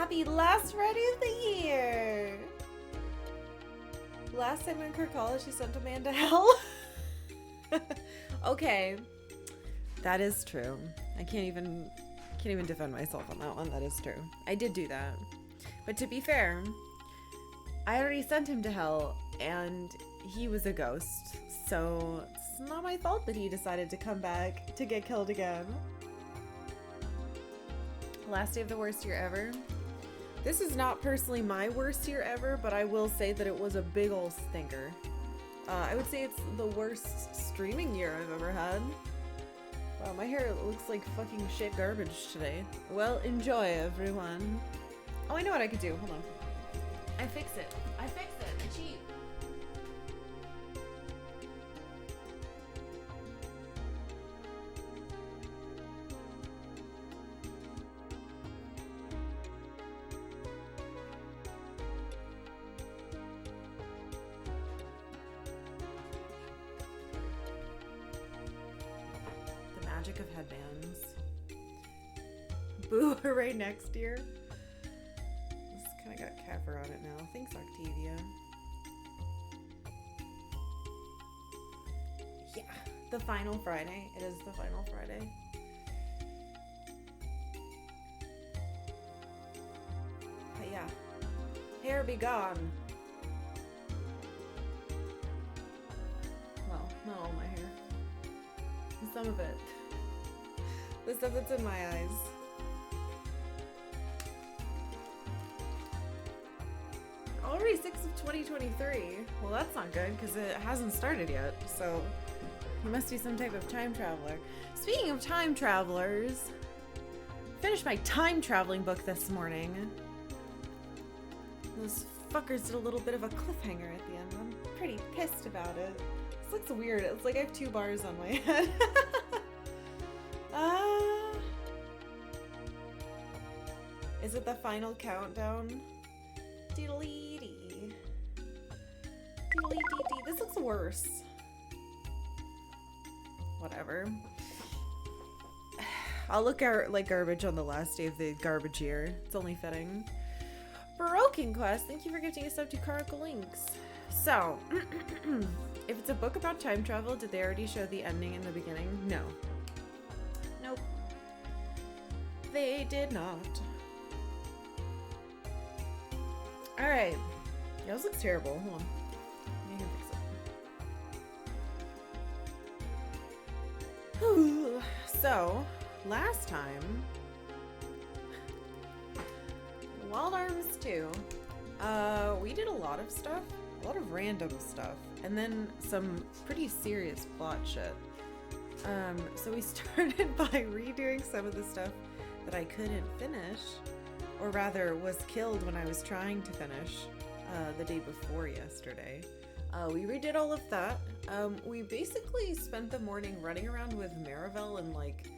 Happy last Friday of the year! Last time in Karkalla, she sent a man to hell. Okay, that is true. I can't even defend myself on that one. That is true. I did do that. But to be fair, I already sent him to hell, and he was a ghost. So it's not my fault that he decided to come back to get killed again. Last day of the worst year ever. This is not personally my worst year ever, but I will say that it was a big ol' stinker. I would say it's the worst streaming year I've ever had. Wow, my hair looks like fucking shit garbage today. Well, enjoy, everyone. Oh, I know what I could do. Hold on. I fix it. I cheat. Magic of headbands. Boo, right next year. This kind of got Kaffer on it now. Thanks, Octavia. Yeah, the final Friday. It is the final Friday. But yeah, hair be gone. Well, not all my hair. Some of it. The stuff that's in my eyes. Already 6 of 2023. Well, that's not good because it hasn't started yet. So he must be some type of time traveler. Speaking of time travelers, I finished my time traveling book this morning. Those fuckers did a little bit of a cliffhanger at the end. I'm pretty pissed about it. This looks weird. It's like I have 2 bars on my head. Is it the final countdown? Diddly-dee. Diddly-dee-dee. This looks worse. Whatever. I'll look like garbage on the last day of the garbage year. It's only fitting. Broken Quest, thank you for gifting us up to Karkalla links. So, if it's a book about time travel, did they already show the ending in the beginning? No. Nope. They did not. Alright. Yeah, this looks terrible. Hold on. Maybe I can fix it. So, last time, Wild Arms 2, we did a lot of stuff. A lot of random stuff. And then some pretty serious plot shit. So we started by redoing some of the stuff that I couldn't finish. Or rather, was killed when I was trying to finish the day before yesterday. We redid all of that. We basically spent the morning running around with Marivelle and like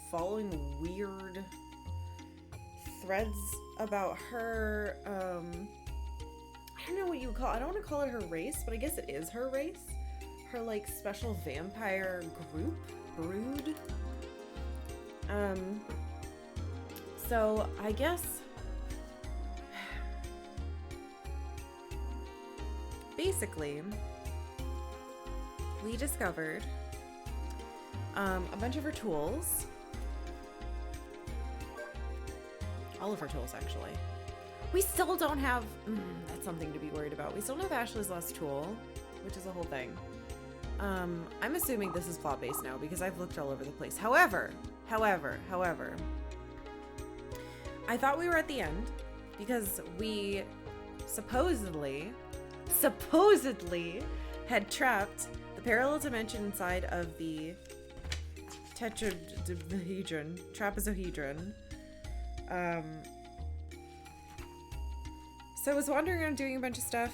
following weird threads about her, I don't know what you would call it. I don't want to call it her race, but I guess it is her race. Her like special vampire group, brood. So I guess basically, we discovered a bunch of her tools. All of her tools, actually. We still don't have... that's something to be worried about. We still don't have Ashley's last tool, which is a whole thing. I'm assuming this is plot-based now because I've looked all over the place. However, I thought we were at the end because we supposedly had trapped the parallel dimension inside of the tetrahedron, trapezohedron. So I was wandering around doing a bunch of stuff.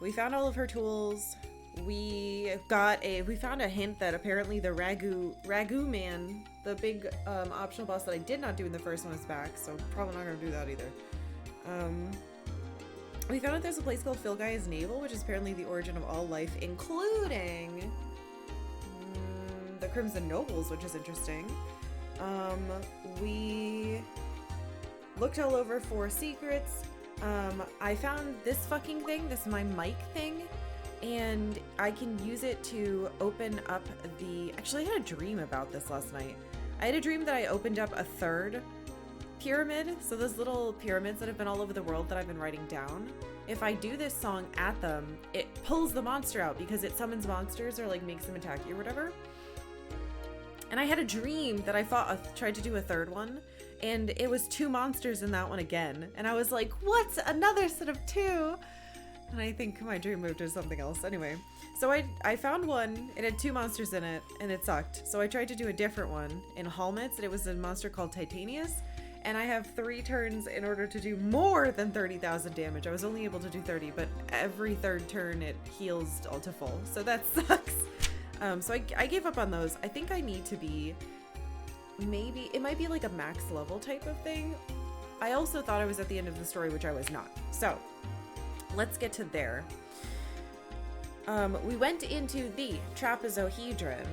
We found all of her tools. We found a hint that apparently the Ragu man, the big optional boss that I did not do in the first one, is back, so probably not gonna do that either. We found out there's a place called Filgai's Navel, which is apparently the origin of all life, including the Crimson Nobles, which is interesting. We looked all over for secrets. I found this fucking thing, this is my mic thing, and I can use it to open up actually I had a dream about this last night. I had a dream that I opened up a third pyramid, so those little pyramids that have been all over the world that I've been writing down. If I do this song at them, it pulls the monster out because it summons monsters or like makes them attack you or whatever. And I had a dream that I tried to do a third one, and it was 2 monsters in that one again. And I was like, what? Another set of 2? And I think my dream moved to something else. Anyway, so I found one, it had 2 monsters in it, and it sucked. So I tried to do a different one in Halmets, and it was a monster called Titanius. And I have 3 turns in order to do more than 30,000 damage. I was only able to do 30, but every 3rd turn it heals all to full. So that sucks. So I gave up on those. I think I need to be, maybe, it might be like a max level type of thing. I also thought I was at the end of the story, which I was not. So let's get to there. We went into the trapezohedron,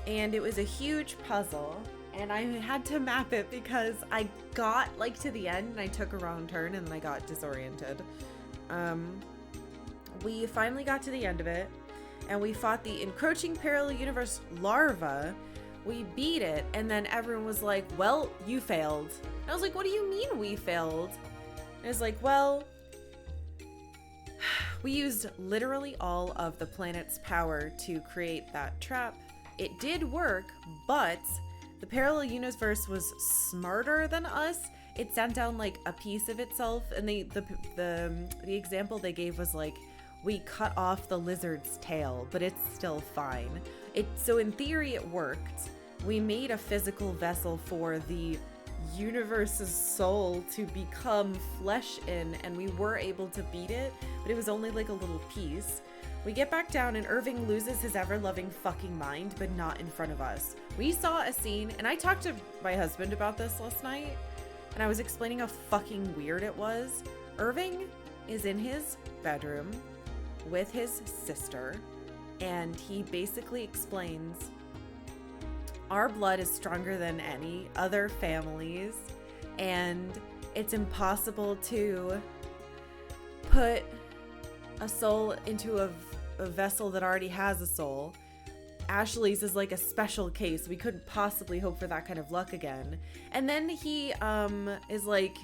and it was a huge puzzle. And I had to map it because I got like to the end and I took a wrong turn and then I got disoriented. We finally got to the end of it and we fought the encroaching parallel universe larva. We beat it and then everyone was like, well, you failed. And I was like, what do you mean we failed? And it was like, well, we used literally all of the planet's power to create that trap. It did work, but the parallel universe was smarter than us. It sent down like a piece of itself, and the example they gave was like, we cut off the lizard's tail, but it's still fine. So in theory it worked. We made a physical vessel for the universe's soul to become flesh in, and we were able to beat it, but it was only like a little piece. We get back down and Irving loses his ever-loving fucking mind, but not in front of us. We saw a scene, and I talked to my husband about this last night, and I was explaining how fucking weird it was. Irving is in his bedroom with his sister, and he basically explains, our blood is stronger than any other family's, and it's impossible to put a soul into a vessel that already has a soul. Ashley's is like a special case. We couldn't possibly hope for that kind of luck again. And then he is like,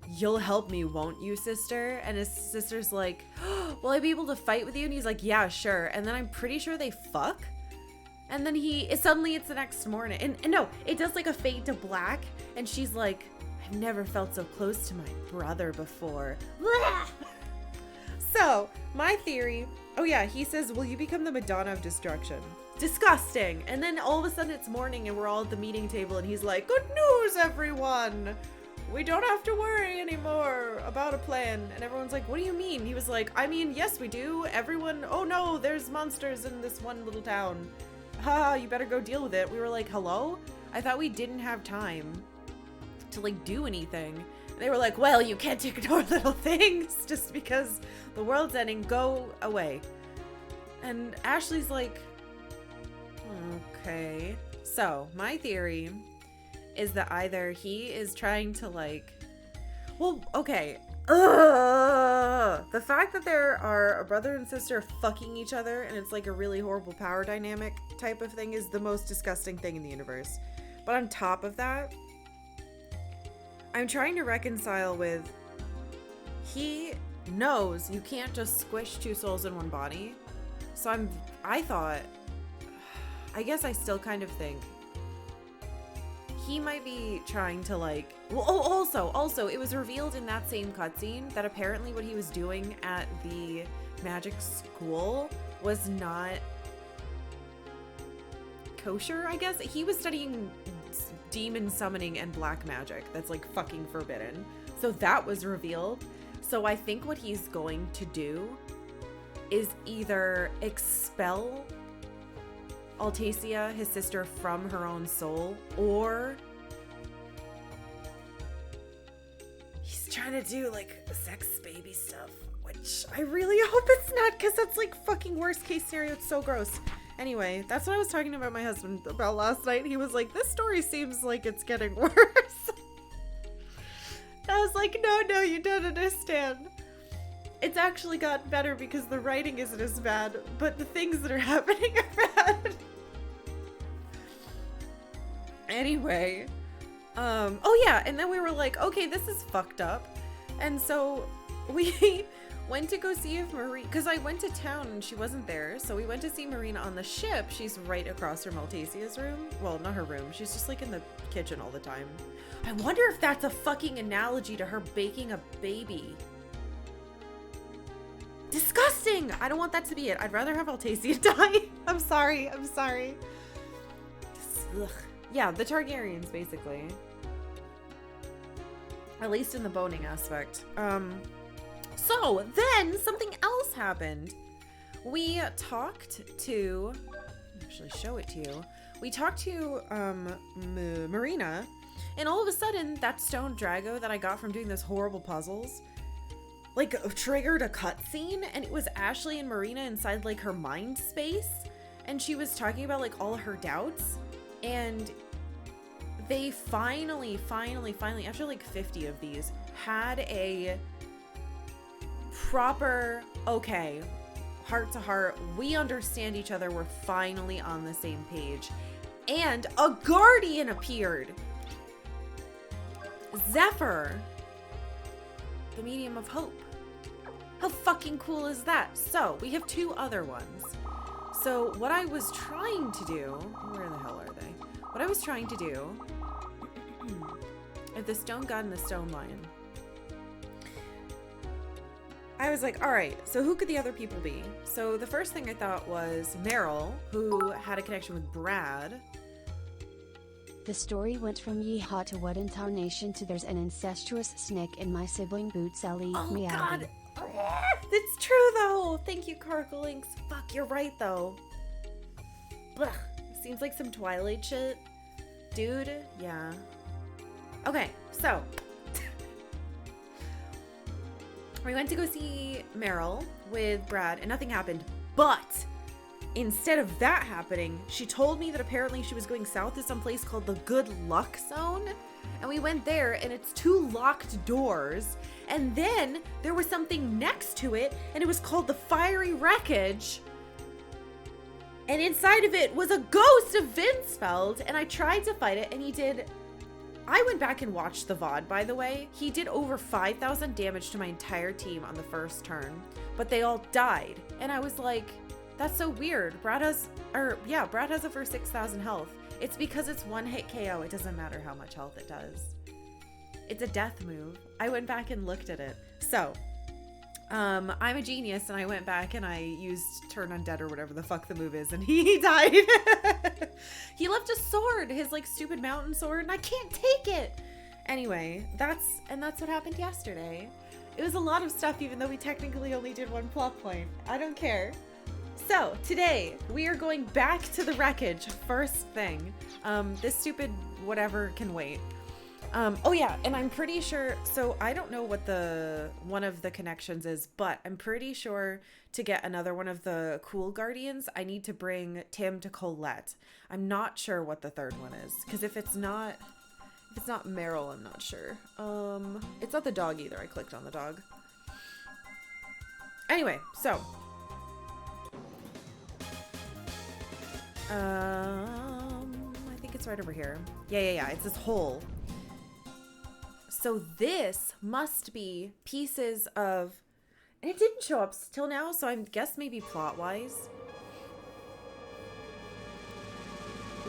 you'll help me, won't you, sister? And his sister's like, will I be able to fight with you? And he's like, yeah, sure. And then I'm pretty sure they fuck. And then suddenly it's the next morning. And no, it does like a fade to black. And she's like, I've never felt so close to my brother before. So, my theory, oh yeah, he says, will you become the Madonna of destruction? Disgusting. And then all of a sudden it's morning and we're all at the meeting table and he's like, good news, everyone. We don't have to worry anymore about a plan. And everyone's like, what do you mean? He was like, I mean, yes, we do. Everyone, oh no, there's monsters in this one little town. Ha, you better go deal with it. We were like, hello? I thought we didn't have time to like do anything. And they were like, well, you can't ignore little things just because the world's ending. Go away. And Ashley's like, okay. So my theory is that either he is trying to like, well, okay. The fact that there are a brother and sister fucking each other and it's like a really horrible power dynamic type of thing is the most disgusting thing in the universe. But on top of that, I'm trying to reconcile with, he knows you can't just squish 2 souls in one body. So I guess I still kind of think he might be trying to like, well, oh, also, it was revealed in that same cutscene that apparently what he was doing at the magic school was not kosher, I guess. He was studying demon summoning and black magic that's like fucking forbidden. So that was revealed. So I think what he's going to do is either expel Altacia, his sister, from her own soul, or he's trying to do like sex baby stuff, which I really hope it's not, because that's like fucking worst case scenario. It's so gross. Anyway, that's what I was talking about my husband about last night. He was like, this story seems like it's getting worse. I was like, no, you don't understand. It's actually gotten better because the writing isn't as bad, but the things that are happening are bad. Anyway, oh yeah, and then we were like, okay, this is fucked up. And so we went to go see if Marina, because I went to town and she wasn't there, so we went to see Marina on the ship. She's right across from Maltasia's room. Well, not her room. She's just like in the kitchen all the time. I wonder if that's a fucking analogy to her baking a baby. Disgusting! I don't want that to be it. I'd rather have Altasia die. I'm sorry. Ugh. Yeah, the Targaryens, basically. At least in the boning aspect. So, then, something else happened. We talked to... I'll actually show it to you. We talked to, Marina, and all of a sudden, that stone Drago that I got from doing those horrible puzzles, like, triggered a cutscene, and it was Ashley and Marina inside, like, her mind space, and she was talking about, like, all of her doubts, and they finally, after, like, 50 of these, had a proper, okay, heart to heart, we understand each other, we're finally on the same page, and a guardian appeared! Zephyr! The medium of hope. How fucking cool is that? So, we have two other ones. So, what I was trying to do... Where the hell are they? What I was trying to do... the stone god and the stone lion. I was like, alright, so who could the other people be? So, the first thing I thought was Meryl, who had a connection with Brad. The story went from yeehaw to what intonation to there's an incestuous snake in my sibling boots alley reality. God! It's true though! Thank you, Karkalla. Fuck, you're right though. Blech. Seems like some Twilight shit. Dude, yeah. Okay, so. We went to go see Meryl with Brad and nothing happened, but instead of that happening, she told me that apparently she was going south to some place called the Good Luck Zone. And we went there and it's 2 locked doors. And then there was something next to it and it was called the Fiery Wreckage. And inside of it was a ghost of Vinsfeld. And I tried to fight it and he did... I went back and watched the VOD, by the way. He did over 5,000 damage to my entire team on the first turn. But they all died. And I was like... That's so weird. Brad has over 6,000 health. It's because it's 1-hit KO. It doesn't matter how much health it does. It's a death move. I went back and looked at it. So, I'm a genius, and I went back and I used Turn Undead or whatever the fuck the move is, and he died. He left a sword, his like stupid mountain sword, and I can't take it. Anyway, that's what happened yesterday. It was a lot of stuff, even though we technically only did 1 plot point. I don't care. So, today, we are going back to the wreckage, first thing. This stupid whatever can wait. Oh yeah, and I'm pretty sure, so I don't know what one of the connections is, but I'm pretty sure to get another one of the cool guardians, I need to bring Tim to Colette. I'm not sure what the third one is, because if it's not Meryl, I'm not sure. It's not the dog either, I clicked on the dog. Anyway, so... I think it's right over here. Yeah. It's this hole. So this must be pieces of... And it didn't show up till now, so I guess maybe plot-wise.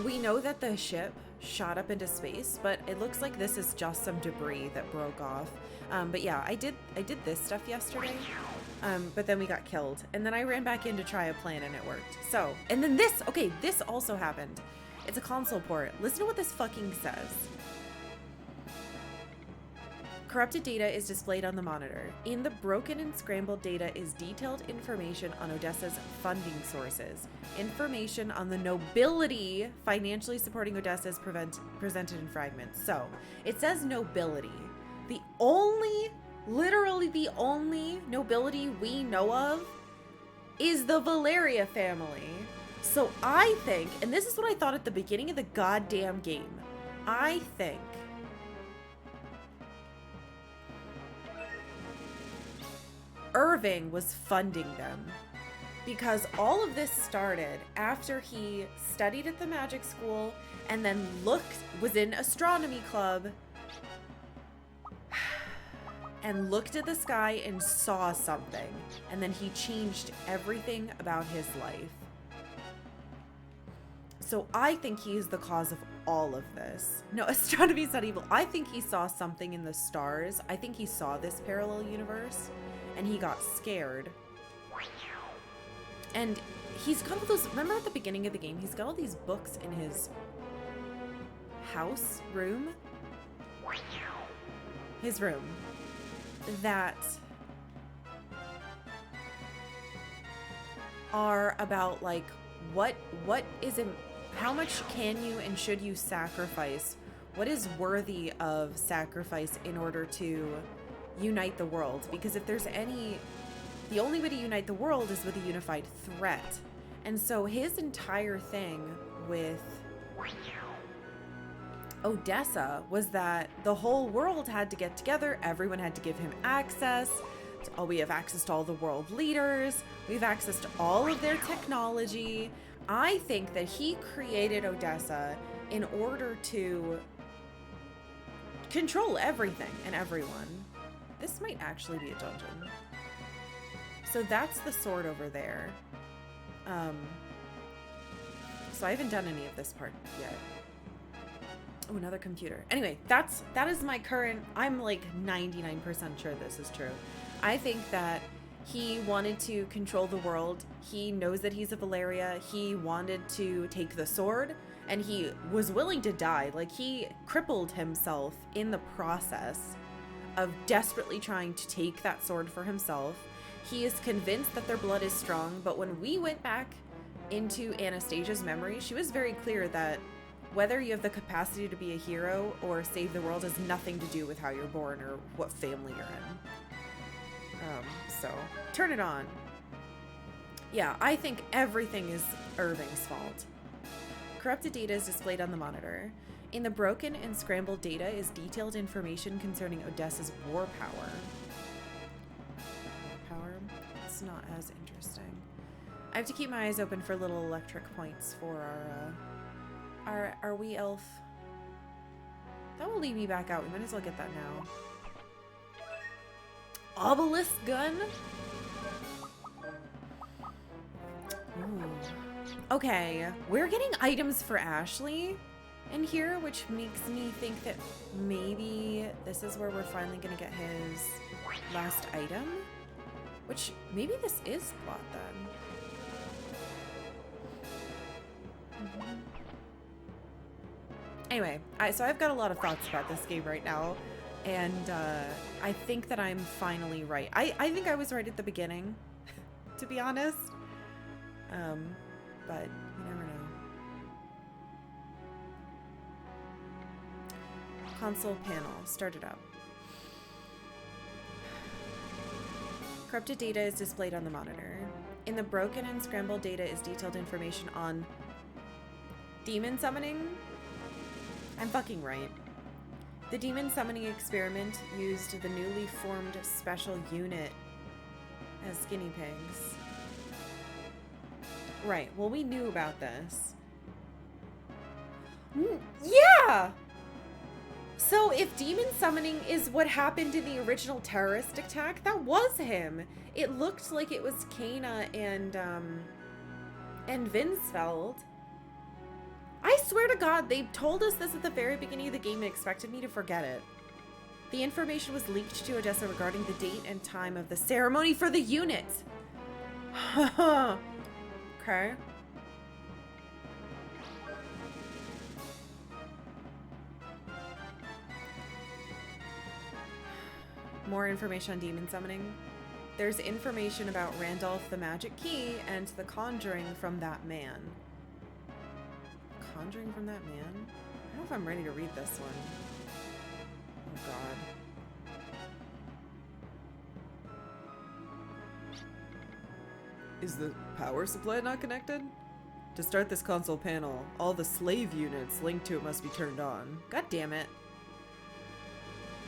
We know that the ship shot up into space, but it looks like this is just some debris that broke off. But yeah, I did this stuff yesterday. But then we got killed. And then I ran back in to try a plan and it worked. So, and then this also happened. It's a console port. Listen to what this fucking says. Corrupted data is displayed on the monitor. In the broken and scrambled data is detailed information on Odessa's funding sources. Information on the nobility financially supporting Odessa is presented in fragments. So, it says nobility. Literally the only nobility we know of is the Valeria family. So I think, and this is what I thought at the beginning of the goddamn game, I think Irving was funding them. Because all of this started after he studied at the magic school and then was in astronomy club and looked at the sky and saw something. And then he changed everything about his life. So I think he's the cause of all of this. No, astronomy's not evil. I think he saw something in the stars. I think he saw this parallel universe and he got scared. And he's got all those, remember at the beginning of the game, he's got all these books in his room that are about like, what is it, how much can you and should you sacrifice? What is worthy of sacrifice in order to unite the world? Because if there's the only way to unite the world is with a unified threat. And so his entire thing with Odessa was that the whole world had to get together. Everyone had to give him access. We have access to all the world leaders. We have access to all of their technology. I think that he created Odessa in order to control everything and everyone. This might actually be a dungeon. So that's the sword over there. So I haven't done any of this part yet. Oh, another computer. Anyway, that is my current, I'm like 99% sure this is true. I think that he wanted to control the world. He knows that he's a Valeria. He wanted to take the sword and he was willing to die. Like he crippled himself in the process of desperately trying to take that sword for himself. He is convinced that their blood is strong, but when we went back into Anastasia's memory, she was very clear that whether you have the capacity to be a hero or save the world has nothing to do with how you're born or what family you're in. So, turn it on. Yeah, I think everything is Irving's fault. Corrupted data is displayed on the monitor. In the broken and scrambled data is detailed information concerning Odessa's war power. It's not as interesting. I have to keep my eyes open for little electric points for our wee elf. That will lead me back out. We might as well get that now. Obelisk gun? Ooh. Okay, we're getting items for Ashley in here, which makes me think that maybe this is where we're finally gonna get his last item. Which, maybe this is plot then. Anyway, so I've got a lot of thoughts about this game right now. And I think that I'm finally right. I think I was right at the beginning, to be honest. But you never know. Console panel, start it up. Corrupted data is displayed on the monitor. In the broken and scrambled data is detailed information on demon summoning. I'm fucking right. The demon summoning experiment used the newly formed special unit as guinea pigs. Right, well, we knew about this. Yeah! So if demon summoning is what happened in the original terrorist attack, that was him. It looked like it was Kana and Vinsfeld. I swear to God, they told us this at the very beginning of the game and expected me to forget it. The information was leaked to Odessa regarding the date and time of the ceremony for the unit. Okay. More information on demon summoning. There's information about Randolph the Magic Key and the conjuring from that man. Conjuring from that man? I don't know if I'm ready to read this one. Oh God. Is the power supply not connected? To start this console panel, all the slave units linked to it must be turned on. God damn it.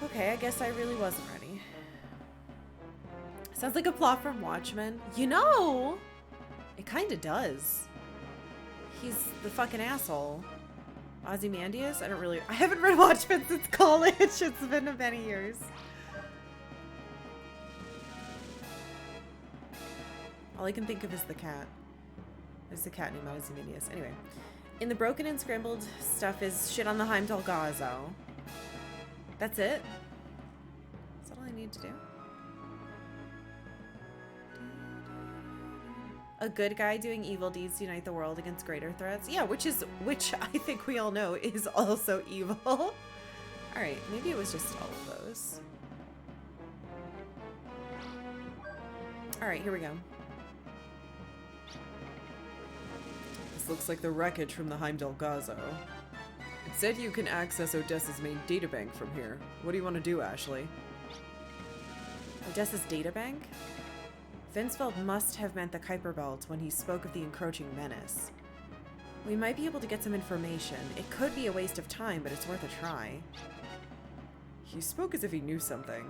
Okay, I guess I really wasn't ready. Sounds like a plot from Watchmen. You know, it kind of does. He's the fucking asshole. Ozymandias? I haven't read Watchmen since college. It's been many years. All I can think of is the cat. There's a cat named Ozymandias. Anyway. In the broken and scrambled stuff is shit on the Heimdall Gazo. That's it? Is that all I need to do? A good guy doing evil deeds to unite the world against greater threats. Yeah, which I think we all know is also evil. Alright, maybe it was just all of those. Alright, here we go. This looks like the wreckage from the Heimdall Gazo. It said you can access Odessa's main databank from here. What do you want to do, Ashley? Odessa's databank? Vinsfeld must have meant the Kuiper Belt when he spoke of the encroaching menace. We might be able to get some information. It could be a waste of time, but it's worth a try. He spoke as if he knew something.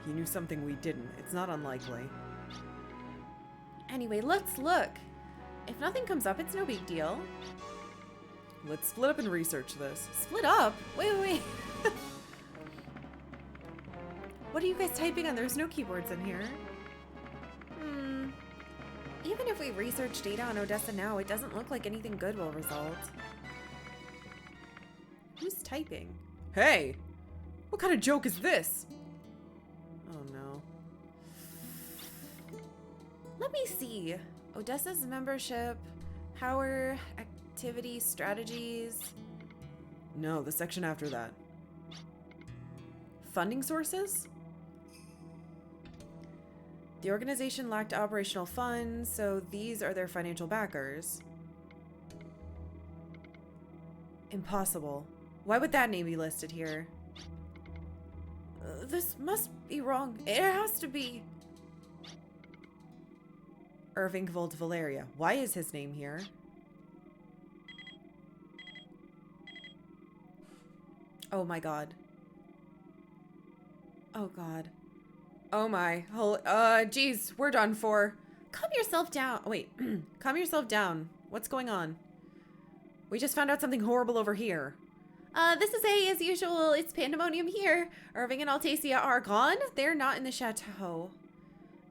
He knew something we didn't. It's not unlikely. Anyway, let's look. If nothing comes up, it's no big deal. Let's split up and research this. Split up? Wait. What are you guys typing on? There's no keyboards in here. Even if we research data on Odessa now, it doesn't look like anything good will result. Who's typing? Hey! What kind of joke is this? Oh no. Let me see. Odessa's membership, power, activity, strategies. No, the section after that. Funding sources? The organization lacked operational funds, so these are their financial backers. Impossible. Why would that name be listed here? This must be wrong. It has to be. Irving Vold Valeria. Why is his name here? Oh my god. Oh god. Oh my. Geez, we're done for. Calm yourself down. Wait, calm yourself down. What's going on? We just found out something horrible over here. This is as usual. It's pandemonium here. Irving and Altacia are gone. They're not in the chateau.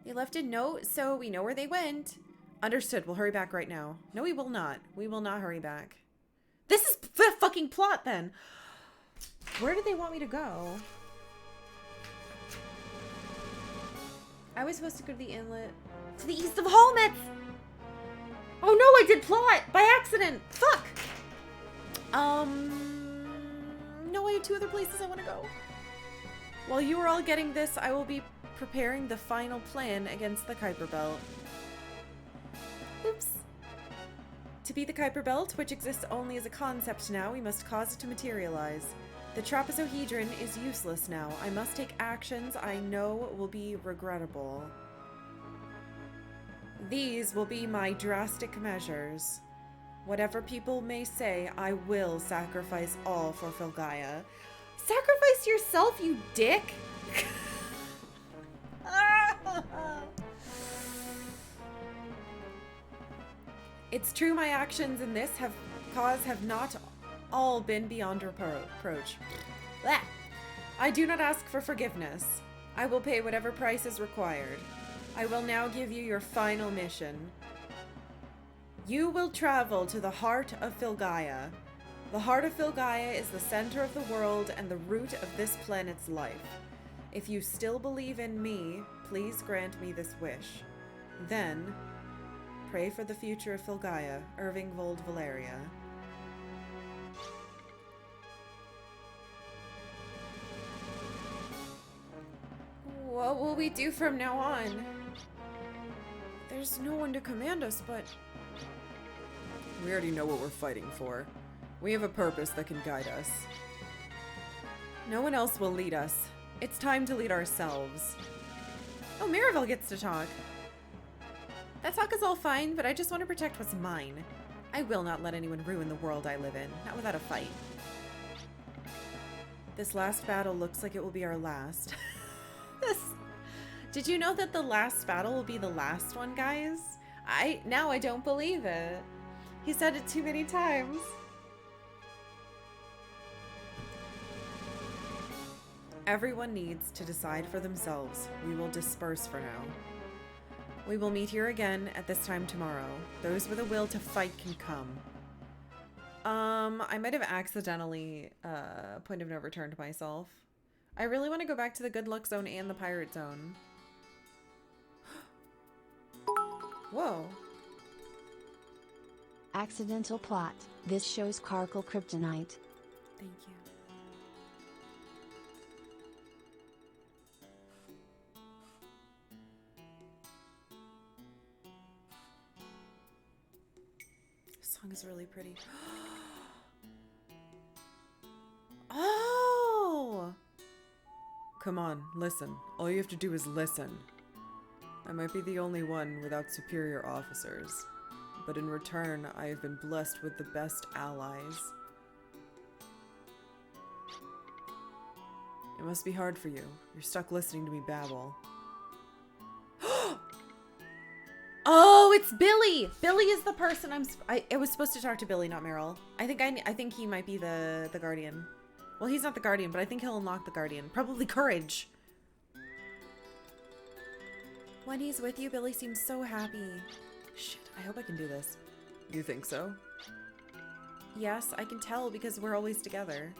They left a note, so we know where they went. Understood. We'll hurry back right now. No, we will not. We will not hurry back. This is the fucking plot, then. Where did they want me to go? I was supposed to go to the inlet. To the east of Hallmetz! Oh no, I did plot! By accident! Fuck! No, I had 2 other places I want to go. While you are all getting this, I will be preparing the final plan against the Kuiper Belt. Oops. To beat the Kuiper Belt, which exists only as a concept now, we must cause it to materialize. The trapezohedron is useless now. I must take actions I know will be regrettable. These will be my drastic measures. Whatever people may say, I will sacrifice all for Filgaia. Sacrifice yourself, you dick! It's true my actions in this have not all been beyond reproach. Blah. I do not ask for forgiveness. I will pay whatever price is required. I will now give you your final mission. You will travel to the heart of Filgaia. The heart of Filgaia is the center of the world and the root of this planet's life. If you still believe in me, please grant me this wish. Then, pray for the future of Filgaia, Irving Vold Valeria. What will we do from now on? There's no one to command us, but... We already know what we're fighting for. We have a purpose that can guide us. No one else will lead us. It's time to lead ourselves. Oh, Marivel gets to talk. That talk is all fine, but I just want to protect what's mine. I will not let anyone ruin the world I live in, not without a fight. This last battle looks like it will be our last. Did you know that the last battle will be the last one, guys? Now I don't believe it. He said it too many times. Everyone needs to decide for themselves. We will disperse for now. We will meet here again at this time tomorrow. Those with a will to fight can come. I might have accidentally point of no return to myself. I really want to go back to the good luck zone and the pirate zone. Whoa. Accidental plot. This shows Karkal kryptonite. Thank you. This song is really pretty. Oh! Come on, listen. All you have to do is listen. I might be the only one without superior officers, but in return, I have been blessed with the best allies. It must be hard for you. You're stuck listening to me babble. Oh, it's Billy! Billy is the person I was supposed to talk to Billy, not Meryl. I think he might be the guardian. Well, he's not the guardian, but I think he'll unlock the guardian. Probably courage. When he's with you, Billy seems so happy. Shit, I hope I can do this. You think so? Yes, I can tell because we're always together.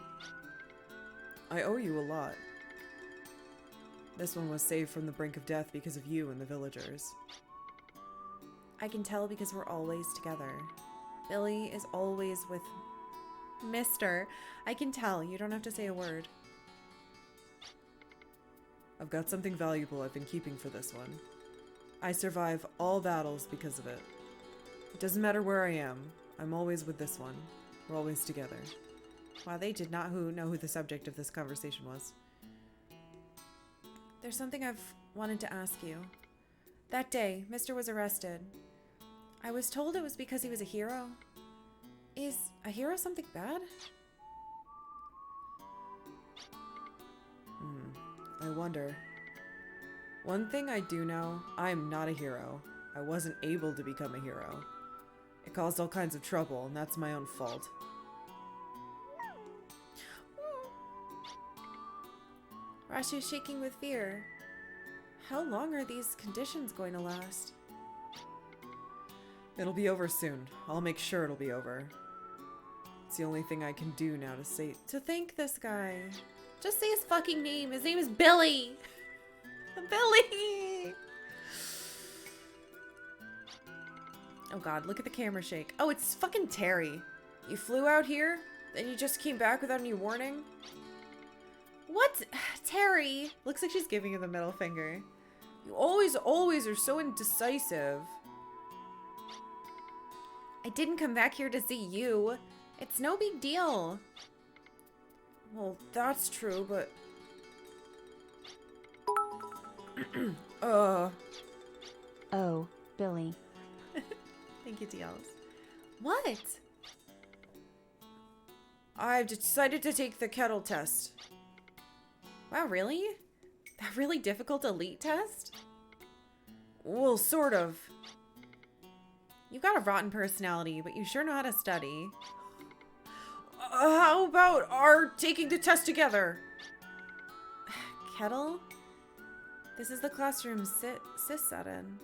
I owe you a lot. This one was saved from the brink of death because of you and the villagers. I can tell because we're always together. Billy is always with Mister. I can tell. You don't have to say a word. I've got something valuable I've been keeping for this one. I survive all battles because of it. It doesn't matter where I am. I'm always with this one. We're always together. Wow, they did not know who the subject of this conversation was. There's something I've wanted to ask you. That day, Mister was arrested. I was told it was because he was a hero. Is a hero something bad? I wonder. One thing I do know, I'm not a hero. I wasn't able to become a hero. It caused all kinds of trouble, and that's my own fault. Rashi is shaking with fear. How long are these conditions going to last? It'll be over soon. I'll make sure it'll be over. It's the only thing I can do now to thank this guy. Just say his fucking name. His name is Billy. Billy! Oh god, look at the camera shake. Oh, it's fucking Terry. You flew out here? Then you just came back without any warning? What? Terry! Looks like she's giving you the middle finger. You always are so indecisive. I didn't come back here to see you. It's no big deal. Well, that's true, but... Oh, Billy. Thank you, DLs. What? I've decided to take the kettle test. Wow, really? That really difficult elite test? Well, sort of. You've got a rotten personality, but you sure know how to study. How about our taking the test together? Kettle? This is the classroom Sis sat in.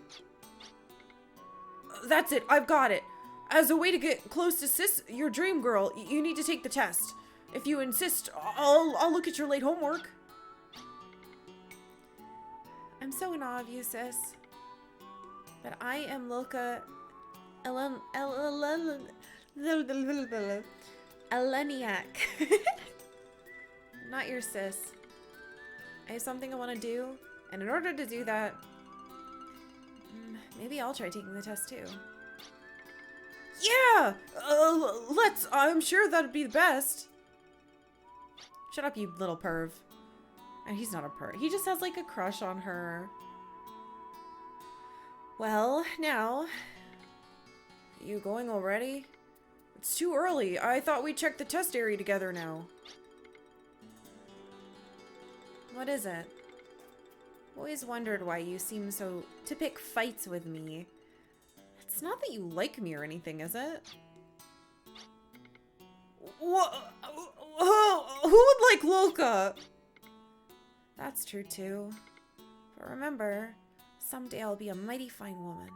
That's it, I've got it. As a way to get close to Sis, your dream girl, you need to take the test. If you insist, I'll look at your late homework. I'm so in awe of you, Sis. But I am Lilka Eleniak. Not your sis. I have something I want to do, and in order to do that, maybe I'll try taking the test too. Yeah! Let's. I'm sure that'd be the best. Shut up, you little perv. And he's not a perv. He just has like a crush on her. Well, now. You going already? It's too early. I thought we checked the test area together now. What is it? Always wondered why you seem so to pick fights with me. It's not that you like me or anything, is it? What? Who would like Lolka? That's true too. But remember, someday I'll be a mighty fine woman.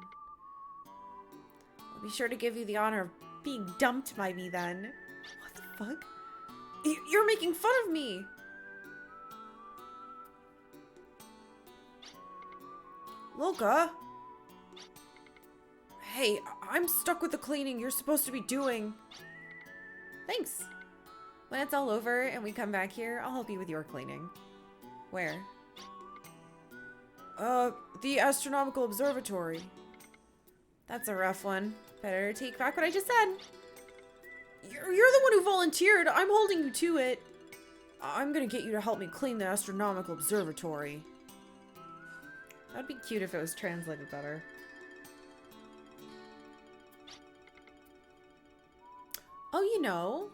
I'll be sure to give you the honor of being dumped by me then. What the fuck? You're making fun of me! Lolka? Hey, I'm stuck with the cleaning you're supposed to be doing. Thanks. When it's all over and we come back here, I'll help you with your cleaning. Where? The Astronomical Observatory. That's a rough one. Better take back what I just said. You're the one who volunteered. I'm holding you to it. I'm gonna get you to help me clean the Astronomical Observatory. That'd be cute if it was translated better. Oh, you know,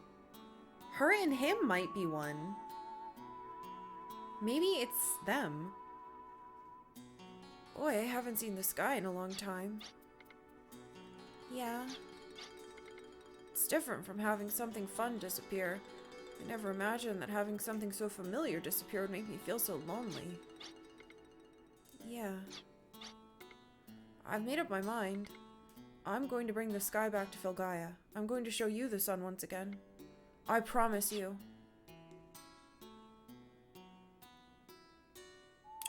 her and him might be one. Maybe it's them. Boy, I haven't seen this guy in a long time. Yeah. It's different from having something fun disappear. I never imagined that having something so familiar disappear would make me feel so lonely. Yeah. I've made up my mind. I'm going to bring the sky back to Filgaia. I'm going to show you the sun once again. I promise you.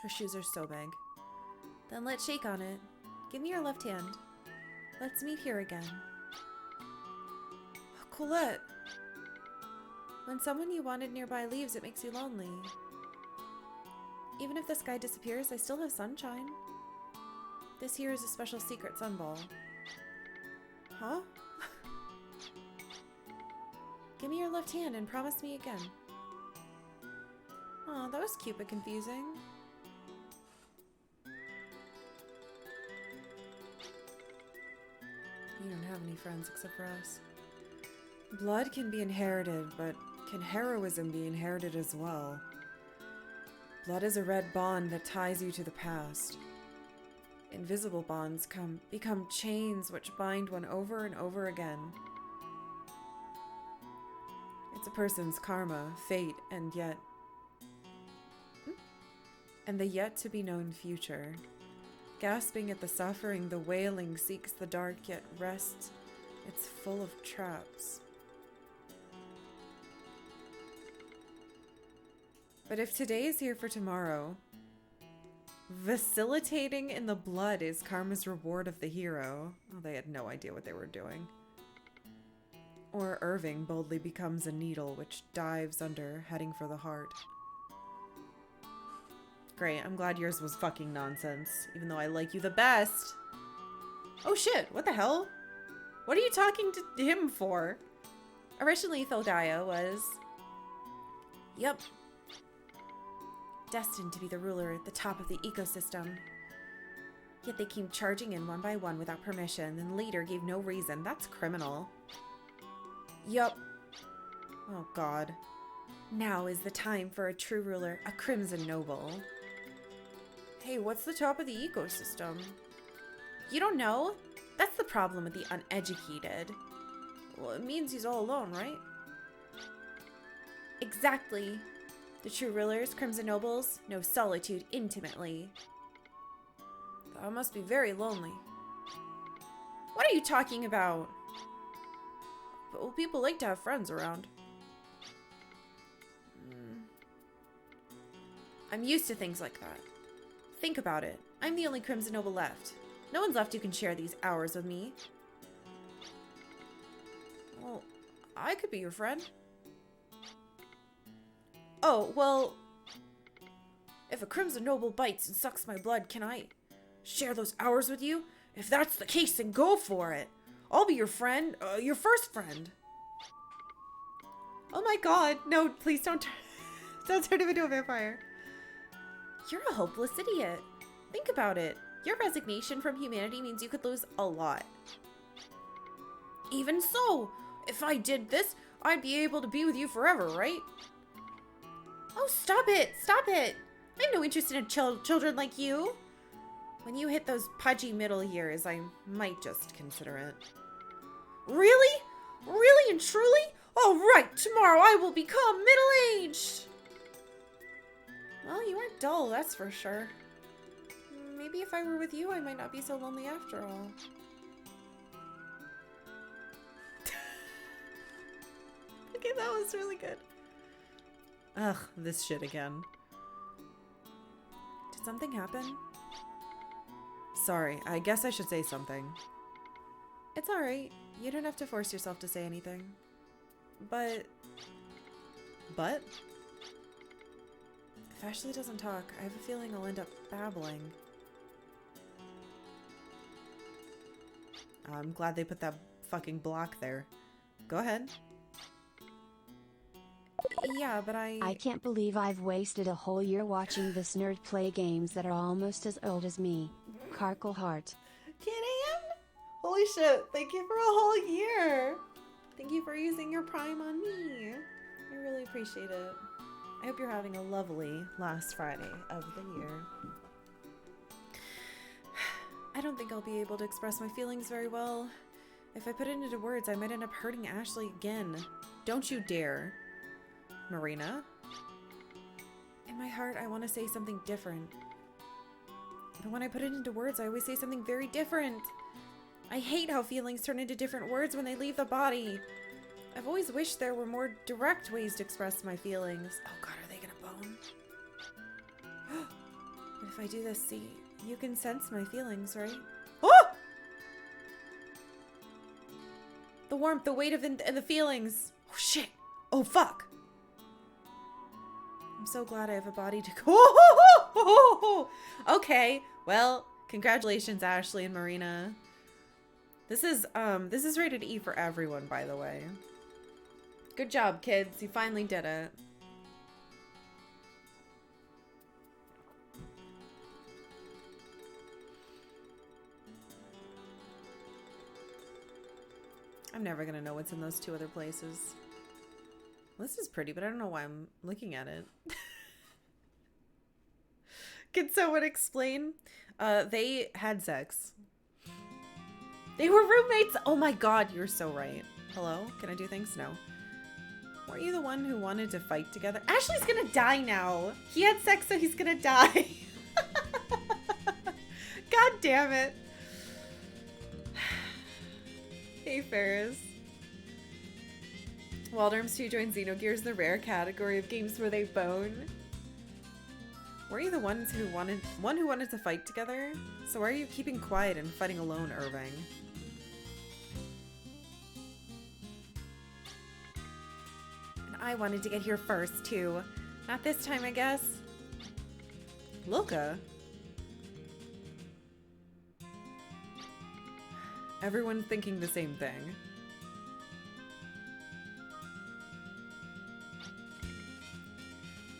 Her shoes are so big. Then let's shake on it. Give me your left hand. Let's meet here again. Colette. When someone you wanted nearby leaves, it makes you lonely. Even if the sky disappears, I still have sunshine. This here is a special secret sunball. Huh? Give me your left hand and promise me again. Aw, that was cute but confusing. You don't have any friends except for us. Blood can be inherited, but can heroism be inherited as well? Blood is a red bond that ties you to the past. Invisible bonds become chains which bind one over and over again. It's a person's karma, fate, and the yet-to-be-known future. Gasping at the suffering, the wailing seeks the dark, yet rests. It's full of traps. But if today is here for tomorrow, vacillating in the blood is karma's reward of the hero. Oh, they had no idea what they were doing. Or Irving boldly becomes a needle which dives under, heading for the heart. Great, I'm glad yours was fucking nonsense, even though I like you the best. Oh shit, what the hell? What are you talking to him for? Originally, Filgaia was... Yep. Destined to be the ruler at the top of the ecosystem. Yet they came charging in one by one without permission, and later gave no reason. That's criminal. Yup. Oh god. Now is the time for a true ruler, a crimson noble. Hey, what's the top of the ecosystem? You don't know? That's the problem with the uneducated. Well, it means he's all alone, right? Exactly. The true rulers, crimson nobles, know solitude intimately. That must be very lonely. What are you talking about? But well, people like to have friends around. I'm used to things like that. Think about it. I'm the only crimson noble left. No one's left who can share these hours with me. Well, I could be your friend. Oh, well... If a crimson noble bites and sucks my blood, can I share those hours with you? If that's the case, then go for it. I'll be your friend, your first friend. Oh my god, no, please don't turn him into a vampire. You're a hopeless idiot. Think about it. Your resignation from humanity means you could lose a lot. Even so, if I did this, I'd be able to be with you forever, right? Oh, stop it! Stop it! I have no interest in children like you. When you hit those pudgy middle years, I might just consider it. Really? Really and truly? All right, tomorrow I will become middle-aged. Well, you aren't dull, that's for sure. Maybe if I were with you, I might not be so lonely after all. Okay, that was really good. Ugh, this shit again. Did something happen? Sorry, I guess I should say something. It's alright. You don't have to force yourself to say anything. But? If Ashley doesn't talk, I have a feeling I'll end up babbling. I'm glad they put that fucking block there. Go ahead. Yeah, but I can't believe I've wasted a whole year watching this nerd play games that are almost as old as me. Karkal heart. Kidding? Holy shit, thank you for a whole year. Thank you for using your Prime on me. I really appreciate it. I hope you're having a lovely last Friday of the year. I don't think I'll be able to express my feelings very well. If I put it into words, I might end up hurting Ashley again. Don't you dare. Marina? In my heart, I want to say something different. But when I put it into words, I always say something very different. I hate how feelings turn into different words when they leave the body. I've always wished there were more direct ways to express my feelings. Oh god, are they gonna bone? But if I do this, see, you can sense my feelings, right? Oh! The warmth, the weight of and the feelings. Oh shit. Oh fuck. I'm so glad I have a body to go. Okay, well, congratulations, Ashley and Marina. This is rated E for everyone, by the way. Good job, kids. You finally did it. I'm never gonna know what's in those two other places. This is pretty, but I don't know why I'm looking at it. Can someone explain? They had sex. They were roommates. Oh my god, you're so right. Hello? Can I do things? No. Weren't you the one who wanted to fight together? Ashley's gonna die now. He had sex, so he's gonna die. God damn it. Hey, Ferris. Waldarms 2 joined Xenogears, the rare category of games where they bone. Were you the one who wanted to fight together? So why are you keeping quiet and fighting alone, Irving? And I wanted to get here first, too. Not this time, I guess. Luca? Everyone's thinking the same thing.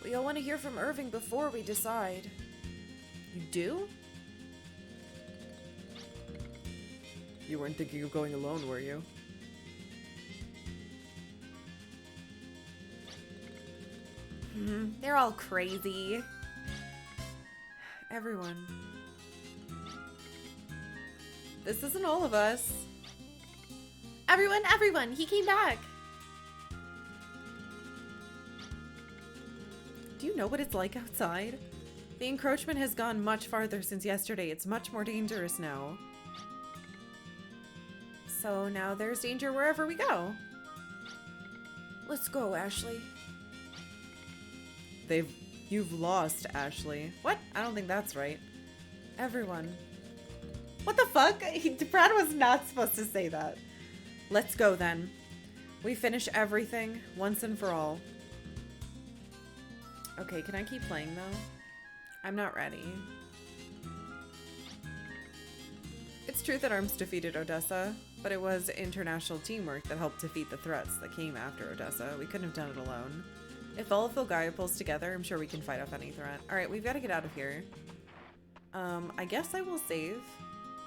We all want to hear from Irving before we decide. You do? You weren't thinking of going alone, were you? They're all crazy. Everyone. This isn't all of us. Everyone, he came back. Do you know what it's like outside? The encroachment has gone much farther since yesterday. It's much more dangerous now. So now there's danger wherever we go. Let's go, Ashley. You've lost, Ashley. What? I don't think that's right. Everyone. What the fuck? Brad was not supposed to say that. Let's go then. We finish everything once and for all. Okay, can I keep playing though? I'm not ready. It's true that ARMS defeated Odessa, but it was international teamwork that helped defeat the threats that came after Odessa. We couldn't have done it alone. If all of Filgaia pulls together, I'm sure we can fight off any threat. Alright, we've got to get out of here. I guess I will save,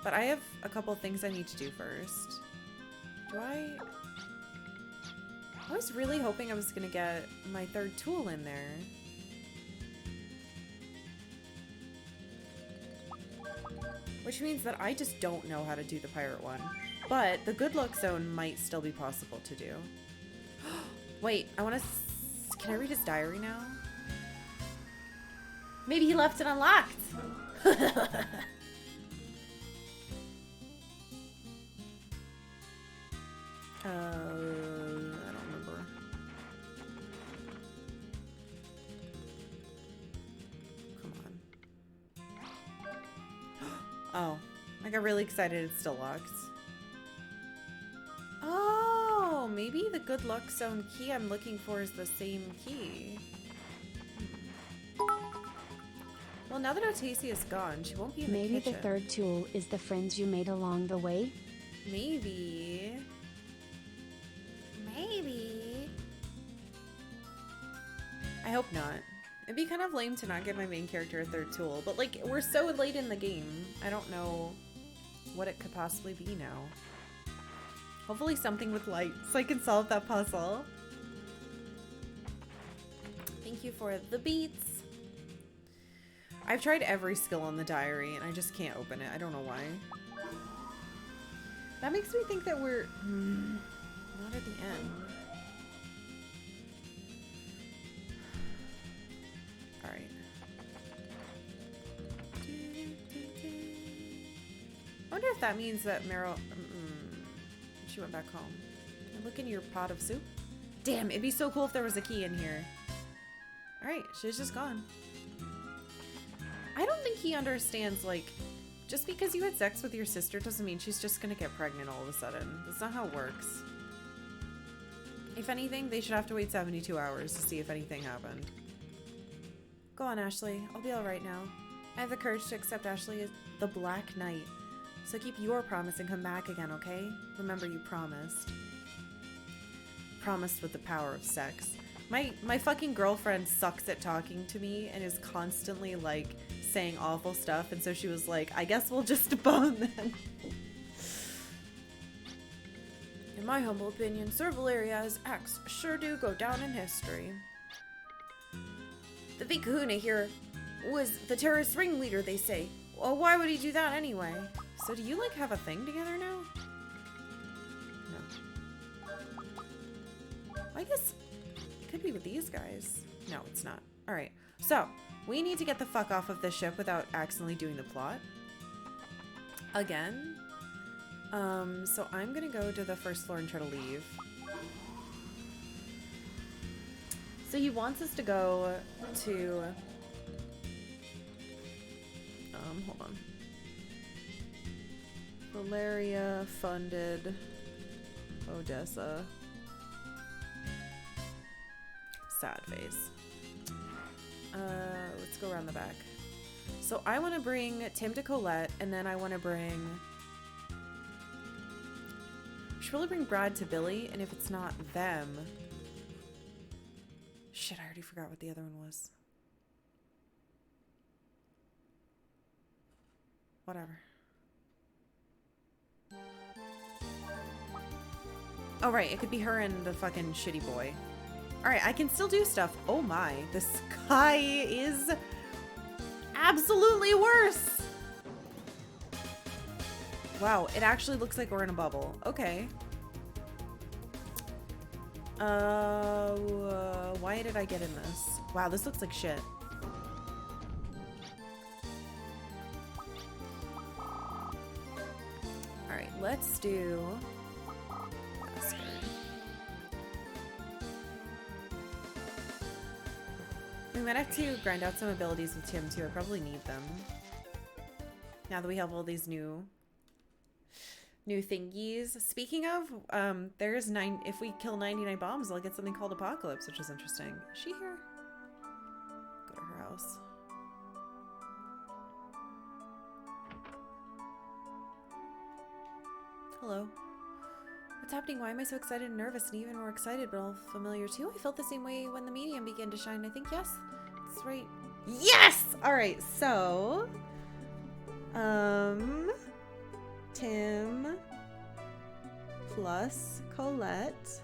but I have a couple things I need to do first. I was really hoping I was gonna get my third tool in there. Which means that I just don't know how to do the pirate one. But the good luck zone might still be possible to do. Wait, I want to... Can I read his diary now? Maybe he left it unlocked. I don't remember. Come on. Oh, I got really excited. It's still locked. Oh, maybe the good luck zone key I'm looking for is the same key. Well, now that Otasia is gone, she won't be in the kitchen. Maybe the third tool is the friends you made along the way? Maybe. Maybe. I hope not. It'd be kind of lame to not give my main character a third tool, but like, we're so late in the game. I don't know what it could possibly be now. Hopefully something with light so I can solve that puzzle. Thank you for the beats. I've tried every skill on the diary and I just can't open it. I don't know why. That makes me think that we're not at the end. Alright. I wonder if that means that Meryl... she went back home. Look in your pot of soup. Damn, it'd be so cool if there was a key in here. Alright, she's just gone. I don't think he understands, like, just because you had sex with your sister doesn't mean she's just gonna get pregnant all of a sudden. That's not how it works. If anything, they should have to wait 72 hours to see if anything happened. Go on, Ashley. I'll be alright now. I have the courage to accept Ashley as the Black Knight. So keep your promise and come back again, okay? Remember, you promised. Promised with the power of sex. My fucking girlfriend sucks at talking to me and is constantly, like, saying awful stuff, and so she was like, I guess we'll just bone then. In my humble opinion, Sir Valeria's acts sure do go down in history. The big kahuna here was the terrorist ringleader, they say. Well, why would he do that anyway? So do you, like, have a thing together now? No. I guess it could be with these guys. No, it's not. Alright, so we need to get the fuck off of this ship without accidentally doing the plot. Again. So I'm gonna go to the first floor and try to leave. So he wants us to go to... hold on. Valeria funded Odessa. Sad face. Let's go around the back. So I want to bring Tim to Colette, and then I want to bring... I should really bring Brad to Billy, and if it's not them... Shit, I already forgot what the other one was. Whatever. Oh, right, it could be her and the fucking shitty boy. Alright, I can still do stuff. Oh my, the sky is absolutely worse. Wow, it actually looks like we're in a bubble. Okay. Why did I get in this? Wow, this looks like shit. Alright, let's do... We might have to grind out some abilities with Tim too. I probably need them. Now that we have all these new thingies. Speaking of, there's if we kill 99 bombs, I'll get something called Apocalypse, which is interesting. Is she here? Go to her house. Hello. What's happening? Why am I so excited and nervous and even more excited but all familiar too? I felt the same way when the medium began to shine. I think, yes, that's right. Yes! Alright, so... Tim plus Colette.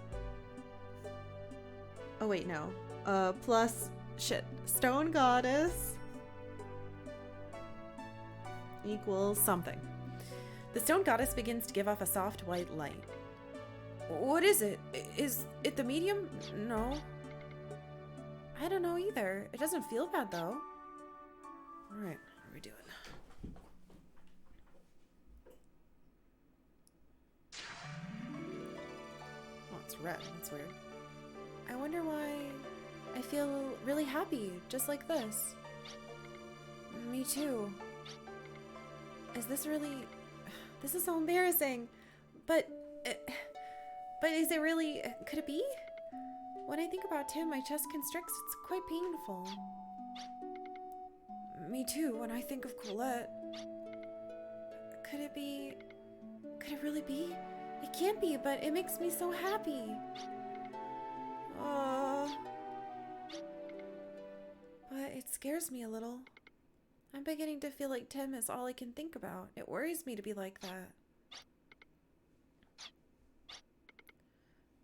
Oh wait, no. Plus, shit, Stone Goddess. equals something. The stone goddess begins to give off a soft white light. What is it? Is it the medium? No. I don't know either. It doesn't feel bad though. Alright, what are we doing? Oh, it's red. That's weird. I wonder why I feel really happy, just like this. Me too. Is this really... This is so embarrassing. But is it really... Could it be? When I think about Tim, my chest constricts. It's quite painful. Me too, when I think of Colette. Could it be... Could it really be? It can't be, but it makes me so happy. But it scares me a little. I'm beginning to feel like Tim is all I can think about. It worries me to be like that.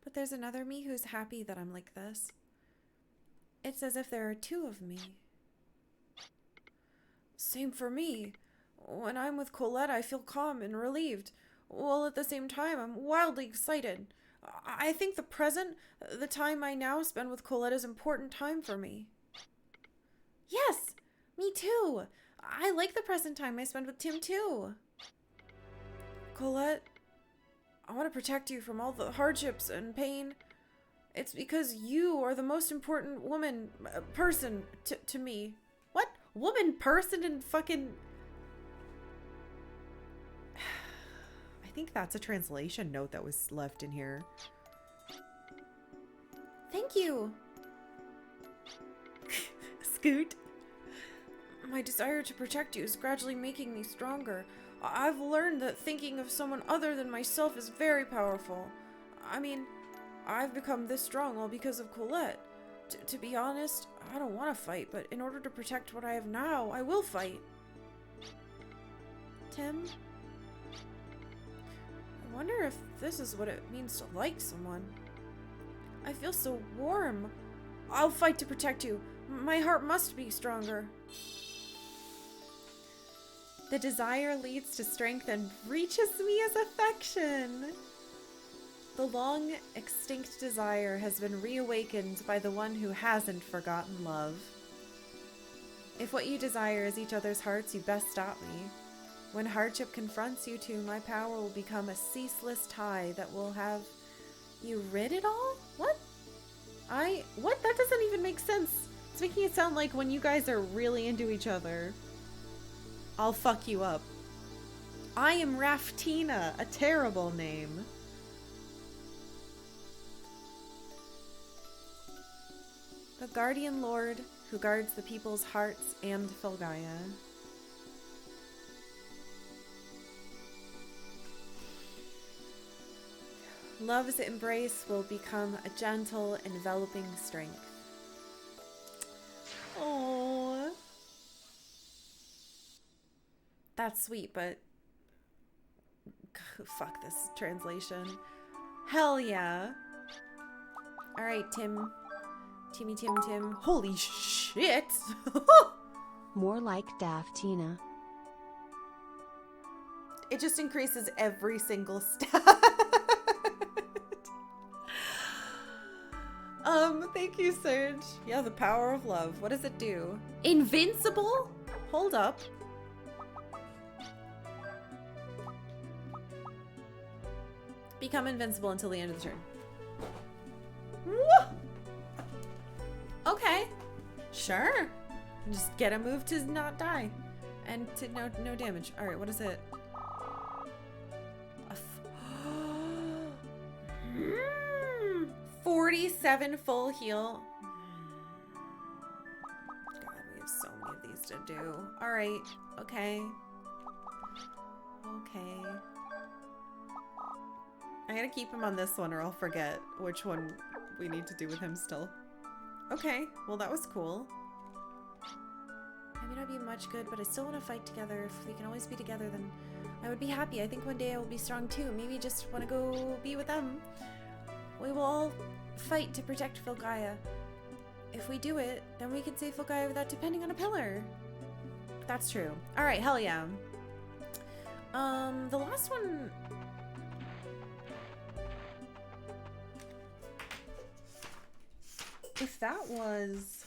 But there's another me who's happy that I'm like this. It's as if there are two of me. Same for me. When I'm with Colette, I feel calm and relieved. While at the same time, I'm wildly excited. I think the present, the time I now spend with Colette, is important time for me. Yes, me too. I like the present time I spend with Tim too. Colette, I want to protect you from all the hardships and pain. It's because you are the most important woman, person to me. What? Woman, person, and fucking... I think that's a translation note that was left in here. Thank you. Scoot. My desire to protect you is gradually making me stronger. I've learned that thinking of someone other than myself is very powerful. I mean, I've become this strong all because of Colette. To be honest, I don't want to fight, but in order to protect what I have now, I will fight. Tim? I wonder if this is what it means to like someone. I feel so warm. I'll fight to protect you. My heart must be stronger. The desire leads to strength and reaches me as affection. The long extinct desire has been reawakened by the one who hasn't forgotten love. If what you desire is each other's hearts, you best stop me. When hardship confronts you two, my power will become a ceaseless tie that will have you rid it all? What? What? That doesn't even make sense. It's making it sound like when you guys are really into each other, I'll fuck you up. I am Raftina, a terrible name. The guardian lord who guards the people's hearts and Filgaia. Love's embrace will become a gentle, enveloping strength. Oh, that's sweet, but fuck this translation. Hell yeah. All right, Tim. Tim. Holy shit. More like Daftina. It just increases every single stat. Thank you, Serge. Yeah, the power of love. What does it do? Invincible? Hold up. Become invincible until the end of the turn. Woo! Okay. Sure. Just get a move to not die. And to no damage. Alright, what is it? 47 full heal. God, we have so many of these to do. Alright. Okay. I gotta keep him on this one or I'll forget which one we need to do with him still. Okay, well that was cool. I may not be much good, but I still want to fight together. If we can always be together, then I would be happy. I think one day I will be strong too. Maybe just want to go be with them. We will all fight to protect Filgaia. If we do it, then we can save Filgaia without depending on a pillar. That's true. Alright, hell yeah. The last one... If that was...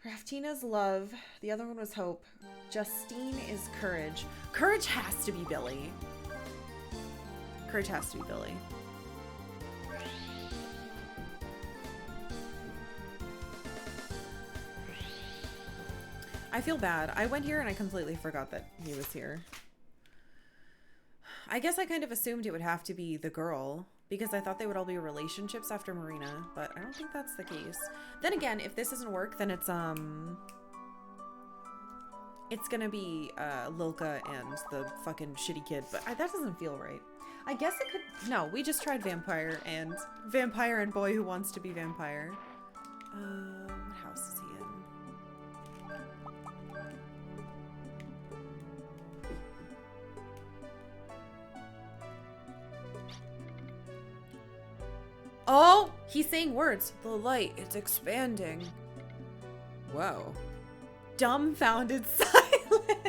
Raftina's love. The other one was hope. Justine is courage. Courage has to be Billy. Courage has to be Billy. I feel bad. I went here and I completely forgot that he was here. I guess I kind of assumed it would have to be the girl because I thought they would all be relationships after Marina, but I don't think that's the case. Then again, if this doesn't work, then it's gonna be Lilka and the fucking shitty kid, but that doesn't feel right. I guess it could... No, we just tried vampire and boy who wants to be vampire. What house is he in? Oh, he's saying words. The light, it's expanding. Whoa. Dumbfounded silence.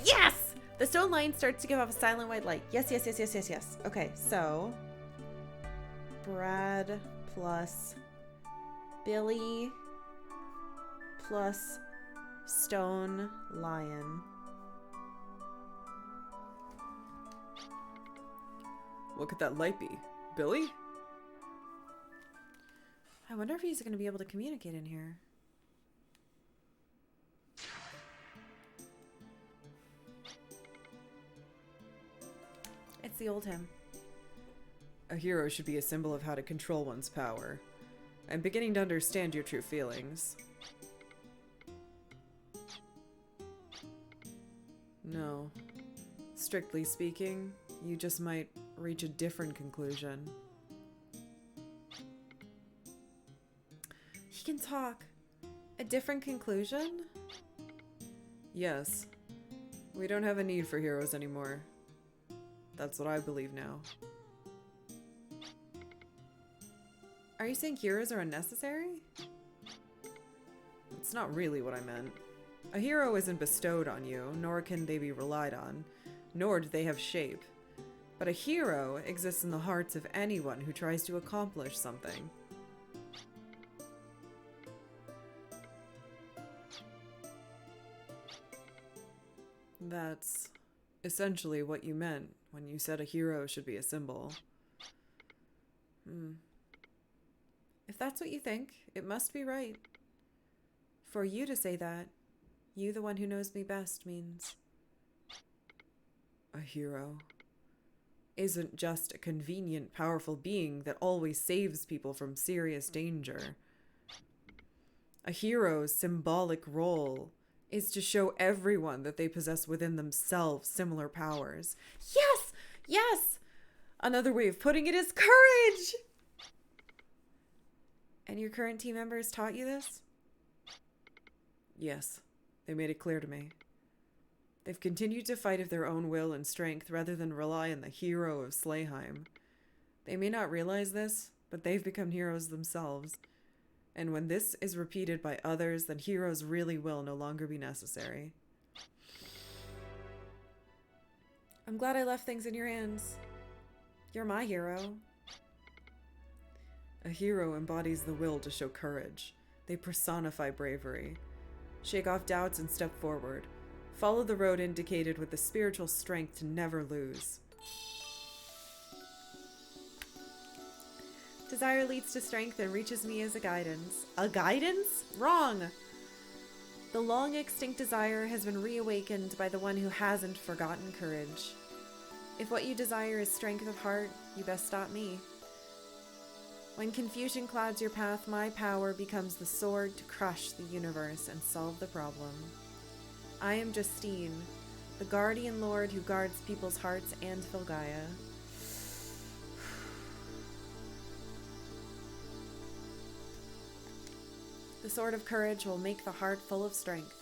Yes! The stone line starts to give off a silent white light. Yes, yes, yes, yes, yes, yes. Okay, so Brad plus Billy plus stone lion. What could that light be? Billy? I wonder if he's going to be able to communicate in here. It's the old hymn. A hero should be a symbol of how to control one's power. I'm beginning to understand your true feelings. No. Strictly speaking, you just might reach a different conclusion. He can talk. A different conclusion? Yes. We don't have a need for heroes anymore. That's what I believe now. Are you saying heroes are unnecessary? It's not really what I meant. A hero isn't bestowed on you, nor can they be relied on, nor do they have shape. But a hero exists in the hearts of anyone who tries to accomplish something. That's essentially what you meant when you said a hero should be a symbol. If that's what you think, it must be right. For you to say that, you the one who knows me best, means... A hero isn't just a convenient, powerful being that always saves people from serious danger. A hero's symbolic role is to show everyone that they possess within themselves similar powers. Yes! Yes! Another way of putting it is courage! And your current team members taught you this? Yes, they made it clear to me. They've continued to fight of their own will and strength rather than rely on the hero of Slayheim. They may not realize this, but they've become heroes themselves. And when this is repeated by others, then heroes really will no longer be necessary. I'm glad I left things in your hands. You're my hero. A hero embodies the will to show courage. They personify bravery. Shake off doubts and step forward. Follow the road indicated with the spiritual strength to never lose. Desire leads to strength and reaches me as a guidance. A guidance? Wrong! The long extinct desire has been reawakened by the one who hasn't forgotten courage. If what you desire is strength of heart, you best stop me. When confusion clouds your path, my power becomes the sword to crush the universe and solve the problem. I am Justine, the guardian lord who guards people's hearts and Filgaia. The sword of courage will make the heart full of strength.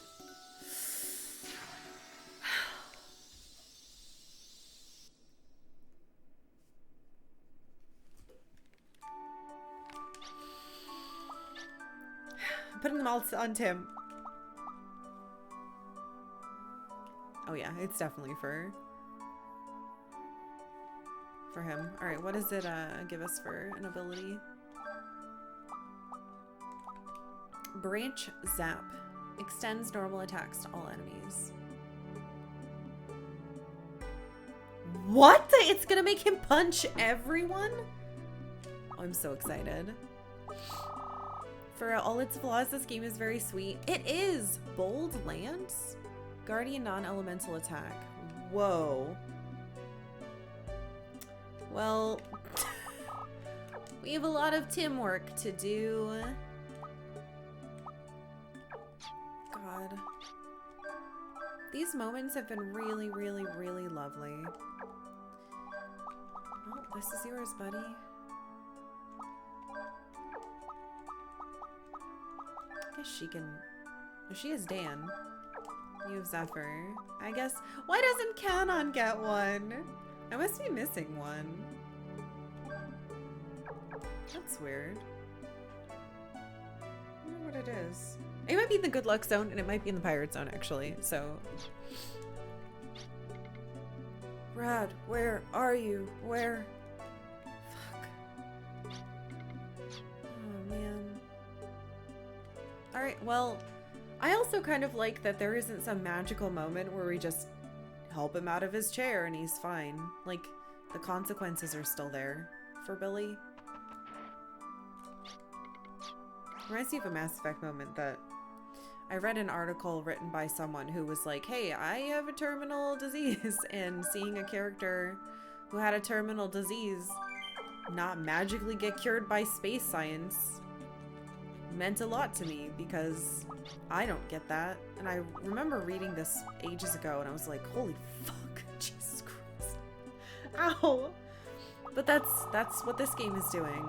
I'm putting them all on Tim. Oh yeah, it's definitely for him. All right, what does it give us for an ability? Branch Zap. Extends normal attacks to all enemies. What? It's gonna make him punch everyone? Oh, I'm so excited. For all its flaws, this game is very sweet. It is! Bold Lance? Guardian non-elemental attack. Whoa. Well, we have a lot of Tim work to do. God. These moments have been really, really, really lovely. Oh, this is yours, buddy. I guess she can... Oh, she is Dan. You have Zephyr. I guess... Why doesn't Canon get one? I must be missing one. That's weird. I wonder what it is. It might be in the good luck zone, and it might be in the pirate zone, actually, so... Brad, where are you? Where? Fuck. Oh, man. Alright, well, I also kind of like that there isn't some magical moment where we just help him out of his chair and he's fine. Like, the consequences are still there for Billy. Reminds me of a Mass Effect moment that I read an article written by someone who was like, hey, I have a terminal disease, and seeing a character who had a terminal disease not magically get cured by space science meant a lot to me, because I don't get that. And I remember reading this ages ago and I was like, holy fuck, Jesus Christ. Ow! But that's what this game is doing.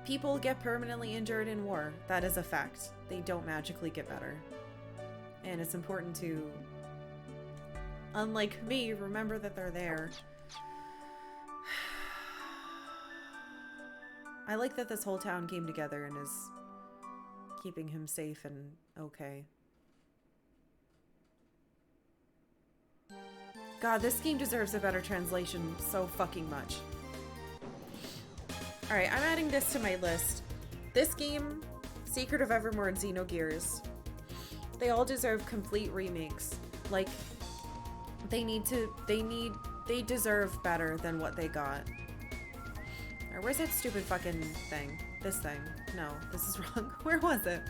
People get permanently injured in war. That is a fact. They don't magically get better. And it's important to, unlike me, remember that they're there. I like that this whole town came together and is keeping him safe and okay. God, this game deserves a better translation so fucking much. Alright, I'm adding this to my list. This game, Secret of Evermore, and Xenogears. They all deserve complete remakes. Like, they deserve better than what they got. Or where's that stupid fucking thing? This thing. No, this is wrong. Where was it?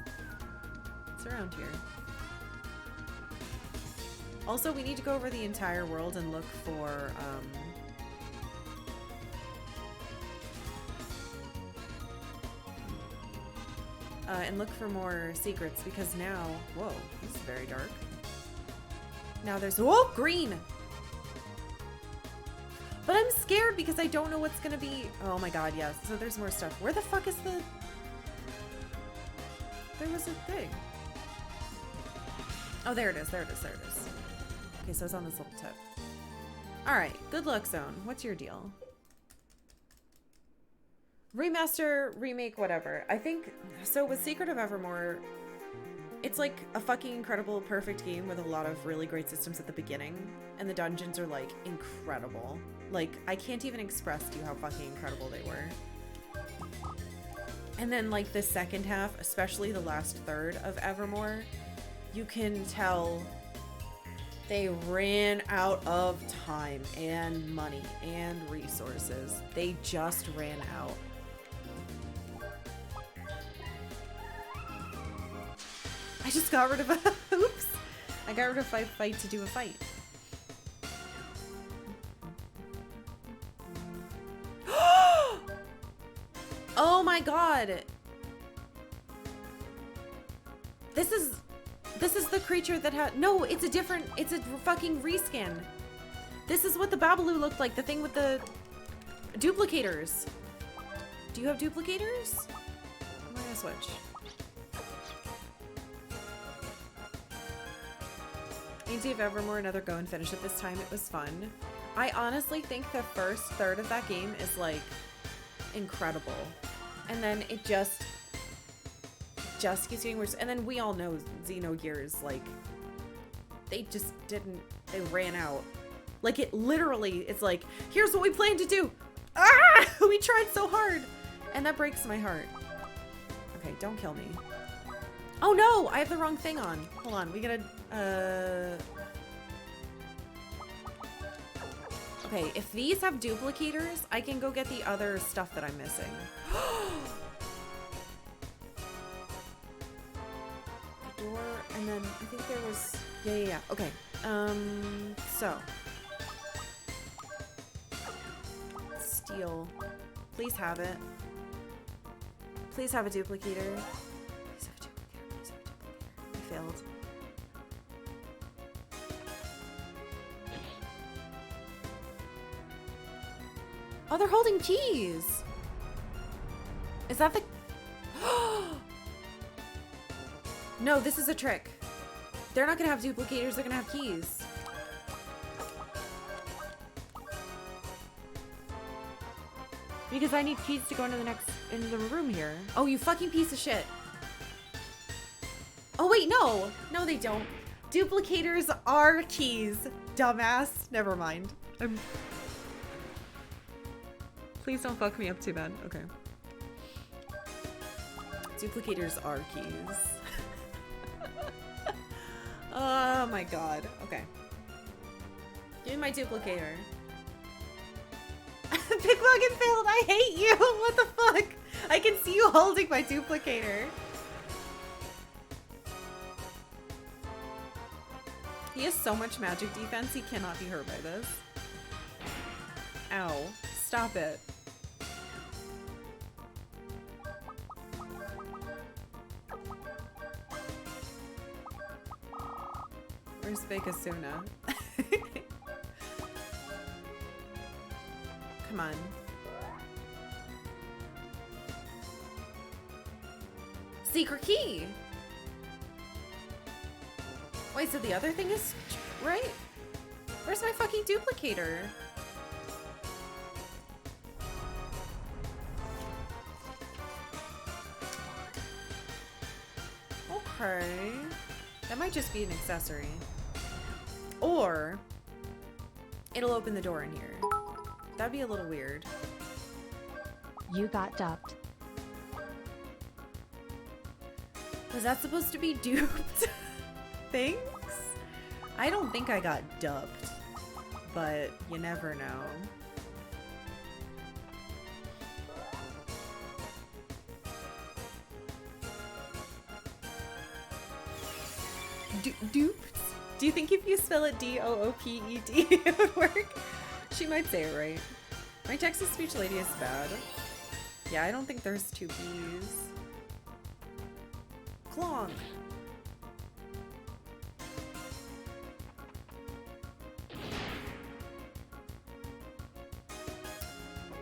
It's around here. Also, we need to go over the entire world and look for, and look for more secrets, because now... Whoa, this is very dark. Now there's... Whoa, green! But I'm scared because I don't know what's gonna be... Oh my god, yes. So there's more stuff. Where the fuck is the... There was a thing. Oh, there it is, there it is, there it is. Okay, so it's on this little tip. Alright, good luck zone. What's your deal? Remaster, remake, whatever. I think... So with Secret of Evermore, it's like a fucking incredible, perfect game with a lot of really great systems at the beginning. And the dungeons are, like, incredible. Like, I can't even express to you how fucking incredible they were. And then, like, the second half, especially the last third of Evermore, you can tell they ran out of time and money and resources. They just ran out. I just got rid of a... Oops! I got rid of a fight to do a fight. Oh my god! This is the creature that had... No, it's a different... It's a fucking reskin. This is what the Babaloo looked like. The thing with the duplicators. Do you have duplicators? I'm gonna switch. Ain't of Evermore, another go and finish it this time. It was fun. I honestly think the first third of that game is, like, incredible. And then it just just keeps getting worse. And then we all know Xenogears, like, they just didn't, they ran out. Like, it literally, it's like, here's what we plan to do. Ah! We tried so hard. And that breaks my heart. Okay, don't kill me. Oh no, I have the wrong thing on. Hold on, we gotta, okay, if these have duplicators, I can go get the other stuff that I'm missing. The door, and then I think there was, yeah. Okay, so. Steel. Please have it. Please have a duplicator. Please have a duplicator. Please have a duplicator. I failed. Oh, they're holding keys. Is that the... No, this is a trick. They're not gonna have duplicators, they're gonna have keys. Because I need keys to go into the room here. Oh, you fucking piece of shit. Oh wait, no. No, they don't. Duplicators are keys, dumbass. Never mind. Please don't fuck me up too bad. Okay. Duplicators are keys. Oh my god. Okay. Give me my duplicator. Pickpocket failed. I hate you. What the fuck? I can see you holding my duplicator. He has so much magic defense, he cannot be hurt by this. Ow. Stop it. Where's Bakasuna? Come on. Secret key! Wait, so the other thing is right? Where's my fucking duplicator? Okay. That might just be an accessory. Or it'll open the door in here. That'd be a little weird. You got dumped. Was that supposed to be duped? Thanks? I don't think I got dumped, but you never know. Duped? Do you think if you spell it D-O-O-P-E-D it would work? She might say it right. My text-to-speech lady is bad. Yeah, I don't think there's two B's. Clonk.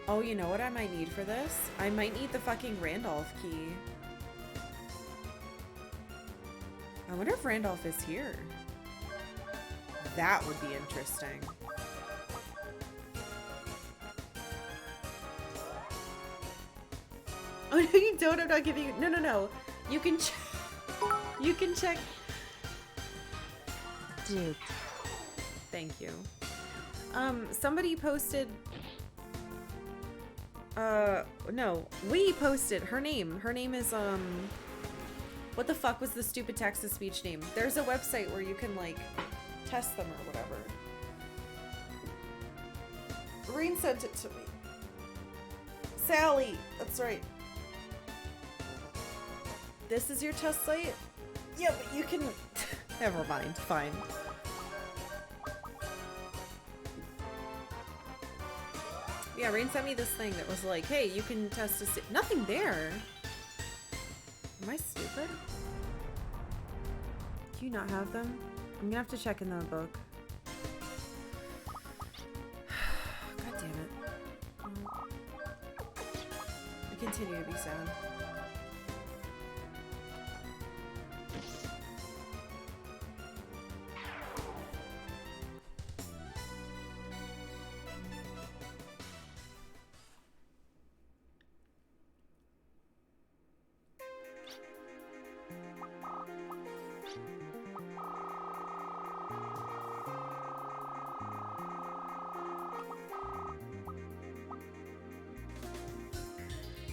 Oh, you know what I might need for this? I might need the fucking Randolph key. I wonder if Randolph is here. That would be interesting. Oh, no, you don't. I'm not giving you... No, no, no. You can check... You can check... Dude. Thank you. Somebody posted... no. We posted her name. Her name is, what the fuck was the stupid text-to-speech name? There's a website where you can, like, test them or whatever. Reen sent it to me. Sally! That's right. This is your test site? Yeah, but you can... Never mind. Fine. Yeah, Rain sent me this thing that was like, hey, you can test a... Nothing there! Am I stupid? Do you not have them? I'm gonna have to check in the book. God damn it. I continue to be sad.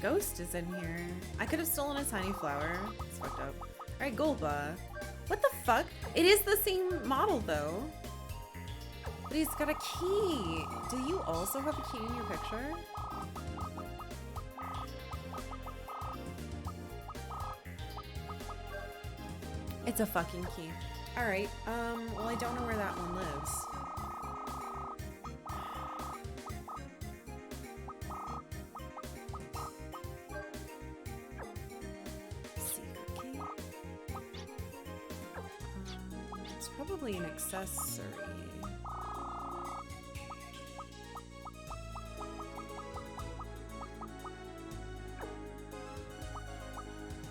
Ghost is in here. I could have stolen a tiny flower. It's fucked up. Alright, Golba. What the fuck? It is the same model though. But he's got a key. Do you also have a key in your picture? It's a fucking key. Alright, well I don't know where that one lives. It's probably an accessory.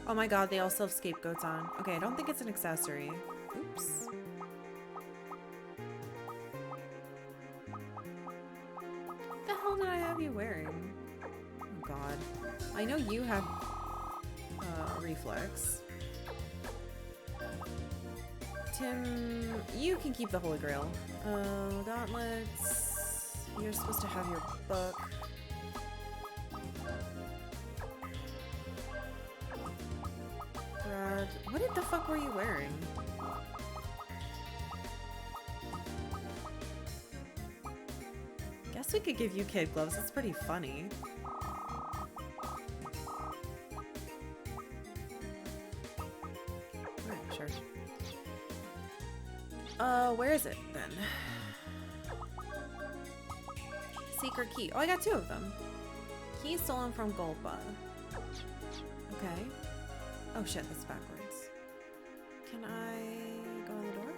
Oh my god, they also have scapegoats on. Okay, I don't think it's an accessory. Oops. What the hell did I have you wearing? Oh god. I know you have reflex. Tim, you can keep the Holy Grail. Gauntlets. You're supposed to have your book. Brad, what the fuck were you wearing? Guess we could give you kid gloves. That's pretty funny. Alright, sure. Where is it then? Secret key. Oh, I got two of them. Key stolen from Golba. Okay. Oh shit, that's backwards. Can I go on the door?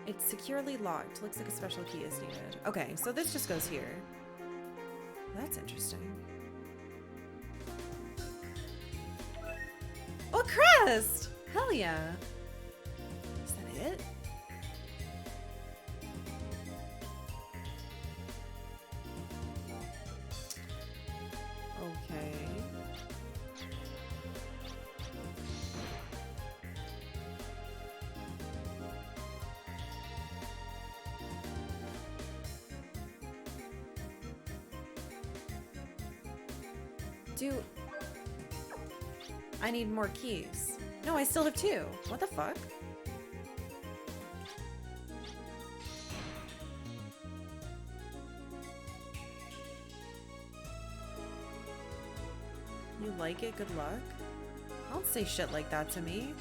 It's securely locked. Looks like a special key is needed. Okay, so this just goes here. That's interesting. Oh, a crest! Hell yeah. Is that it? Okay. I need more keys. No, I still have two. What the fuck? You like it? Good luck. Don't say shit like that to me.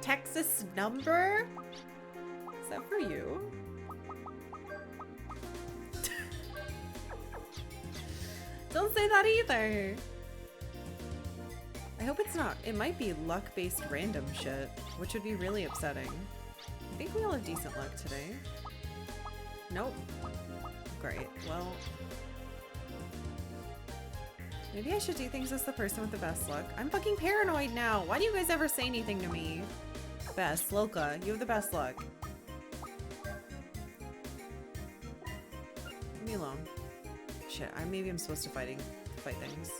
Texas number? Is that for you? Don't say that either. I hope it's not. It might be luck-based random shit, which would be really upsetting. I think we all have decent luck today. Nope. Great. Well, maybe I should do things as the person with the best luck. I'm fucking paranoid now. Why do you guys ever say anything to me? Best. Loka, you have the best luck. Leave me alone. Shit, maybe I'm supposed to fight things.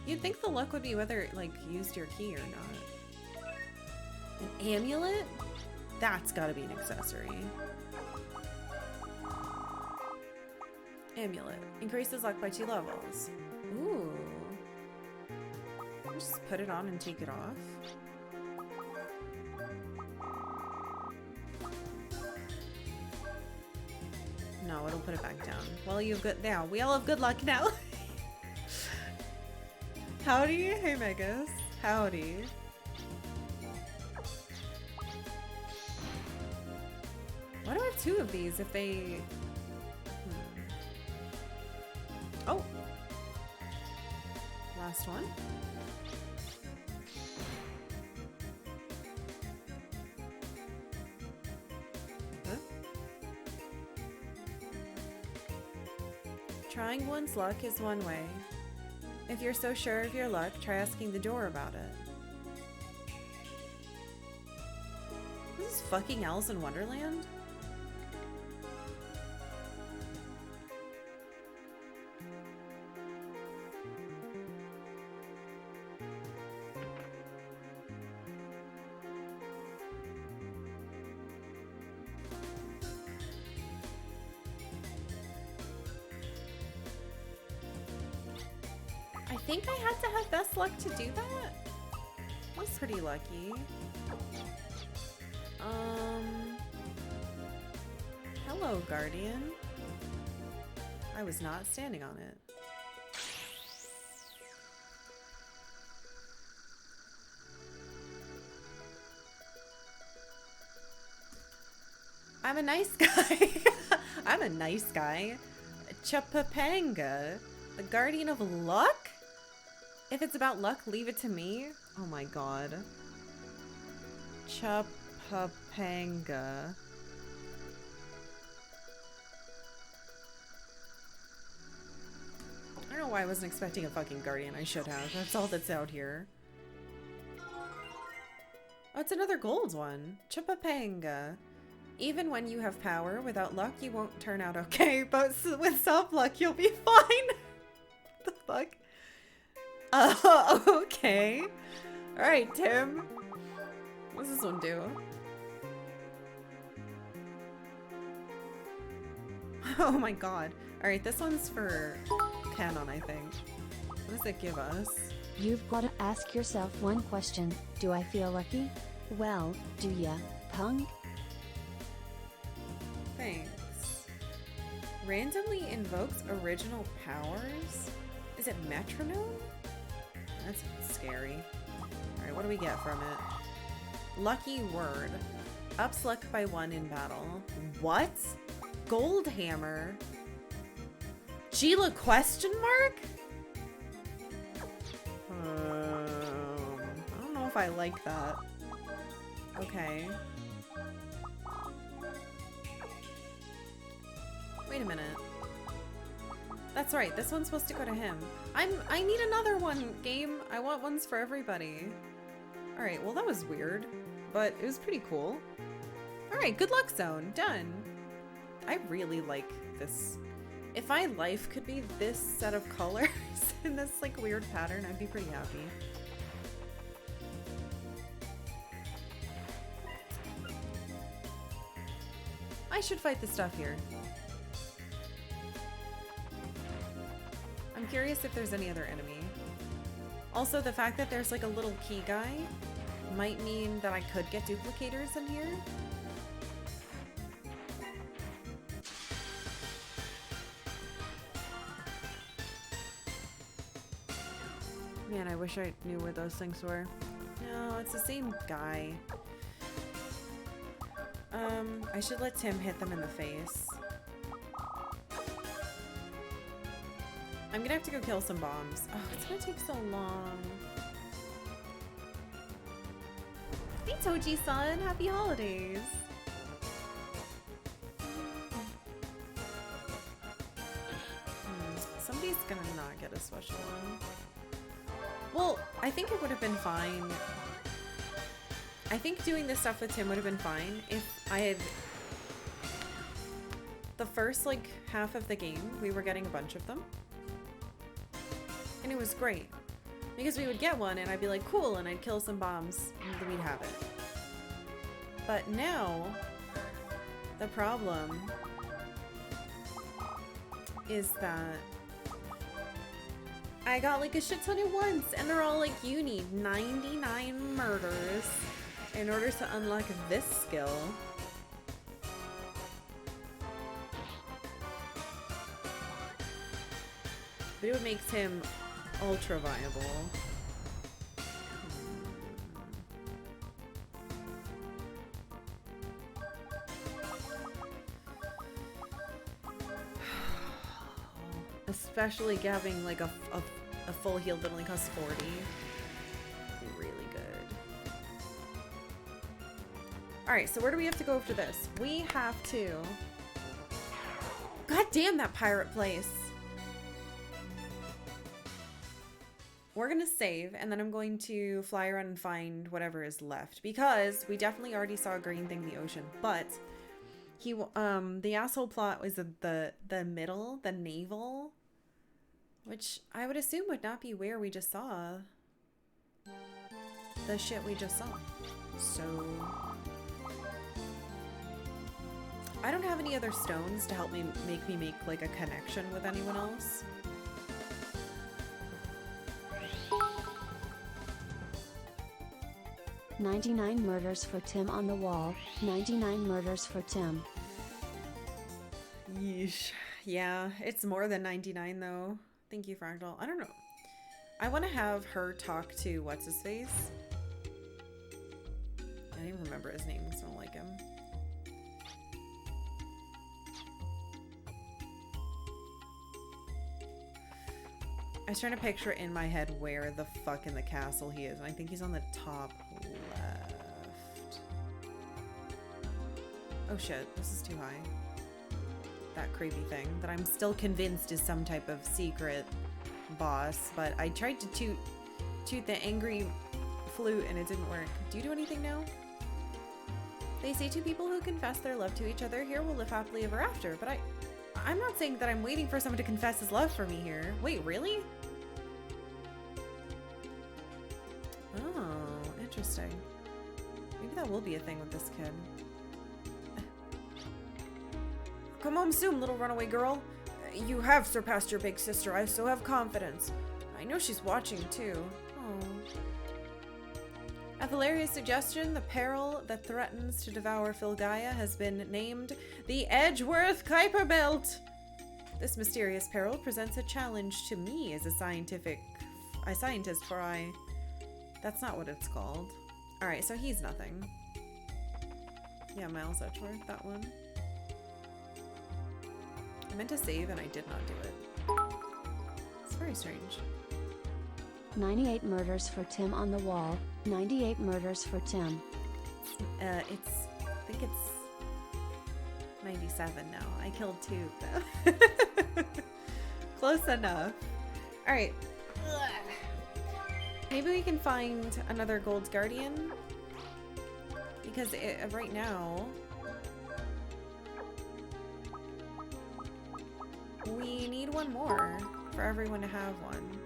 You'd think the luck would be whether it, like, used your key or not. An amulet? That's gotta be an accessory. Amulet. Increases luck by 2 levels. Ooh. Just put it on and take it off. No, it'll put it back down. Well, you have good now. We all have good luck now. Howdy. Hey, Megas. Howdy. Why do I have 2 of these if they... Oh. Last one. Trying one's luck is one way. If you're so sure of your luck, try asking the door about it. This is fucking Alice in Wonderland? think I had to have best luck to do that. I was pretty lucky. Hello, Guardian. I was not standing on it. I'm a nice guy. I'm a nice guy. Chapapanga, the guardian of luck? If it's about luck, leave it to me. Oh my god. Chapapanga. I don't know why I wasn't expecting a fucking guardian. I should have. That's all that's out here. Oh, it's another gold one. Chapapanga. Even when you have power, without luck, you won't turn out okay. But with some luck, you'll be fine. The fuck? Okay. Alright, Tim. What does this one do? Oh my god. Alright, this one's for Canon, I think. What does it give us? You've gotta ask yourself one question. Do I feel lucky? Well, do ya, punk? Thanks. Randomly invokes original powers? Is it metronome? That's scary. Alright, what do we get from it? Lucky word. Ups luck by 1 in battle. What? Gold hammer? Gila question mark? I don't know if I like that. Okay. Wait a minute. That's right, this one's supposed to go to him. I need another one, game. I want ones for everybody. Alright, well that was weird, but it was pretty cool. Alright, good luck zone, done. I really like this. If my life could be this set of colors in this like weird pattern, I'd be pretty happy. I should fight the stuff here. I'm curious if there's any other enemy. Also, the fact that there's like a little key guy might mean that I could get duplicators in here. Man, I wish I knew where those things were. No, it's the same guy. I should let Tim hit them in the face. I'm gonna have to go kill some bombs. Oh, it's gonna take so long. Hey Toji-san, happy holidays! Somebody's gonna not get a special one. Well, I think it would have been fine. I think doing this stuff with Tim would have been fine if I had... The first, like, half of the game, we were getting a bunch of them. And it was great. Because we would get one and I'd be like, cool, and I'd kill some bombs and then we'd have it. But now, the problem is that I got like a shit ton at once and they're all like, you need 99 murders in order to unlock this skill. But it would make him ultra viable. Especially having like a full heal that only costs 40. Be really good. Alright, so where do we have to go after this? We have to... God damn that pirate place! We're gonna save, and then I'm going to fly around and find whatever is left. Because we definitely already saw a green thing in the ocean, but... He, the asshole plot was the middle, the naval... Which I would assume would not be where we just saw the shit we just saw. So... I don't have any other stones to help me make like a connection with anyone else. 99 murders for Tim on the wall, 99 murders for Tim. Yeesh. Yeah, it's more than 99 though. Thank you, Fractal. I don't know. I want to have her talk to what's-his-face. I don't even remember his name because I don't like him. I was trying to picture in my head where the fuck in the castle he is, and I think he's on the top left. Oh shit, this is too high. That creepy thing that I'm still convinced is some type of secret boss, but I tried to toot the angry flute and it didn't work. Do you do anything now? They say two people who confess their love to each other here will live happily ever after, but I'm not saying that I'm waiting for someone to confess his love for me here. Wait, really? Oh, interesting. Maybe that will be a thing with this kid. Come home soon, little runaway girl. You have surpassed your big sister. I so have confidence. I know she's watching too. Oh. At Valeria's suggestion, the peril that threatens to devour Filgaia has been named the Edgeworth Kuiper Belt. This mysterious peril presents a challenge to me as a scientist, for that's not what it's called. Alright, so he's nothing. Yeah, Miles Edgeworth, that one. I meant to save and I did not do it. It's very strange. 98 murders for Tim on the wall, 98 murders for Tim. I think it's 97 now. I killed 2 though. Close enough. Alright. Maybe we can find another Gold Guardian. Because right now we need one more for everyone to have one.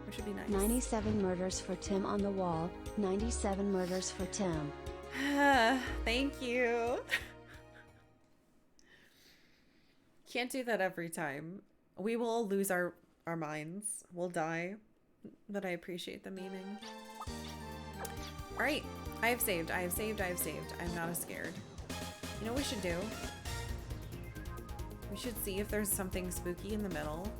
Which would be nice. 97 murders for Tim on the wall, 97 murders for Tim. Thank you. Can't do that every time. We will lose our minds. We'll die. But I appreciate the memeing. Alright. I have saved. I have saved. I have saved. I'm not as scared. You know what we should do? We should see if there's something spooky in the middle.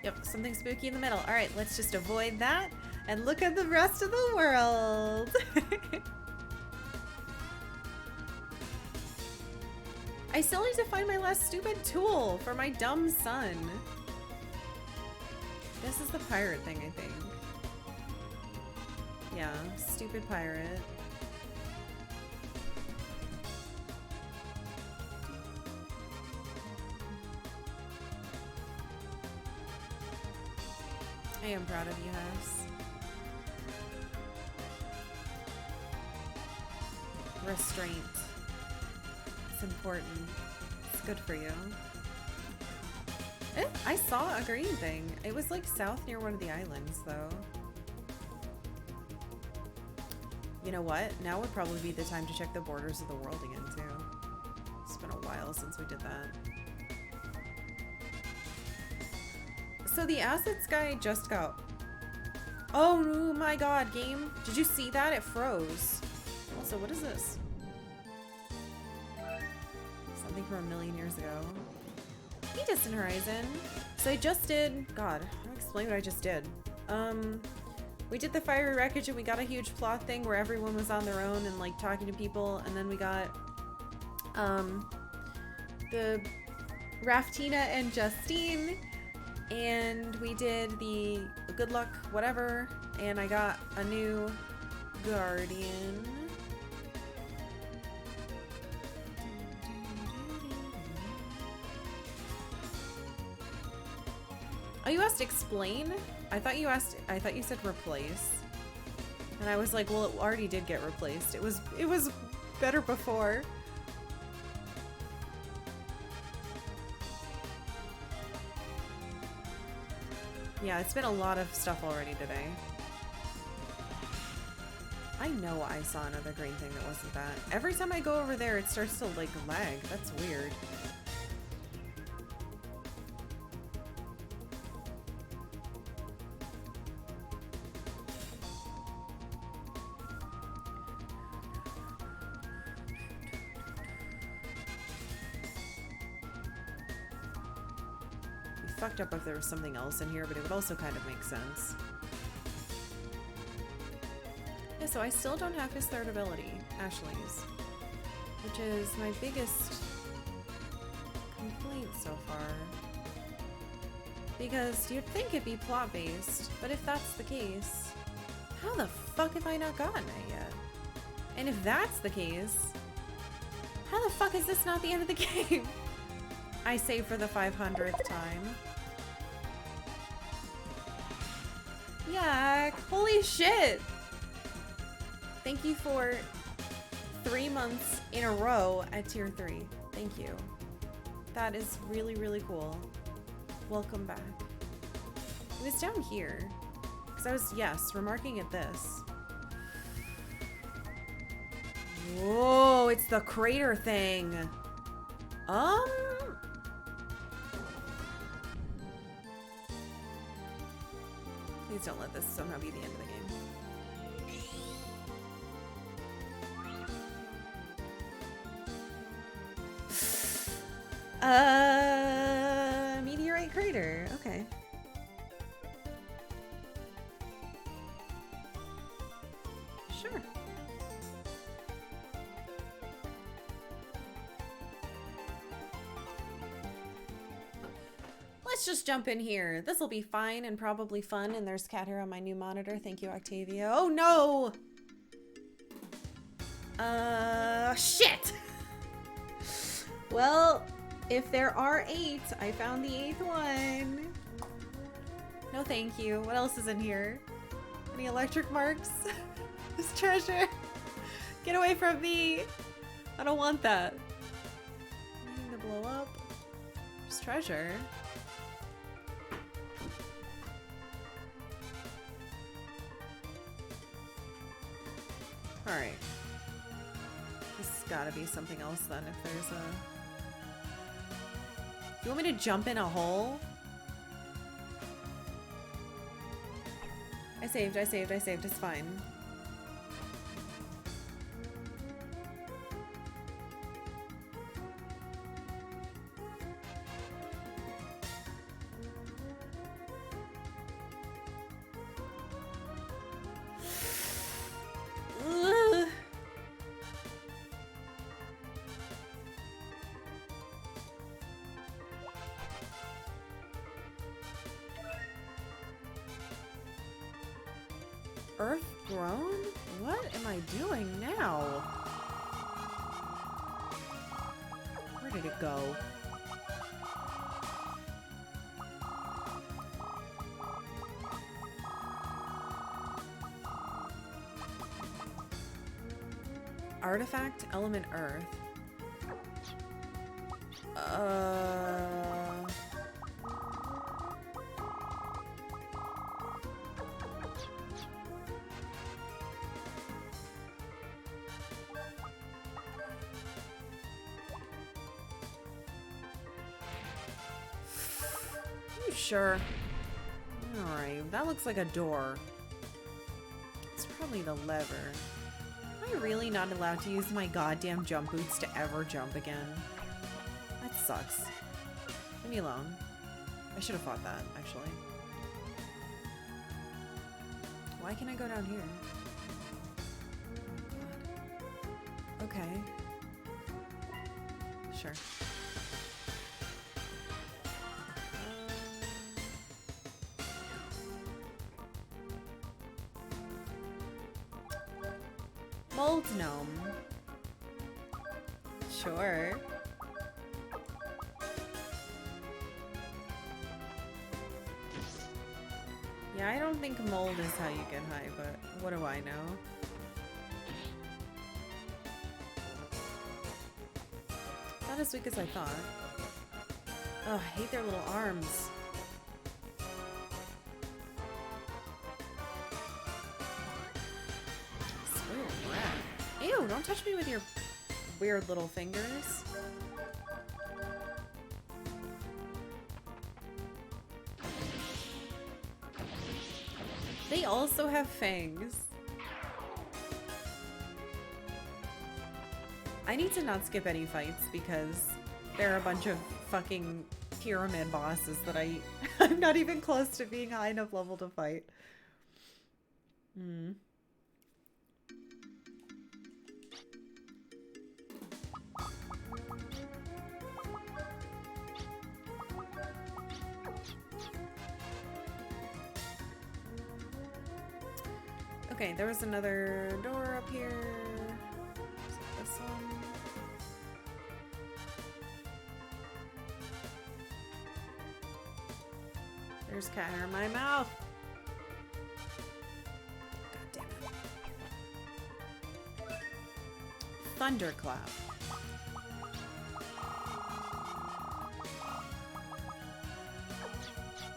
Yep, something spooky in the middle. Alright, let's just avoid that and look at the rest of the world. I still need to find my last stupid tool for my dumb son. This is the pirate thing, I think. Yeah, stupid pirate. I am proud of you, House. Restraint. It's important. It's good for you. I saw a green thing. It was like south near one of the islands, though. You know what? Now would probably be the time to check the borders of the world again, too. It's been a while since we did that. So the assets guy just got... Oh my god, game. Did you see that? It froze. Also, what is this? Something from a million years ago. Hey, Distant Horizon. So I just did... God, I'll explain what I just did. We did the fiery wreckage and we got a huge plot thing where everyone was on their own and like talking to people, and then we got the Raftina and Justine, and we did the good luck whatever, and I got a new guardian. Oh, you asked explain? I thought you said replace. And I was like, well, it already did get replaced. It was better before. Yeah, it's been a lot of stuff already today. I know I saw another green thing that wasn't that. Every time I go over there, it starts to like lag. That's weird. fucked up if there was something else in here, but it would also kind of make sense. Yeah, so I still don't have his third ability, Ashley's, which is my biggest complaint so far. Because you'd think it'd be plot-based, but if that's the case, how the fuck have I not gotten it yet? And if that's the case, how the fuck is this not the end of the game? I say for the 500th time. Yeah, holy shit! Thank you for 3 months in a row at tier 3. Thank you. That is really, really cool. Welcome back. It was down here. Because I was, yes, remarking at this. Whoa, it's the crater thing. Please don't let this somehow be the end of the game. Meteorite crater. Okay. Sure. Let's just jump in here. This will be fine and probably fun. And there's cat hair on my new monitor. Thank you, Octavia. Oh no! Shit! Well, if there are 8, I found the 8th one. No thank you. What else is in here? Any electric marks? This treasure. Get away from me. I don't want that. Anything to blow up? Just treasure. Alright. This has gotta be something else then if there's a... You want me to jump in a hole? I saved, it's fine. Ugh. Earth grown? What am I doing now? Where did it go? Artifact, element earth. Sure. Alright, that looks like a door. It's probably the lever. Am I really not allowed to use my goddamn jump boots to ever jump again? That sucks. Leave me alone. I should have fought that, actually. Why can't I go down here? Oh, God. Okay. Sure. Mold gnome. Sure. Yeah, I don't think mold is how you get high, but what do I know? Not as weak as I thought. Oh, I hate their little arms. Ew, don't touch me with your weird little fingers. They also have fangs. I need to not skip any fights because there are a bunch of fucking pyramid bosses that I'm not even close to being high enough level to fight. Hmm. Okay, there was another door up here. Is it this one? There's cat hair in my mouth. God damn it. Thunderclap.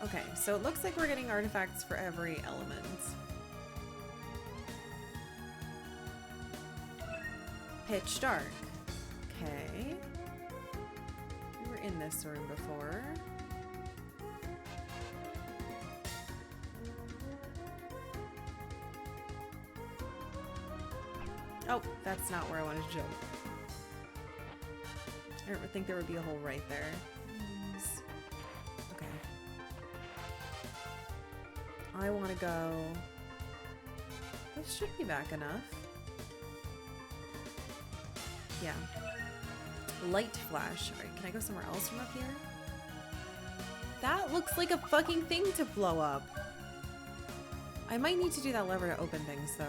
Okay, so it looks like we're getting artifacts for every element. Pitch dark. Okay. We were in this room before. Oh, that's not where I wanted to jump. I don't think there would be a hole right there. Okay. I want to go... This should be back enough. Yeah. Light flash. Alright, can I go somewhere else from up here? That looks like a fucking thing to blow up. I might need to do that lever to open things, though.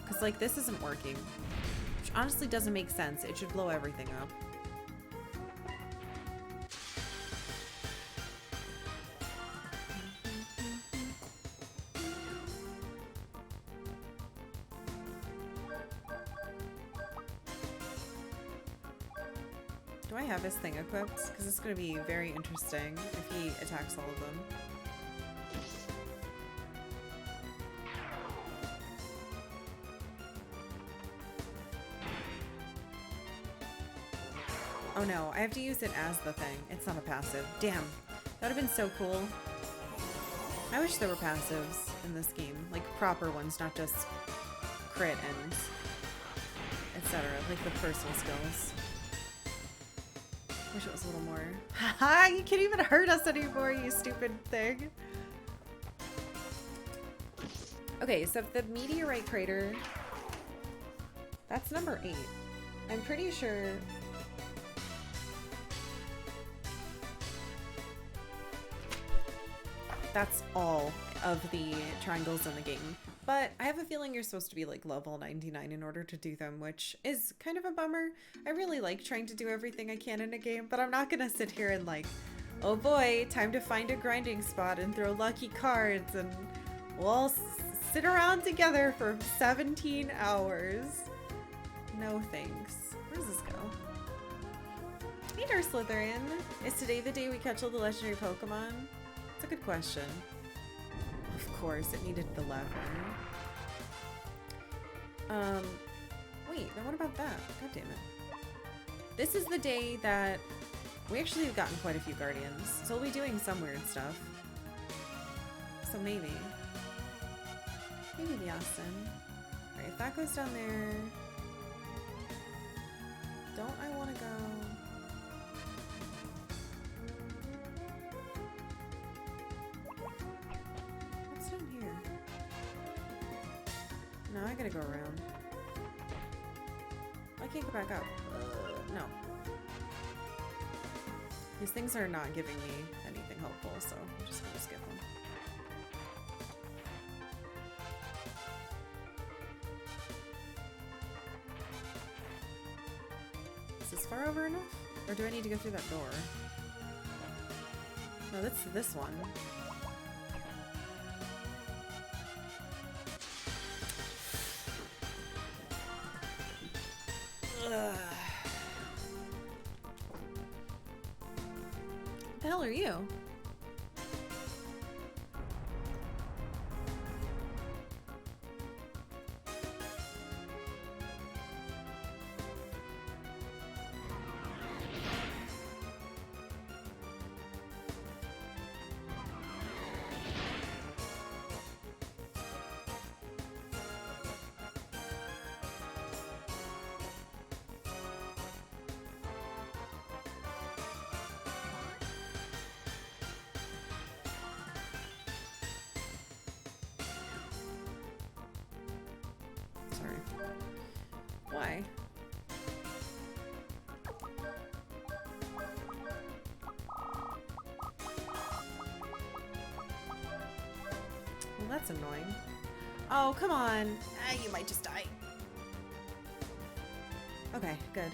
Because, like, this isn't working. Which honestly doesn't make sense. It should blow everything up. Do I have his thing equipped? Because it's going to be very interesting if he attacks all of them. Oh no, I have to use it as the thing. It's not a passive. Damn. That would have been so cool. I wish there were passives in this game. Like proper ones, not just crit and etc. Like the personal skills. Wish it was a little more. Haha, you can't even hurt us anymore, you stupid thing. Okay, so the meteorite crater, that's number 8. I'm pretty sure. That's all of the triangles in the game. But I have a feeling you're supposed to be like level 99 in order to do them, which is kind of a bummer. I really like trying to do everything I can in a game, but I'm not gonna sit here and like, oh boy, time to find a grinding spot and throw lucky cards and we'll all sit around together for 17 hours. No thanks. Where does this go? Hey there, Slytherin. Is today the day we catch all the legendary Pokemon? That's a good question. Of course, it needed the lever. Wait, then what about that? God damn it. This is the day that we actually have gotten quite a few Guardians, so we'll be doing some weird stuff. So maybe. Maybe the Austin. Alright, if that goes down there... Don't I want to go... No, I gotta go around. I can't go back up. No. These things are not giving me anything helpful, so I'm just gonna skip them. Is this far over enough? Or do I need to go through that door? No, that's this one. What the hell are you? annoying. Oh, come on. Ah, you might just die. Okay, good.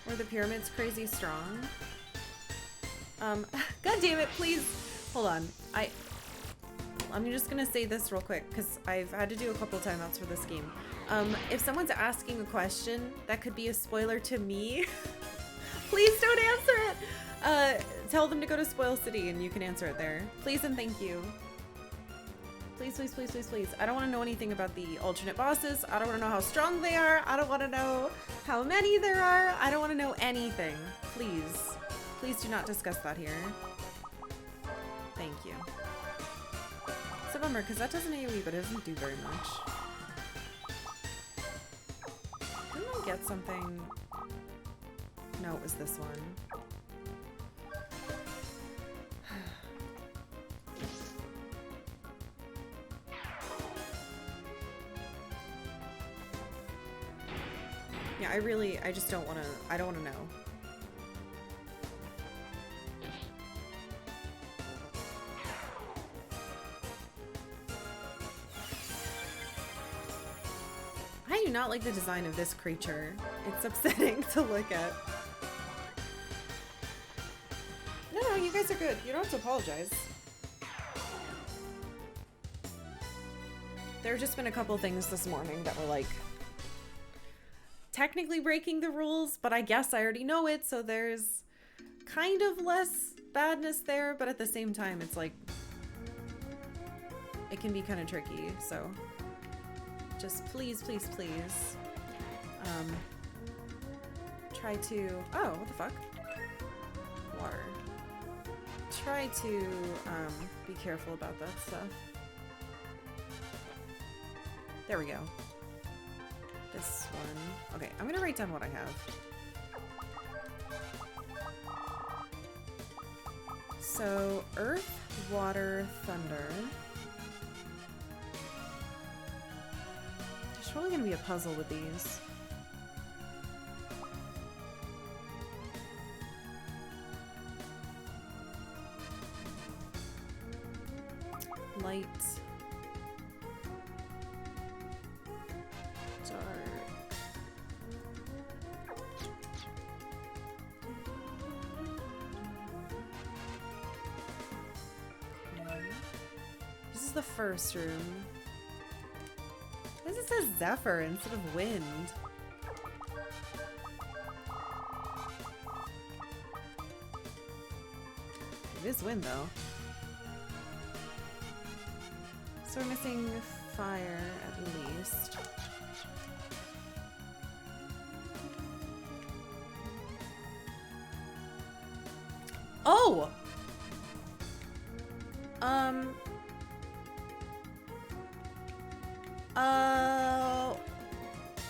Were the pyramids crazy strong? God damn it, please. Hold on. I'm just gonna say this real quick because I've had to do a couple timeouts for this game. If someone's asking a question that could be a spoiler to me, please don't answer it. Tell them to go to Spoil City and you can answer it there. Please and thank you. Please, please, please, please, please. I don't want to know anything about the alternate bosses. I don't want to know how strong they are. I don't want to know how many there are. I don't want to know anything. Please. Please do not discuss that here. Thank you. It's a bummer because that doesn't AoE, but it doesn't do very much. Didn't I get something? No, it was this one. Yeah, I just don't want to, I don't want to know. I do not like the design of this creature. It's upsetting to look at. No, you guys are good. You don't have to apologize. There have just been a couple things this morning that were like, technically breaking the rules, but I guess I already know it, so there's kind of less badness there, but at the same time, it's like, it can be kind of tricky, so just please, please, please, try to, oh, what the fuck? Water. Try to, be careful about that stuff. There we go. This one. Okay, I'm gonna write down what I have. So, earth, water, thunder. There's probably gonna be a puzzle with these. Light. The first room. Why does it say Zephyr instead of wind? It is wind though. So we're missing fire at least. Oh!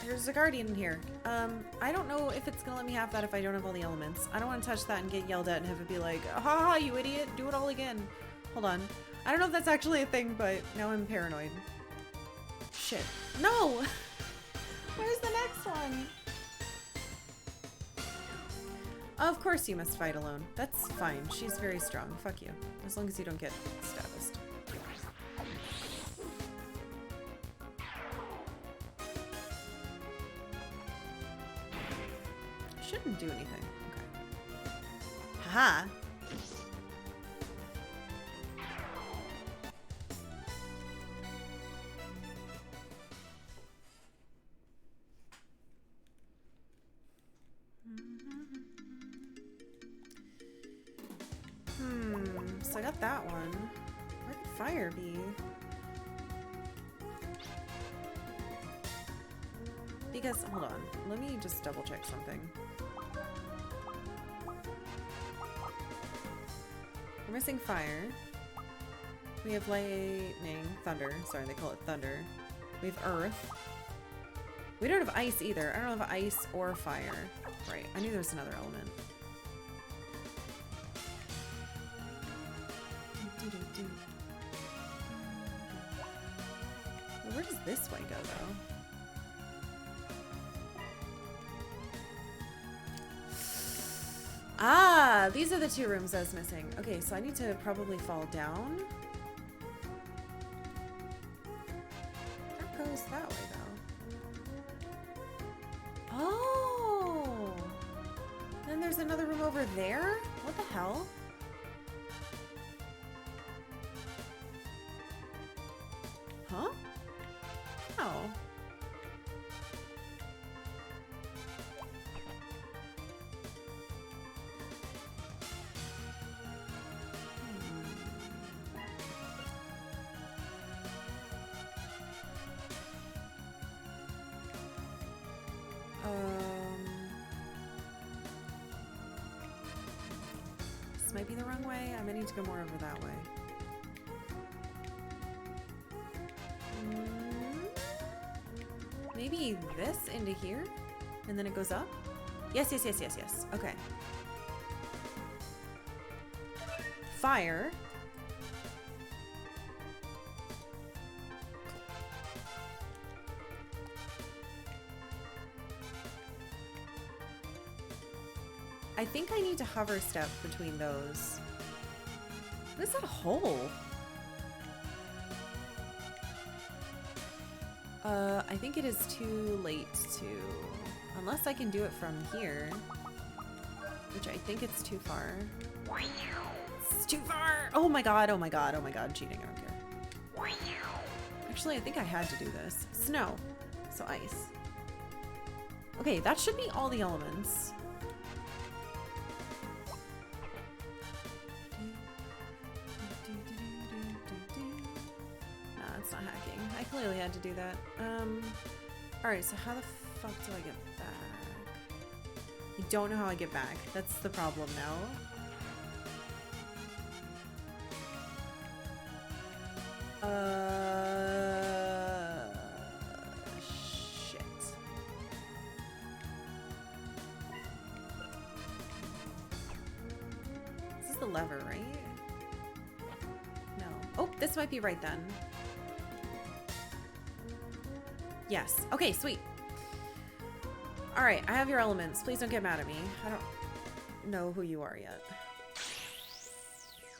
There's a guardian in here. I don't know if it's gonna let me have that if I don't have all the elements. I don't want to touch that and get yelled at and have it be like, ha ha, you idiot, do it all again. Hold on. I don't know if that's actually a thing, but now I'm paranoid. Shit. No! Where's the next one? Of course you must fight alone. That's fine. She's very strong. Fuck you. As long as you don't get stabbed. Shouldn't do anything. Okay. Haha. So I got that one. Where could fire be? Because, hold on. Let me just double check something. We're missing fire. We have lightning, thunder. Sorry, they call it thunder. We have earth. We don't have ice either. I don't have ice or fire. Right, I knew there was another element. Where does this way go, though? Ah, these are the two rooms I was missing. Okay, so I need to probably fall down. That goes that way, though. Oh! Then there's another room over there? What the hell? Huh? Oh. This might be the wrong way. I might need to go more over that way. Maybe this into here? And then it goes up? Yes, yes, yes, yes, yes. Okay. Fire. I think I need to hover step between those. What is that hole? I think it is too late to... Unless I can do it from here. Which I think it's too far. It's too far! Oh my god, oh my god, oh my god. Cheating, I don't care. Actually, I think I had to do this. Snow. So ice. Okay, that should be all the elements. I clearly had to do that. Alright, so how the fuck do I get back? I don't know how I get back. That's the problem now. Shit. This is the lever, right? No. Oh, this might be right then. Yes. Okay, sweet. Alright, I have your elements. Please don't get mad at me. I don't know who you are yet.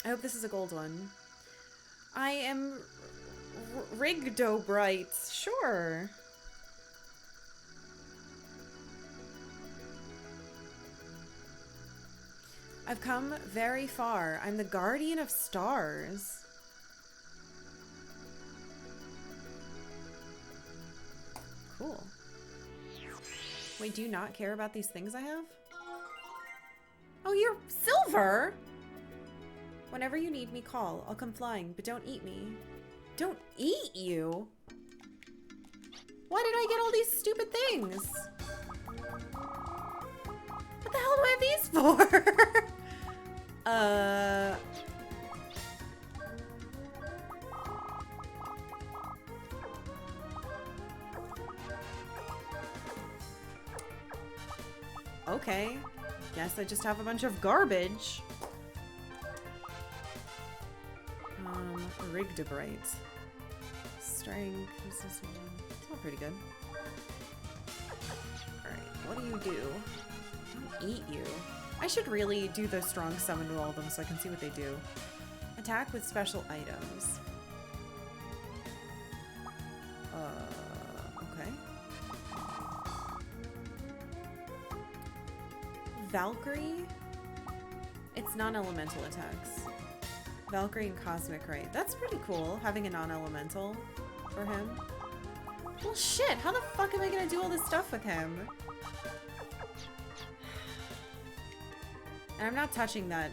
I hope this is a gold one. I am Rigdobright. Sure. I've come very far. I'm the guardian of stars. Cool. Wait, do you not care about these things I have? Oh, you're silver! Whenever you need me, call. I'll come flying, but don't eat me. Don't eat you? Why did I get all these stupid things? What the hell do I have these for? Okay. Guess I just have a bunch of garbage. Rigdobright. Strength. This is all pretty good. Alright, what do you do? Don't eat you. I should really do the strong summon to all of them so I can see what they do. Attack with special items. Okay. Valkyrie? It's non-elemental attacks. Valkyrie and Cosmic Ray. That's pretty cool, having a non-elemental for him. Well, shit, how the fuck am I gonna do all this stuff with him? And I'm not touching that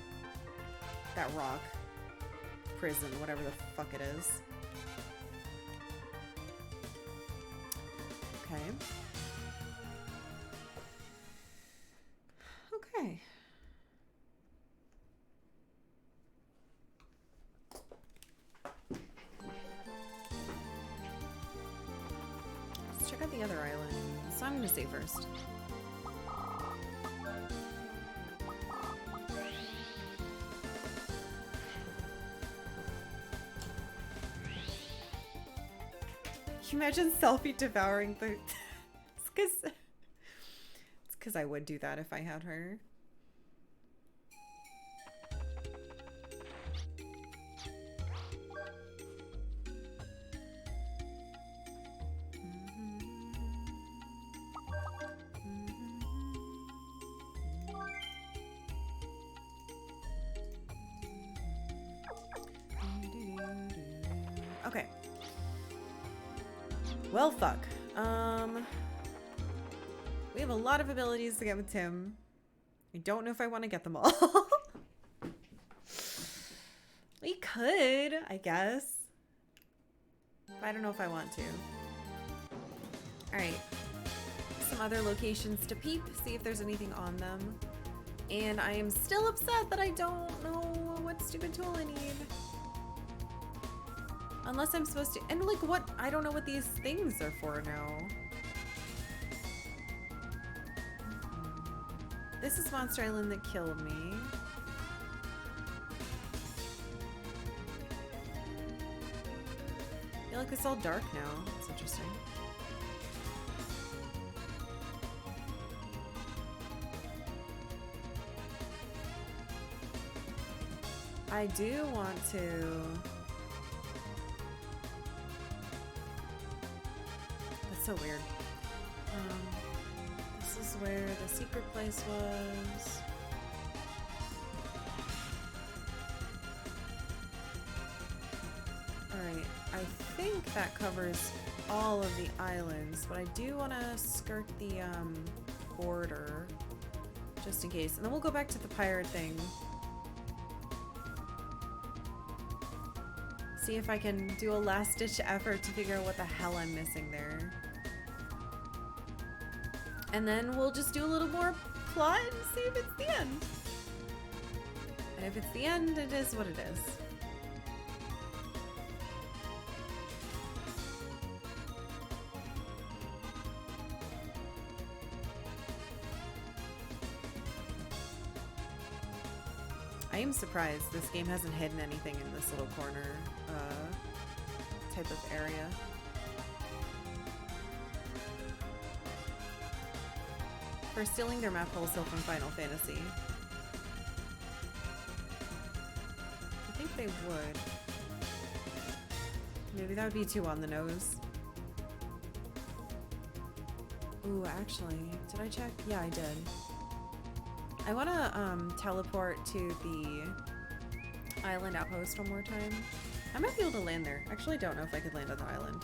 rock prison, whatever the fuck it is. Okay. Okay. Let's check out the other island. So I'm gonna say first. you imagine Selfie devouring the... It's because I would do that if I had her. Okay. Well, fuck. We have a lot of abilities to get with Tim. I don't know if I want to get them all. We could, I guess. But I don't know if I want to. Alright. Some other locations to peep, see if there's anything on them. And I am still upset that I don't know what stupid tool I need. Unless I'm supposed to... And like what... I don't know what these things are for now. This is Monster Island that killed me. I feel like it's all dark now. That's interesting. I do want to... That's so weird. This is where the secret place was. Alright, I think that covers all of the islands, but I do want to skirt the border just in case. And then we'll go back to the pirate thing. See if I can do a last-ditch effort to figure out what the hell I'm missing there. And then we'll just do a little more plot and see if it's the end. And if it's the end, it is what it is. I am surprised this game hasn't hidden anything in this little corner type of area. For stealing their map wholesale from Final Fantasy. I think they would. Maybe that would be too on the nose. Ooh, actually, did I check? Yeah, I did. I want to teleport to the island outpost one more time. I might be able to land there. Actually, I don't know if I could land on the island.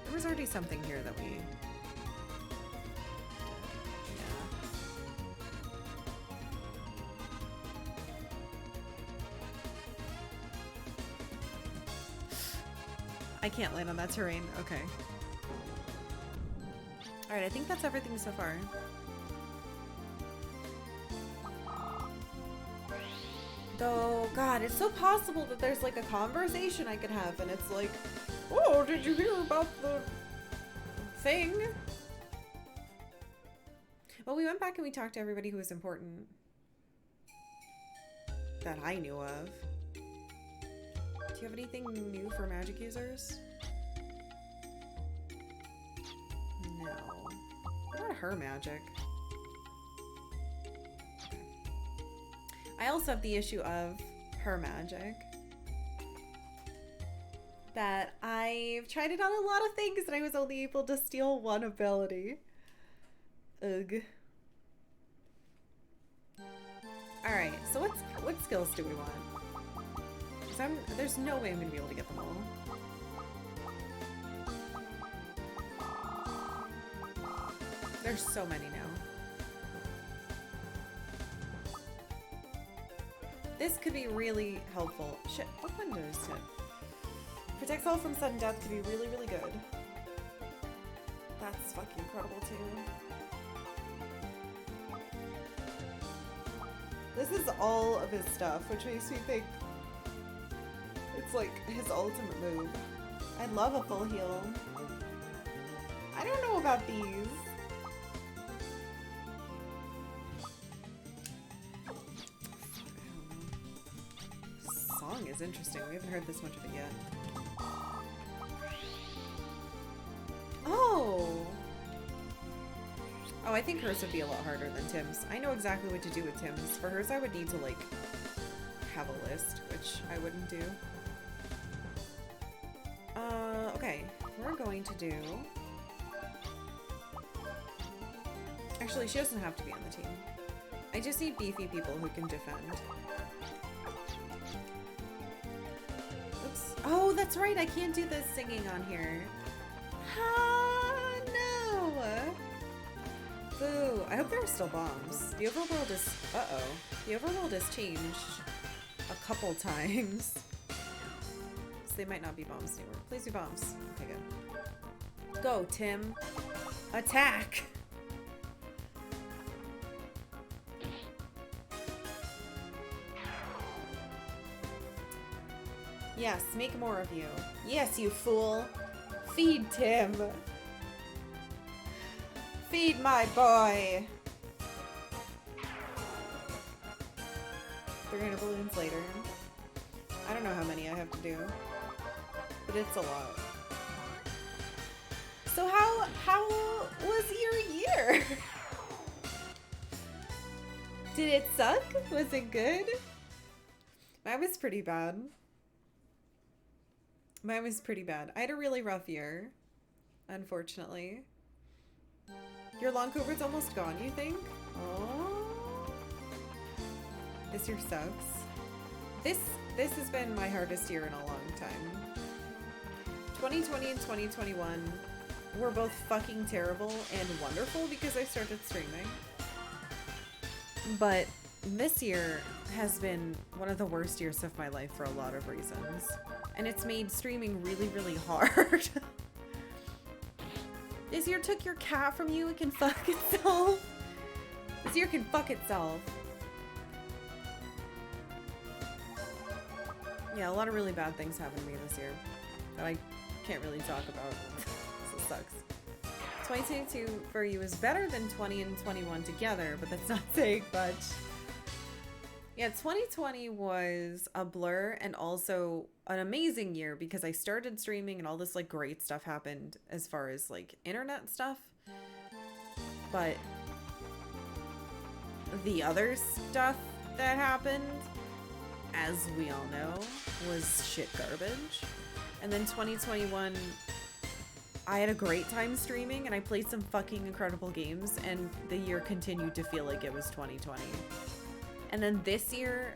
There was already something here that we... Yeah. I can't land on that terrain. Okay. Alright, I think that's everything so far. Though, God, it's so possible that there's like a conversation I could have and it's like, oh, did you hear about the thing? Well, we went back and we talked to everybody who was important. That I knew of. Do you have anything new for magic users? No. What about her magic? I also have the issue of her magic. That I've tried it on a lot of things and I was only able to steal one ability. Ugh. Alright, so what skills do we want? Because there's no way I'm going to be able to get them all. There's so many now. This could be really helpful. Shit, what window is it? Protects all from sudden death could be really, really good. That's fucking incredible too. This is all of his stuff, which makes me think it's like his ultimate move. I love a full heal. I don't know about these. is interesting. We haven't heard this much of it yet. Oh! Oh, I think hers would be a lot harder than Tim's. I know exactly what to do with Tim's. For hers, I would need to, like, have a list, which I wouldn't do. Okay. We're going to do... Actually, she doesn't have to be on the team. I just need beefy people who can defend. Oops. Oh, that's right! I can't do the singing on here. No! Boo. I hope there are still bombs. The overworld is... Uh-oh. The overworld has changed a couple times. So they might not be bombs anymore. Please be bombs. Okay, good. Go, Tim. Attack! Yes, make more of you. Yes, you fool. Feed Tim. Feed my boy. 300 balloons later. I don't know how many I have to do, but it's a lot. So how was your year? Did it suck? Was it good? Mine was pretty bad. Mine was pretty bad. I had a really rough year, unfortunately. Your long COVID's almost gone, you think? Oh. This year sucks. This has been my hardest year in a long time. 2020 and 2021 were both fucking terrible and wonderful because I started streaming. But this year has been one of the worst years of my life for a lot of reasons. And it's made streaming really, really hard. This year took your cat from you, it can fuck itself. This year can fuck itself. Yeah, a lot of really bad things happened to me this year that I can't really talk about. So it sucks. 2022 for you is better than 20 and 21 together, but that's not saying much. Yeah, 2020 was a blur and also an amazing year because I started streaming and all this like great stuff happened as far as like internet stuff. But the other stuff that happened, as we all know, was shit garbage. And then 2021, I had a great time streaming and I played some fucking incredible games, and the year continued to feel like it was 2020. And then this year,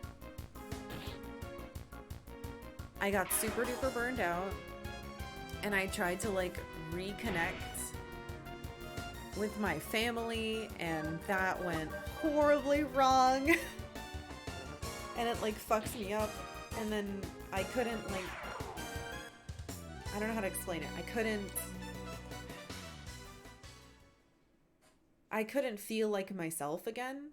I got super duper burned out and I tried to like reconnect with my family, and that went horribly wrong. And it like fucks me up, and then I couldn't like, I don't know how to explain it. I couldn't feel like myself again.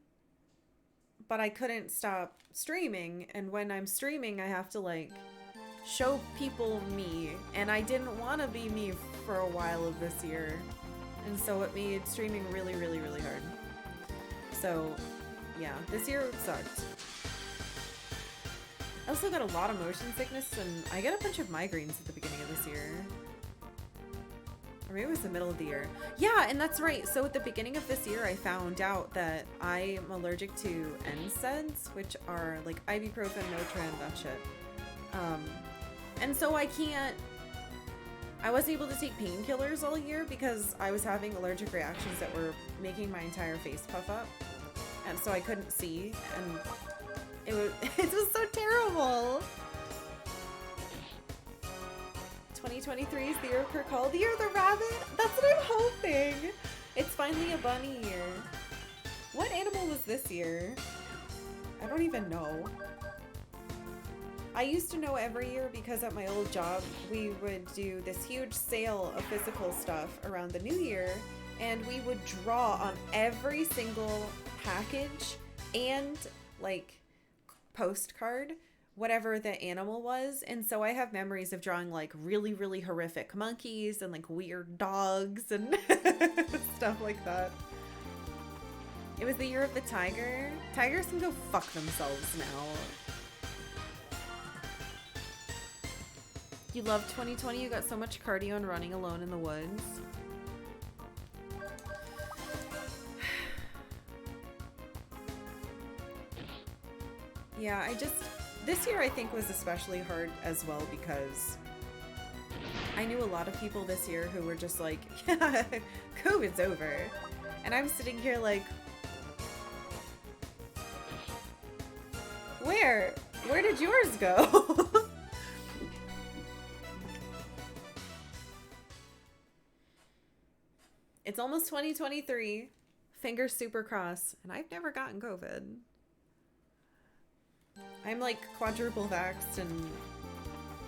But I couldn't stop streaming, and when I'm streaming I have to like show people me, and I didn't want to be me for a while of this year, and so it made streaming really, really, really hard. So yeah, this year sucked. I also got a lot of motion sickness, and I got a bunch of migraines at the beginning of this year. Or maybe it was the middle of the year. Yeah, and that's right. So at the beginning of this year, I found out that I am allergic to NSAIDs, which are like ibuprofen, Motrin, that shit. And so I wasn't able to take painkillers all year because I was having allergic reactions that were making my entire face puff up. And so I couldn't see, and it was so terrible. 2023 is the year of Karkalla, the year of the rabbit. That's what I'm hoping. It's finally a bunny year. What animal was this year? I don't even know. I used to know every year because at my old job, we would do this huge sale of physical stuff around the new year, and we would draw on every single package and like postcard whatever the animal was. And so I have memories of drawing like really, really horrific monkeys and like weird dogs and stuff like that. It was the year of the tiger. Tigers can go fuck themselves now. You love 2020? You got so much cardio and running alone in the woods. Yeah, this year I think was especially hard as well because I knew a lot of people this year who were just like, yeah, COVID's over. And I'm sitting here like, where? Where did yours go? It's almost 2023. Fingers super crossed. And I've never gotten COVID. I'm like quadruple vaxxed, and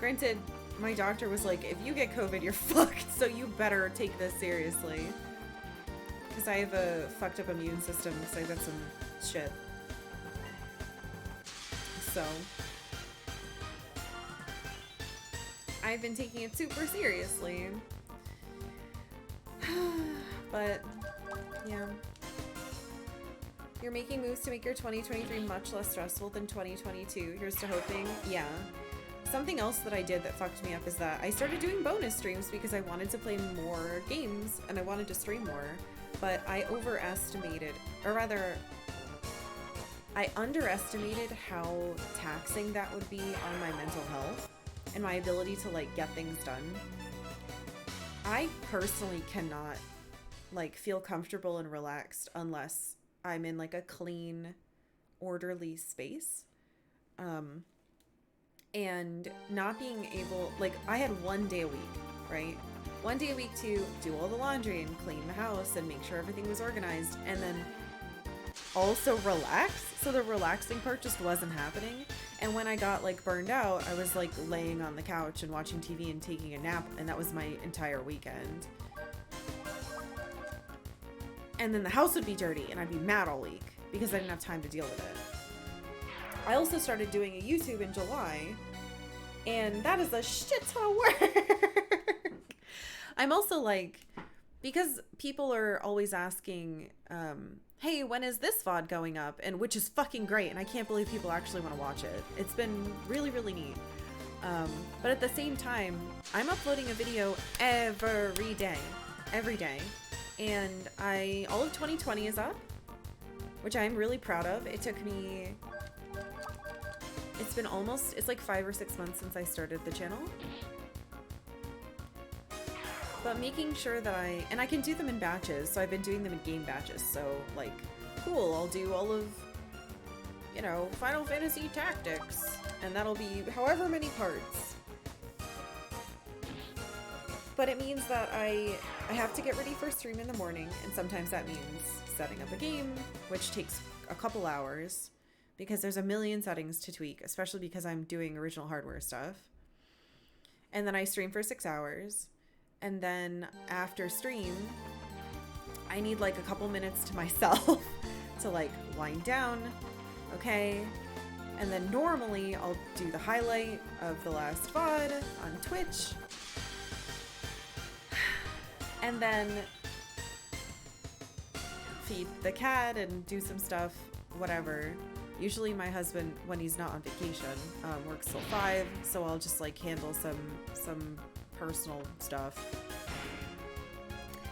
granted, my doctor was like, if you get COVID, you're fucked, so you better take this seriously. Because I have a fucked up immune system, because I've got some shit. So I've been taking it super seriously. But, yeah. You're making moves to make your 2023 much less stressful than 2022. Here's to hoping. Yeah. Something else that I did that fucked me up is that I started doing bonus streams because I wanted to play more games and I wanted to stream more. But I overestimated, or rather, I underestimated how taxing that would be on my mental health and my ability to like get things done. I personally cannot like feel comfortable and relaxed unless I'm in like a clean, orderly space. And not being able, like I had 1 day a week, right? 1 day a week to do all the laundry and clean the house and make sure everything was organized and then also relax. So the relaxing part just wasn't happening. And when I got like burned out, I was like laying on the couch and watching TV and taking a nap, and that was my entire weekend. And then the house would be dirty and I'd be mad all week because I didn't have time to deal with it. I also started doing a YouTube in July, and that is a shit ton of work. I'm also like, because people are always asking, hey, when is this VOD going up? And which is fucking great, and I can't believe people actually want to watch it. It's been really, really neat. But at the same time, I'm uploading a video every day. And all of 2020 is up, which I'm really proud of. It took me, it's like 5 or 6 months since I started the channel. But making sure that and I can do them in batches, so I've been doing them in game batches. So like, cool, I'll do all of, you know, Final Fantasy Tactics, and that'll be however many parts. But it means that I have to get ready for stream in the morning, and sometimes that means setting up a game, which takes a couple hours, because there's a million settings to tweak, especially because I'm doing original hardware stuff. And then I stream for 6 hours, and then after stream, I need like a couple minutes to myself to like wind down, okay? And then normally I'll do the highlight of the last VOD on Twitch, and then feed the cat and do some stuff, whatever. Usually my husband, when he's not on vacation, works till 5, so I'll just like handle some personal stuff.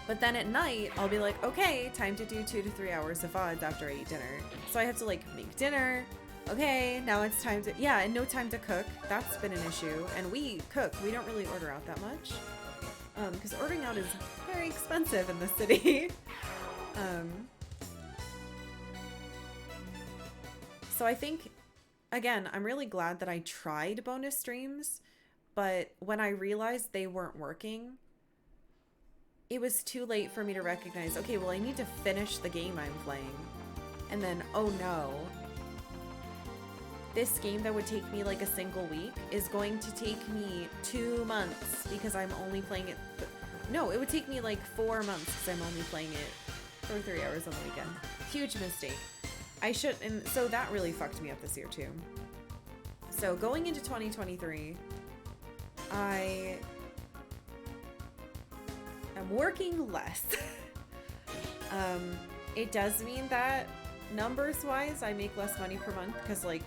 But then at night, I'll be like, okay, time to do 2 to 3 hours of VODs after I eat dinner. So I have to like make dinner. Okay, now it's time to, yeah, and no time to cook. That's been an issue. And we cook. We don't really order out that much. Because ordering out is very expensive in the city. So I think, again, I'm really glad that I tried bonus streams, but when I realized they weren't working, it was too late for me to recognize, okay, well, I need to finish the game I'm playing. And then, oh no, this game that would take me like a single week is going to take me 2 months because I'm only playing it. No, it would take me like 4 months because I'm only playing it for 3 hours on the weekend. Huge mistake. And so that really fucked me up this year too. So going into 2023, I am working less. It does mean that numbers wise, I make less money per month because like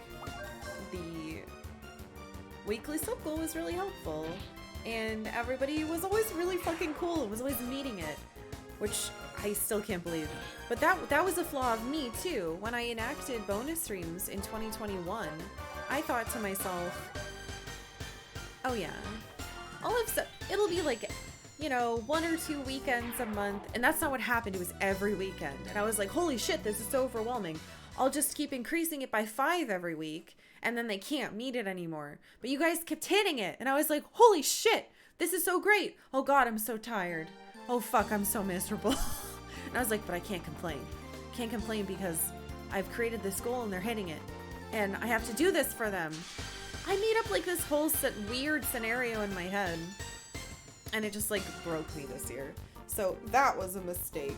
weekly sub goal was really helpful. And everybody was always really fucking cool, was always meeting it, which I still can't believe. But that was a flaw of me too. When I enacted bonus streams in 2021, I thought to myself, oh yeah, it'll be like, you know, 1 or 2 weekends a month. And that's not what happened. It was every weekend. And I was like, holy shit, this is so overwhelming. I'll just keep increasing it by 5 every week. And then they can't meet it anymore. But you guys kept hitting it. And I was like, holy shit, this is so great. Oh God, I'm so tired. Oh fuck, I'm so miserable. And I was like, but I can't complain. Can't complain because I've created this goal and they're hitting it. And I have to do this for them. I made up like this whole weird scenario in my head. And it just like broke me this year. So that was a mistake.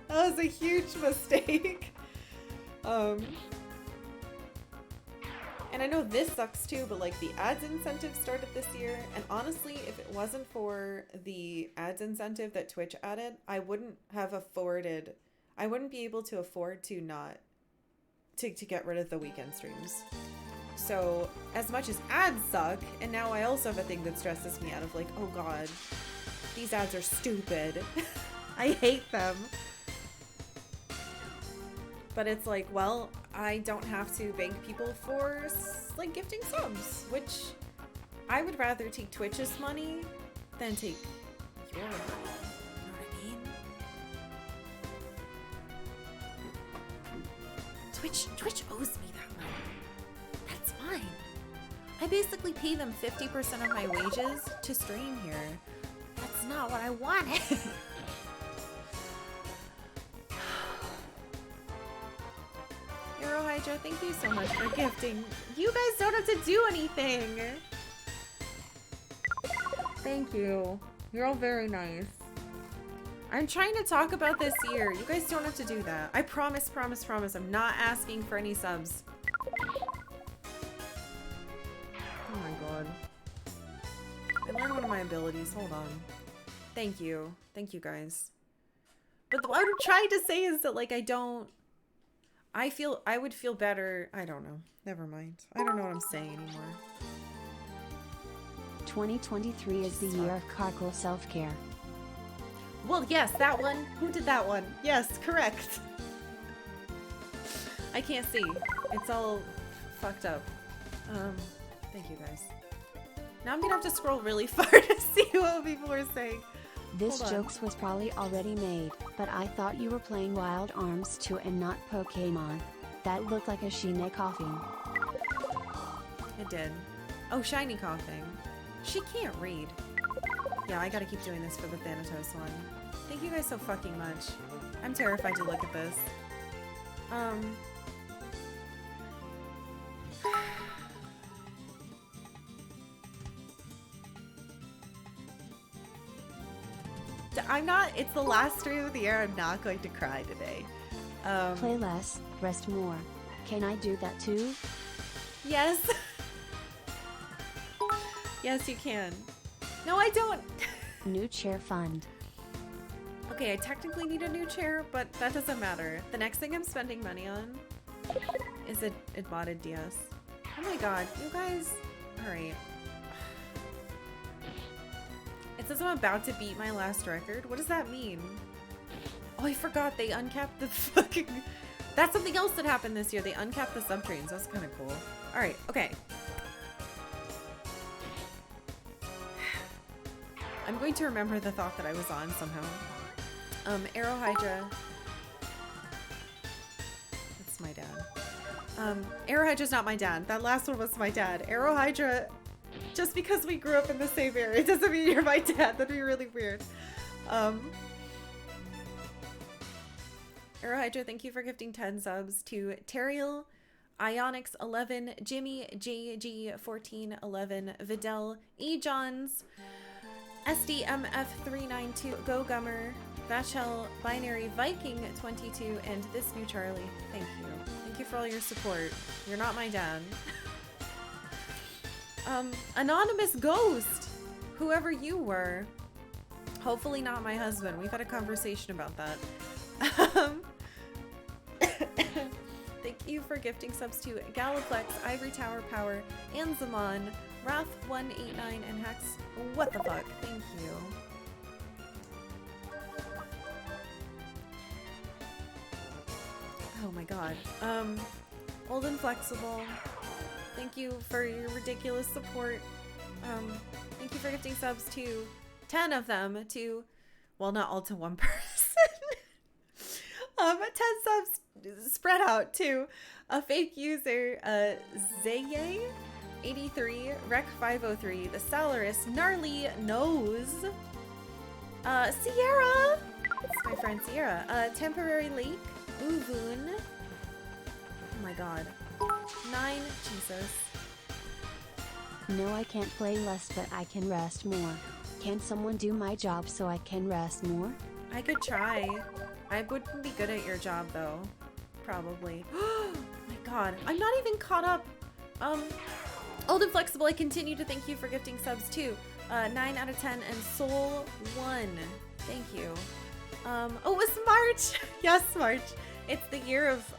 That was a huge mistake. And I know this sucks too, but like the ads incentive started this year. And honestly, if it wasn't for the ads incentive that Twitch added, I wouldn't be able to afford to get rid of the weekend streams. So as much as ads suck, and now I also have a thing that stresses me out of like, oh God, these ads are stupid. I hate them. But it's like, well, I don't have to beg people for like gifting subs, which I would rather take Twitch's money than take your money. You know what I mean? Twitch owes me that money. That's fine. I basically pay them 50% of my wages to stream here. That's not what I wanted. Hydra, thank you so much for gifting. You guys don't have to do anything. Thank you. You're all very nice. I'm trying to talk about this year. You guys don't have to do that. I promise, I'm not asking for any subs. Oh my God. I learned one of my abilities. Hold on. Thank you. Thank you guys. But what I'm trying to say is that like I would feel better. I don't know. Never mind. I don't know what I'm saying anymore. 2023 is the year of Karkalla self-care. Well, yes, that one. Who did that one? Yes, correct. I can't see. It's all fucked up. Thank you guys. Now I'm gonna have to scroll really far to see what people are saying. This jokes was probably already made, but I thought you were playing Wild Arms 2 and not Pokemon. That looked like a Shine coughing. It did. Oh, Shiny coughing. She can't read. Yeah, I gotta keep doing this for the Thanatos one. Thank you guys so fucking much. I'm terrified to look at this. It's the last stream of the year. I'm not going to cry today. Play less, rest more. Can I do that too? Yes. Yes, you can. No, I don't. New chair fund. Okay, I technically need a new chair, but that doesn't matter. The next thing I'm spending money on is a modded DS. Oh my God, you guys. All right. It says I'm about to beat my last record. What does that mean? Oh, I forgot they uncapped the fucking... That's something else that happened this year. They uncapped the subtrains. That's kind of cool. All right, okay. I'm going to remember the thought that I was on somehow. Arrow Hydra. That's my dad. Arrow Hydra's not my dad. That last one was my dad. Arrow Hydra... Just because we grew up in the same area doesn't mean you're my dad. That'd be really weird. Arrow Hydra, thank you for gifting 10 subs to Teriel, Ionix11, Jimmy, JG1411, Videl, E-Johns, SDMF392, Go Gummer, Vachel, Binary Viking 22, and this new Charlie. Thank you. Thank you for all your support. You're not my dad. Anonymous Ghost, whoever you were, hopefully not my husband. We've had a conversation about that. thank you for gifting subs to Galaflex, Ivory Tower Power, and Zaman, Wrath189, and Hacks. What the fuck? Thank you. Oh my god. Old and Flexible, thank you for your ridiculous support. Thank you for gifting subs to 10 of them to, well, not all to one person. 10 subs spread out to a fake user, Zaye83, Rec503, the Salaris, Gnarly Nose, Sierra, it's my friend Sierra, Temporary Lake, Uvoon, oh my god, 9, Jesus. No, I can't play less, but I can rest more. Can someone do my job so I can rest more? I could try. I wouldn't be good at your job though. Probably. Oh my god. I'm not even caught up. Old and Flexible, I continue to thank you for gifting subs too. 9 out of 10 and Soul 1. Thank you. Oh, it's March. Yes, March. It's the year of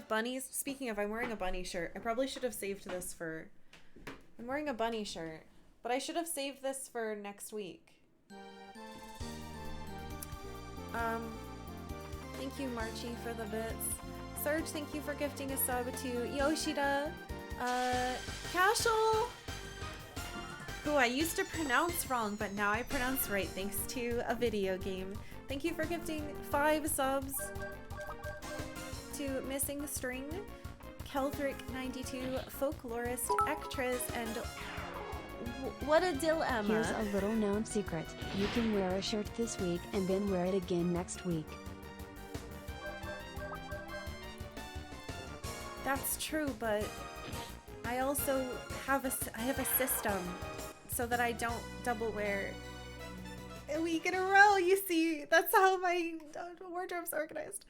bunnies. Speaking of, I'm wearing a bunny shirt. I probably should have saved this for, I'm wearing a bunny shirt, but I should have saved this for next week. Thank you, Marchie, for the bits. Serge, thank you for gifting a sub to Yoshida. Cashel, who I used to pronounce wrong, but now I pronounce right thanks to a video game. Thank you for gifting 5 subs to Missing String, Kelthric92, Folklorist, Actress, and What a Dilemma. Here's a little known secret. You can wear a shirt this week and then wear it again next week. That's true, but I also have a system so that I don't double wear a week in a row, you see. That's how my wardrobe's organized.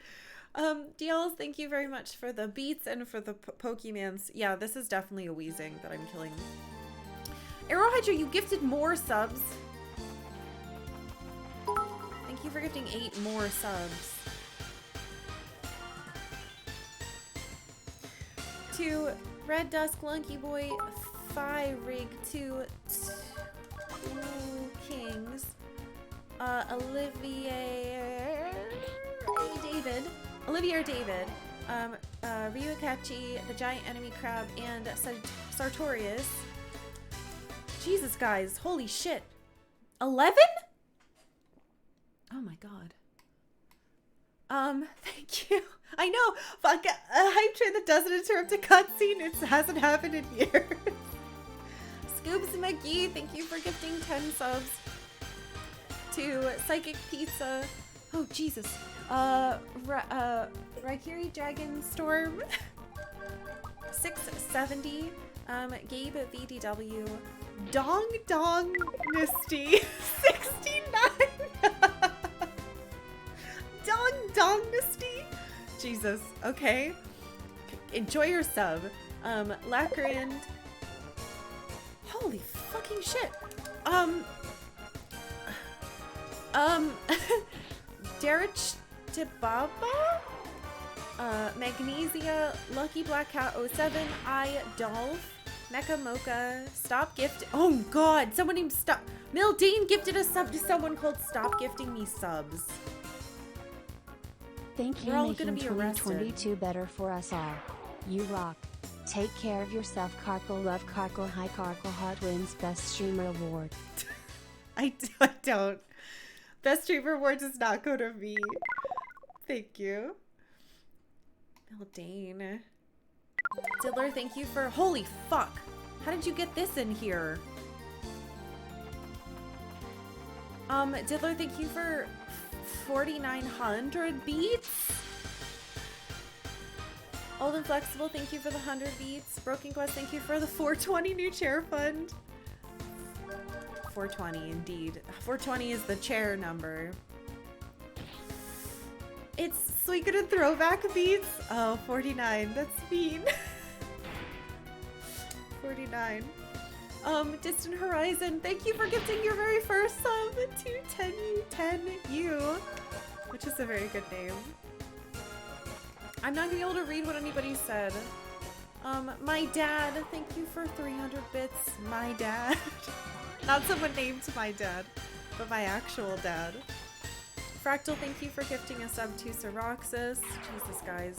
DLs, thank you very much for the beats and for the Pokemans. Yeah, this is definitely a wheezing that I'm killing. Arrow Hydra, you gifted more subs. Thank you for gifting 8 more subs. To Red Dusk, Lunky Boy, Phi Rig, to Kings, Olivier David, Ryukachi, the Giant Enemy Crab, and Sartorius. Jesus, guys, holy shit. 11? Oh my god. Thank you. I know, fuck, a hype train that doesn't interrupt a cutscene, it hasn't happened in years. Scoobs McGee, thank you for gifting 10 subs. To Psychic Pizza, oh Jesus, Raikiri Dragon Storm, 670, Gabe VDW, Dong Dong Nisty, 69. Dong Dong Nisty. Jesus, okay. Enjoy your sub. Lacrand. Holy fucking shit. Derich Tibaba? Magnesia, Lucky Black Cat 07, I Dolph, Mecha Mocha, Stop Gift. Oh god, someone named Stop. Mildane gifted a sub to someone called Stop Gifting Me Subs. Thank you, We're all making gonna be 2022 better for us all. You rock. Take care of yourself, Karkle. Love Karkle. Hi, Karkle. Heart wins Best Streamer Award. I don't. Best Streamer Award does not go to me. Thank you. Mildane. Diddler, thank you for... Holy fuck! How did you get this in here? Diddler, thank you for 4,900 beats. Old and Flexible, thank you for the 100 beats. Broken Quest, thank you for the 420 new chair fund. 420, indeed. 420 is the chair number. It's Suicune and Throwback beats. Oh, 49. That's mean. 49. Distant Horizon, thank you for gifting your very first sub to 10U, which is a very good name. I'm not gonna be able to read what anybody said. My dad, thank you for 300 bits. My dad. Not someone named my dad, but my actual dad. Fractal, thank you for gifting a sub to Syroxis. Jesus, guys.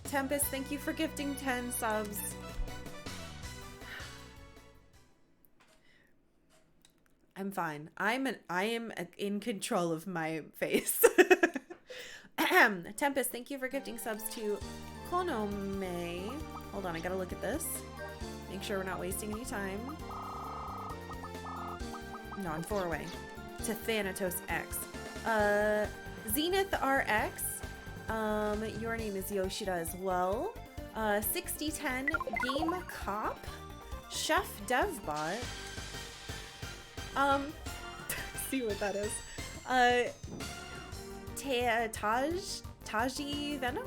Tempest, thank you for gifting 10 subs. I'm fine. I am in control of my face. Tempest, thank you for gifting subs to Konome. Hold on, I gotta look at this. Make sure we're not wasting any time. No, I'm 4 away. To Thanatos X. Zenith RX. Your name is Yoshida as well. 6010 Game Cop. Chef Devbot. See what that is. Taji Venom.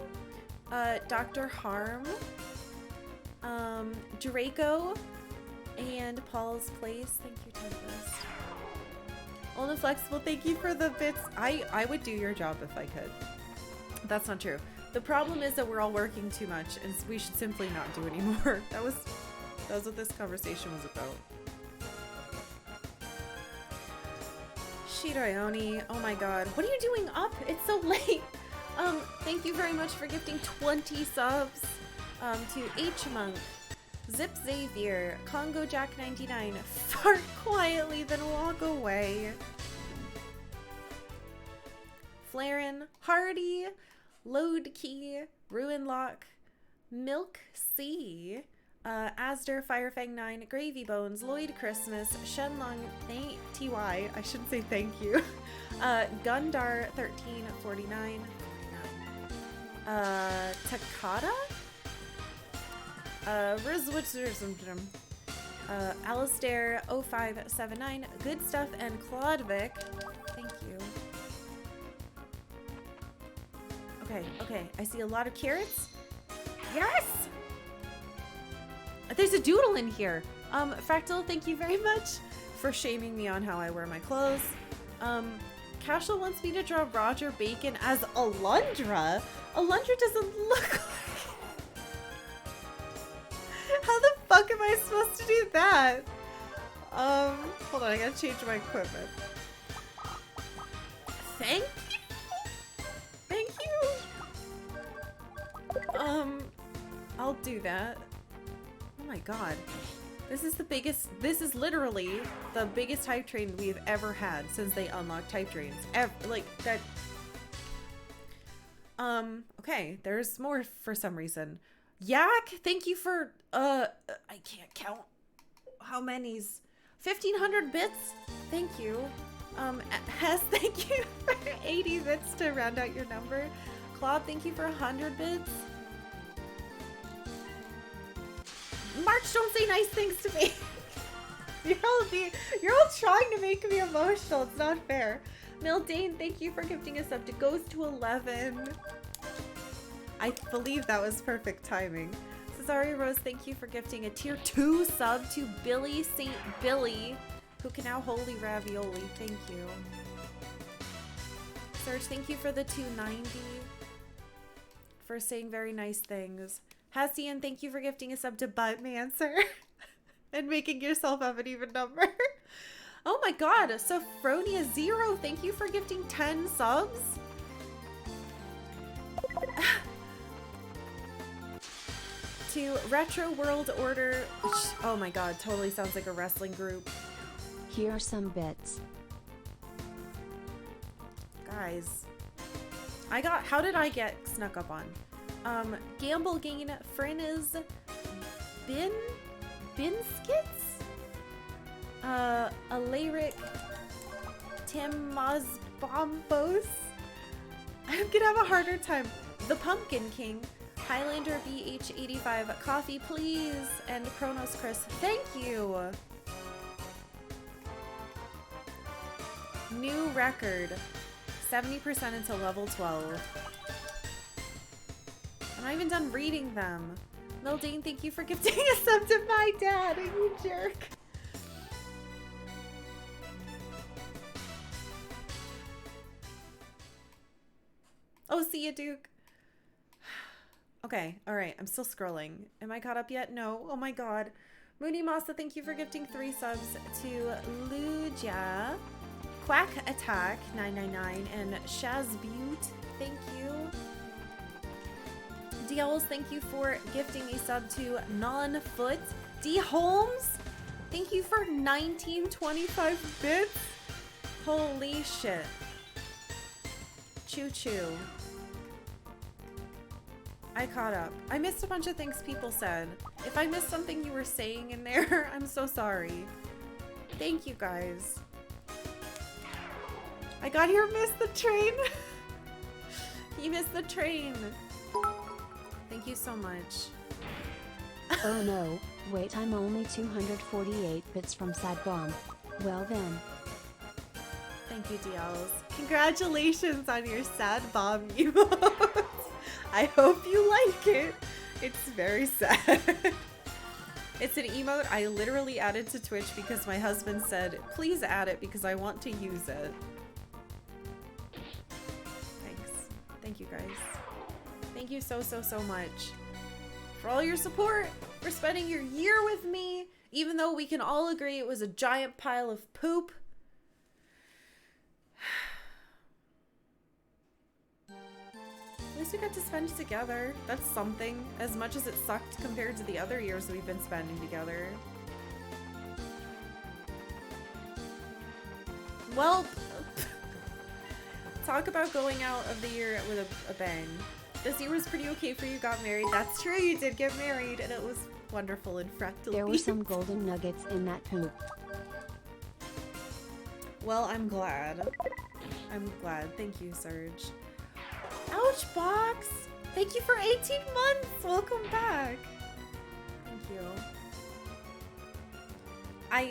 Dr. Harm. Draco. And Paul's Place. Thank you, Tempest. Old and Flexible, thank you for the bits. I would do your job if I could. That's not true. The problem is that we're all working too much and we should simply not do anymore. That was what this conversation was about. Shiroyoni, oh my god. What are you doing up? It's so late. Thank you very much for gifting 20 subs. To H Monk, Zip Xavier, Congo Jack 99, fart quietly then walk away. Flaren, Hardy, Load Key, Ruin Lock, Milk C, Asder, Firefang 9, Gravy Bones, Lloyd Christmas, Shenlong, TY, I shouldn't say thank you, Gundar 1349, Takata, Alistair 0579, Good Stuff, and Claudvic. Thank you. Okay, I see a lot of carrots. Yes! There's a doodle in here. Fractal, thank you very much for shaming me on how I wear my clothes. Cashel wants me to draw Roger Bacon as Alundra. Alundra doesn't look like... How the fuck am I supposed to do that? Hold on, I gotta change my equipment. Thank you? Thank you? I'll do that. Oh my god. This is literally the biggest hype train we've ever had since they unlocked hype trains. Like, that... Okay, there's more for some reason. Yak, thank you for, I can't count how many's. 1,500 bits? Thank you. Hess, thank you for 80 bits to round out your number. Claude, thank you for 100 bits. March, don't say nice things to me. You're all trying to make me emotional. It's not fair. Mildane, thank you for gifting us up to Goes to 11. I believe that was perfect timing. Cesare Rose, thank you for gifting a tier 2 sub to Billy St. Billy, who can now holy ravioli. Thank you. Serge, thank you for the 290. For saying very nice things. Hassian, thank you for gifting a sub to Buttmancer and making yourself have an even number. Oh my god, Sophronia Zero, thank you for gifting 10 subs. To Retro World Order, which, oh my god, totally sounds like a wrestling group. Here are some bits. Guys, how did I get snuck up on? Gamble Gain, Frinis, Binskits, Alaric, Tim Mozbombos. I'm gonna have a harder time. The Pumpkin King, Highlander BH85, Coffee Please, and Chronos Chris, thank you. New record, 70% until level 12. I'm not even done reading them. Mildane, thank you for gifting a sub to my dad, you jerk. Oh, see ya, Duke. Okay, alright, I'm still scrolling. Am I caught up yet? No. Oh my god. Mooney Masa, thank you for gifting 3 subs to Luja, Quack Attack 999, and Shaz Butte. Thank you. D Owls, thank you for gifting a sub to Non-Foot. D Holmes, thank you for 1925 bits. Holy shit. Choo choo. I caught up. I missed a bunch of things people said. If I missed something you were saying in there, I'm so sorry. Thank you guys. I got here, missed the train. You missed the train. Thank you so much. Oh no, wait, I'm only 248 bits from Sad Bomb. Well then. Thank you, DLs. Congratulations on your Sad Bomb emote. I hope you like it. It's very sad. It's an emote I literally added to Twitch because my husband said, please add it because I want to use it. Thanks. Thank you guys. Thank you so much for all your support, for spending your year with me, even though we can all agree it was a giant pile of poop. At least we got to spend together. That's something, as much as it sucked compared to the other years we've been spending together. Well, talk about going out of the year with a bang. This year was pretty okay for you, got married. That's true, you did get married, and it was wonderful and fractal. There were some golden nuggets in that poop. Well, I'm glad. I'm glad. Thank you, Serge. Ouch, Box! Thank you for 18 months! Welcome back! Thank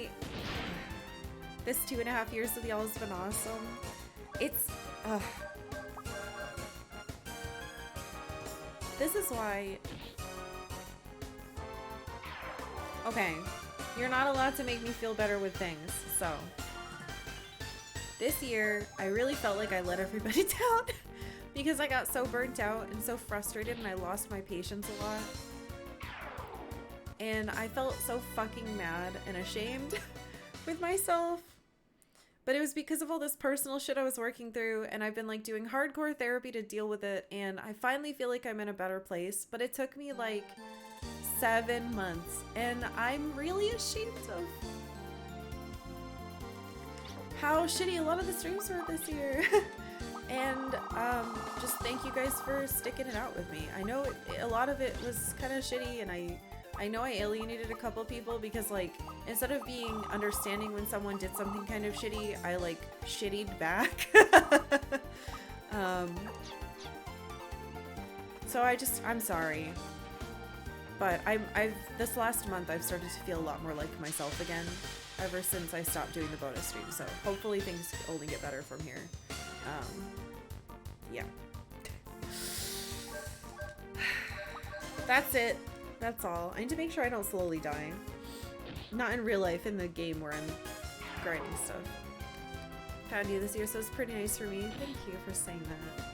you. This 2.5 years with y'all has been awesome. It's... This is why... Okay. You're not allowed to make me feel better with things, so... This year, I really felt like I let everybody down. Because I got so burnt out and so frustrated and I lost my patience a lot. And I felt so fucking mad and ashamed with myself. But it was because of all this personal shit I was working through, and I've been like doing hardcore therapy to deal with it, and I finally feel like I'm in a better place. But it took me like 7 months, and I'm really ashamed of how shitty a lot of the streams were this year. And just thank you guys for sticking it out with me. I know a lot of it was kind of shitty, and I know I alienated a couple people because, like, instead of being understanding when someone did something kind of shitty, I like shittied back. So I'm sorry. But this last month I've started to feel a lot more like myself again ever since I stopped doing the bonus stream. So hopefully things only get better from here. Yeah. That's it. That's all. I need to make sure I don't slowly die. Not in real life, in the game where I'm grinding stuff. Found you this year, so it's pretty nice for me. Thank you for saying that.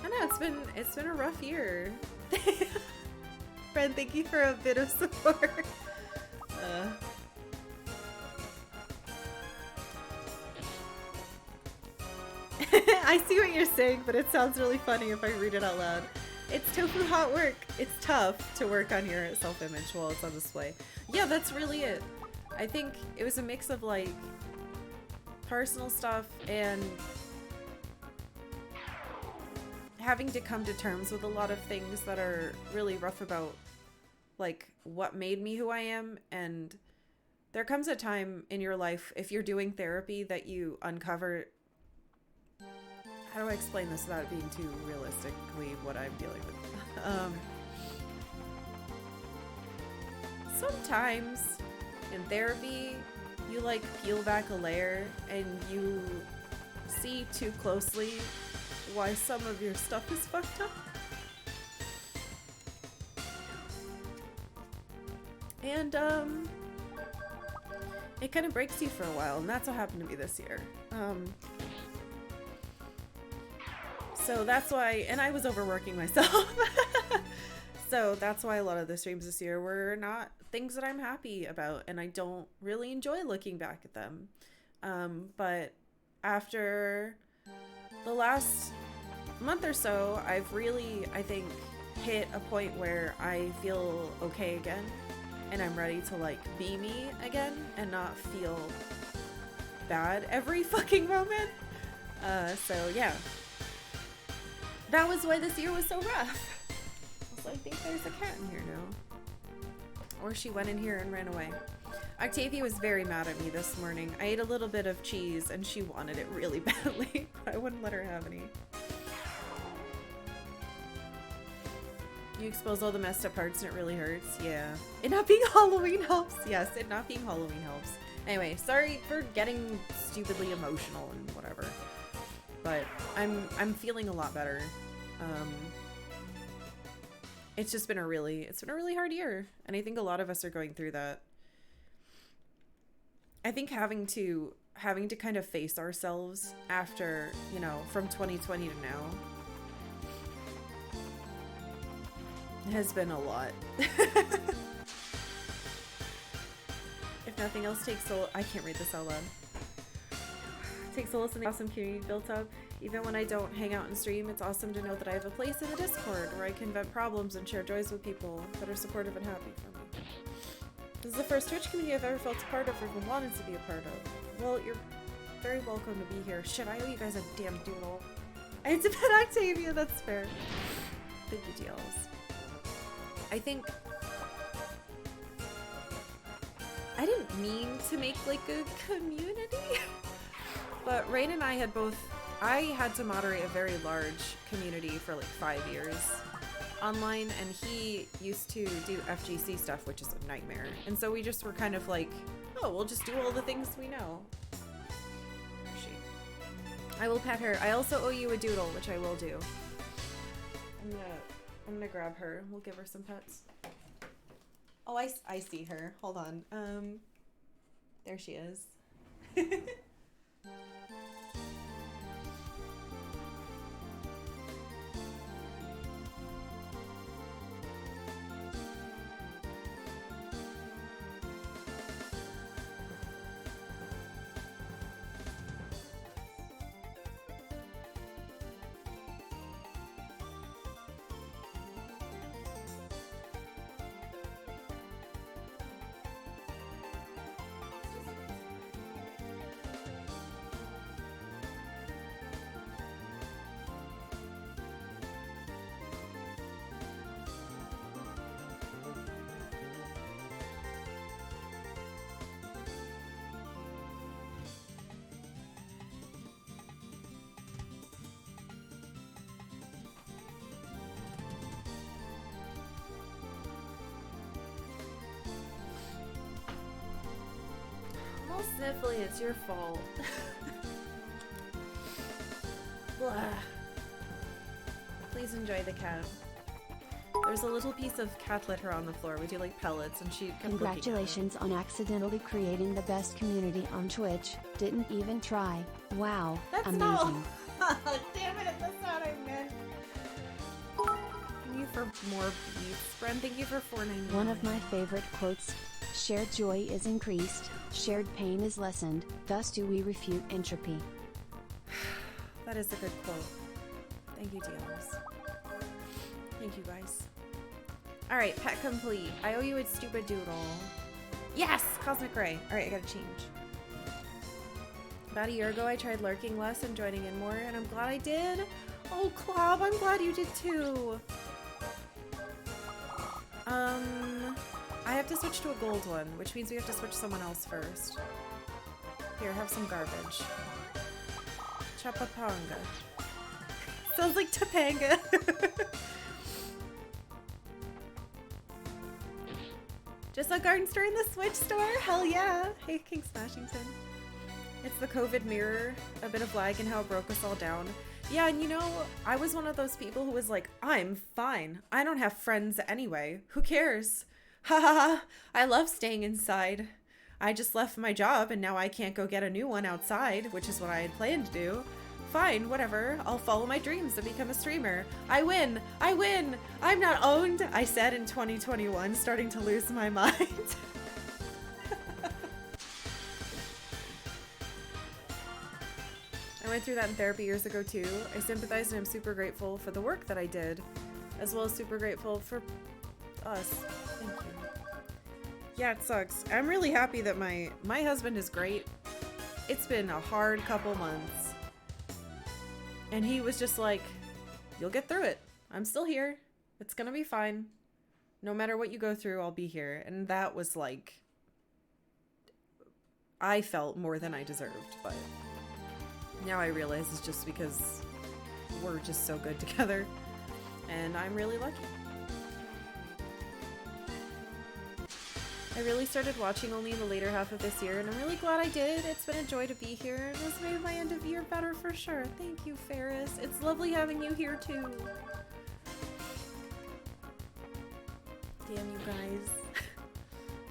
I know, it's been a rough year. Friend, thank you for a bit of support. I see what you're saying, but it sounds really funny if I read it out loud. It's tofu hot work. It's tough to work on your self-image while it's on display. Yeah, that's really it. I think it was a mix of like personal stuff and having to come to terms with a lot of things that are really rough about like what made me who I am. And there comes a time in your life, if you're doing therapy, that you uncover... How do I explain this without it being too realistically what I'm dealing with? Sometimes in therapy, you like peel back a layer and you see too closely why some of your stuff is fucked up. And it kind of breaks you for a while, and that's what happened to me this year. So that's why, and I was overworking myself. So that's why a lot of the streams this year were not things that I'm happy about, and I don't really enjoy looking back at them. But after the last month or so, I've really, I think, hit a point where I feel okay again, and I'm ready to like be me again and not feel bad every fucking moment. So yeah, that was why this year was so rough. Also, I think there's a cat in here now, or she went in here and ran away. Octavia was very mad at me this morning. I ate a little bit of cheese and she wanted it really badly, but I wouldn't let her have any. You expose all the messed up parts and it really hurts. Yeah. It not being Halloween helps. Yes, it not being Halloween helps. Anyway, sorry for getting stupidly emotional and whatever. But I'm feeling a lot better. It's just been a really hard year. And I think a lot of us are going through that. I think having to kind of face ourselves after, you know, from 2020 to now has been a lot. If nothing else, I can't read this out loud. Takes solace in the awesome community built up. Even when I don't hang out and stream, it's awesome to know that I have a place in the Discord where I can vent problems and share joys with people that are supportive and happy for me. This is the first Twitch community I've ever felt a part of or even wanted to be a part of. Well, you're very welcome to be here. Shit, I owe you guys a damn doodle. I had to pet Octavia, that's fair. Big deals. I think I didn't mean to make like a community, but Rain and I had I had to moderate a very large community for like 5 years online, and he used to do FGC stuff, which is a nightmare. And so we just were kind of like, oh, we'll just do all the things we know. Where's she? I will pet her. I also owe you a doodle, which I will do. I'm gonna grab her. We'll give her some pets. Oh, I see her. Hold on. There she is. Sniffly, it's your fault. Blah. Please enjoy the cat. There's a little piece of cat litter on the floor. We do like pellets, and she. Congratulations on accidentally creating the best community on Twitch. Didn't even try. Wow. That's amazing. Not. Damn it! That's not what I meant. Thank you for more beats, Bren. Thank you for $4.99. One of my favorite quotes. Shared joy is increased, shared pain is lessened, thus do we refute entropy. That is a good quote. Thank you, DLs. Thank you, guys. Alright, pet complete. I owe you a stupid doodle. Yes! Cosmic Ray. Alright, I gotta change. About a year ago, I tried lurking less and joining in more, and I'm glad I did. Oh, Clob, I'm glad you did too. I have to switch to a gold one, which means we have to switch someone else first. Here, have some garbage. Chapapanga. Sounds like Topanga. Just a garden store in the Switch store? Hell yeah! Hey, King Smashington. It's the COVID mirror, a bit of lag and how it broke us all down. Yeah, and you know, I was one of those people who was like, I'm fine. I don't have friends anyway. Who cares? Ha ha ha, I love staying inside. I just left my job and now I can't go get a new one outside, which is what I had planned to do. fine, whatever. I'll follow my dreams and become a streamer. I win! I win! I'm not owned! I said in 2021, starting to lose my mind. I went through that in therapy years ago too. I sympathize and I'm super grateful for the work that I did, as well as super grateful for us. Thank you. Yeah, it sucks. I'm really happy that my husband is great. It's been a hard couple months. And he was just like, you'll get through it. I'm still here. It's gonna be fine. No matter what you go through, I'll be here. And that was like, I felt more than I deserved, but now I realize it's just because we're just so good together. And I'm really lucky. I really started watching only in the later half of this year, and I'm really glad I did. It's been a joy to be here, and it's made my end of year better for sure. Thank you, Ferris. It's lovely having you here, too. Damn, you guys.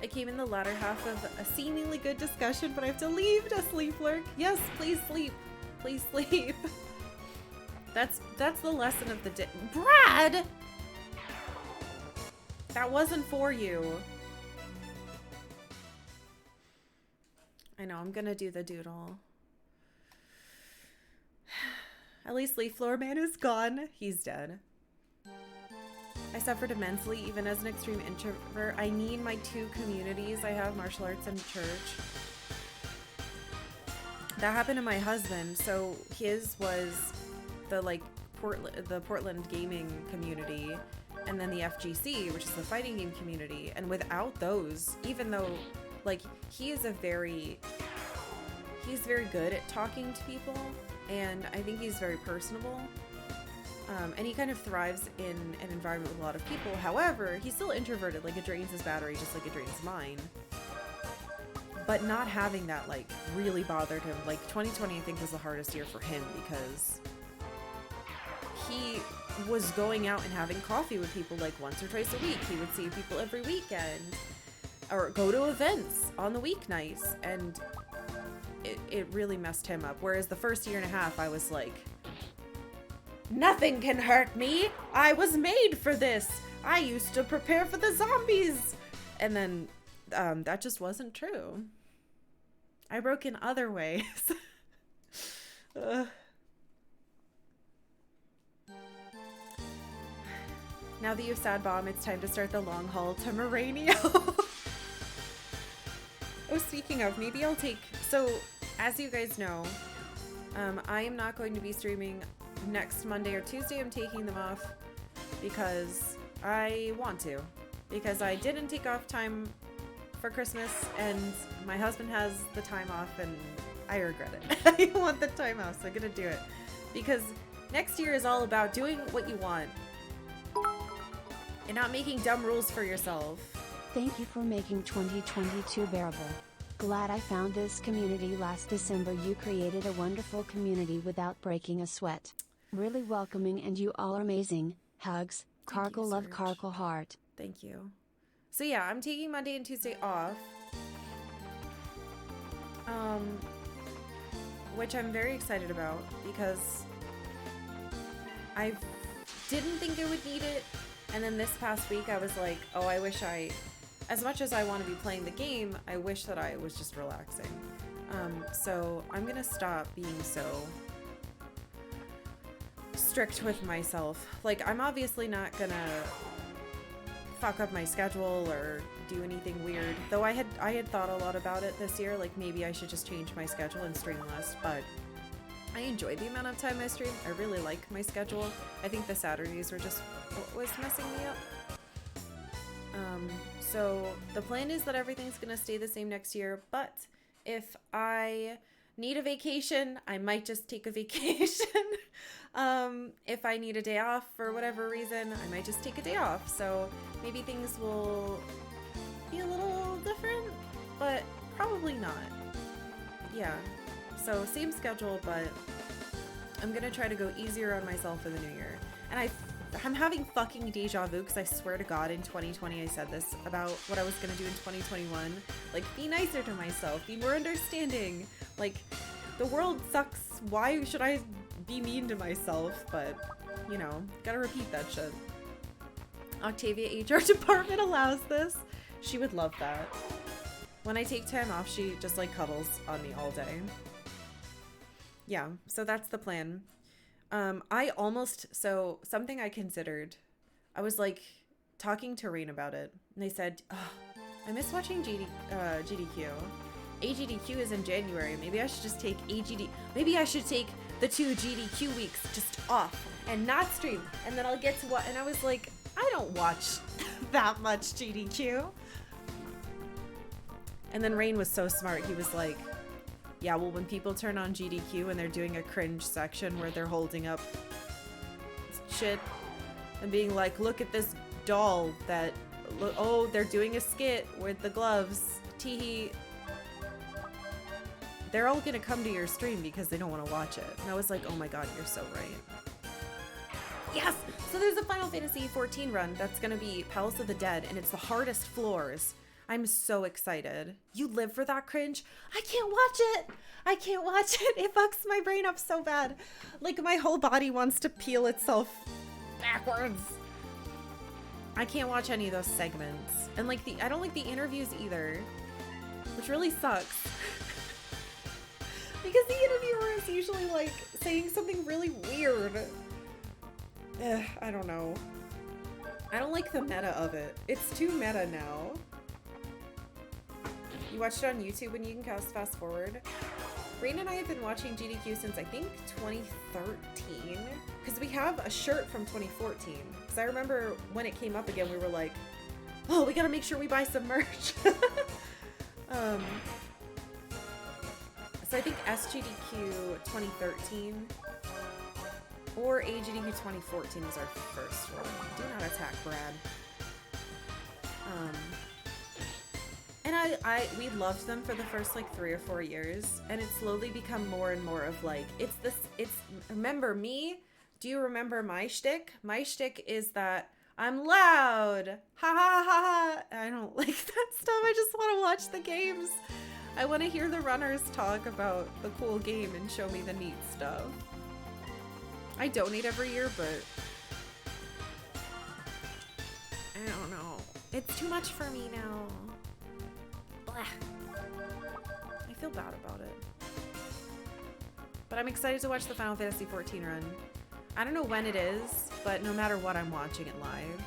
I came in the latter half of a seemingly good discussion, but I have to leave to sleep lurk. Yes, please sleep. Please sleep. That's the lesson of the day. Brad! That wasn't for you. I know, I'm gonna do the doodle. At least Leaf Floor Man is gone. He's dead. I suffered immensely, even as an extreme introvert. I need my two communities. I have martial arts and church. That happened to my husband. So his was the Portland gaming community, and then the FGC, which is the fighting game community. And without those, even though like he's very good at talking to people, and I think he's very personable. And he kind of thrives in an environment with a lot of people. However, he's still introverted. Like, it drains his battery just like it drains mine. But not having that, like, really bothered him. Like, 2020, I think, was the hardest year for him because he was going out and having coffee with people, like, once or twice a week. He would see people every weekend. Or go to events on the weeknights. And it really messed him up. Whereas the first year and a half, I was like, nothing can hurt me. I was made for this. I used to prepare for the zombies. And then that just wasn't true. I broke in other ways. Now that you've sad bomb, it's time to start the long haul to Moranio. Oh, speaking of, maybe I'll take... So, as you guys know, I am not going to be streaming next Monday or Tuesday. I'm taking them off because I want to. Because I didn't take off time for Christmas, and my husband has the time off, and I regret it. I want the time off, so I'm gonna do it. Because next year is all about doing what you want and not making dumb rules for yourself. Thank you for making 2022 bearable. Glad I found this community last December. You created a wonderful community without breaking a sweat. Really welcoming, and you all are amazing. Hugs, Karkalla. Love Karkalla heart. Thank you. So yeah, I'm taking Monday and Tuesday off. Which I'm very excited about because I didn't think I would need it. And then this past week I was like, oh, I wish as much as I want to be playing the game, I wish that I was just relaxing. So I'm gonna stop being so strict with myself. Like, I'm obviously not gonna fuck up my schedule or do anything weird. Though I had thought a lot about it this year, like maybe I should just change my schedule and stream less, but I enjoy the amount of time I stream. I really like my schedule. I think the Saturdays were just what was messing me up. So the plan is that everything's gonna stay the same next year, but if I need a vacation, I might just take a vacation. If I need a day off for whatever reason, I might just take a day off. So maybe things will be a little different, but probably not. Yeah, so same schedule, but I'm gonna try to go easier on myself for the new year. And I'm having fucking deja vu because I swear to God in 2020 I said this about what I was gonna do in 2021. Like, be nicer to myself, be more understanding. Like, The world sucks. Why should I be mean to myself? But, you know, gotta repeat that shit. Octavia HR department allows this. She would love that. When I take time off, she just like cuddles on me all day. Yeah, so that's the plan. So something I considered, I was like talking to Rain about it, and they said, oh, I miss watching GDQ. AGDQ is in January. Maybe I should just take maybe I should take the 2 GDQ weeks just off and not stream, and then I'll get to what, and I was like, I don't watch that much GDQ. And then Rain was so smart. He was like, yeah, well, when people turn on GDQ and they're doing a cringe section where they're holding up shit and being like, look at this doll that, oh, they're doing a skit with the gloves. Teehee. They're all gonna come to your stream because they don't want to watch it. And I was like, oh my god, you're so right. Yes! So there's a Final Fantasy XIV run that's gonna be Palace of the Dead, and it's the hardest floors. I'm so excited. You live for that cringe? I can't watch it! I can't watch it! It fucks my brain up so bad. Like, my whole body wants to peel itself backwards. I can't watch any of those segments. And like, I don't like the interviews either, which really sucks. Because the interviewer is usually like saying something really weird. I don't know. I don't like the meta of it. It's too meta now. You watched it on YouTube when you can fast forward. Rain and I have been watching GDQ since I think 2013. Because we have a shirt from 2014. Because I remember when it came up again, we were like, oh, we gotta make sure we buy some merch. So I think SGDQ 2013 or AGDQ 2014 was our first one. Do not attack, Brad. And we loved them for the first like 3 or 4 years, and it's slowly become more and more of like, remember me? Do you remember my shtick? My shtick is that I'm loud. Ha ha ha ha. I don't like that stuff. I just want to watch the games. I want to hear the runners talk about the cool game and show me the neat stuff. I donate every year, but I don't know. It's too much for me now. Blah. I feel bad about it. But I'm excited to watch the Final Fantasy XIV run. I don't know when it is, but no matter what, I'm watching it live.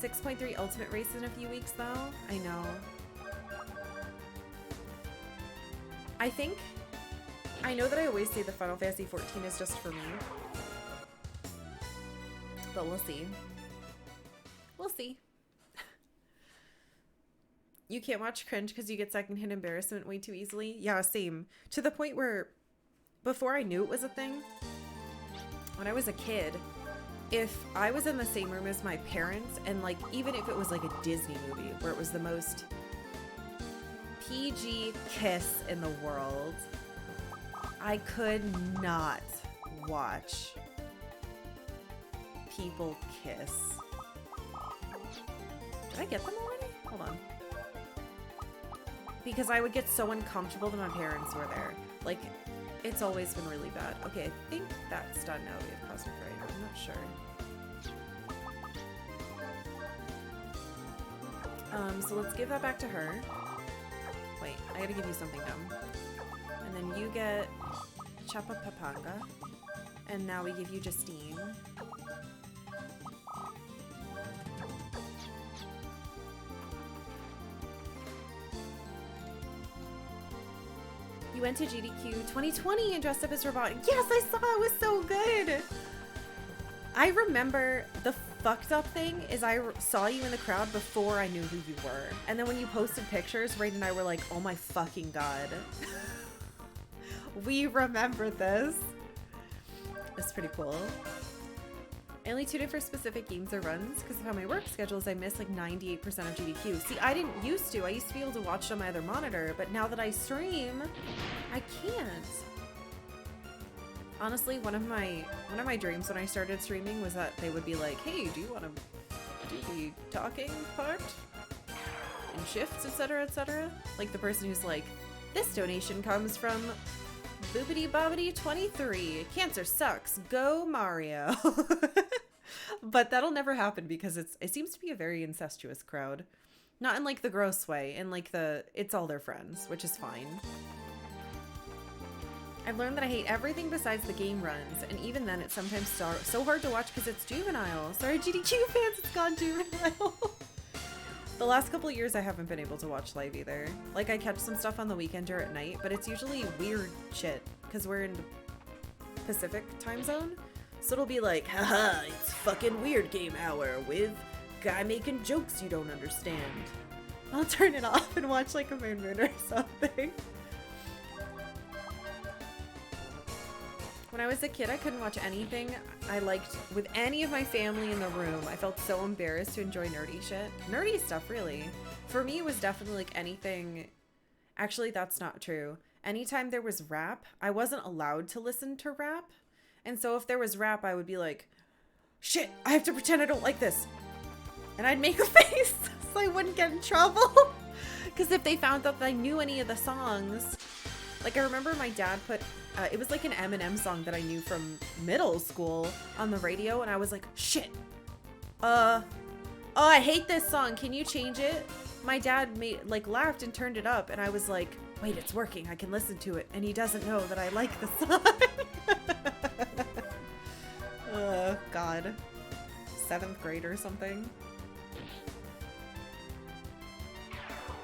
6.3 Ultimate Race in a few weeks, though. I know. I know that I always say the Final Fantasy XIV is just for me. But we'll see. We'll see. You can't watch cringe because you get secondhand embarrassment way too easily? Yeah, same. To the point where, before I knew it was a thing, when I was a kid, if I was in the same room as my parents, and like, even if it was like a Disney movie where it was the most PG kiss in the world, I could not watch people kiss. Did I get them already? Hold on. Because I would get so uncomfortable that my parents were there. Like, it's always been really bad. Okay, I think that's done now. We have Cosmic Ray. I'm not sure. So let's give that back to her. Wait, I gotta give you something dumb. And then you get Chapa Papanga. And now we give you Justine. You went to GDQ 2020 and dressed up as Robot. Yes, I saw it. Was so good. I remember the fucked up thing is I saw you in the crowd before I knew who you were. And then when you posted pictures, Rain and I were like, oh my fucking god. We remember this. It's pretty cool. I only tune in for specific games or runs because of how my work schedule is. I miss like 98% of GDQ. See, I didn't used to. I used to be able to watch it on my other monitor, but now that I stream, I can't. Honestly, one of my dreams when I started streaming was that they would be like, "Hey, do you want to do the talking part and shifts, etc., etc.?" Like the person who's like, This donation comes from Boobity Bobbity 23. Cancer sucks. Go Mario. But that'll never happen because it seems to be a very incestuous crowd. Not in like the gross way, in like the it's all their friends, which is fine. I've learned that I hate everything besides the game runs, and even then it's sometimes so hard to watch because it's juvenile. Sorry GDQ fans, it's gone juvenile. The last couple of years I haven't been able to watch live either. Like I catch some stuff on the weekend or at night, but it's usually weird shit because we're in Pacific time zone. So it'll be like, haha, it's fucking weird game hour with guy making jokes you don't understand. I'll turn it off and watch like a Moon Moon or something. When I was a kid, I couldn't watch anything I liked with any of my family in the room. I felt so embarrassed to enjoy nerdy shit. Nerdy stuff, really. For me, it was definitely like anything. Actually, that's not true. Anytime there was rap, I wasn't allowed to listen to rap. And so if there was rap, I would be like, shit, I have to pretend I don't like this. And I'd make a face so I wouldn't get in trouble. Because if they found out that I knew any of the songs, like I remember my dad put, it was like an Eminem song that I knew from middle school on the radio. And I was like, shit, oh, I hate this song. Can you change it? My dad laughed and turned it up. And I was like, wait, it's working. I can listen to it. And he doesn't know that I like the song. God. 7th grade or something.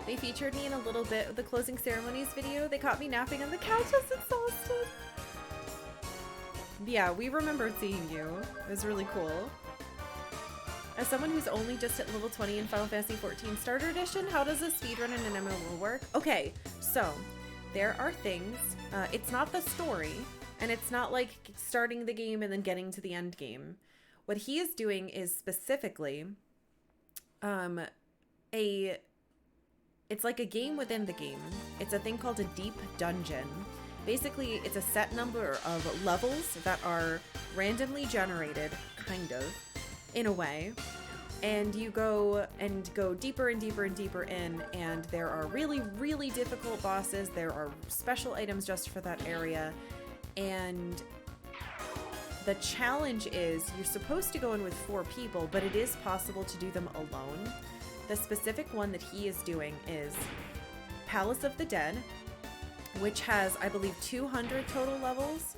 They featured me in a little bit of the closing ceremonies video. They caught me napping on the couch. I was exhausted. Yeah, we remembered seeing you. It was really cool. As someone who's only just hit level 20 in Final Fantasy XIV Starter Edition, how does a speedrun in an MMO work? Okay, so there are things. It's not the story, and it's not like starting the game and then getting to the end game. What he is doing is specifically it's like a game within the game. It's a thing called a deep dungeon. Basically, it's a set number of levels that are randomly generated, kind of, in a way. And you go deeper and deeper and deeper in, and there are really, really difficult bosses. There are special items just for that area. And the challenge is you're supposed to go in with 4 people, but it is possible to do them alone. The specific one that he is doing is Palace of the Dead, which has, I believe, 200 total levels,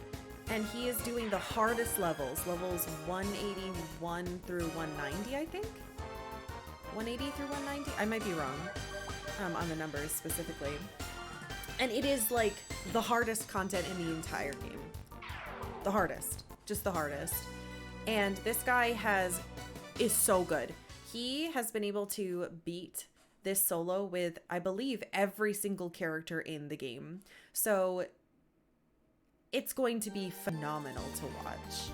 and he is doing the hardest levels 181 through 190, I think? 180 through 190? I might be wrong on the numbers specifically. And it is like the hardest content in the entire game. The hardest. Just the hardest. And this guy is so good. He has been able to beat this solo with, I believe, every single character in the game. So it's going to be phenomenal to watch.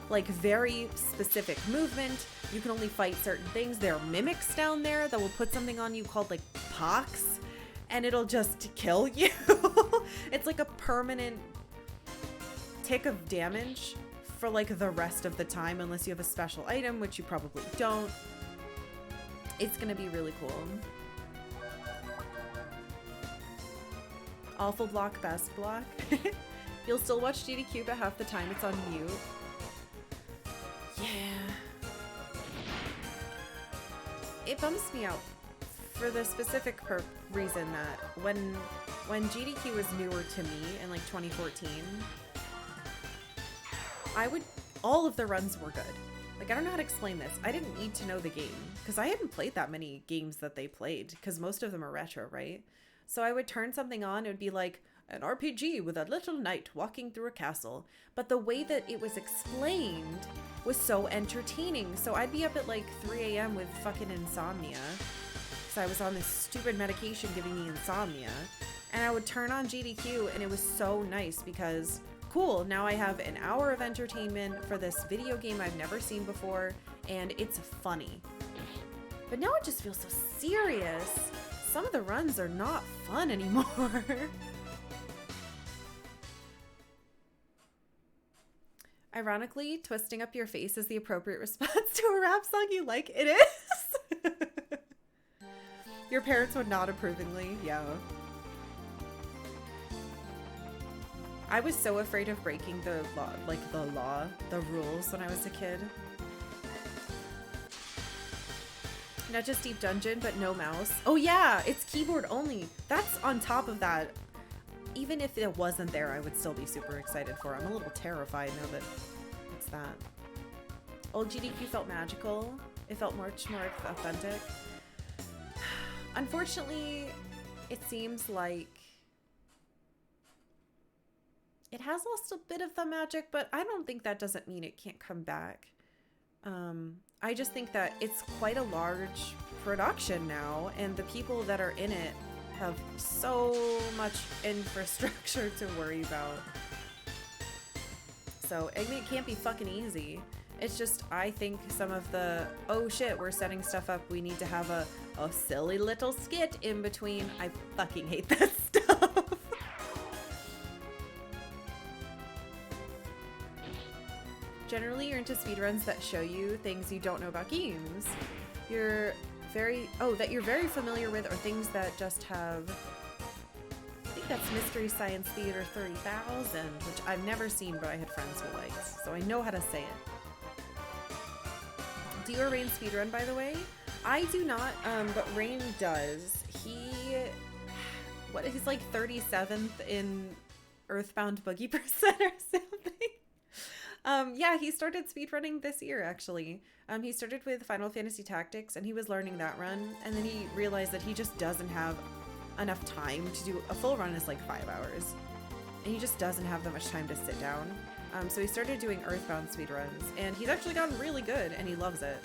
Like, very specific movement. You can only fight certain things. There are mimics down there that will put something on you called, like, pox, and it'll just kill you. It's like a permanent tick of damage for like the rest of the time, unless you have a special item, which you probably don't. It's gonna be really cool. Awful block, best block. You'll still watch GDQ, but half the time it's on mute. Yeah. It bums me out for the specific reason that when GDQ was newer to me in like 2014, all of the runs were good. Like, I don't know how to explain this. I didn't need to know the game because I hadn't played that many games that they played because most of them are retro, right? So I would turn something on, it would be like an RPG with a little knight walking through a castle. But the way that it was explained was so entertaining. So I'd be up at like 3 a.m. with fucking insomnia because I was on this stupid medication giving me insomnia. And I would turn on GDQ and it was so nice because cool, now I have an hour of entertainment for this video game I've never seen before, and it's funny. But now it just feels so serious. Some of the runs are not fun anymore. Ironically, twisting up your face is the appropriate response to a rap song you like. It is. Your parents would nod approvingly. Yeah. I was so afraid of breaking the law, the rules when I was a kid. Not just Deep Dungeon, but no mouse. Oh yeah, it's keyboard only. That's on top of that. Even if it wasn't there, I would still be super excited for it. I'm a little terrified now that it's that. Old GDQ felt magical. It felt much more authentic. Unfortunately, it seems like it has lost a bit of the magic, but I don't think that doesn't mean it can't come back. I just think that it's quite a large production now, and the people that are in it have so much infrastructure to worry about. So, I mean, it can't be fucking easy. It's just, I think some of the, oh shit, we're setting stuff up, we need to have a silly little skit in between. I fucking hate that stuff. Generally, you're into speedruns that show you things you don't know about games. You're very familiar with, or things that just have, I think that's Mystery Science Theater 30,000, which I've never seen, but I had friends who liked, so I know how to say it. Do you or Rain speedrun, by the way? I do not, but Rain does. He's like 37th in Earthbound Boogie Percent or something. Yeah, he started speedrunning this year, actually. He started with Final Fantasy Tactics, and he was learning that run, and then he realized that he just doesn't have enough time to do a full run is like 5 hours, and he just doesn't have that much time to sit down. So he started doing Earthbound speedruns, and he's actually gotten really good, and he loves it.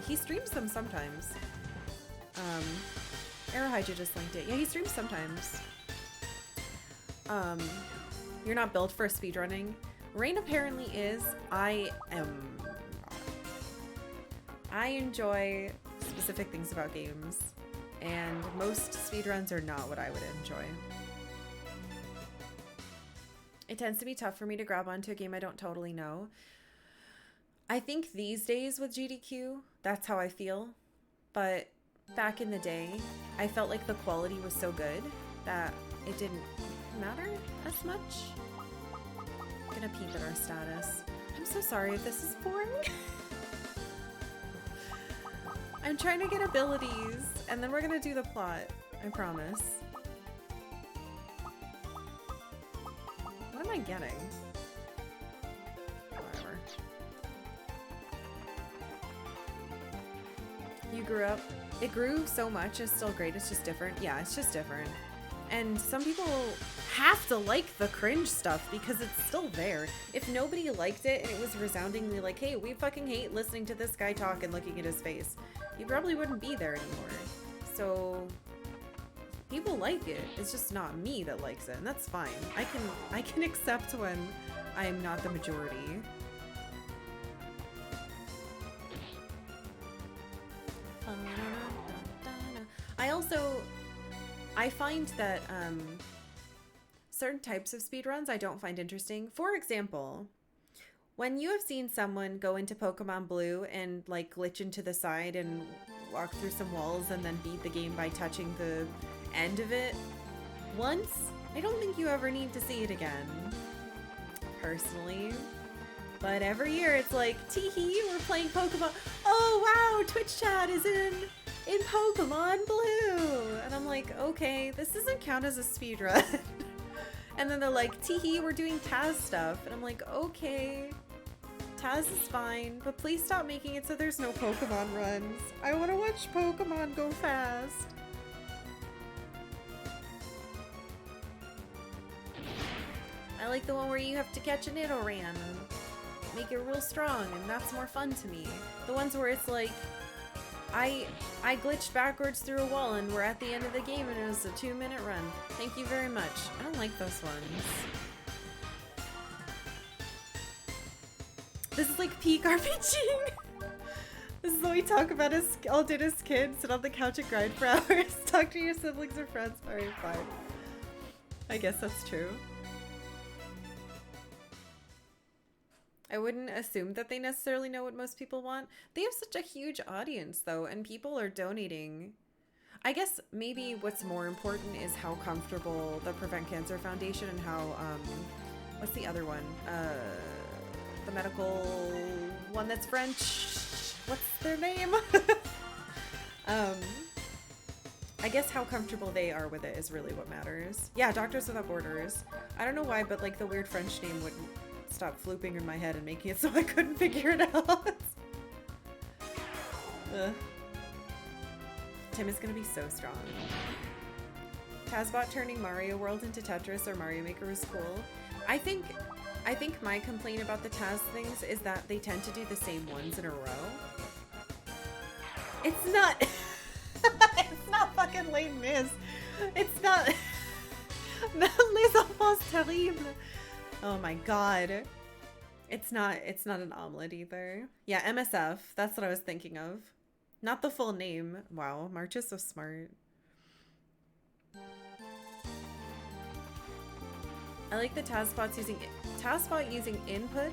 He streams them sometimes. Arrowhydra just linked it. Yeah, he streams sometimes. You're not built for speedrunning. Rain apparently is. I am not. I enjoy specific things about games, and most speedruns are not what I would enjoy. It tends to be tough for me to grab onto a game I don't totally know. I think these days with GDQ, that's how I feel. But back in the day, I felt like the quality was so good that it didn't matter as much. I'm gonna peep at our status. I'm so sorry if this is boring. I'm trying to get abilities, and then we're gonna do the plot. I promise. What am I getting? Whatever. You grew up. It grew so much. It's still great. It's just different. Yeah, it's just different. And some people have to like the cringe stuff because it's still there. If nobody liked it and it was resoundingly like, hey, we fucking hate listening to this guy talk and looking at his face, you probably wouldn't be there anymore. So people like it. It's just not me that likes it, and that's fine. I can accept when I am not the majority. I find that certain types of speedruns I don't find interesting. For example, when you have seen someone go into Pokemon Blue and like glitch into the side and walk through some walls and then beat the game by touching the end of it once, I don't think you ever need to see it again, personally. But every year it's like, tee-hee, we're playing Pokemon. Oh wow, Twitch chat is in Pokemon Blue. And I'm like, okay, this doesn't count as a speedrun. And then they're like, tee-hee, we're doing Taz stuff. And I'm like, okay, Taz is fine, but please stop making it so there's no Pokemon runs. I want to watch Pokemon go fast. I like the one where you have to catch an Nidoran and make it real strong, and that's more fun to me. The ones where it's like, I glitched backwards through a wall and we're at the end of the game and it was a 2-minute run. Thank you very much. I don't like those ones. This is like peak RPGing. This is what we talk about as all did as kids. Sit on the couch and grind for hours. Talk to your siblings or friends. Alright, fine. I guess that's true. I wouldn't assume that they necessarily know what most people want. They have such a huge audience, though, and people are donating. I guess maybe what's more important is how comfortable the Prevent Cancer Foundation and how, What's the other one? The medical one that's French. What's their name? I guess how comfortable they are with it is really what matters. Yeah, Doctors Without Borders. I don't know why, but like the weird French name wouldn't stop flooping in my head and making it so I couldn't figure it out. Tim is gonna be so strong. Tazbot turning Mario World into Tetris or Mario Maker was cool. I think my complaint about the Taz things is that they tend to do the same ones in a row. It's not it's not fucking Les Mis. It's not Les Enfants Terribles. Oh my god. It's not an omelet either. Yeah, MSF. That's what I was thinking of. Not the full name. Wow, March is so smart. I like the Tazbot using inputs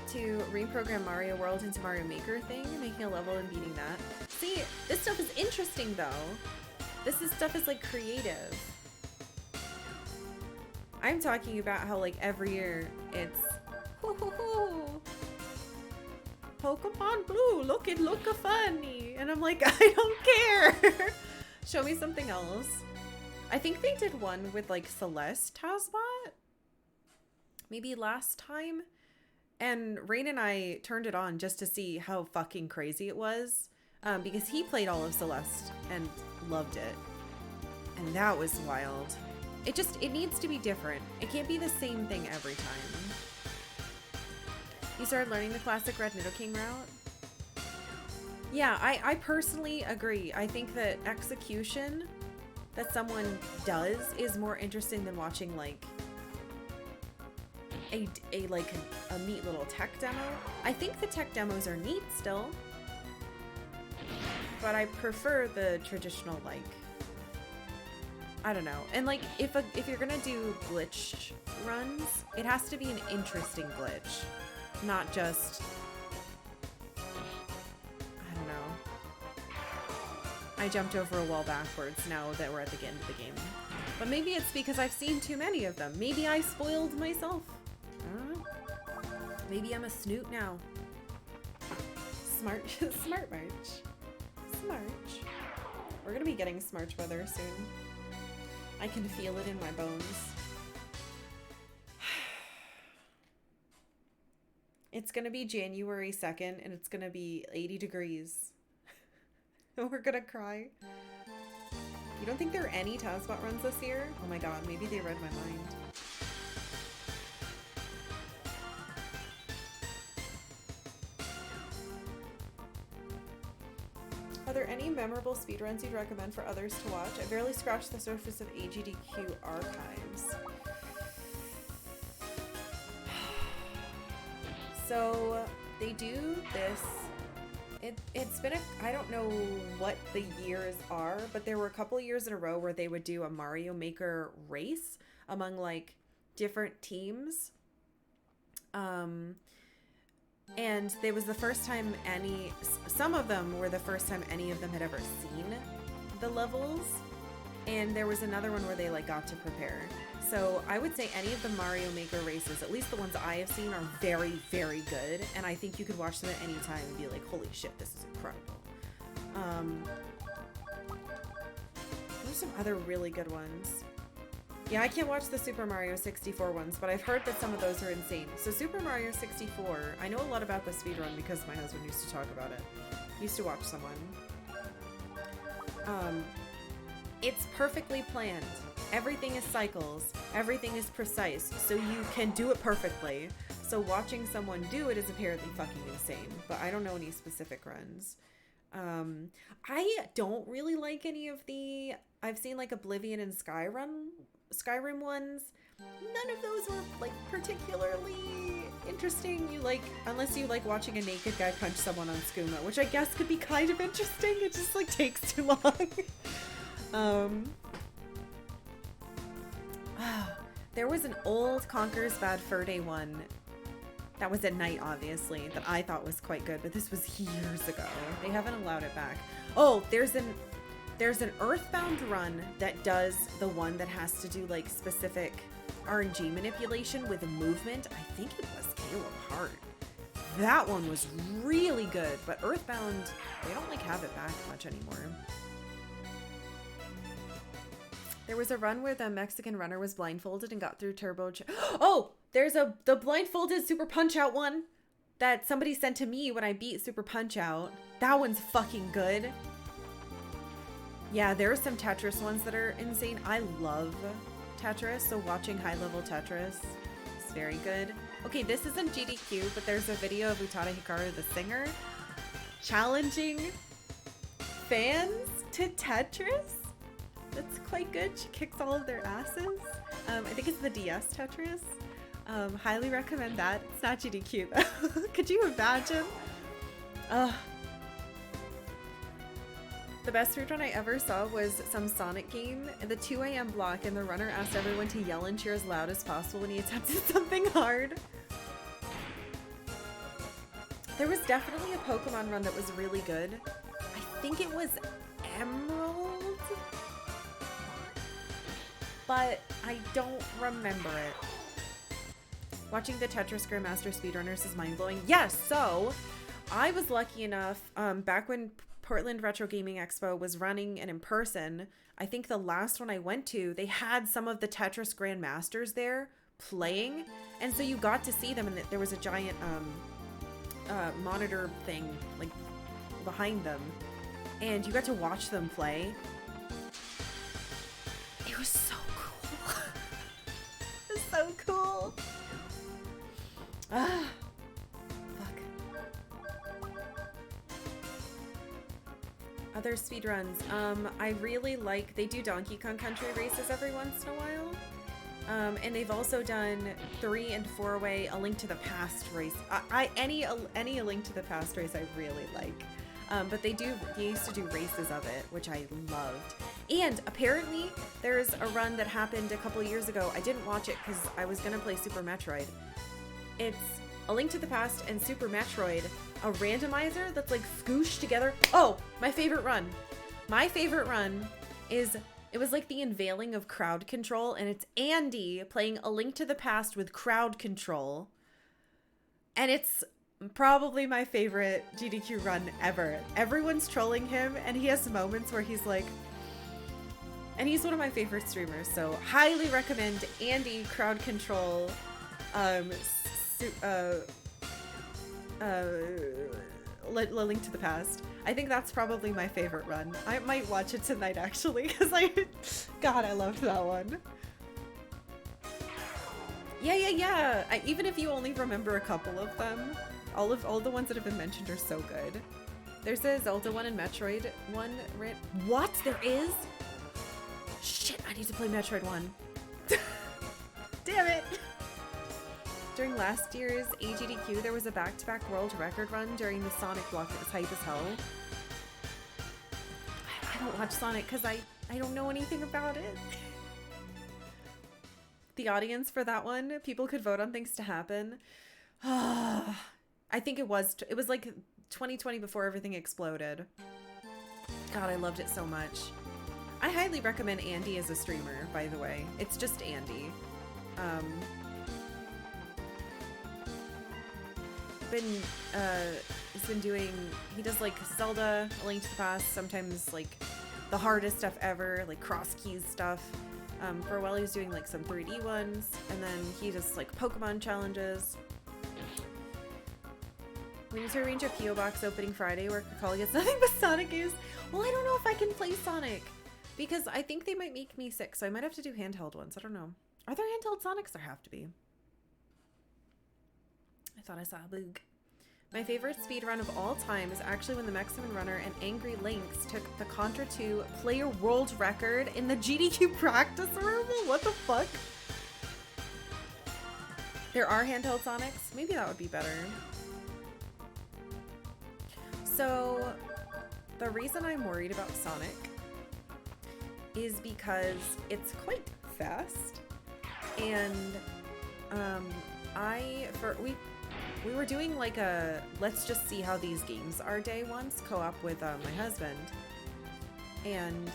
to reprogram Mario World into Mario Maker thing, making a level and beating that. See, this stuff is interesting though. This stuff is like creative. I'm talking about how like every year it's Pokemon Blue, look funny. And I'm like, I don't care. Show me something else. I think they did one with like Celeste Tazbot maybe last time. And Rain and I turned it on just to see how fucking crazy it was. Because he played all of Celeste and loved it. And that was wild. It needs to be different. It can't be the same thing every time. You started learning the classic Red Nidoking route? Yeah, I personally agree. I think that execution that someone does is more interesting than watching like a neat little tech demo. I think the tech demos are neat still, but I prefer the traditional, like, I don't know. And like if you're gonna do glitch runs, it has to be an interesting glitch, not just, I don't know. I jumped over a wall backwards now that we're at the end of the game. But maybe it's because I've seen too many of them. Maybe I spoiled myself. I don't know. Maybe I'm a snoot now. Smart March. Smarch. We're gonna be getting Smarch weather soon. I can feel it in my bones. It's gonna be January 2nd and it's gonna be 80 degrees. We're gonna cry. You don't think there are any Tazbot runs this year? Oh my god, maybe they read my mind. Are there any memorable speedruns you'd recommend for others to watch? I barely scratched the surface of AGDQ archives. So they do this. It's been I don't know what the years are, but there were a couple of years in a row where they would do a Mario Maker race among like different teams. And it was the first time some of them were the first time any of them had ever seen the levels. And there was another one where they like got to prepare. So I would say any of the Mario Maker races, at least the ones I have seen, are very, very good. And I think you could watch them at any time and be like, holy shit, this is incredible. There's some other really good ones. Yeah, I can't watch the Super Mario 64 ones, but I've heard that some of those are insane. So Super Mario 64, I know a lot about the speedrun because my husband used to talk about it. He used to watch someone. It's perfectly planned. Everything is cycles. Everything is precise, so you can do it perfectly. So watching someone do it is apparently fucking insane, but I don't know any specific runs. I don't really like any of the... I've seen like Oblivion and Skyrim ones. None of those were like particularly interesting. Unless you like watching a naked guy punch someone on Skooma, which I guess could be kind of interesting. It just like takes too long. There was an old Conker's Bad Fur Day one that was at night, obviously, that I thought was quite good, but this was years ago. They haven't allowed it back. Oh, there's an Earthbound run that does the one that has to do like specific RNG manipulation with movement. I think it was Caleb Hart. That one was really good, but Earthbound, they don't like have it back much anymore. There was a run where the Mexican runner was blindfolded and got through turbo. Oh, there's the blindfolded Super Punch Out one that somebody sent to me when I beat Super Punch Out. That one's fucking good. Yeah, there are some Tetris ones that are insane. I love Tetris, so watching high-level Tetris is very good. Okay, this isn't GDQ, but there's a video of Utada Hikaru, the singer, challenging fans to Tetris. That's quite good. She kicks all of their asses. I think it's the DS Tetris. Highly recommend that. It's not GDQ though. Could you imagine? The best speedrun I ever saw was some Sonic game in the 2 a.m. block, and the runner asked everyone to yell and cheer as loud as possible when he attempted something hard. There was definitely a Pokemon run that was really good. I think it was Emerald, but I don't remember it. Watching the Tetris Grandmaster speedrunners is mind-blowing. Yes, so I was lucky enough, back when Portland Retro Gaming Expo was running and in person, I think the last one I went to, they had some of the Tetris Grandmasters there playing, and so you got to see them, and there was a giant monitor thing like behind them, and you got to watch them play. It was so cool. It was so cool. Other speedruns. I really like, they do Donkey Kong Country races every once in a while. And they've also done 3 and 4-way A Link to the Past race. Any A Link to the Past race I really like. But they used to do races of it, which I loved. And apparently there's a run that happened a couple of years ago. I didn't watch it because I was gonna play Super Metroid. It's A Link to the Past and Super Metroid, a randomizer that's like scooshed together. Oh, my favorite run. My favorite run is, it was like the unveiling of crowd control, and it's Andy playing A Link to the Past with crowd control. And it's probably my favorite GDQ run ever. Everyone's trolling him, and he has moments where he's like, and he's one of my favorite streamers, so highly recommend Andy crowd control Link to the Past. I think that's probably my favorite run. I might watch it tonight actually, because God, I loved that one. Yeah. Even if you only remember a couple of them, all the ones that have been mentioned are so good. There's a Zelda one and Metroid one. What? There is? Shit, I need to play Metroid 1. Damn it! During last year's AGDQ, there was a back-to-back world record run during the Sonic block that was hype as hell. I don't watch Sonic because I don't know anything about it. The audience for that one, people could vote on things to happen. I think it was like 2020 before everything exploded. God, I loved it so much. I highly recommend Andy as a streamer, by the way. It's just Andy. He's been doing, he does like Zelda, A Link to the Past, sometimes like the hardest stuff ever, like cross keys stuff. For a while he was doing like some 3D ones, and then he does like Pokemon challenges. We need to arrange a P.O. box opening Friday where Karkalla gets nothing but Sonic games. Well, I don't know if I can play Sonic, because I think they might make me sick, so I might have to do handheld ones. I don't know. Are there handheld Sonics? There have to be. I thought I saw a bug. My favorite speedrun of all time is actually when the Mexican runner and Angry Lynx took the Contra 2 player world record in the GDQ practice room. What the fuck? There are handheld Sonics. Maybe that would be better. So the reason I'm worried about Sonic is because it's quite fast, and we were doing like a let's just see how these games are day once co-op with my husband, and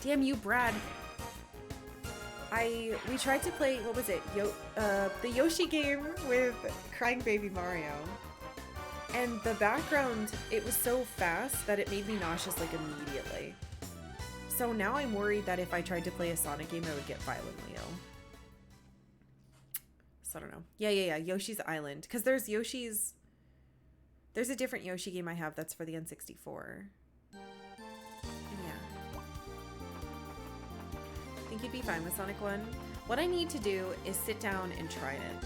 damn you, Brad. We tried to play, what was it? The Yoshi game with Crying Baby Mario. And the background, it was so fast that it made me nauseous like immediately. So now I'm worried that if I tried to play a Sonic game, I would get violently ill. So I don't know. Yeah. Yoshi's Island. Because there's a different Yoshi game I have that's for the N64. Yeah. I think you'd be fine with Sonic 1. What I need to do is sit down and try it.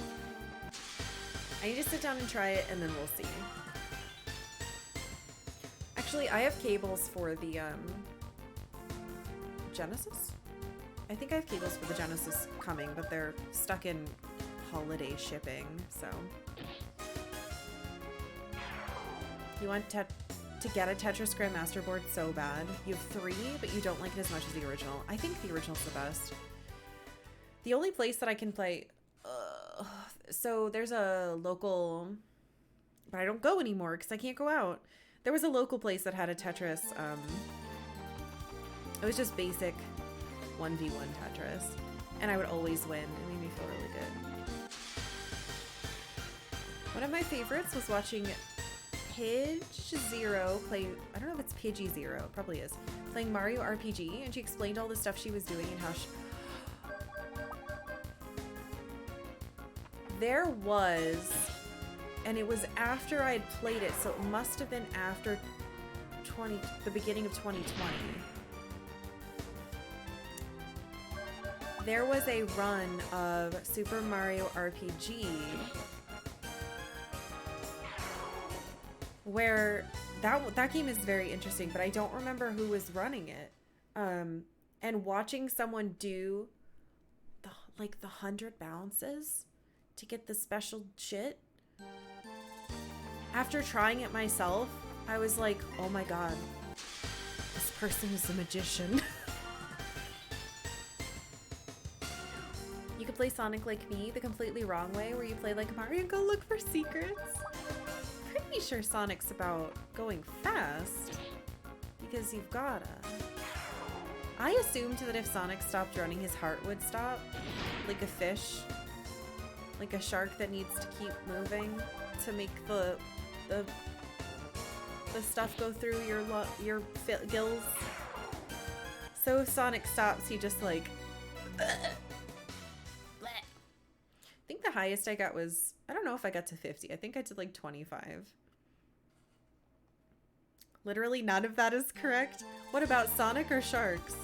I need to sit down and try it, and then we'll see. Actually, I have cables for the Genesis? I think I have cables for the Genesis coming, but they're stuck in holiday shipping, so. You want to get a Tetris Grandmaster board so bad. You have 3, but you don't like it as much as the original. I think the original's the best. The only place that I can play... so there's a local... But I don't go anymore because I can't go out. There was a local place that had a Tetris. It was just basic 1v1 Tetris. And I would always win. It made me feel really good. One of my favorites was watching Pidge Zero play, I don't know if it's Pidgey Zero, it probably is, playing Mario RPG, and she explained all the stuff she was doing and how she... There was, and it was after I'd played it, so it must have been after the beginning of 2020. There was a run of Super Mario RPG where that game is very interesting, but I don't remember who was running it. And watching someone do the 100 bounces to get the special shit. After trying it myself, I was like, oh my god, this person is a magician. You could play Sonic like me, the completely wrong way, where you play like Mario and go look for secrets. Pretty sure Sonic's about going fast, because you've gotta. I assumed that if Sonic stopped running, his heart would stop, like a fish, like a shark that needs to keep moving to make the stuff go through your gills. So if Sonic stops, he just like... I think the highest I got was, I don't know if I got to 50. I think I did like 25. Literally none of that is correct. What about Sonic or sharks?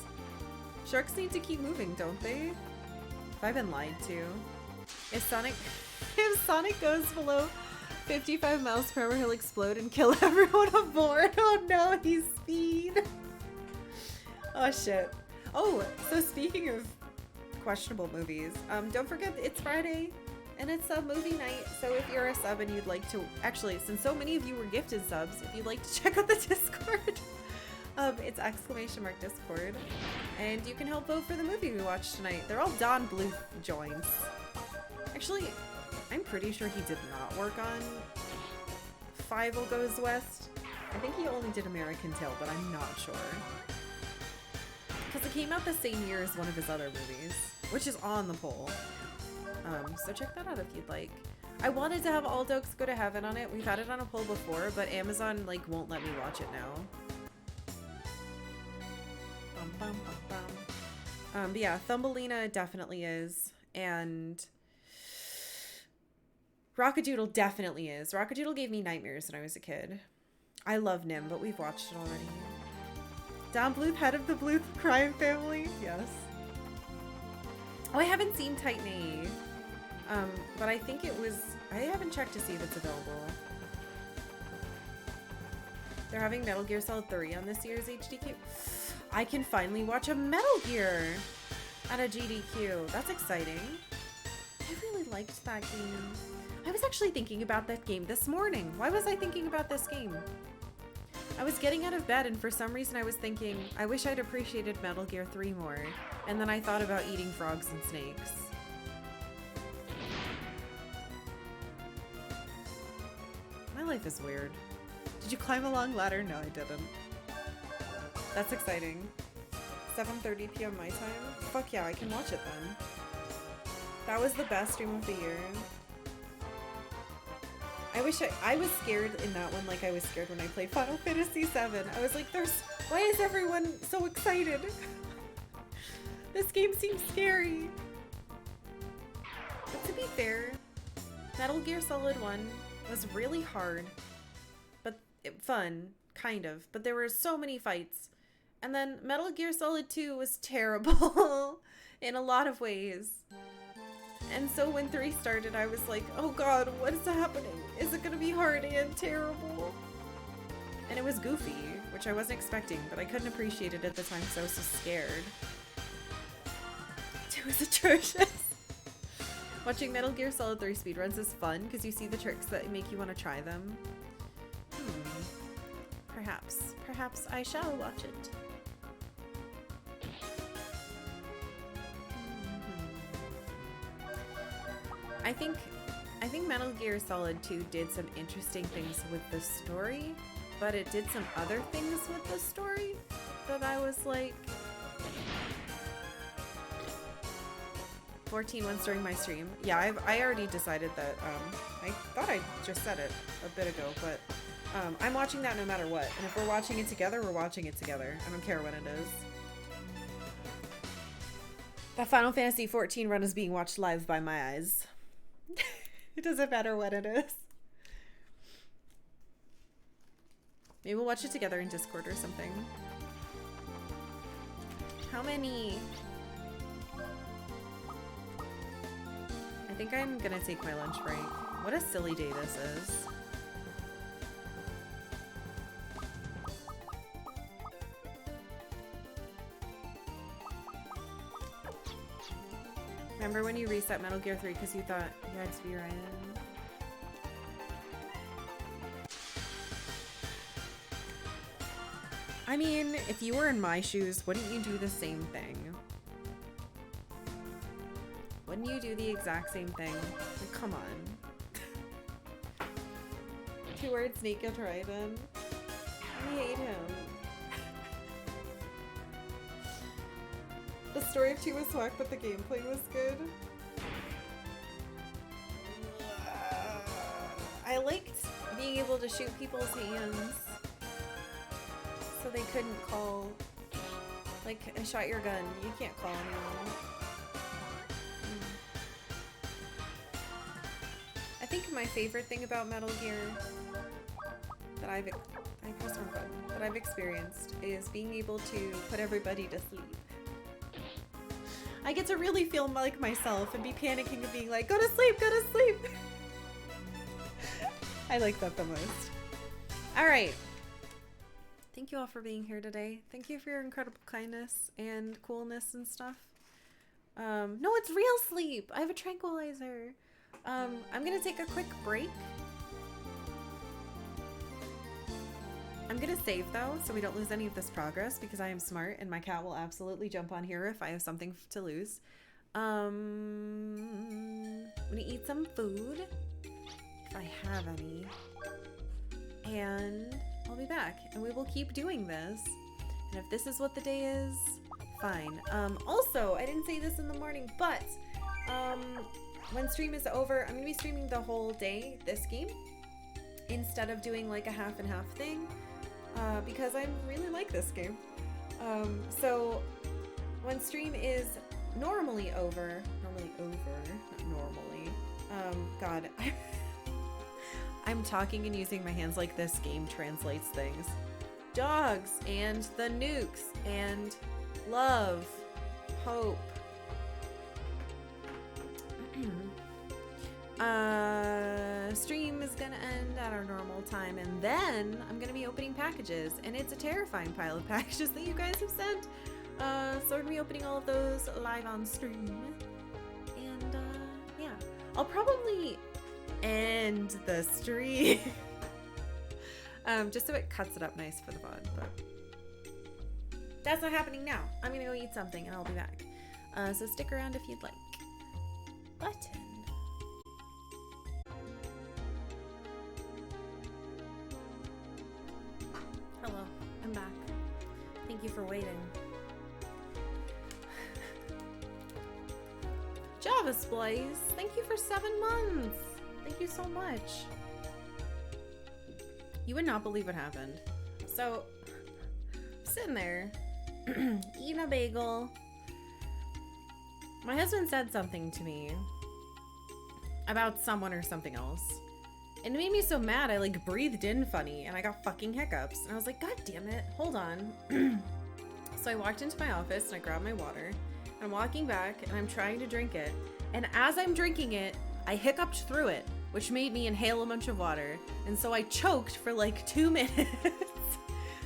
Sharks need to keep moving, don't they? If I've been lied to. If Sonic goes below 55 miles per hour, he'll explode and kill everyone aboard. Oh no, he's speed. Oh shit. Oh, so speaking of questionable movies, don't forget it's Friday and it's a movie night, so if you're a sub and you'd like to, actually, since so many of you were gifted subs, if you'd like to check out the Discord, it's !Discord, and you can help vote for the movie we watched tonight. They're all Don Bluth joints. Actually, I'm pretty sure he did not work on Fievel Goes West. I think he only did American Tail, but I'm not sure. Because it came out the same year as one of his other movies, which is on the poll. So check that out if you'd like. I wanted to have All Dogs Go to Heaven on it. We've had it on a poll before, but Amazon like won't let me watch it now. But yeah, Thumbelina definitely is, and Rockadoodle definitely is. Rockadoodle gave me nightmares when I was a kid. I love Nim, but we've watched it already. Don Bluth, head of the Bluth crime family? Yes. Oh, I haven't seen Titan A. But I think it was... I haven't checked to see if it's available. They're having Metal Gear Solid 3 on this year's HDQ. I can finally watch a Metal Gear at a GDQ. That's exciting. I really liked that game. I was actually thinking about that game this morning. Why was I thinking about this game? I was getting out of bed and for some reason I was thinking, I wish I'd appreciated Metal Gear 3 more. And then I thought about eating frogs and snakes. My life is weird. Did you climb a long ladder? No, I didn't. That's exciting. 7:30 p.m. my time? Fuck yeah, I can watch it then. That was the best stream of the year. I wish I was scared in that one like I was scared when I played Final Fantasy VII. I was like, why is everyone so excited? This game seems scary. But to be fair, Metal Gear Solid 1 was really hard, but fun, kind of. But there were so many fights. And then Metal Gear Solid 2 was terrible in a lot of ways. And so when 3 started, I was like, oh god, what is happening? Is it gonna be hard and terrible? And it was goofy, which I wasn't expecting, but I couldn't appreciate it at the time because I was so scared. It was atrocious. Watching Metal Gear Solid 3 speedruns is fun because you see the tricks that make you want to try them. Perhaps I shall watch it. I think Metal Gear Solid 2 did some interesting things with the story, but it did some other things with the story that I was like... 14 once during my stream. Yeah, I already decided that, I thought I just said it a bit ago, but I'm watching that no matter what. And if we're watching it together, we're watching it together. I don't care when it is. That Final Fantasy 14 run is being watched live by my eyes. It doesn't matter what it is. Maybe we'll watch it together in Discord or something. How many? I think I'm gonna take my lunch break. What a silly day this is. Remember when you reset Metal Gear 3 because you thought you had to be Ryan? I mean, if you were in my shoes, wouldn't you do the same thing? Wouldn't you do the exact same thing? Like, come on. 2 words, Naked Raiden. I hate him. The story of 2 was whack, but the gameplay was good. I liked being able to shoot people's hands so they couldn't call, like, I shot your gun. You can't call anyone. I think my favorite thing about Metal Gear that I've experienced is being able to put everybody to sleep. I get to really feel like myself and be panicking and being like, go to sleep, go to sleep. I like that the most. All right. Thank you all for being here today. Thank you for your incredible kindness and coolness and stuff. No, it's real sleep. I have a tranquilizer. I'm gonna take a quick break. I'm gonna save though, so we don't lose any of this progress because I am smart and my cat will absolutely jump on here if I have something to lose. I'm gonna eat some food, if I have any, and I'll be back and we will keep doing this. And if this is what the day is, fine. Also, I didn't say this in the morning, but when stream is over, I'm gonna be streaming the whole day this game instead of doing like a half and half thing. Because I really like this game. So when stream is normally over, not normally. God, I'm talking and using my hands like this game translates things. Dogs and the nukes and love, hope. Stream is gonna end at our normal time and then I'm gonna be opening packages and it's a terrifying pile of packages that you guys have sent. So we're gonna be opening all of those live on stream and yeah, I'll probably end the stream just so it cuts it up nice for the VOD, but that's not happening now. I'm gonna go eat something and I'll be back. So stick around if you'd like. Button. Hello, I'm back. Thank you for waiting. Java Splice, thank you for 7 months. Thank you so much. You would not believe what happened. So, I'm sitting there, eating a bagel. My husband said something to me about someone or something else. And it made me so mad, I like breathed in funny and I got fucking hiccups. And I was like, God damn it, hold on. So I walked into my office and I grabbed my water. I'm walking back and I'm trying to drink it. And as I'm drinking it, I hiccuped through it, which made me inhale a bunch of water. And so I choked for like 2 minutes.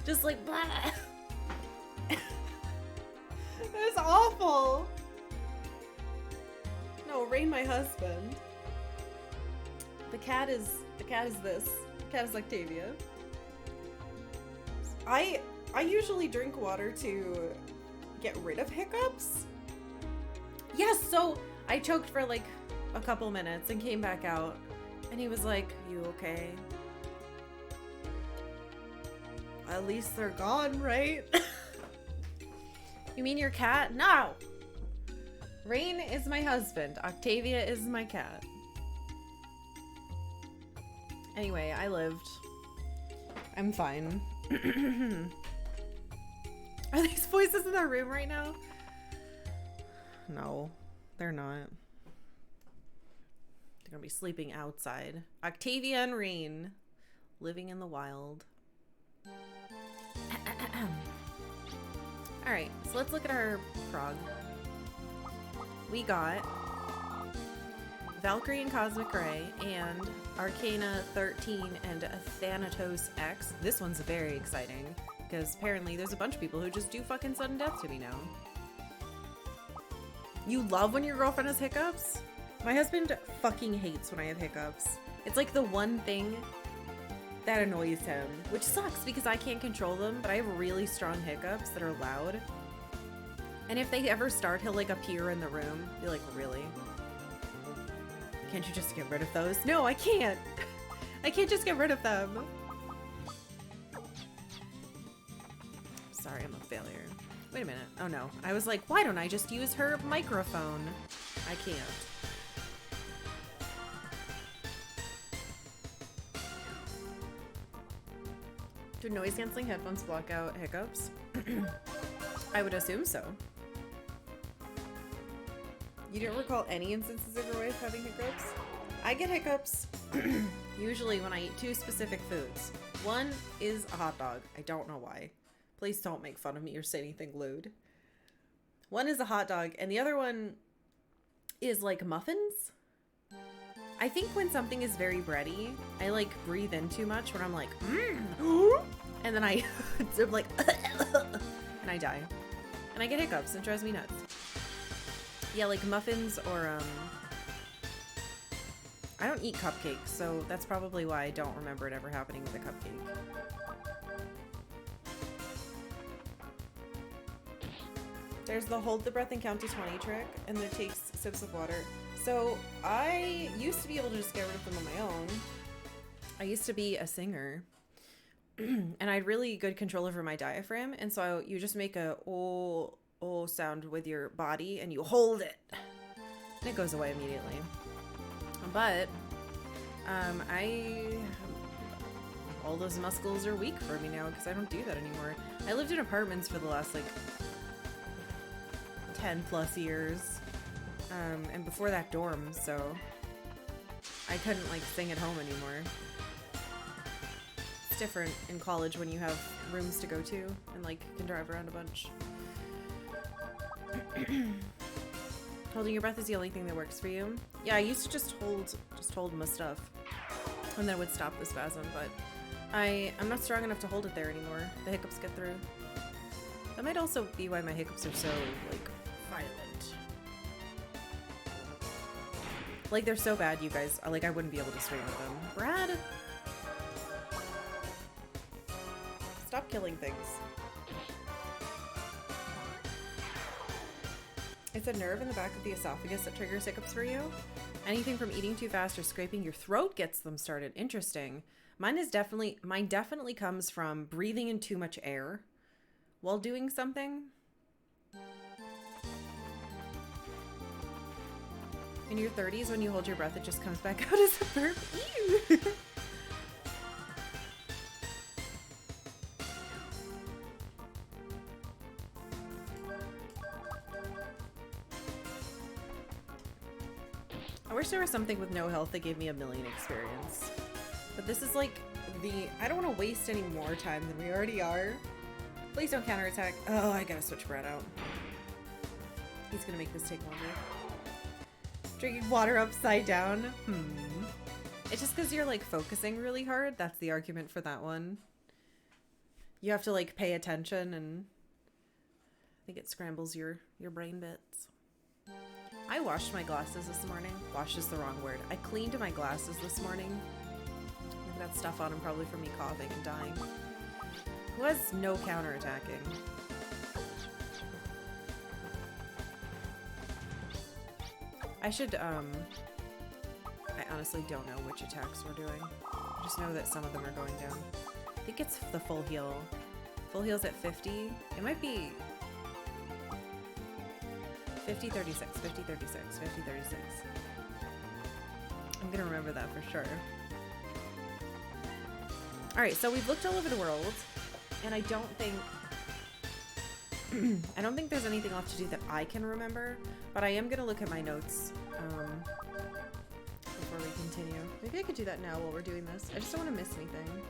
Just like, blah. It was awful. No, Rain, my husband. The cat is this. The cat is Octavia. I usually drink water to get rid of hiccups. Yes, so I choked for like a couple minutes and came back out. And he was like, "You okay?" At least they're gone, right? You mean your cat? No! Rain is my husband. Octavia is my cat. Anyway, I lived. I'm fine. Are these voices in the room right now? No, they're not. They're gonna be sleeping outside. Octavia and Rain, living in the wild. Alright, so let's look at our prog. We got Valkyrie and Cosmic Ray and Arcana 13 and Thanatos X. This one's very exciting because apparently there's a bunch of people who just do fucking sudden death to me now. You love when your girlfriend has hiccups? My husband fucking hates when I have hiccups. It's like the one thing that annoys him, which sucks because I can't control them, but I have really strong hiccups that are loud. And if they ever start, he'll like appear in the room. Be like, really? Can't you just get rid of those? No, I can't. I can't just get rid of them. Sorry, I'm a failure. Wait a minute. Oh no. I was like, why don't I just use her microphone? I can't. Do noise-canceling headphones block out hiccups? I would assume so. You don't recall any instances of your wife having hiccups? I get hiccups usually when I eat 2 specific foods. One is a hot dog. I don't know why. Please don't make fun of me or say anything lewd. One is a hot dog, and the other one is like muffins. I think when something is very bready, I like breathe in too much when I'm like, and then I'm like, and I die. And I get hiccups and it drives me nuts. Yeah, like muffins or, I don't eat cupcakes, so that's probably why I don't remember it ever happening with a cupcake. There's the hold the breath and count to 20 trick, and it takes sips of water. So I used to be able to just get rid of them on my own. I used to be a singer, and I had really good control over my diaphragm, and so you just make a oh sound with your body, and you hold it, and it goes away immediately. But all those muscles are weak for me now because I don't do that anymore. I lived in apartments for the last like 10 plus years, and before that dorm, so I couldn't like sing at home anymore. It's different in college when you have rooms to go to and like can drive around a bunch. Holding your breath is the only thing that works for you. Yeah, I used to just hold my stuff, and then it would stop the spasm, but I'm not strong enough to hold it there anymore. The hiccups get through. That might also be why my hiccups are so like violent. Like they're so bad, you guys. Like I wouldn't be able to stream with them. Brad, stop killing things. It's a nerve in the back of the esophagus that triggers hiccups for you. Anything from eating too fast or scraping your throat gets them started. Interesting. Mine definitely comes from breathing in too much air while doing something. In your 30s, when you hold your breath, it just comes back out as a burp. Ew! I wish there was something with no health that gave me 1,000,000 experience. But this is like I don't want to waste any more time than we already are. Please don't counterattack. Oh, I gotta switch Brett out. He's gonna make this take longer. Drinking water upside down. It's just because you're like focusing really hard. That's the argument for that one. You have to like pay attention, and I think it scrambles your brain bits. I washed my glasses this morning. Wash is the wrong word. I cleaned my glasses this morning. I've got stuff on them probably from me coughing and dying. Who has no counterattacking? I should, I honestly don't know which attacks we're doing. I just know that some of them are going down. I think it's the full heal. Full heal's at 50. It might be 50, 36, 50, 36, 50, 36. I'm gonna remember that for sure. Alright, so we've looked all over the world, and I don't think there's anything left to do that I can remember, but I am gonna look at my notes before we continue. Maybe I could do that now while we're doing this. I just don't want to miss anything.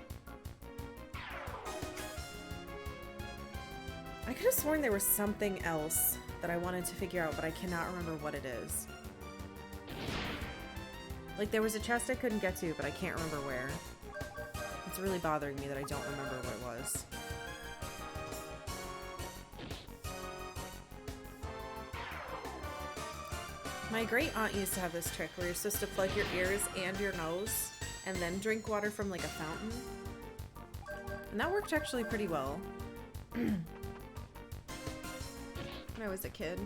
I could have sworn there was something else that I wanted to figure out, but I cannot remember what it is. Like, there was a chest I couldn't get to, but I can't remember where. It's really bothering me that I don't remember what it was. My great aunt used to have this trick where you're supposed to plug your ears and your nose and then drink water from like a fountain. And that worked actually pretty well. When I was a kid.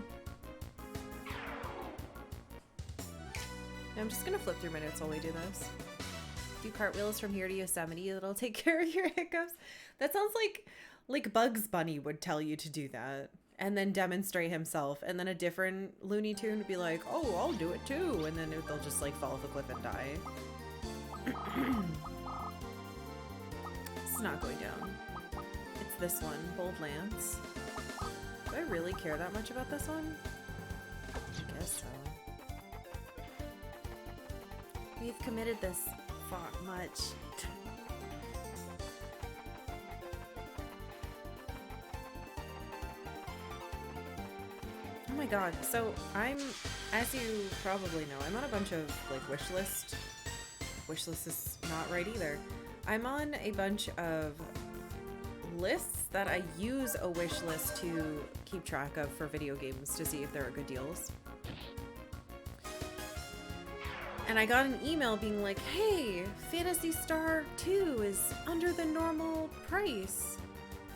I'm just gonna flip through my notes while we do this. Do cartwheels from here to Yosemite, it'll take care of your hiccups. That sounds like Bugs Bunny would tell you to do that. And then demonstrate himself. And then a different Looney Tune would be like, oh, I'll do it too. And then they'll just like fall off a cliff and die. It's not going down. It's this one, Bold Lance. Do I really care that much about this one? I guess so. We've committed this far much. Oh my god, so I'm, as you probably know, I'm on a bunch of like wishlist. Wishlist is not right either. I'm on a bunch of lists that I use a wish list to keep track of for video games to see if there are good deals. And I got an email being like, hey, Phantasy Star 2 is under the normal price.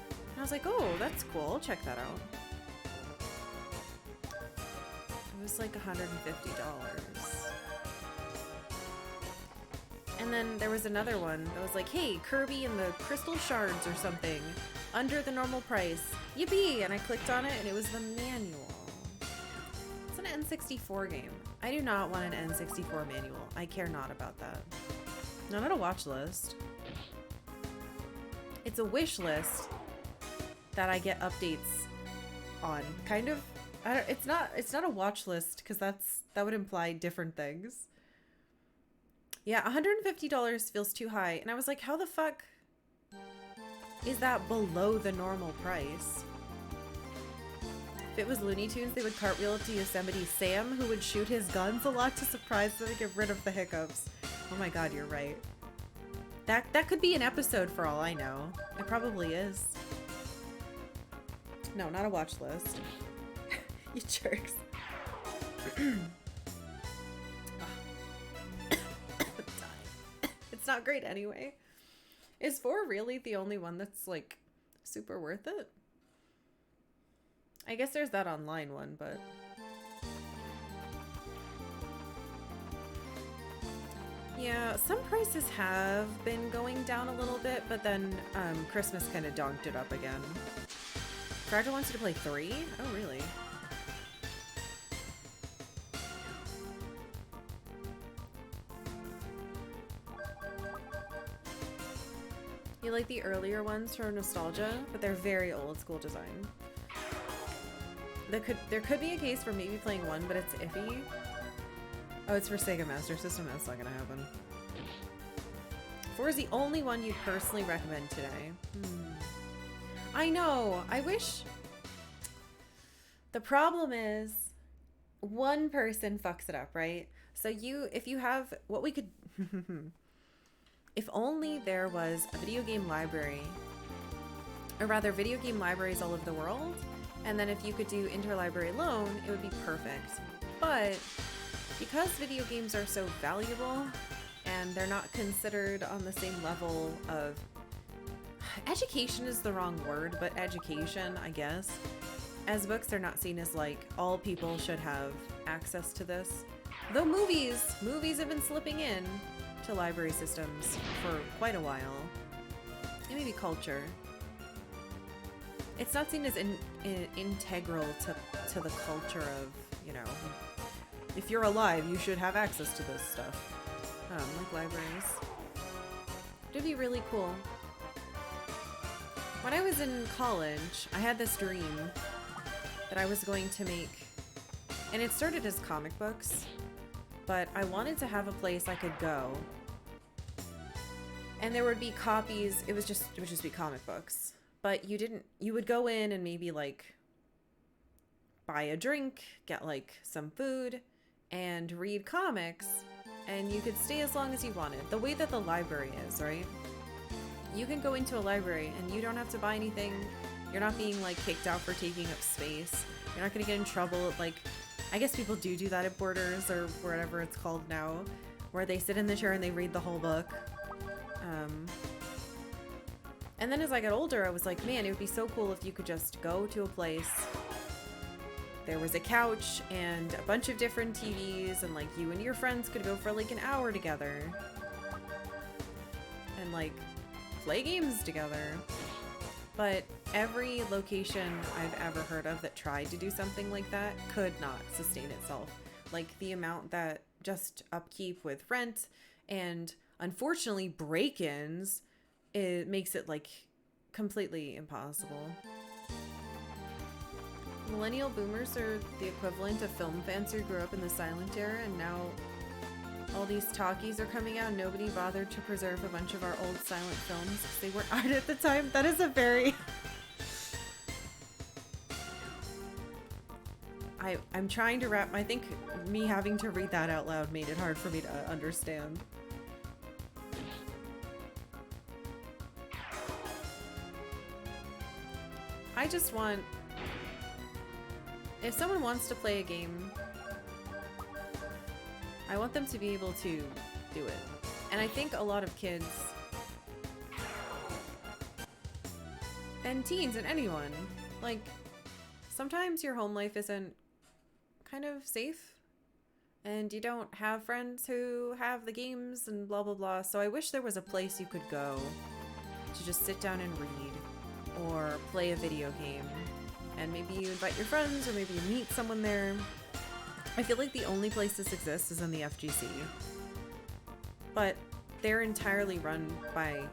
And I was like, oh, that's cool, I'll check that out. It was like $150. And then there was another one that was like, hey, Kirby and the Crystal Shards or something, under the normal price. Yippee! And I clicked on it and it was the manual. It's an N64 game. I do not want an N64 manual. I care not about that. Not on a watch list. It's a wish list that I get updates on. Kind of. It's not a watch list because that would imply different things. Yeah, $150 feels too high. And I was like, how the fuck is that below the normal price? If it was Looney Tunes, they would cartwheel to Yosemite Sam, who would shoot his guns a lot to surprise them and get rid of the hiccups. Oh my god, you're right. That could be an episode for all I know. It probably is. No, not a watch list. You jerks. It's not great anyway. Is 4 really the only one that's like super worth it? I guess there's that online one, but yeah, some prices have been going down a little bit, but then Christmas kind of donked it up again. Fragile wants you to play 3? Oh, really? You like the earlier ones for nostalgia, but they're very old school design. There could be a case for maybe playing one, but it's iffy. Oh, it's for Sega Master System. That's not gonna happen. 4 is the only one you'd personally recommend today. I know. I wish. The problem is, one person fucks it up, right? So if you have what we could. If only there was a video game library, or rather video game libraries all over the world, and then if you could do interlibrary loan, it would be perfect. But because video games are so valuable and they're not considered on the same level of education is the wrong word, but education, I guess. As books, they're not seen as like all people should have access to this. Though movies have been slipping in to library systems for quite a while. And maybe culture. It's not seen as integral to the culture of, you know, if you're alive, you should have access to this stuff. Like libraries. It'd be really cool. When I was in college, I had this dream that I was going to make, and it started as comic books, but I wanted to have a place I could go, and there would be copies. It would just be comic books, but you would go in and maybe like buy a drink, get like some food, and read comics, and you could stay as long as you wanted. The way that the library is, right? You can go into a library and you don't have to buy anything. You're not being like kicked out for taking up space. You're not gonna get in trouble. Like, I guess people do that at Borders or whatever it's called now, where they sit in the chair and they read the whole book. And then as I got older, I was like, man, it would be so cool if you could just go to a place. There was a couch and a bunch of different TVs, and like you and your friends could go for like an hour together and like play games together. But every location I've ever heard of that tried to do something like that could not sustain itself. Like the amount that just upkeep with rent and unfortunately break-ins, it makes it like completely impossible. Millennial boomers are the equivalent of film fans who grew up in the silent era, and now all these talkies are coming out. Nobody bothered to preserve a bunch of our old silent films because they weren't art at the time. That is a very... I'm trying to wrap... I think me having to read that out loud made it hard for me to understand. I just want... If someone wants to play a game, I want them to be able to do it. And I think a lot of kids and teens and anyone, like, sometimes your home life isn't kind of safe and you don't have friends who have the games and blah blah blah. So I wish there was a place you could go to just sit down and read or play a video game. And maybe you invite your friends, or maybe you meet someone there. I feel like the only place this exists is in the FGC. But they're entirely run by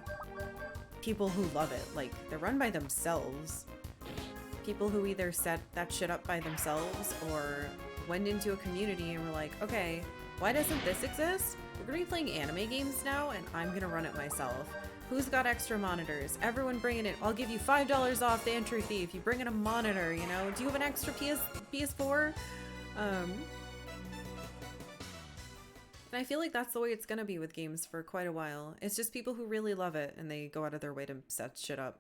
people who love it. Like, they're run by themselves. People who either set that shit up by themselves or went into a community and were like, okay, why doesn't this exist? We're gonna be playing anime games now, and I'm gonna run it myself. Who's got extra monitors? Everyone bring it in. I'll give you $5 off the entry fee if you bring in a monitor, you know? Do you have an extra PS4? And I feel like that's the way it's gonna be with games for quite a while. It's just people who really love it and they go out of their way to set shit up.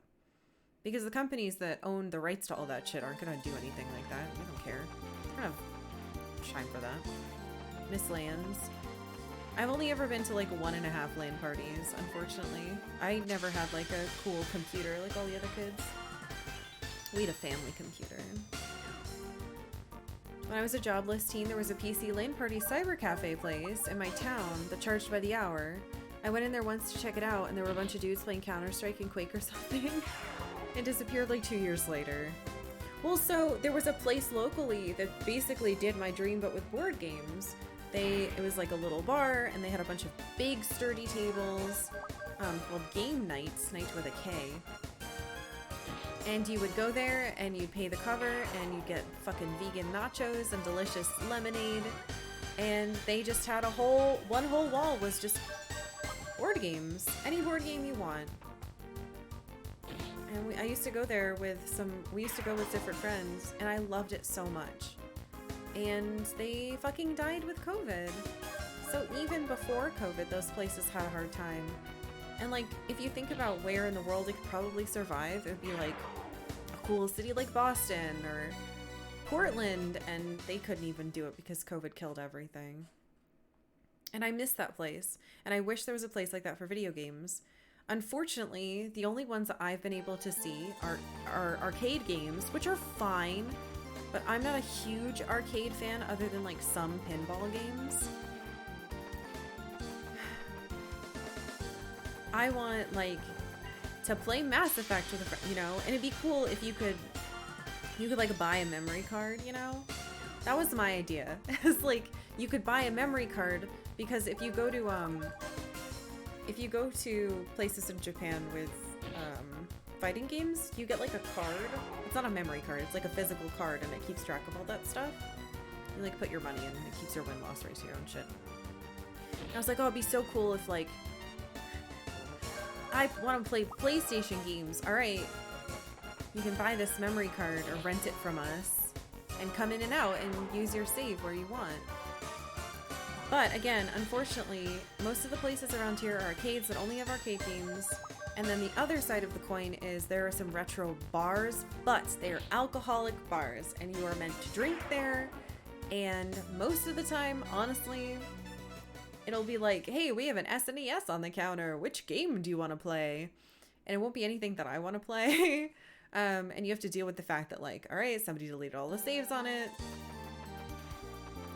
Because the companies that own the rights to all that shit aren't gonna do anything like that. They don't care. They don't have time for that. Miss Lands. I've only ever been to like 1.5 LAN parties, unfortunately. I never had like a cool computer like all the other kids. We had a family computer. When I was a jobless teen, there was a PC LAN party cyber cafe place in my town that charged by the hour. I went in there once to check it out, and there were a bunch of dudes playing Counter-Strike and Quake or something. It disappeared like 2 years later. Well, so there was a place locally that basically did my dream but with board games. It was like a little bar, and they had a bunch of big sturdy tables. called Game Nights, Night with a K. And you would go there and you'd pay the cover and you'd get fucking vegan nachos and delicious lemonade. And they just had one whole wall was just board games. Any board game you want. And I used to go there with we used to go with different friends and I loved it so much. And they fucking died with COVID. So even before COVID, those places had a hard time. And like, if you think about where in the world it could probably survive, it would be like a cool city like Boston or Portland, and they couldn't even do it because COVID killed everything. And I miss that place. And I wish there was a place like that for video games. Unfortunately, the only ones that I've been able to see are arcade games, which are fine, but I'm not a huge arcade fan other than like some pinball games. I want like to play Mass Effect with a friend, you know, and it'd be cool if you could like buy a memory card, you know? That was my idea. It's like you could buy a memory card because if you go to places in Japan with fighting games, you get like a card. It's not a memory card, it's like a physical card and it keeps track of all that stuff. You like put your money in and it keeps your win-loss ratio and shit. And I was like, oh, it'd be so cool if like I want to play PlayStation games. Alright, you can buy this memory card or rent it from us and come in and out and use your save where you want. But again, unfortunately, most of the places around here are arcades that only have arcade games. And then the other side of the coin is there are some retro bars, but they are alcoholic bars and you are meant to drink there. And most of the time, honestly, it'll be like, hey, we have an SNES on the counter. Which game do you want to play? And it won't be anything that I want to play. And you have to deal with the fact that like, all right, somebody deleted all the saves on it.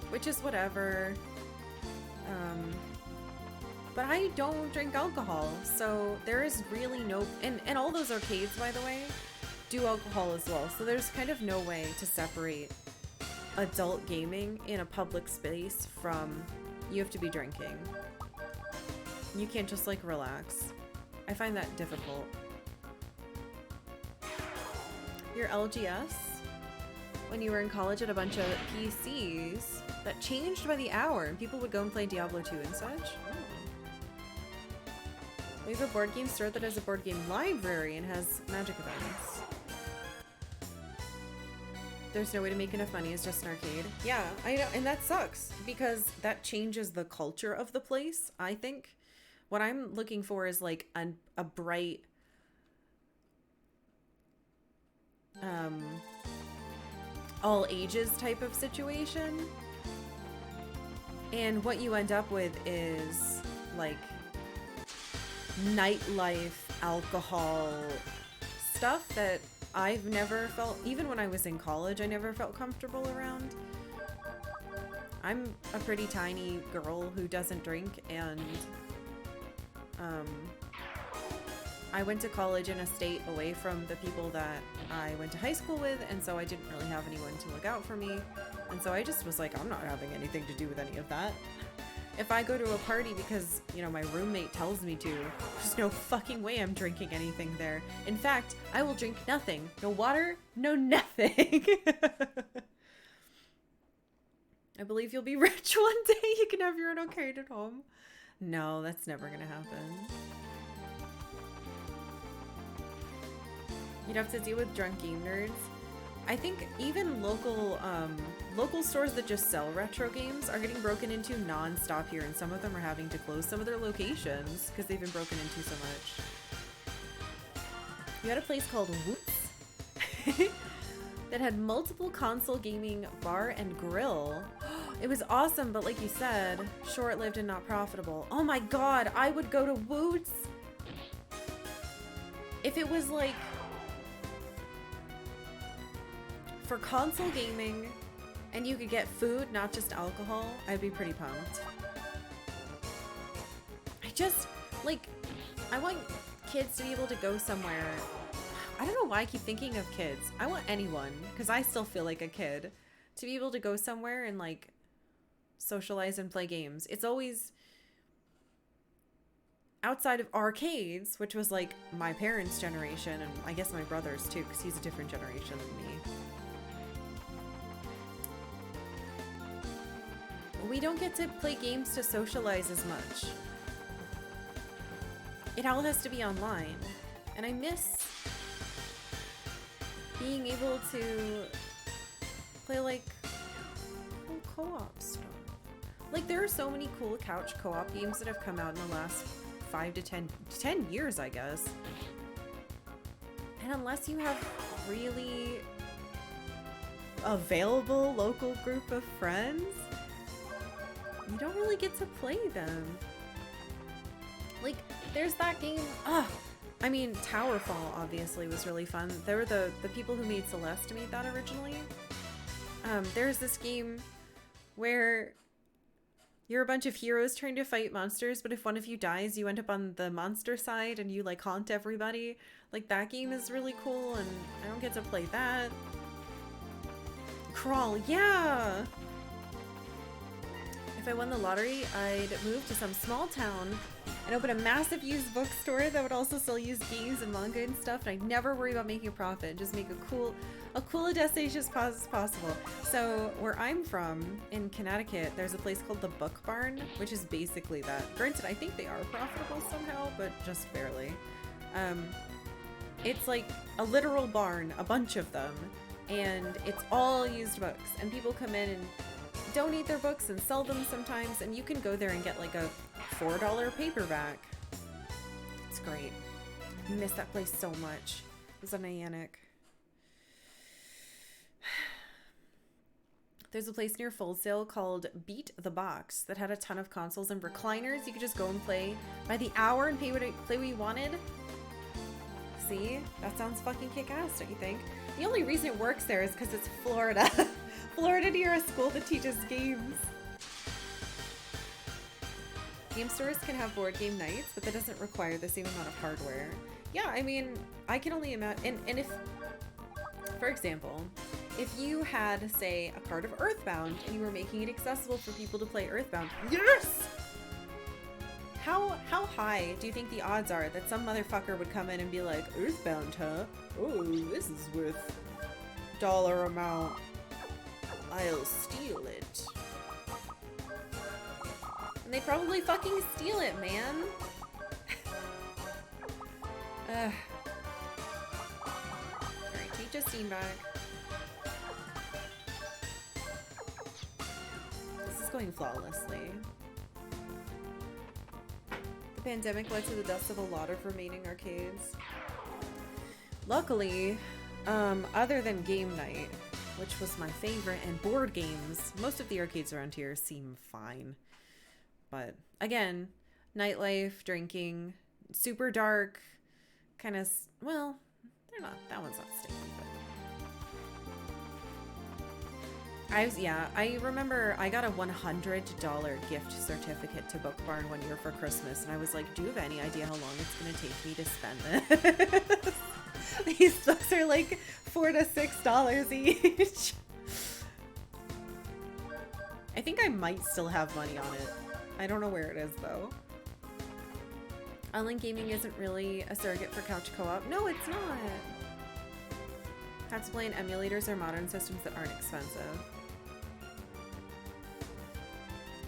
Which is whatever. But I don't drink alcohol. So there is really no... And all those arcades, by the way, do alcohol as well. So there's kind of no way to separate adult gaming in a public space from... You have to be drinking. You can't just like relax. I find that difficult. Your LGS? When you were in college at a bunch of PCs that changed by the hour and people would go and play Diablo 2 and such? Oh. We have a board game store that has a board game library and has magic events. There's no way to make enough money, it's just an arcade. Yeah, I know, and that sucks because that changes the culture of the place, I think. What I'm looking for is like a bright, all ages type of situation. And what you end up with is like nightlife, alcohol, stuff that I've never felt, even when I was in college, I never felt comfortable around. I'm a pretty tiny girl who doesn't drink, and I went to college in a state away from the people that I went to high school with, and so I didn't really have anyone to look out for me. And so I just was like, I'm not having anything to do with any of that. If I go to a party because, you know, my roommate tells me to, there's no fucking way I'm drinking anything there. In fact, I will drink nothing. No water, no nothing. I believe you'll be rich one day. You can have your own arcade at home. No, that's never gonna happen. You'd have to deal with drunk game nerds. I think even local stores that just sell retro games are getting broken into non-stop here, and some of them are having to close some of their locations because they've been broken into so much. You had a place called Whoops that had multiple console gaming bar and grill. It was awesome, but like you said, short-lived and not profitable. Oh my god, I would go to Woots if it was like for console gaming and you could get food, not just alcohol. I'd be pretty pumped. I just like, I want kids to be able to go somewhere. I don't know why I keep thinking of kids. I want anyone, because I still feel like a kid, to be able to go somewhere and like socialize and play games. It's always, outside of arcades, which was like my parents' generation, and I guess my brother's too, because he's a different generation than me. We don't get to play games to socialize as much. It all has to be online. And I miss being able to play like cool co-op stuff. Like there are so many cool couch co-op games that have come out in the last 5 to 10 years, I guess. And unless you have really available local group of friends, you don't really get to play them. Like, there's that game. I mean, Towerfall obviously was really fun. There were the people who made Celeste made that originally. There's this game where you're a bunch of heroes trying to fight monsters, but if one of you dies, you end up on the monster side and you like haunt everybody. Like, that game is really cool, and I don't get to play that. Crawl, yeah! If I won the lottery, I'd move to some small town and open a massive used bookstore that would also sell used games and manga and stuff, and I'd never worry about making a profit. Just make a cool destination as possible. So where I'm from, in Connecticut, there's a place called the Book Barn, which is basically that. Granted, I think they are profitable somehow, but just barely. It's like a literal barn, a bunch of them, and it's all used books, and people come in and donate their books and sell them sometimes, and you can go there and get like a $4 paperback. It's great. I miss that place so much. It was on Niantic. There's a place near Full Sail called Beat the Box that had a ton of consoles and recliners. You could just go and play by the hour and play what you wanted. See? That sounds fucking kick-ass, don't you think? The only reason it works there is because it's Florida. Florida near a school that teaches games. Game stores can have board game nights, but that doesn't require the same amount of hardware. Yeah, I mean, I can only imagine. And if, for example, if you had, say, a card of Earthbound and you were making it accessible for people to play Earthbound, yes! How high do you think the odds are that some motherfucker would come in and be like, Earthbound, huh? Oh, this is worth dollar amount. I'll steal it. And they probably fucking steal it, man. Alright, take Justine back. This is going flawlessly. The pandemic led to the deaths of a lot of remaining arcades. Luckily, other than game night, which was my favorite, and board games, most of the arcades around here seem fine. But again, nightlife, drinking, super dark, kind of, well, they're not, that one's not sticky, but I remember I got a $100 gift certificate to Book Barn one year for Christmas, and I was like, do you have any idea how long it's gonna take me to spend this? These books are like $4 to $6 each. I think I might still have money on it. I don't know where it is though. Online gaming isn't really a surrogate for couch co-op. No, it's not. Have to play in emulators or modern systems that aren't expensive.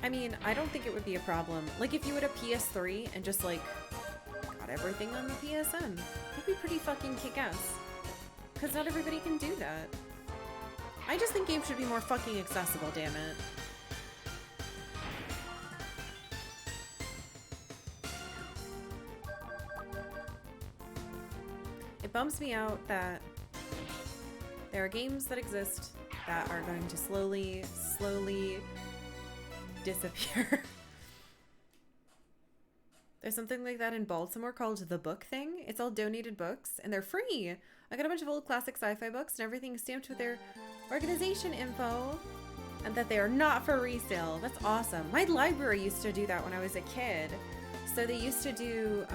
I mean, I don't think it would be a problem. Like if you had a PS3 and just like got everything on the PSN, it'd be pretty fucking kick-ass. Because not everybody can do that. I just think games should be more fucking accessible, damn it. It bums me out that there are games that exist that are going to slowly disappear. There's something like that in Baltimore called The Book Thing. It's all donated books, and they're free. I got a bunch of old classic sci-fi books, and everything stamped with their organization info, and that they are not for resale. That's awesome. My library used to do that when I was a kid. So they used to do,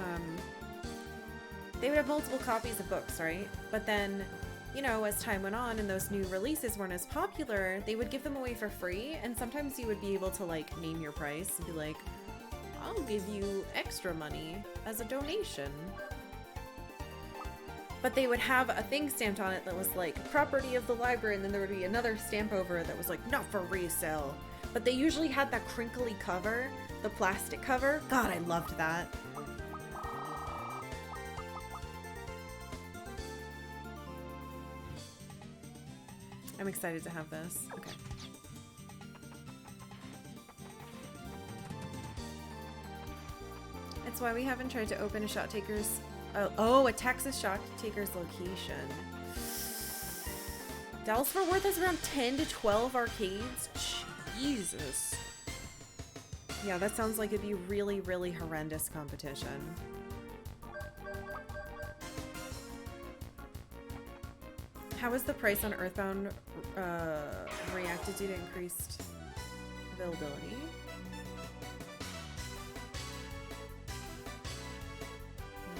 they would have multiple copies of books, right? But then, you know, as time went on and those new releases weren't as popular, they would give them away for free, and sometimes you would be able to, like, name your price and be like, I'll give you extra money as a donation. But they would have a thing stamped on it that was like property of the library, and then there would be another stamp over it that was like not for resale. But they usually had that crinkly cover, the plastic cover. God, I loved that. I'm excited to have this. Okay. That's why we haven't tried to open a Shot Taker's... a Texas Shot Taker's location. Dallas-Fort Worth has around 10 to 12 arcades. Jesus. Yeah, that sounds like it'd be really, really horrendous competition. How has the price on Earthbound reacted due to increased availability?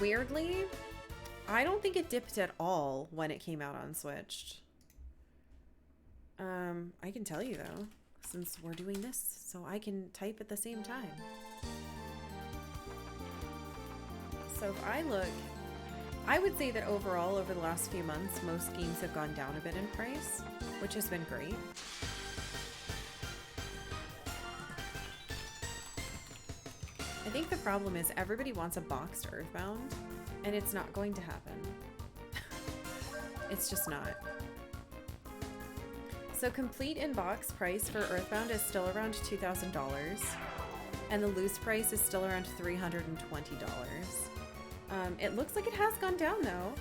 Weirdly, I don't think it dipped at all when it came out on Switch. I can tell you though, since we're doing this, so I can type at the same time. So if I look, I would say that overall over the last few months, most games have gone down a bit in price, which has been great. I think the problem is everybody wants a boxed Earthbound, and it's not going to happen. It's just not. So complete in-box price for Earthbound is still around $2,000, and the loose price is still around $320. It looks like it has gone down though.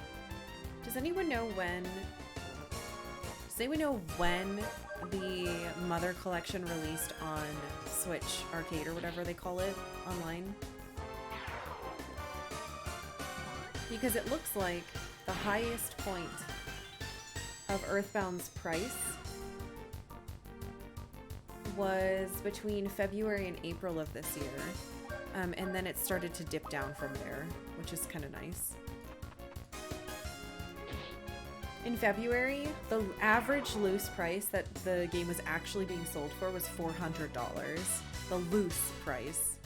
Does anyone know when? Does anyone know when the Mother Collection released on Switch Arcade or whatever they call it online? Because it looks like the highest point of Earthbound's price was between February and April of this year. And then it started to dip down from there, which is kind of nice. In February, the average loose price that the game was actually being sold for was $400. The loose price.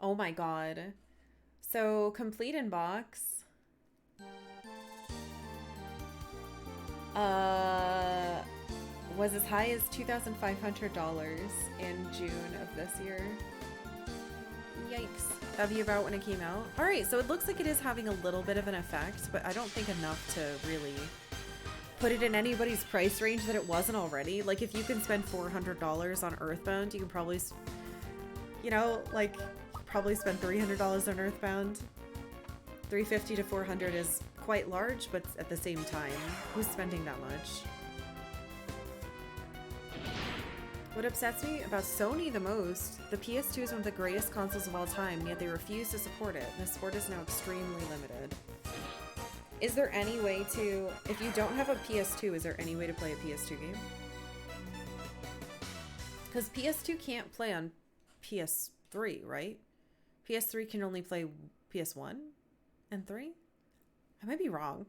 Oh my god. So, complete in box. Was as high as $2,500 in June of this year. Yikes. That'd be about when it came out. Alright, so it looks like it is having a little bit of an effect, but I don't think enough to really put it in anybody's price range that it wasn't already. Like, if you can spend $400 on Earthbound, you can probably, you know, like, probably spend $300 on Earthbound. $350 to $400 is quite large, but at the same time, who's spending that much? What upsets me about Sony the most, the PS2 is one of the greatest consoles of all time, yet they refuse to support it. The support is now extremely limited. Is there any way to, if you don't have a PS2, is there any way to play a PS2 game? Because PS2 can't play on PS3, right? PS3 can only play PS1 and 3? I might be wrong.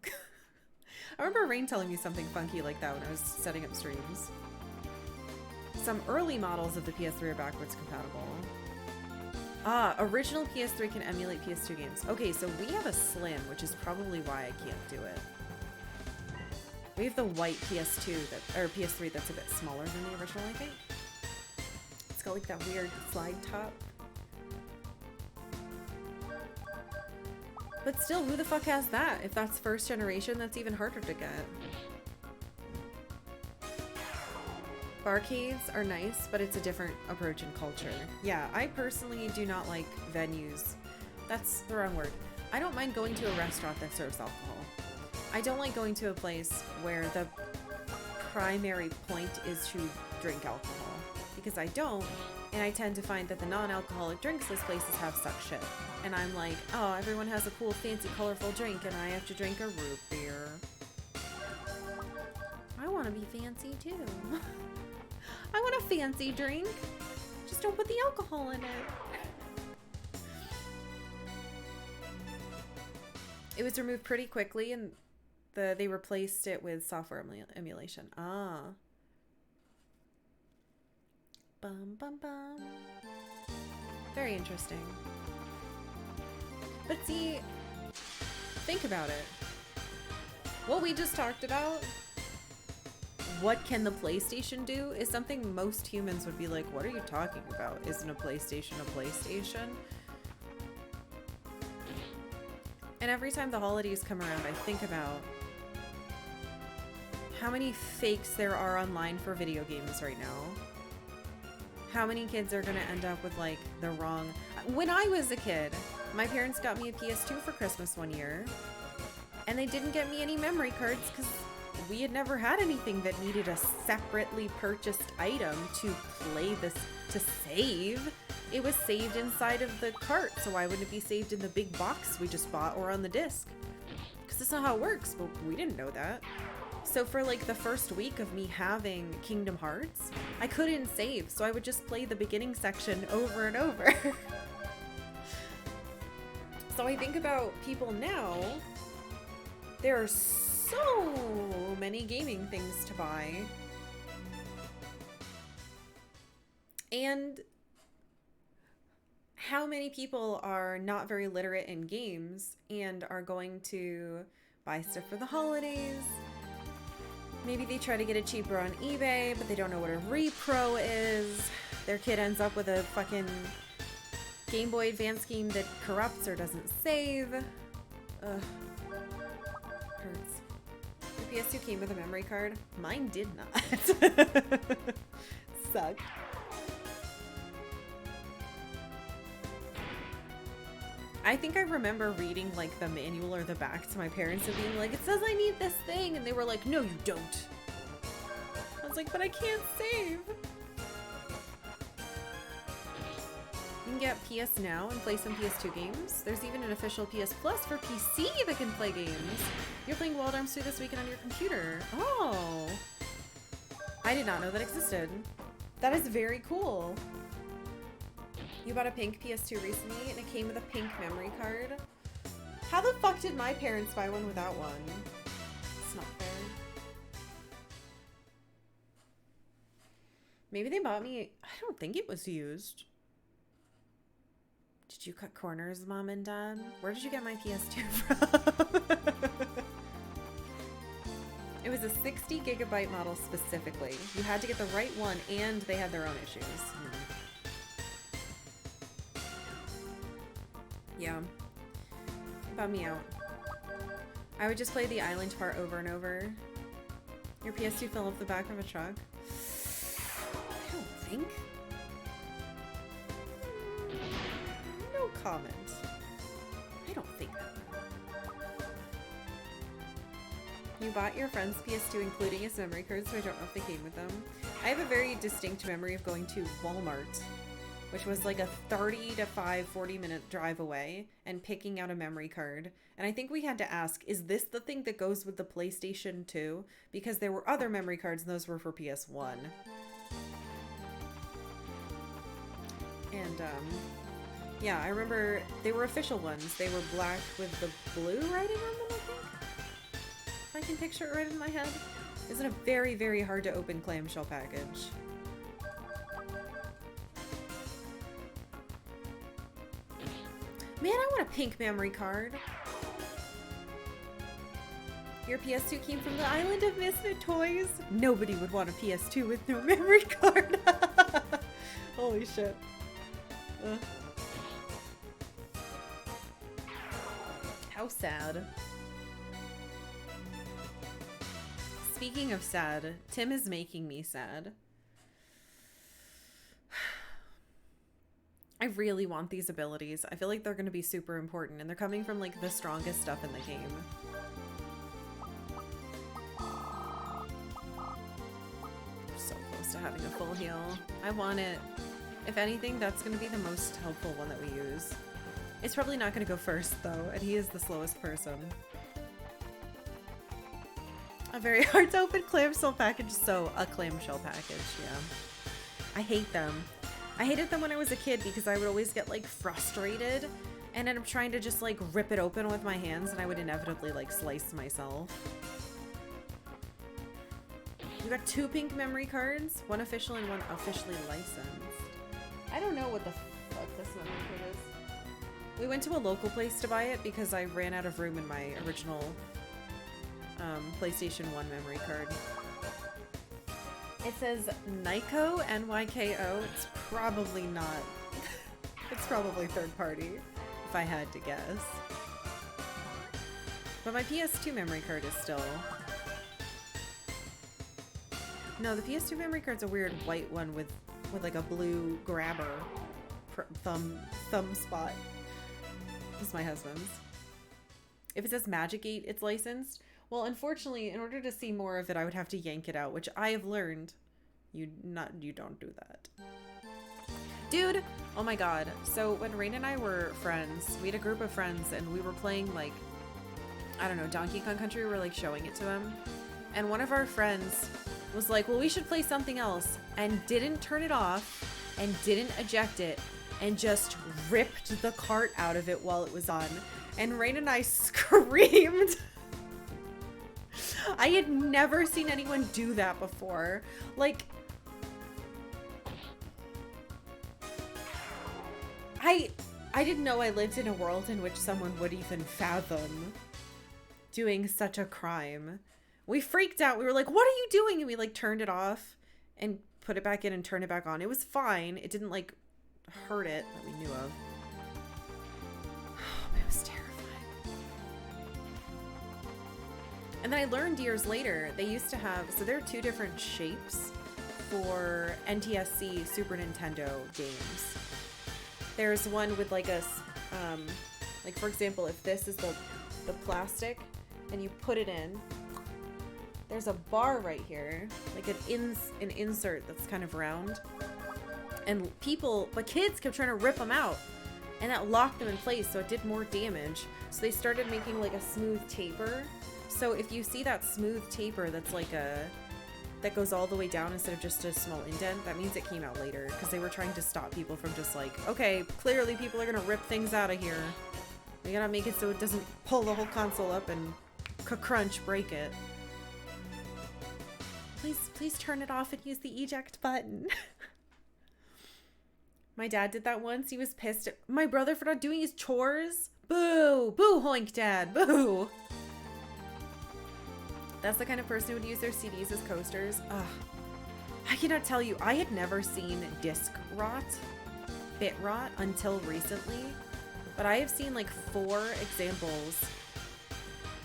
I remember Rain telling me something funky like that when I was setting up streams. Some early models of the PS3 are backwards compatible. Ah, original PS3 can emulate PS2 games. Okay, so we have a Slim, which is probably why I can't do it. We have the white PS2 or PS3 that's a bit smaller than the original, I think. It's got like that weird slide top. But still, who the fuck has that? If that's first generation, that's even harder to get. Barcades are nice, but it's a different approach in culture. Yeah, I personally do not like venues. That's the wrong word. I don't mind going to a restaurant that serves alcohol. I don't like going to a place where the primary point is to drink alcohol. Because I don't, and I tend to find that the non-alcoholic drinks those places have suck shit. And I'm like, oh, everyone has a cool, fancy, colorful drink, and I have to drink a root beer. I want to be fancy too. I want a fancy drink. Just don't put the alcohol in it. It was removed pretty quickly, and they replaced it with software emulation. Ah. Bum bum bum. Very interesting. But see, think about it. What we just talked about, what can the PlayStation do, is something most humans would be like, what are you talking about? Isn't a PlayStation a PlayStation? And every time the holidays come around, I think about how many fakes there are online for video games right now. How many kids are gonna end up with like the wrong... When I was a kid, my parents got me a PS2 for Christmas one year, and they didn't get me any memory cards because we had never had anything that needed a separately purchased item to play this, to save. It was saved inside of the cart, so why wouldn't it be saved in the big box we just bought or on the disc? Because that's not how it works, but we didn't know that. So for like the first week of me having Kingdom Hearts, I couldn't save, so I would just play the beginning section over and over. So I think about people now, there are so many gaming things to buy. And how many people are not very literate in games and are going to buy stuff for the holidays? Maybe they try to get it cheaper on eBay, but they don't know what a repro is. Their kid ends up with a fucking Game Boy Advance game that corrupts or doesn't save. Ugh. Hurts. Your PS2 came with a memory card. Mine did not. Sucked. I think I remember reading like the manual or the back to my parents and being like, it says I need this thing, and they were like, no you don't. I was like, but I can't save. You can get PS Now and play some PS2 games. There's even an official PS Plus for PC that can play games. You're playing Wild Arms 2 this weekend on your computer. Oh. I did not know that existed. That is very cool. You bought a pink PS2 recently and it came with a pink memory card. How the fuck did my parents buy one without one? It's not fair. Maybe they bought me... I don't think it was used. Did you cut corners, Mom and Dad? Where did you get my PS2 from? It was a 60 gigabyte model specifically. You had to get the right one and they had their own issues. Yeah. Bum me out. I would just play the island part over and over. Your PS2 fell off the back of a truck? I don't think. No comment. I don't think that. You bought your friend's PS2 including its memory card, so I don't know if they came with them. I have a very distinct memory of going to Walmart, which was like a 40-minute drive away, and picking out a memory card. And I think we had to ask, is this the thing that goes with the PlayStation 2? Because there were other memory cards and those were for PS1. And, yeah, I remember they were official ones. They were black with the blue writing on them, I think? If I can picture it right in my head. It's in a very, very hard to open clamshell package. Man, I want a pink memory card. Your PS2 came from the island of Misfit Toys? Nobody would want a PS2 with no memory card. Holy shit. How sad. Speaking of sad, Tim is making me sad. I really want these abilities. I feel like they're going to be super important, and they're coming from like the strongest stuff in the game. So close to having a full heal. I want it. If anything, that's going to be the most helpful one that we use. It's probably not going to go first though, and he is the slowest person. A very hard to open clamshell package. So a clamshell package, yeah. I hate them. I hated them when I was a kid because I would always get like frustrated and end up trying to just like rip it open with my hands, and I would inevitably like slice myself. We got 2 pink memory cards, 1 official and 1 officially licensed. I don't know what the fuck this memory card is. We went to a local place to buy it because I ran out of room in my original PlayStation 1 memory card. It says Nyko, N-Y-K-O. It's probably not. It's probably third party, if I had to guess. But my PS2 memory card is still... No, the PS2 memory card's a weird white one with like a blue grabber thumb spot. This is my husband's. If it says Magic 8, it's licensed. Well, unfortunately, in order to see more of it, I would have to yank it out, which I have learned. You don't do that. Dude! Oh my god. So when Rain and I were friends, we had a group of friends and we were playing like, I don't know, Donkey Kong Country. We were like showing it to them. And one of our friends was like, well, we should play something else, and didn't turn it off and didn't eject it and just ripped the cart out of it while it was on. And Rain and I screamed. I had never seen anyone do that before. Like, I didn't know I lived in a world in which someone would even fathom doing such a crime. We freaked out. We were like, what are you doing? And we like turned it off and put it back in and turned it back on. It was fine. It didn't like hurt it that we knew of. It was terrifying. And then I learned years later, they used to have, so there are 2 different shapes for NTSC Super Nintendo games. There's one with like a, like for example, if this is the plastic and you put it in, there's a bar right here, like an insert that's kind of round. And kids kept trying to rip them out, and that locked them in place, so it did more damage. So they started making like a smooth taper. So if you see that smooth taper that's like that goes all the way down instead of just a small indent, that means it came out later, because they were trying to stop people from just like, okay, clearly people are gonna rip things out of here. We gotta make it so it doesn't pull the whole console up and crunch, break it. Please turn it off and use the eject button. My dad did that once. He was pissed at my brother for not doing his chores. Boo! Boo, hoink, Dad! Boo! That's the kind of person who would use their CDs as coasters. Ugh. I cannot tell you, I had never seen disc rot, bit rot, until recently. But I have seen like 4 examples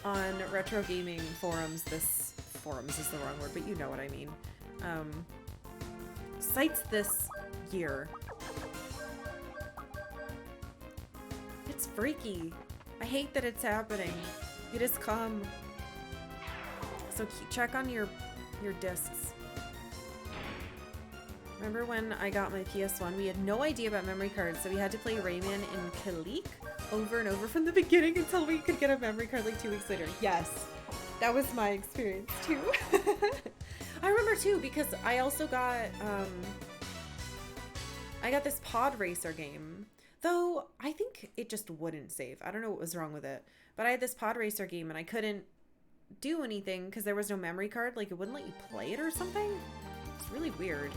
on retro gaming forums. Forums is the wrong word, but you know what I mean. Sites this year. It's freaky. I hate that it's happening. It has come. So check on your discs. Remember when I got my PS1? We had no idea about memory cards, so we had to play Rayman and Kalik over and over from the beginning until we could get a memory card like 2 weeks later. Yes. That was my experience too. I remember too, because I also got this pod racer game, though I think it just wouldn't save. I don't know what was wrong with it, but I had this pod racer game and I couldn't do anything because there was no memory card. Like, it wouldn't let you play it or something. It's really weird.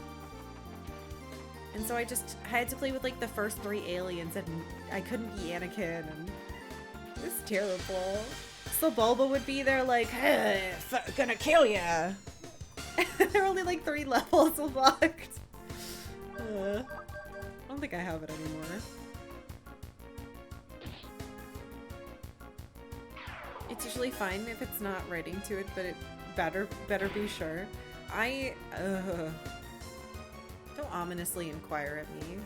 And so I had to play with like the first 3 aliens, and I couldn't be Anakin, and it was terrible. So Bulba would be there like, hey, gonna kill ya. There were only like 3 levels unlocked. I don't think I have it anymore. It's usually fine if it's not writing to it, but it better be sure. Don't ominously inquire at me.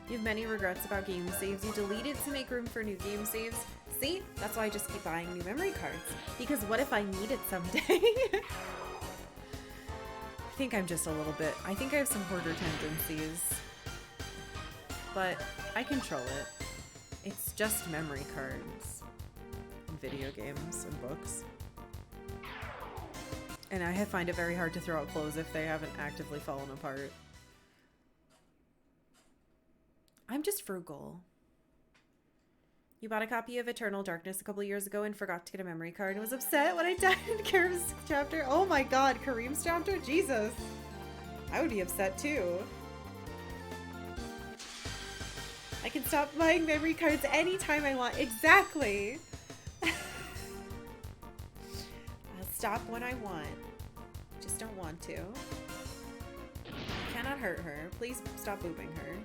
You have many regrets about game saves. You deleted to make room for new game saves. See? That's why I just keep buying new memory cards. Because what if I need it someday? I think I'm just a little bit... I think I have some hoarder tendencies. But I control it. It's just memory cards. And video games and books. And I find it very hard to throw out clothes if they haven't actively fallen apart. I'm just frugal. You bought a copy of Eternal Darkness a couple years ago and forgot to get a memory card and was upset when I died in Karim's chapter. Oh my god, Karim's chapter? Jesus. I would be upset too. I can stop buying memory cards anytime I want. Exactly. I'll stop when I want. Just don't want to. Cannot hurt her. Please stop booping her.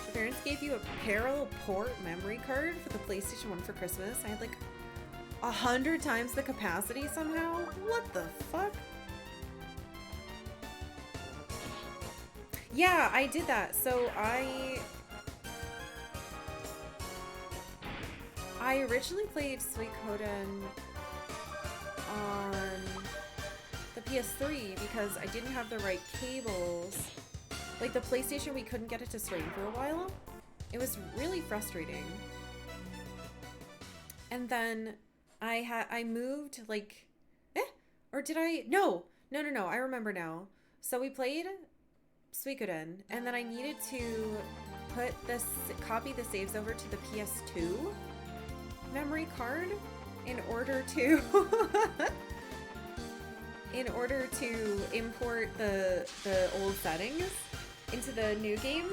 Your parents gave you a parallel port memory card for the PlayStation 1 for Christmas. I had like 100 times the capacity somehow. What the fuck? Yeah, I did that. So I originally played Suikoden on the PS3 because I didn't have the right cables. Like the PlayStation, we couldn't get it to stream for a while. It was really frustrating. And then I moved like, or did I? No, I remember now. So we played Suikoden, and then I needed to copy the saves over to the PS2 memory card in order to import the old settings into the new game.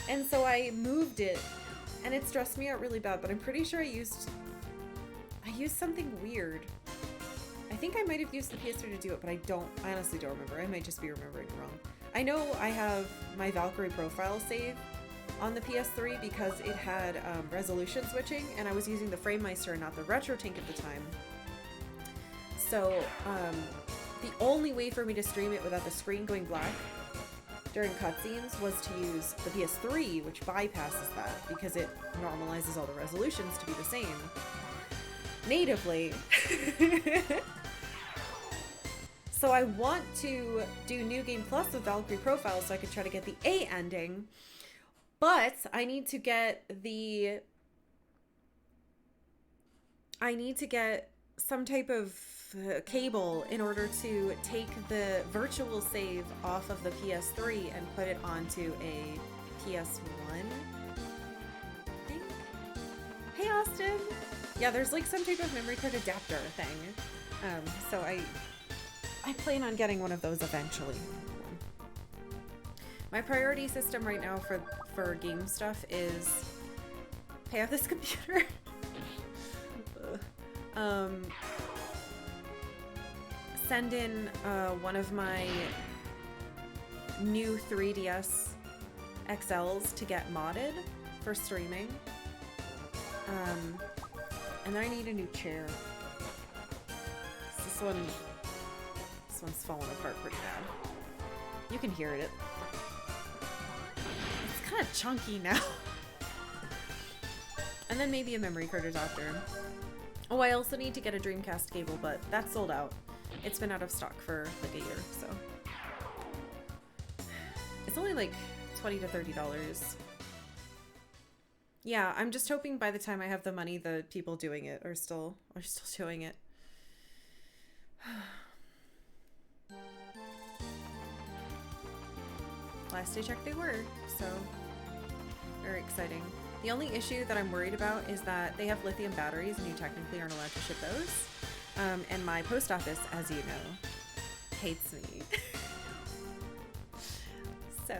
And so I moved it, and it stressed me out really bad, but I'm pretty sure I used something weird. I think I might have used the PS3 to do it, but I honestly don't remember. I might just be remembering it wrong. I know I have my Valkyrie profile save on the PS3 because it had resolution switching, and I was using the FrameMeister and not the RetroTink at the time. So the only way for me to stream it without the screen going black during cutscenes was to use the PS3, which bypasses that because it normalizes all the resolutions to be the same natively. So I want to do New Game Plus with Valkyrie Profile so I could try to get the A ending, but I need to get some type of cable in order to take the virtual save off of the PS3 and put it onto a PS1, I think? Hey, Austin! Yeah, there's like some type of memory card adapter thing. So I plan on getting one of those eventually. My priority system right now for game stuff is pay off this computer. Send in one of my new 3DS XLs to get modded for streaming. And then I need a new chair. This one's falling apart pretty bad. You can hear it. It's kind of chunky now. And then maybe a memory card adapter. Oh, I also need to get a Dreamcast cable, but that's sold out. It's been out of stock for like a year, so. It's only like $20 to $30. Yeah, I'm just hoping by the time I have the money, the people doing it are still doing it. Last I checked, they were, so very exciting. The only issue that I'm worried about is that they have lithium batteries and you technically aren't allowed to ship those. And my post office, as you know, hates me. So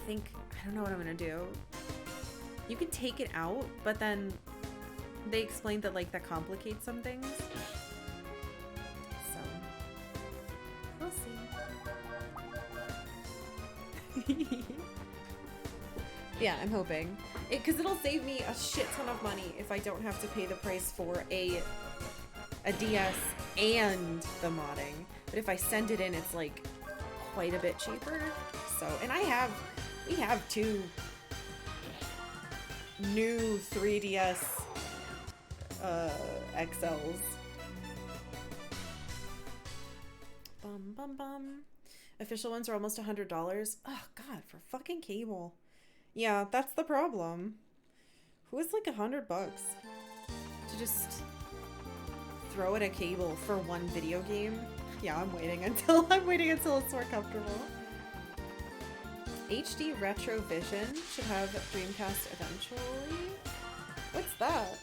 I don't know what I'm gonna do. You can take it out, but then they explained that like that complicates some things. So we'll see. Yeah, I'm hoping. Because it'll save me a shit ton of money if I don't have to pay the price for a DS and the modding. But if I send it in, it's like quite a bit cheaper. So, and we have two new 3DS XLs. Bum bum bum. Official ones are almost $100. Oh god, for fucking cable. Yeah, that's the problem. Who is like $100 to just throw in a cable for one video game? Yeah, I'm waiting until it's more comfortable. HD Retrovision should have Dreamcast eventually. What's that?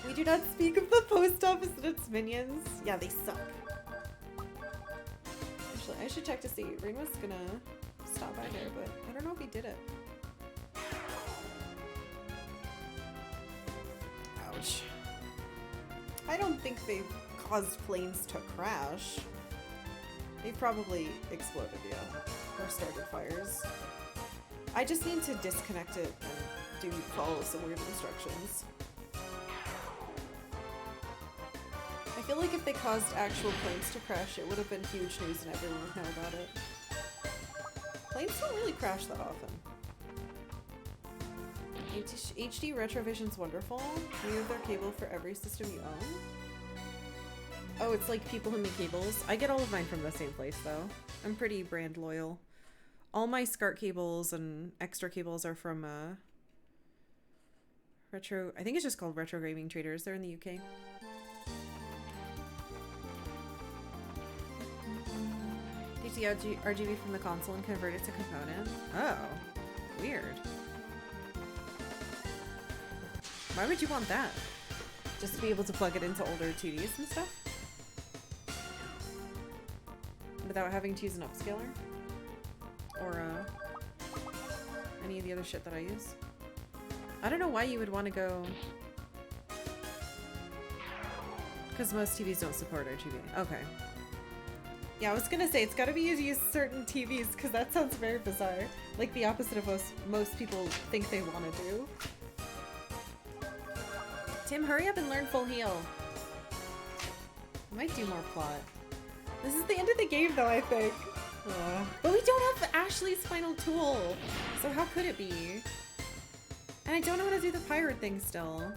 We do not speak of the post office and its minions. Yeah, they suck. Actually, I should check to see. Rain was gonna stop by there, but I don't know if he did it. Ouch. I don't think they've caused planes to crash. They probably exploded, yeah. Or started fires. I just need to disconnect it and follow some weird instructions. I feel like if they caused actual planes to crash, it would have been huge news and everyone would know about it. Planes don't really crash that often. HD Retrovision's wonderful. You have their cable for every system you own. Oh, it's like people who make cables. I get all of mine from the same place, though. I'm pretty brand loyal. All my SCART cables and extra cables are from Retro... I think it's just called Retro Gaming Traders. They're in the UK. DC RGB from the console and convert it to component. Oh, weird. Why would you want that? Just to be able to plug it into older 2Ds and stuff? Without having to use an upscaler? Or any of the other shit that I use? I don't know why you would want to go... Because most TVs don't support RGB. Okay. Yeah, I was gonna say, it's gotta be used to use certain TVs, because that sounds very bizarre. Like the opposite of most people think they want to do. Tim, hurry up and learn full heal. I might do more plot. This is the end of the game, though, I think. But we don't have Ashley's final tool, so how could it be? And I don't know how to do the pirate thing still.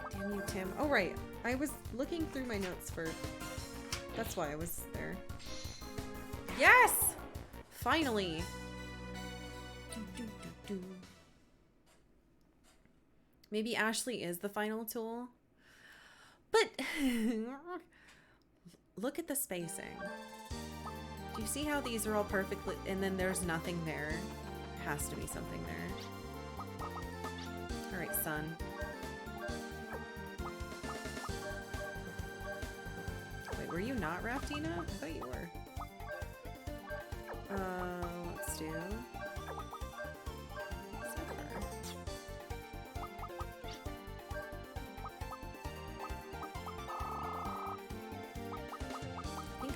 Damn you, Tim. Oh, right. I was looking through my notes for... That's why I was there. Yes! Finally! Maybe Ashley is the final tool? But... Look at the spacing. Do you see how these are all perfectly... And then there's nothing there? Has to be something there. Alright, son. Wait, were you not Raftina? I thought you were. Let's do...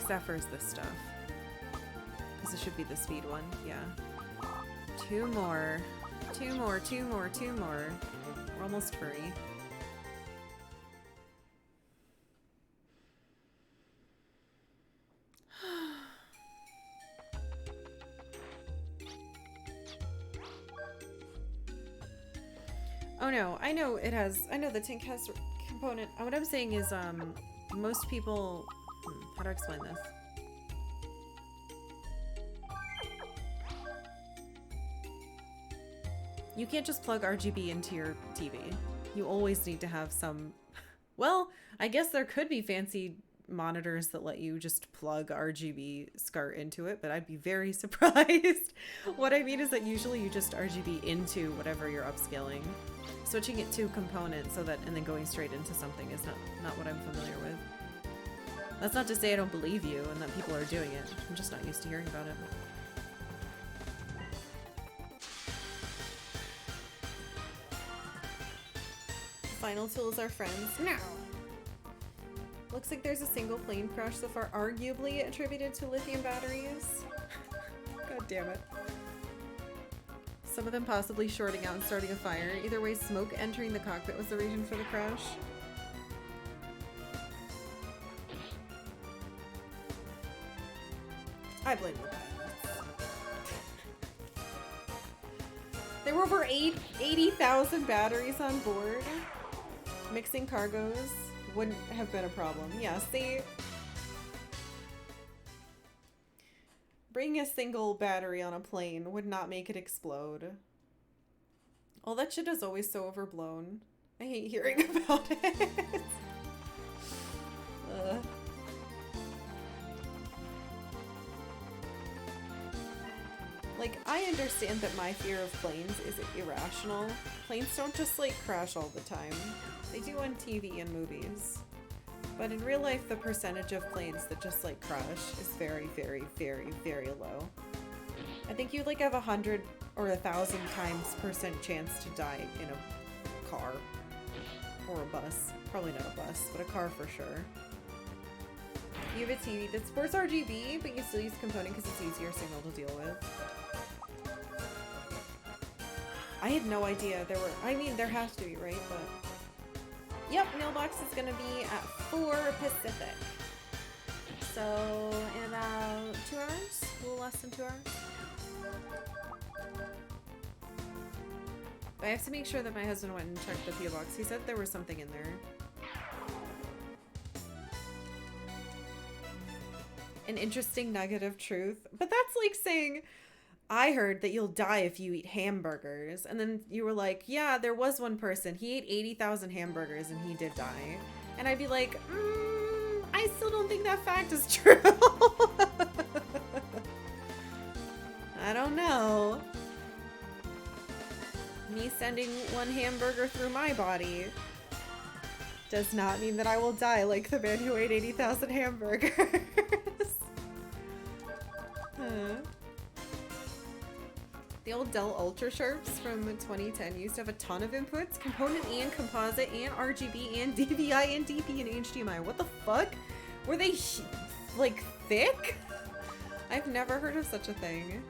Zephyr's this stuff. Because it should be the speed one, yeah. Two more. Two more. We're almost free. Oh no, I know it has, I know the tank has component. What I'm saying is, most people... How do I explain this? You can't just plug RGB into your TV. You always need to have some... Well, I guess there could be fancy monitors that let you just plug RGB SCART into it, but I'd be very surprised. What I mean is that usually you just RGB into whatever you're upscaling. Switching it to component so that, and then going straight into something is not what I'm familiar with. That's not to say I don't believe you and that people are doing it. I'm just not used to hearing about it. Final tools are friends. No! Looks like there's a single plane crash so far, arguably attributed to lithium batteries. God damn it. Some of them possibly shorting out and starting a fire. Either way, smoke entering the cockpit was the reason for the crash. I blame the pilots. There were over 80,000 batteries on board. Mixing cargoes wouldn't have been a problem. Yeah, see? Bringing a single battery on a plane would not make it explode. All that shit is always so overblown. I hate hearing about it. Like, I understand that my fear of planes is irrational. Planes don't just, like, crash all the time. They do on TV and movies. But in real life, the percentage of planes that just, like, crash is very, very, very, very low. I think you, like, have 100 or 1,000 times % chance to die in a car. Or a bus. Probably not a bus, but a car for sure. You have a TV that supports RGB, but you still use component because it's easier signal to deal with. I had no idea there were, I mean, there has to be, right? But, yep, mailbox is gonna be at 4 Pacific. So, in about 2 hours? A little less than 2 hours? But I have to make sure that my husband went and checked the PO box. He said there was something in there. An interesting nugget of truth. But that's like saying, I heard that you'll die if you eat hamburgers. And then you were like, yeah, there was one person. He ate 80,000 hamburgers and he did die. And I'd be like, I still don't think that fact is true. I don't know. Me sending one hamburger through my body does not mean that I will die like the man who ate 80,000 hamburgers. The old Dell Ultra Sharps from 2010 used to have a ton of inputs, component and composite and RGB and DVI and DP and HDMI. What the fuck? Were they like thick? I've never heard of such a thing.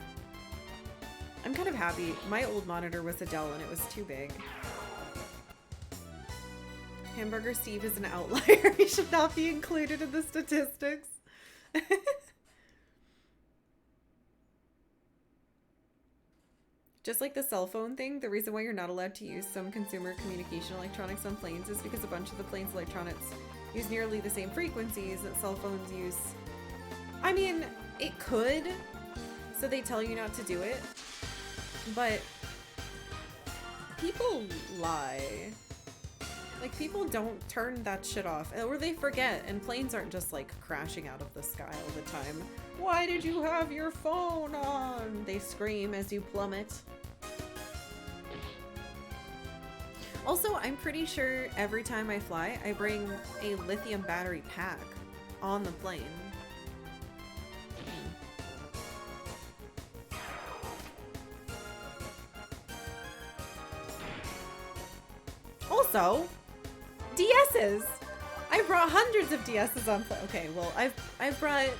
I'm kind of happy. My old monitor was a Dell and it was too big. Hamburger Steve is an outlier. He should not be included in the statistics. Just like the cell phone thing, the reason why you're not allowed to use some consumer communication electronics on planes is because a bunch of the plane's electronics use nearly the same frequencies that cell phones use. I mean, it could, so they tell you not to do it, but people lie. Like, people don't turn that shit off, or they forget, and planes aren't just, like, crashing out of the sky all the time. Why did you have your phone on? They scream as you plummet. Also, I'm pretty sure every time I fly, I bring a lithium battery pack on the plane. Also, DSs! I brought hundreds of DSs on flights. Okay, well, I've brought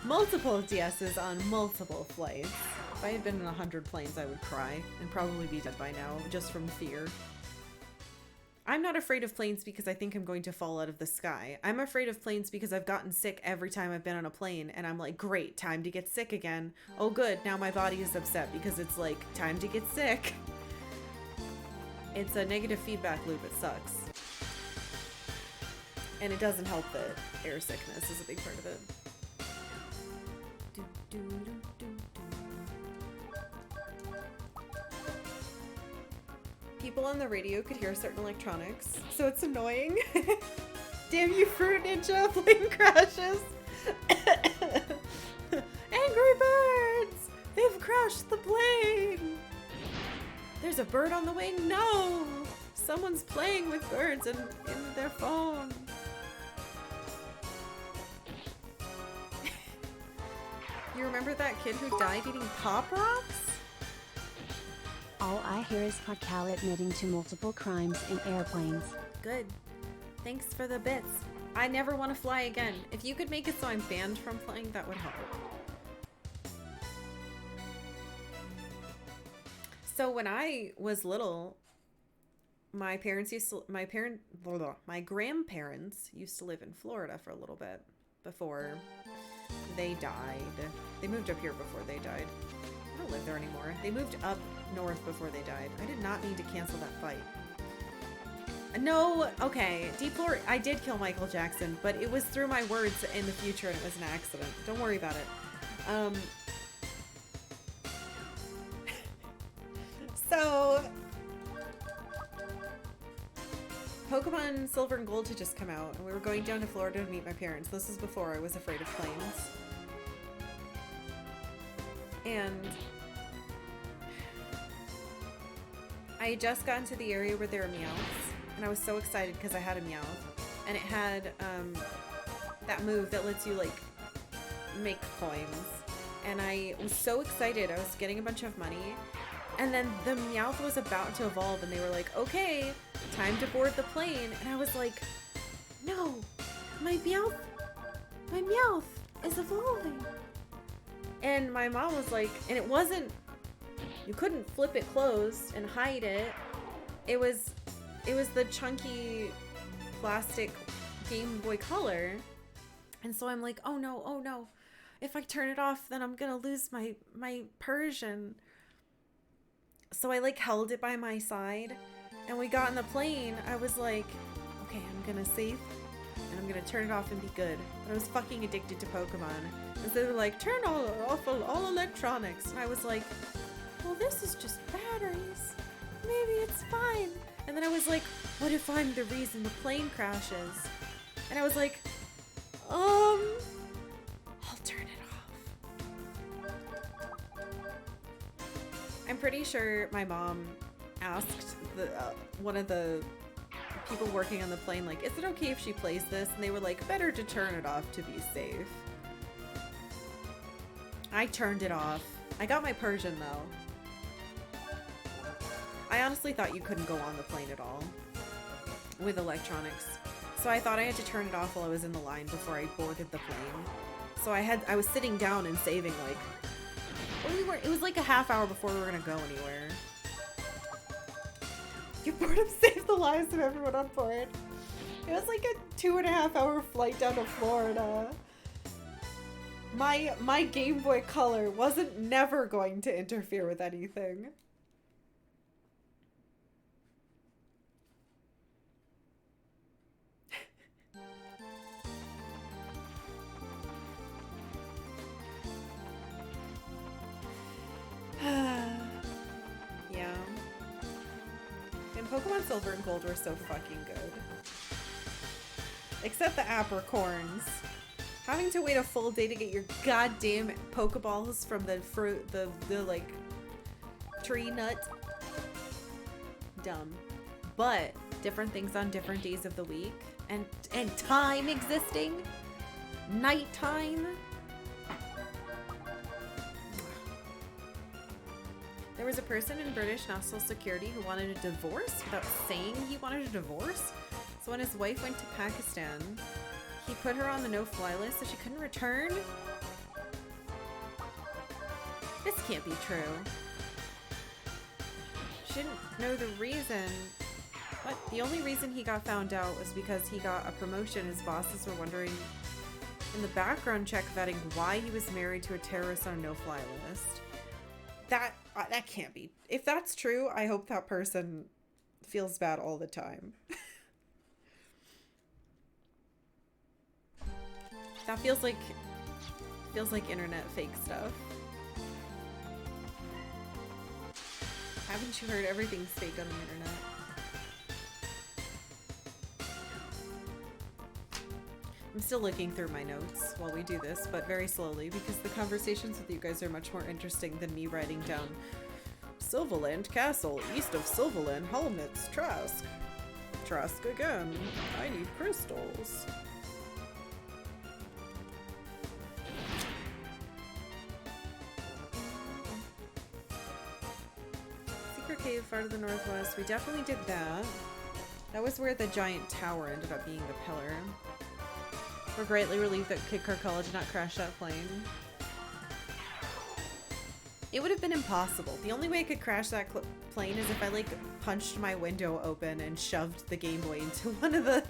multiple DSs on multiple flights. If I had been in 100 planes, I would cry and probably be dead by now, just from fear. I'm not afraid of planes because I think I'm going to fall out of the sky. I'm afraid of planes because I've gotten sick every time I've been on a plane, and I'm like, great, time to get sick again. Oh good, now my body is upset because it's like, time to get sick. It's a negative feedback loop, it sucks. And it doesn't help that air sickness is a big part of it. People on the radio could hear certain electronics, so it's annoying. Damn you, Fruit Ninja, plane crashes. Angry birds! They've crashed the plane! There's a bird on the wing? No! Someone's playing with birds in their phone. You remember that kid who died eating Pop Rocks? All I hear is Karkalla admitting to multiple crimes in airplanes. Good. Thanks for the bits. I never want to fly again. If you could make it so I'm banned from flying, that would help. So when I was little, my grandparents used to live in Florida for a little bit before they died. They moved up here before they died. I don't live there anymore. They moved up north before they died. I did not mean to cancel that fight. No, okay. I did kill Michael Jackson, but it was through my words in the future and it was an accident. Don't worry about it. So, Pokemon Silver and Gold had just come out, and we were going down to Florida to meet my parents. This was before I was afraid of planes. And I had just gotten to the area where there were Meowths, and I was so excited because I had a Meowth, and it had that move that lets you like make coins, and I was so excited. I was getting a bunch of money, and then the Meowth was about to evolve, and they were like, okay, time to board the plane, and I was like, no, my Meowth is evolving. And my mom was like, and it wasn't, you couldn't flip it closed and hide it. It was the chunky plastic Game Boy Color. And so I'm like, oh no. If I turn it off, then I'm gonna lose my Persian. So I like held it by my side, and we got on the plane. I was like, okay, I'm gonna save, and I'm gonna turn it off and be good. But I was fucking addicted to Pokemon. And so they were like, turn off all electronics. And I was like, well, this is just batteries. Maybe it's fine. And then I was like, what if I'm the reason the plane crashes? And I was like, I'll turn it off. I'm pretty sure my mom asked one of the people working on the plane, like, is it okay if she plays this? And they were like, better to turn it off to be safe. I turned it off. I got my Persian though. I honestly thought you couldn't go on the plane at all with electronics. So I thought I had to turn it off while I was in the line before I boarded the plane. So I was sitting down and saving like, it was like a half hour before we were gonna go anywhere. Your boredom saved the lives of everyone on board. It was like a 2.5 hour flight down to Florida. My Game Boy Color wasn't never going to interfere with anything. Yeah. And Pokemon Silver and Gold were so fucking good. Except the apricorns. Having to wait a full day to get your goddamn Pokeballs from the fruit, the like, tree nut. Dumb. But different things on different days of the week. And time existing. Nighttime. There was a person in British National Security who wanted a divorce without saying he wanted a divorce. So when his wife went to Pakistan, he put her on the no-fly list so she couldn't return. This can't be true. She didn't know the reason. What? The only reason he got found out was because he got a promotion. His bosses were wondering in the background check vetting why he was married to a terrorist on a no-fly list. That can't be. If that's true, I hope that person feels bad all the time. That feels like internet fake stuff. Haven't you heard everything's fake on the internet? I'm still looking through my notes while we do this, but very slowly, because the conversations with you guys are much more interesting than me writing down Sylvaland Castle, east of Sylvaland, Helmets, Trask. Trask again. I need crystals. Secret cave far to the northwest. We definitely did that. That was where the giant tower ended up being the pillar. We're greatly relieved that Kid Karkalla did not crash that plane. It would have been impossible. The only way I could crash that plane is if I like punched my window open and shoved the Game Boy into one of the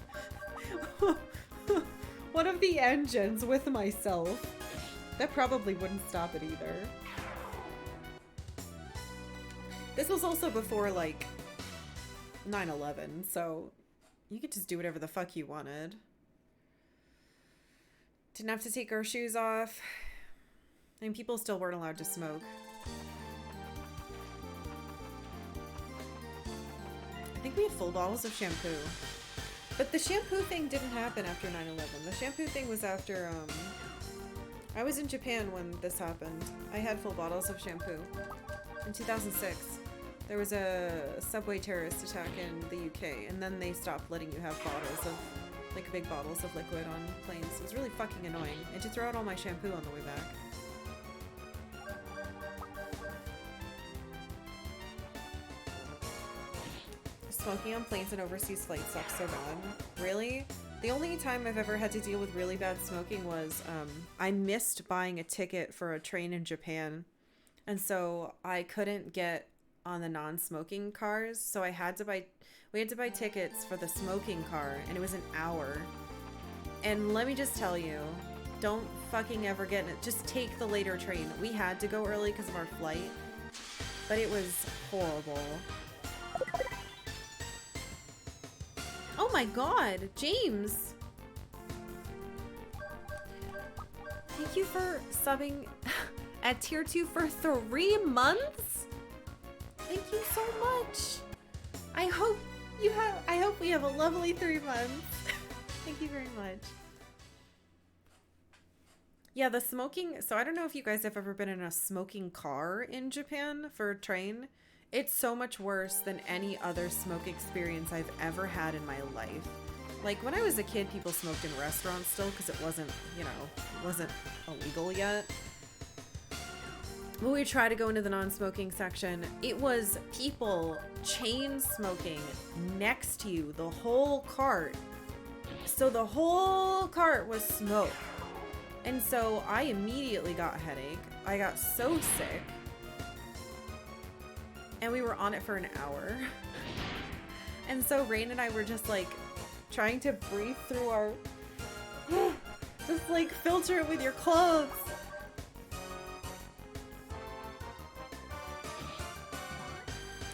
one of the engines with myself. That probably wouldn't stop it either. This was also before like 9/11, so you could just do whatever the fuck you wanted. Didn't have to take our shoes off. I mean, people still weren't allowed to smoke. I think we had full bottles of shampoo. But the shampoo thing didn't happen after 9/11. The shampoo thing was after, I was in Japan when this happened. I had full bottles of shampoo in 2006. There was a subway terrorist attack in the UK, and then they stopped letting you have bottles of, like, big bottles of liquid on planes. It was really fucking annoying. I had to throw out all my shampoo on the way back. Smoking on planes and overseas flights sucks so bad. Really? The only time I've ever had to deal with really bad smoking was, I missed buying a ticket for a train in Japan. And so I couldn't get on the non-smoking cars. So we had to buy tickets for the smoking car, and it was an hour. And let me just tell you, don't fucking ever get in it. Just take the later train. We had to go early because of our flight, but it was horrible. Oh my god, James! Thank you for subbing at tier 2 for 3 months? Thank you so much! I hope we have a lovely 3 months. Thank you very much. Yeah, the smoking, so I don't know if you guys have ever been in a smoking car in Japan for a train. It's so much worse than any other smoke experience I've ever had in my life. Like, when I was a kid, people smoked in restaurants still because it wasn't, you know, it wasn't illegal yet. When we tried to go into the non-smoking section, it was people chain smoking next to you, the whole cart. So the whole cart was smoke. And so I immediately got a headache. I got so sick. And we were on it for an hour. And so Rain and I were just like trying to breathe through our just like filter it with your clothes.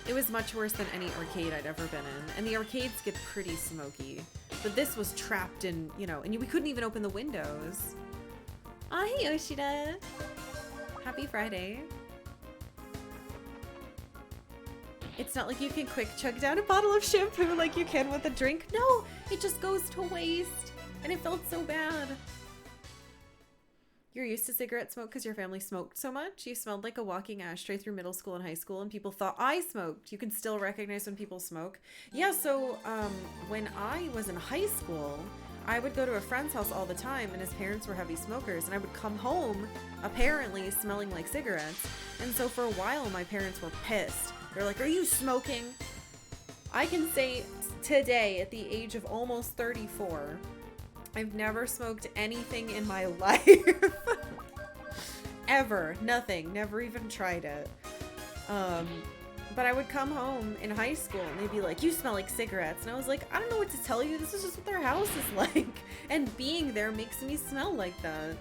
It was much worse than any arcade I'd ever been in. And the arcades get pretty smoky. But this was trapped in, you know, and we couldn't even open the windows. Oh, hey Yoshida. Happy Friday. It's not like you can quick chug down a bottle of shampoo like you can with a drink. No, it just goes to waste. And it felt so bad. You're used to cigarette smoke because your family smoked so much? You smelled like a walking ashtray through middle school and high school, and people thought I smoked. You can still recognize when people smoke. Yeah, so when I was in high school, I would go to a friend's house all the time, and his parents were heavy smokers, and I would come home, apparently smelling like cigarettes. And so for a while, my parents were pissed. They're like, are you smoking? I can say today, at the age of almost 34, I've never smoked anything in my life. Ever. Nothing. Never even tried it. But I would come home in high school and they'd be like, you smell like cigarettes. And I was like, I don't know what to tell you. This is just what their house is like. And being there makes me smell like that.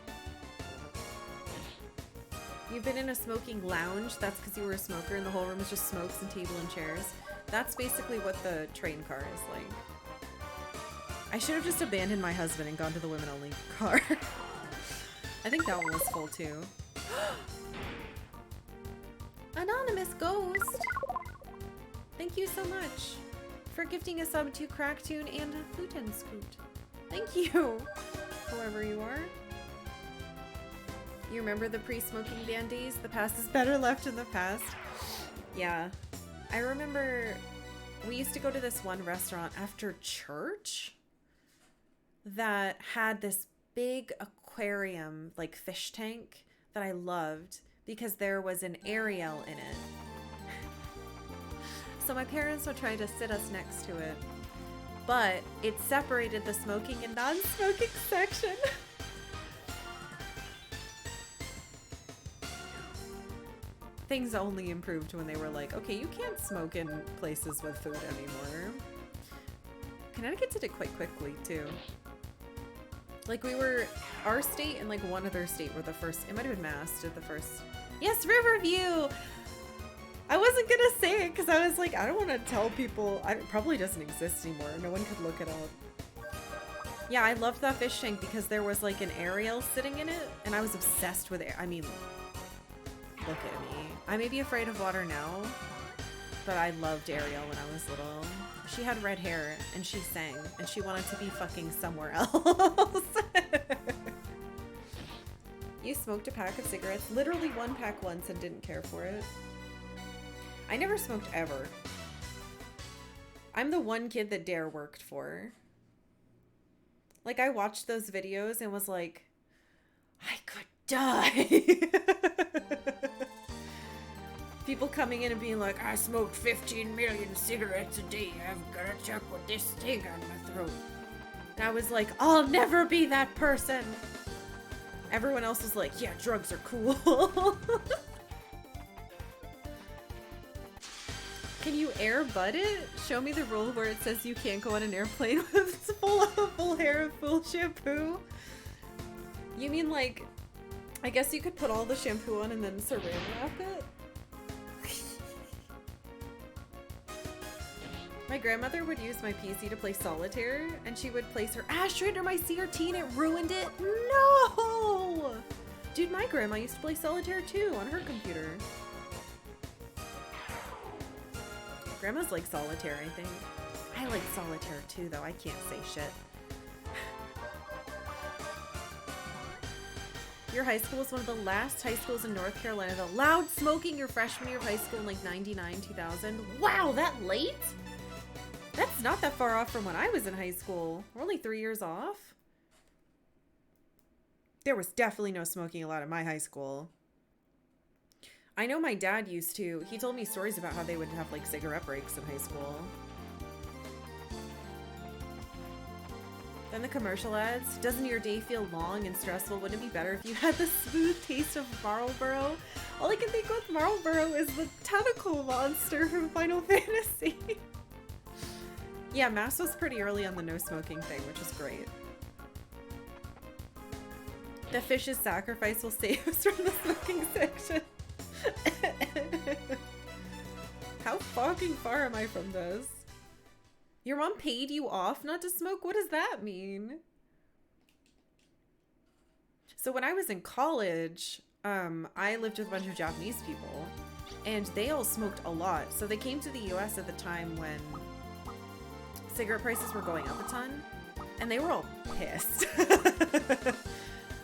You've been in a smoking lounge? That's because you were a smoker and the whole room is just smokes and table and chairs. That's basically what the train car is like. I should have just abandoned my husband and gone to the women-only car. I think that one was full too. Anonymous Ghost! Thank you so much for gifting a sub to Cracktoon and Hoot and Scoot. Thank you, whoever you are. You remember the pre-smoking ban days? The past is better left in the past. Yeah. I remember we used to go to this one restaurant after church that had this big aquarium, like fish tank, that I loved because there was an Ariel in it. So my parents would try to sit us next to it, but it separated the smoking and non-smoking section. Things only improved when they were like, okay, you can't smoke in places with food anymore. Connecticut did it quite quickly too. Like our state and like one other state were the first, it might have been Mass did the first. Yes, Riverview! I wasn't gonna say it because I was like, I don't want to tell people, it probably doesn't exist anymore. No one could look it up. Yeah, I loved that fish tank because there was like an Ariel sitting in it and I was obsessed with it. I mean, look at me. I may be afraid of water now, but I loved Ariel when I was little. She had red hair and she sang and she wanted to be fucking somewhere else. You smoked a pack of cigarettes, literally one pack once and didn't care for it. I never smoked ever. I'm the one kid that Dare worked for. Like, I watched those videos and was like, I could die. People coming in and being like, I smoked 15 million cigarettes a day. I've got to chuck with this thing on my throat. And I was like, I'll never be that person. Everyone else was like, yeah, drugs are cool. Can you air bud it? Show me the rule where it says you can't go on an airplane with full hair of full shampoo. You mean like, I guess you could put all the shampoo on and then saran wrap it? My grandmother would use my PC to play solitaire, and she would place her ashtray under my CRT and it ruined it. No! Dude, my grandma used to play solitaire too on her computer. Grandma's like solitaire, I think. I like solitaire too, though. I can't say shit. Your high school was one of the last high schools in North Carolina that allowed smoking your freshman year of high school in like 99, 2000. Wow, that late? That's not that far off from when I was in high school. We're only 3 years off. There was definitely no smoking allowed at my high school. I know my dad used to. He told me stories about how they would have like cigarette breaks in high school. Then the commercial ads. Doesn't your day feel long and stressful? Wouldn't it be better if you had the smooth taste of Marlboro? All I can think with Marlboro is the tentacle monster from Final Fantasy. Yeah, Mass was pretty early on the no smoking thing, which is great. The fish's sacrifice will save us from the smoking section. How fucking far am I from this? Your mom paid you off not to smoke? What does that mean? So when I was in college, I lived with a bunch of Japanese people, and they all smoked a lot. So they came to the US at the time when cigarette prices were going up a ton, and they were all pissed.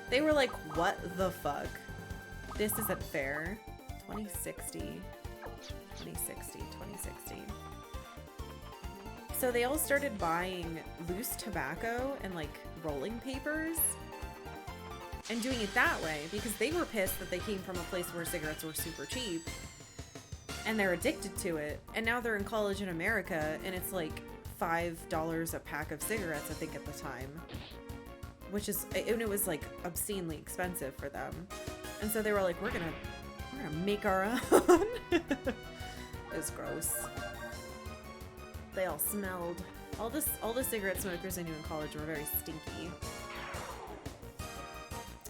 They were like, what the fuck? This isn't fair. 2060. 2060, 2060. So they all started buying loose tobacco and like rolling papers and doing it that way because they were pissed that they came from a place where cigarettes were super cheap and they're addicted to it. And now they're in college in America and it's like $5 a pack of cigarettes, I think, at the time, which is, and it was like obscenely expensive for them. And so they were like, we're gonna make our own. It was gross. They all smelled. All the cigarette smokers I knew in college were very stinky.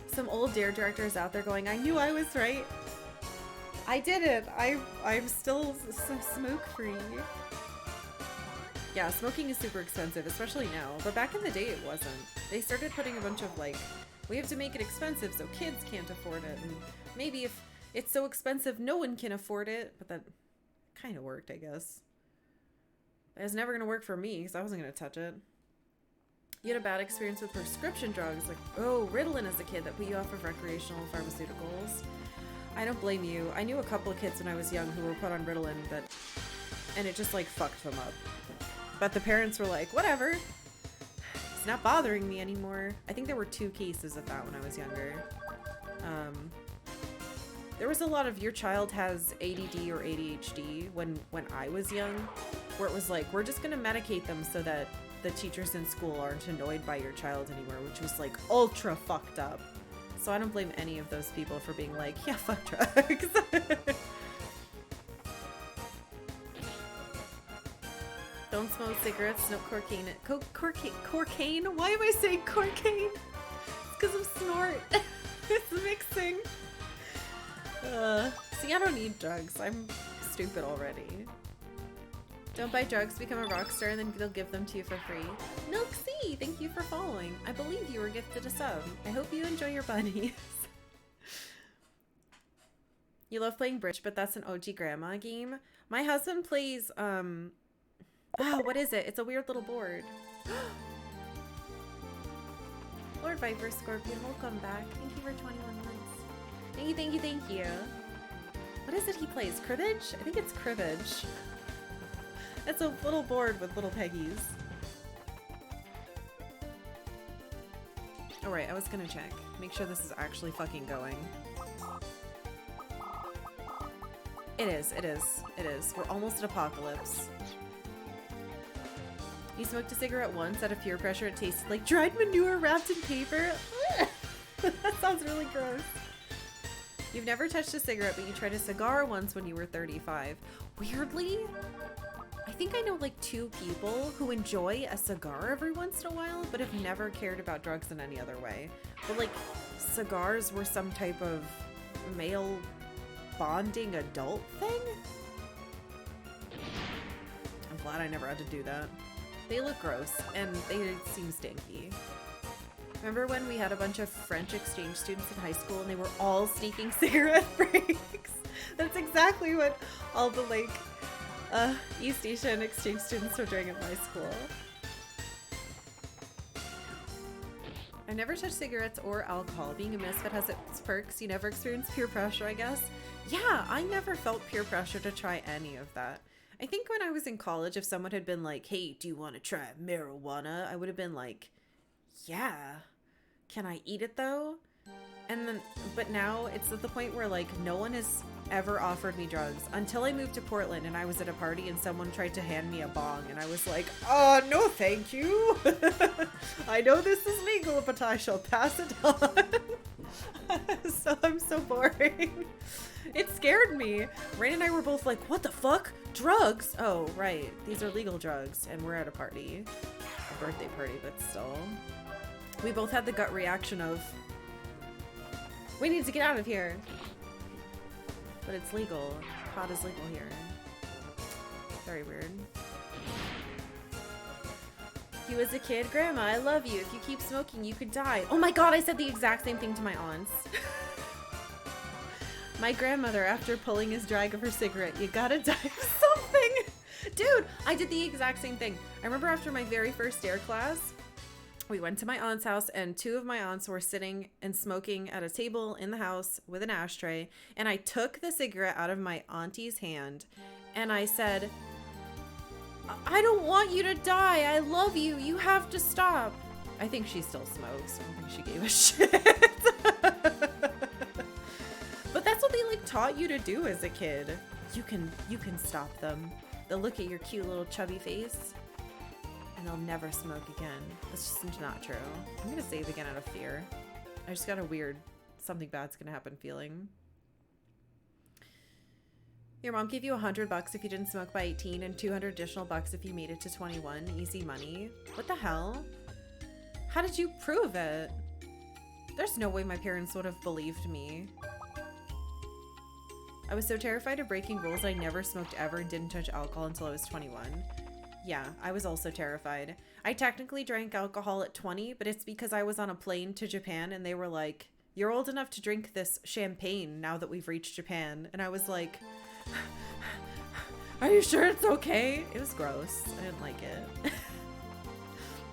Some old Dare directors out there going, I knew I was right. I did it. I'm still smoke free. Yeah, smoking is super expensive, especially now. But back in the day, it wasn't. They started putting a bunch of like, we have to make it expensive so kids can't afford it. And maybe if it's so expensive, no one can afford it. But that kind of worked, I guess. It was never going to work for me because I wasn't going to touch it. You had a bad experience with prescription drugs, like, oh, Ritalin as a kid that put you off of recreational pharmaceuticals. I don't blame you. I knew a couple of kids when I was young who were put on Ritalin and it just like fucked them up. But the parents were like, whatever. It's not bothering me anymore. I think there were 2 cases of that when I was younger. There was a lot of your child has ADD or ADHD when I was young, where it was like, we're just going to medicate them so that the teachers in school aren't annoyed by your child anymore, which was like ultra fucked up. So I don't blame any of those people for being like, yeah, fuck drugs. Don't smoke cigarettes, smoke cocaine. Cocaine? Why am I saying cocaine? It's because of snort. It's mixing. See, I don't need drugs. I'm stupid already. Don't buy drugs, become a rock star, and then they'll give them to you for free. Milk C, thank you for following. I believe you were gifted a sub. I hope you enjoy your bunnies. You love playing bridge, but that's an OG grandma game. My husband plays, oh, what is it? It's a weird little board. Lord Viper Scorpion, welcome back. Thank you for 21 months. Thank you, thank you, thank you. What is it he plays? Cribbage? I think it's cribbage. It's a little board with little peggies. Alright, I was gonna check. Make sure this is actually fucking going. It is, it is, it is. We're almost at apocalypse. You smoked a cigarette once out of peer pressure. It tasted like dried manure wrapped in paper. That sounds really gross. You've never touched a cigarette, but you tried a cigar once when you were 35. Weirdly, I think I know like 2 people who enjoy a cigar every once in a while, but have never cared about drugs in any other way. But like, cigars were some type of male bonding adult thing? I'm glad I never had to do that. They look gross, and they seem stinky. Remember when we had a bunch of French exchange students in high school and they were all sneaking cigarette breaks? That's exactly what all the like East Asian exchange students were doing at my school. I've never touched cigarettes or alcohol. Being a misfit has its perks. You never experienced peer pressure, I guess. Yeah, I never felt peer pressure to try any of that. I think when I was in college, if someone had been like, hey, do you want to try marijuana? I would have been like, yeah. Can I eat it though? And then, but now it's at the point where like no one has ever offered me drugs until I moved to Portland and I was at a party and someone tried to hand me a bong and I was like, oh, no, thank you. I know this is legal, but I shall pass it on. So I'm so boring. It scared me. Rain and I were both like, what the fuck? Drugs? Oh, right. These are legal drugs. And we're at a party. A birthday party, but still. We both had the gut reaction of, we need to get out of here. But it's legal. Pot is legal here. Very weird. He was a kid. Grandma, I love you. If you keep smoking, you could die. Oh my god, I said the exact same thing to my aunts. My grandmother, after pulling his drag of her cigarette, you gotta die of something. Dude, I did the exact same thing. I remember after my very first dare class, we went to my aunt's house and 2 of my aunts were sitting and smoking at a table in the house with an ashtray. And I took the cigarette out of my auntie's hand and I said, I don't want you to die. I love you. You have to stop. I think she still smokes. I don't think she gave a shit. But that's what they like taught you to do as a kid. You can stop them. They'll look at your cute little chubby face and they'll never smoke again. That's just not true. I'm gonna save again out of fear. I just got a weird something bad's gonna happen feeling. Your mom gave you $100 if you didn't smoke by 18 and 200 additional bucks if you made it to 21. Easy money. What the hell? How did you prove it? There's no way my parents would have believed me. I was so terrified of breaking rules I never smoked ever and didn't touch alcohol until I was 21. Yeah, I was also terrified. I technically drank alcohol at 20, but it's because I was on a plane to Japan and they were like, you're old enough to drink this champagne now that we've reached Japan. And I was like, are you sure it's okay? It was gross. I didn't like it.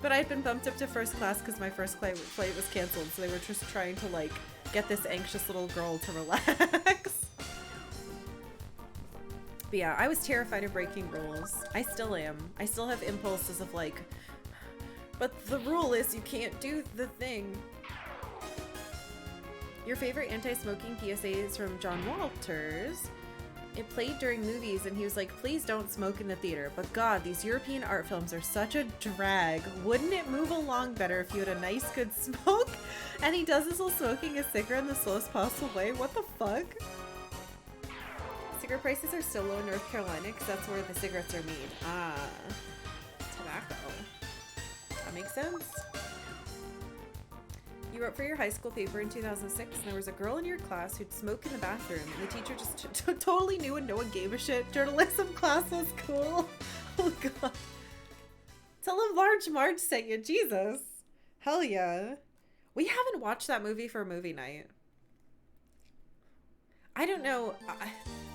But I had been bumped up to first class because my first flight was canceled. So they were just trying to like get this anxious little girl to relax. But yeah, I was terrified of breaking rules. I still am. I still have impulses of like, but the rule is you can't do the thing. Your favorite anti-smoking PSA is from John Walters. It played during movies and he was like, please don't smoke in the theater. But God, these European art films are such a drag. Wouldn't it move along better if you had a nice good smoke? And he does this while smoking a cigarette in the slowest possible way. What the fuck? Cigarette prices are still low in North Carolina because that's where the cigarettes are made. Ah, tobacco. That makes sense. You wrote for your high school paper in 2006 and there was a girl in your class who'd smoke in the bathroom and the teacher just totally knew and no one gave a shit. Journalism class was cool. Oh god. Tell him Large Marge sent you. Jesus. Hell yeah. We haven't watched that movie for movie night. I don't know.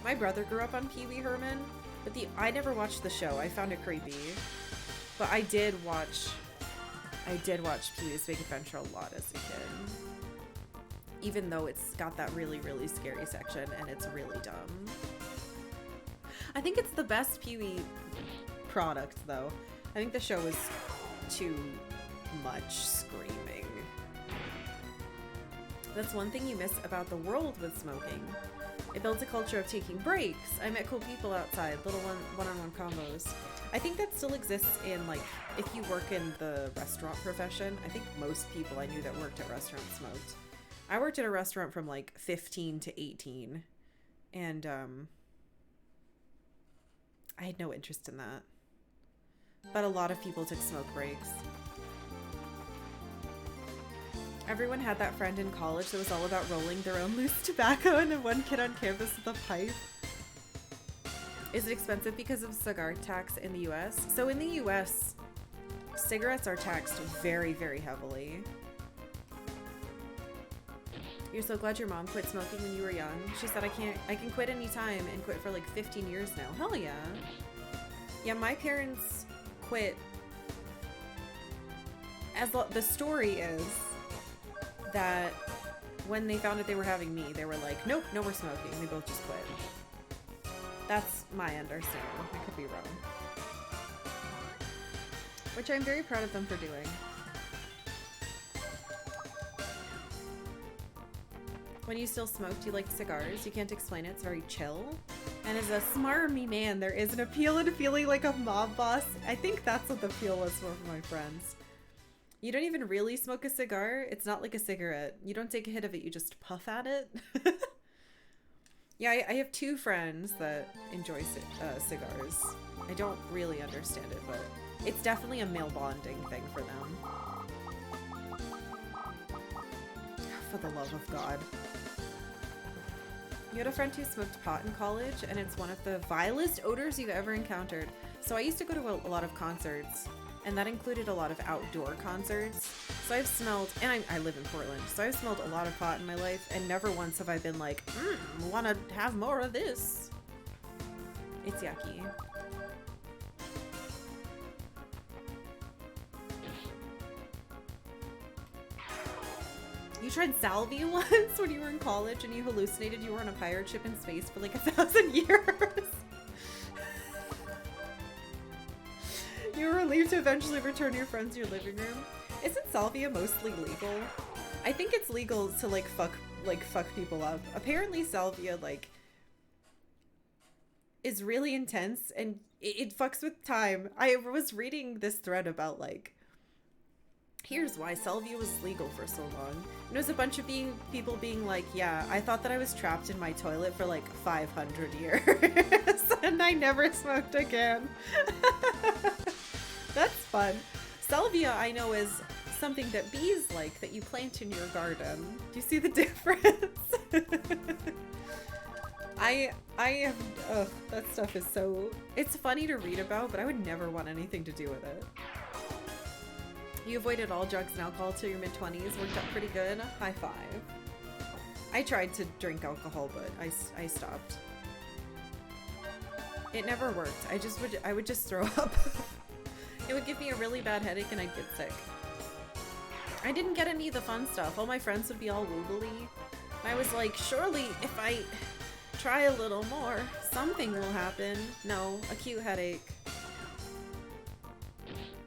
My brother grew up on Pee Wee Herman, but I never watched the show. I found it creepy. But I did watch Pee Wee's Big Adventure a lot as a kid. even though it's got that really, really scary section and it's really dumb. I think it's the best Pee-wee product, though. I think the show is too much screaming. That's one thing you miss about the world with smoking. It builds a culture of taking breaks. I met cool people outside, little one-on-one combos. I think that still exists in, like, if you work in the restaurant profession. I think most people I knew that worked at restaurants smoked. I worked at a restaurant from, like, 15 to 18. And, I had no interest in that. But a lot of people took smoke breaks. Everyone had that friend in college that was all about rolling their own loose tobacco, and then one kid on campus with a pipe. Is it expensive because of cigar tax in the US? So in the US, cigarettes are taxed very, very heavily. You're so glad your mom quit smoking when you were young. She said, I can quit anytime, and quit for like 15 years now. Hell yeah. Yeah, my parents quit. The story is that when they found out they were having me, they were like, nope, no more smoking. They both just quit. That's my understanding. I could be wrong. Which I'm very proud of them for doing. When you still smoked, you liked cigars. You can't explain it. It's very chill. And as a smarmy man, there is an appeal in feeling like a mob boss. I think that's what the appeal was for my friends. You don't even really smoke a cigar. It's not like a cigarette. You don't take a hit of it. You just puff at it. Yeah, I have two friends that enjoy cigars. I don't really understand it, but it's definitely a male bonding thing for them. For the love of God. You had a friend who smoked pot in college, and it's one of the vilest odors you've ever encountered. So I used to go to a lot of concerts, and that included a lot of outdoor concerts. So I've smelled, and I live in Portland, so I've smelled a lot of pot in my life, and never once have I been like, want to have more of this. It's yucky. You tried salvia once when you were in college and you hallucinated you were on a pirate ship in space for like 1,000 years. You were relieved to eventually return your friends to your living room. Isn't salvia mostly legal? I think it's legal to like fuck people up. Apparently salvia like is really intense and it fucks with time. I was reading this thread about like here's why salvia was legal for so long. And it was a bunch of people being like, yeah, I thought that I was trapped in my toilet for like 500 years and I never smoked again. That's fun. Salvia, I know, is something that bees like that you plant in your garden. Do you see the difference? I have, that stuff is so, it's funny to read about, but I would never want anything to do with it. You avoided all drugs and alcohol till your mid-20s. Worked out pretty good. High five. I tried to drink alcohol, but I stopped. It never worked. I would just throw up. It would give me a really bad headache and I'd get sick. I didn't get any of the fun stuff. All my friends would be all woogly. And I was like, surely if I try a little more, something will happen. No, acute headache.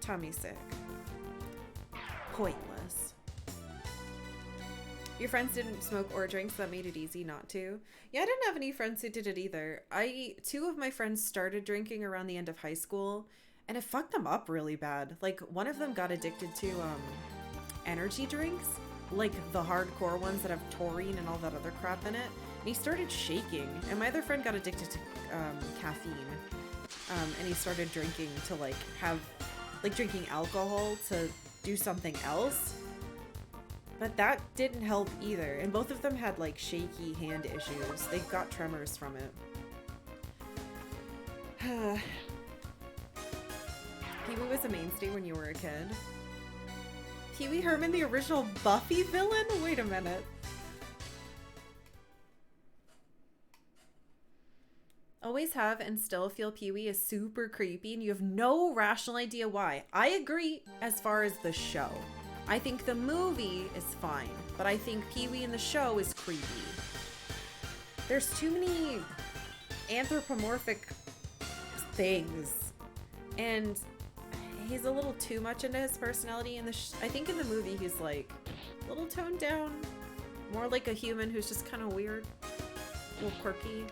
Tummy sick. Pointless. Your friends didn't smoke or drink, so that made it easy not to. Yeah, I didn't have any friends who did it either. Two of my friends started drinking around the end of high school, and it fucked them up really bad. Like, one of them got addicted to energy drinks, like the hardcore ones that have taurine and all that other crap in it. And he started shaking. And my other friend got addicted to caffeine, and he started drinking to drinking alcohol to do something else, but that didn't help either, and both of them had like shaky hand issues. They got tremors from it. Pee-wee was a mainstay when you were a kid. Pee-wee Herman, the original Buffy villain? Wait a minute. Always have and still feel Pee-wee is super creepy and you have no rational idea why. I agree as far as the show. I think the movie is fine, but I think Pee-wee in the show is creepy. There's too many anthropomorphic things, and he's a little too much into his personality. In the I think in the movie he's like a little toned down, more like a human who's just kind of weird, a little quirky.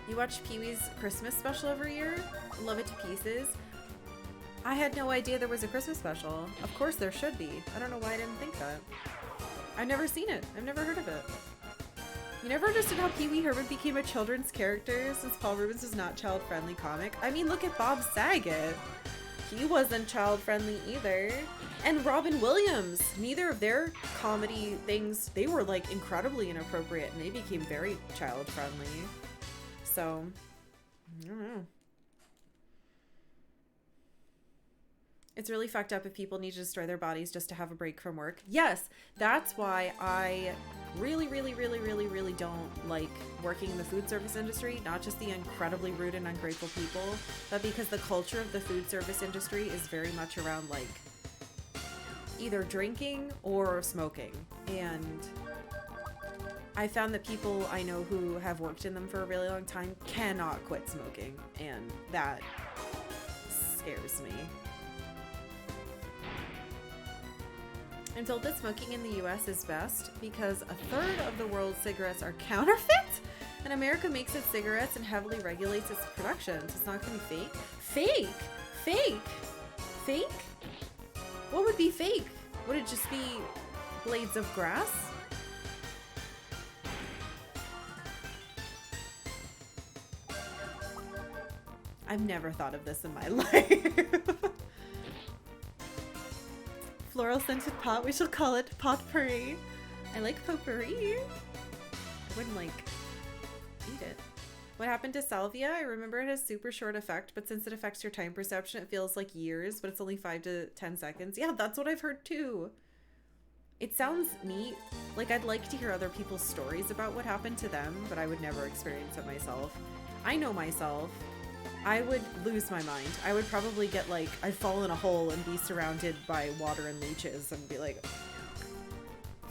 You watch Pee-wee's Christmas special every year? Love it to pieces. I had no idea there was a Christmas special. Of course there should be. I don't know why I didn't think that. I've never seen it. I've never heard of it. You never understood how Pee Wee Herman became a children's character since Paul Reubens was not child-friendly comic? I mean, look at Bob Saget. He wasn't child-friendly either. And Robin Williams. Neither of their comedy things, they were like incredibly inappropriate and they became very child-friendly. So, I don't know. It's really fucked up if people need to destroy their bodies just to have a break from work. Yes, that's why I really don't like working in the food service industry. Not just the incredibly rude and ungrateful people, but because the culture of the food service industry is very much around like either drinking or smoking. And I found that people I know who have worked in them for a really long time cannot quit smoking, and that scares me. I'm told that smoking in the US is best because a third of the world's cigarettes are counterfeit, and America makes its cigarettes and heavily regulates its production. So it's not going to be fake. Fake? Fake? Fake? What would be fake? Would it just be blades of grass? I've never thought of this in my life. Floral scented pot, we shall call it potpourri. I like potpourri. I wouldn't like eat it. What happened to salvia? I remember it has super short effect, but since it affects your time perception, it feels like years, but it's only 5 to 10 seconds. Yeah, that's what I've heard too. It sounds neat. Like, I'd like to hear other people's stories about what happened to them, but I would never experience it myself. I know myself. I would lose my mind. I would probably get like, I'd fall in a hole and be surrounded by water and leeches and be like,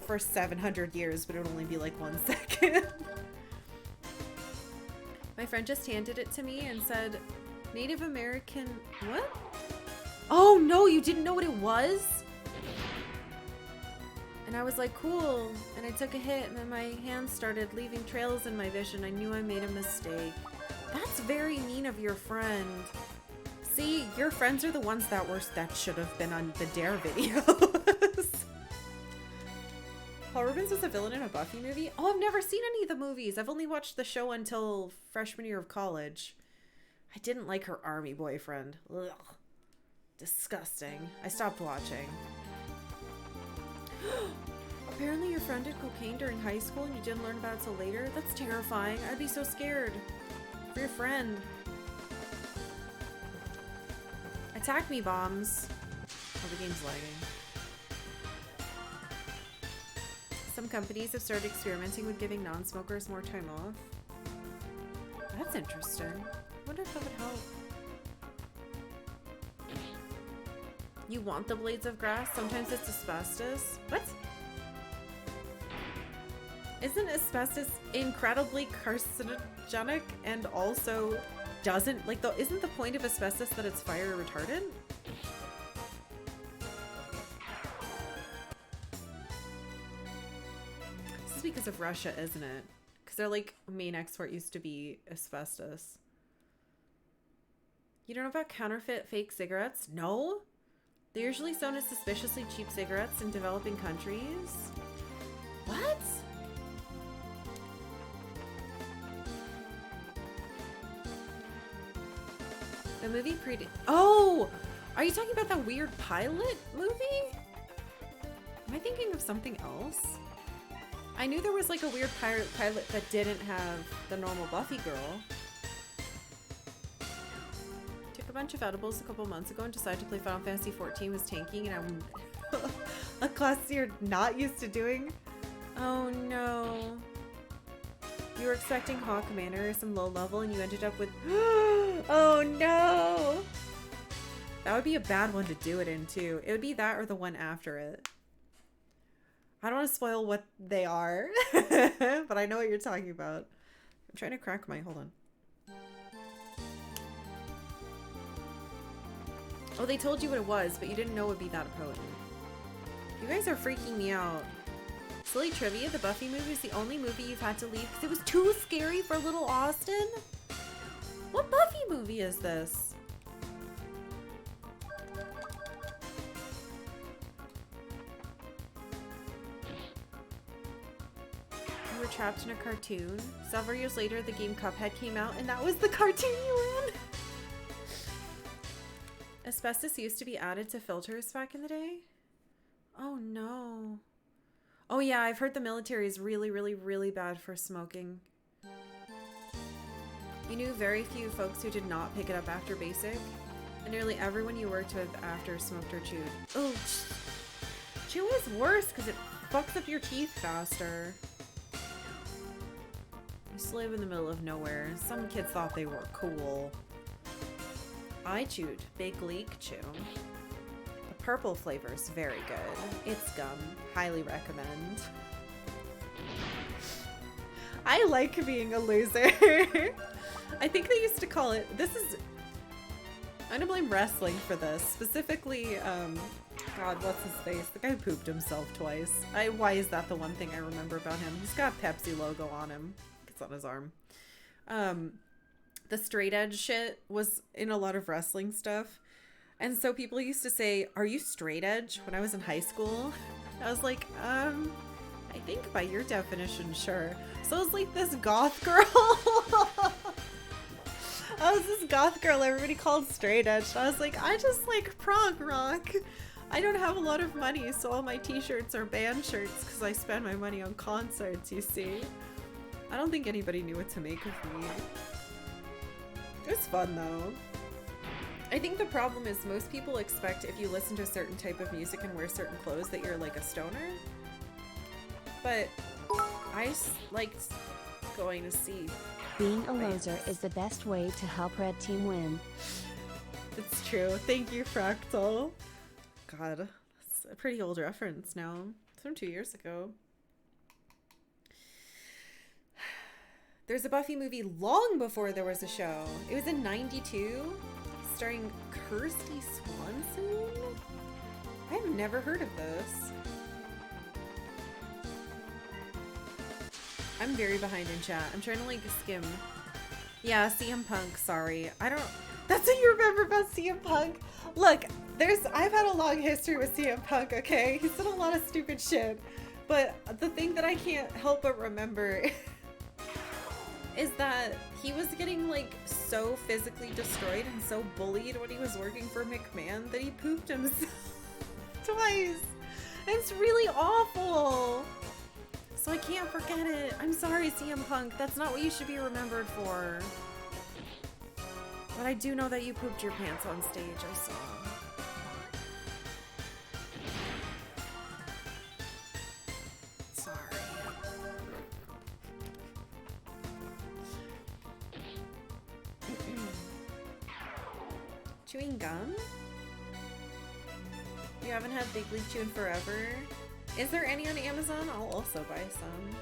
for 700 years, but it would only be like 1 second. My friend just handed it to me and said, Native American, what? Oh no, you didn't know what it was? And I was like, cool. And I took a hit and then my hands started leaving trails in my vision. I knew I made a mistake. That's very mean of your friend. See, your friends are the ones that should have been on the Dare videos. Paul Reubens was a villain in a Buffy movie? Oh, I've never seen any of the movies. I've only watched the show until freshman year of college. I didn't like her army boyfriend. Ugh. Disgusting. I stopped watching. Apparently your friend did cocaine during high school and you didn't learn about it till later? That's terrifying. I'd be so scared. For your friend. Attack me, bombs. Oh, the game's lagging. Some companies have started experimenting with giving non-smokers more time off. That's interesting. I wonder if that would help. You want the blades of grass? Sometimes it's asbestos. What? Isn't asbestos incredibly carcinogenic and also doesn't, like, isn't the point of asbestos that it's fire retardant? This is because of Russia, isn't it? Because their, like, main export used to be asbestos. You don't know about counterfeit fake cigarettes? No? They're usually sold as suspiciously cheap cigarettes in developing countries. What? The movie Oh! Are you talking about that weird pilot movie? Am I thinking of something else? I knew there was like a weird pilot that didn't have the normal Buffy girl. Took a bunch of edibles a couple months ago and decided to play Final Fantasy 14 was tanking and I'm a class you're not used to doing. Oh no. You were expecting Hawk Manor or some low level and you ended up with oh no! That would be a bad one to do it in, too. It would be that or the one after it. I don't want to spoil what they are, but I know what you're talking about. I'm trying to crack my... Hold on. Oh, they told you what it was, but you didn't know it would be that potent. You guys are freaking me out. Silly trivia, the Buffy movie is the only movie you've had to leave because it was too scary for little Austin? What Buffy movie is this? You were trapped in a cartoon. Several years later, the game Cuphead came out, and that was the cartoon you were in? Asbestos used to be added to filters back in the day? Oh no. Oh yeah, I've heard the military is really, really, really bad for smoking. You knew very few folks who did not pick it up after basic, and nearly everyone you worked with after smoked or chewed. Oh, chew is worse because it fucks up your teeth faster. I used to live in the middle of nowhere. Some kids thought they were cool. I chewed Big League Chew. The purple flavor is very good. It's gum. Highly recommend. I like being a loser. I think they used to call it... This is... I'm gonna blame wrestling for this. Specifically, God, what's his face? The guy who pooped himself twice. Why is that the one thing I remember about him? He's got a Pepsi logo on him. It's on his arm. The straight edge shit was in a lot of wrestling stuff. And so people used to say, "Are you straight edge?" when I was in high school. I was like, I think by your definition, sure. So I was like this goth girl. I was this goth girl everybody called straight edge. I was like, I just like prog rock. I don't have a lot of money, so all my t-shirts are band shirts because I spend my money on concerts, you see. I don't think anybody knew what to make of me. It was fun though. I think the problem is most people expect if you listen to a certain type of music and wear certain clothes that you're like a stoner. But I liked going to see. Being a loser is the best way to help Red Team win. It's true. Thank you, Fractal. God, that's a pretty old reference now. It's from 2 years ago. There's a Buffy movie long before there was a show. It was in '92, starring Kirsty Swanson. I've never heard of this. I'm very behind in chat. I'm trying to like skim. Yeah, CM Punk, sorry. I don't... That's what you remember about CM Punk? Look, I've had a long history with CM Punk, okay? He's done a lot of stupid shit. But the thing that I can't help but remember is that he was getting like so physically destroyed and so bullied when he was working for McMahon that he pooped himself twice. It's really awful. So I can't forget it. I'm sorry, CM Punk. That's not what you should be remembered for. But I do know that you pooped your pants on stage. I saw. Sorry. Chewing gum? You haven't had Big League Chew in forever? Is there any on Amazon? I'll also buy some.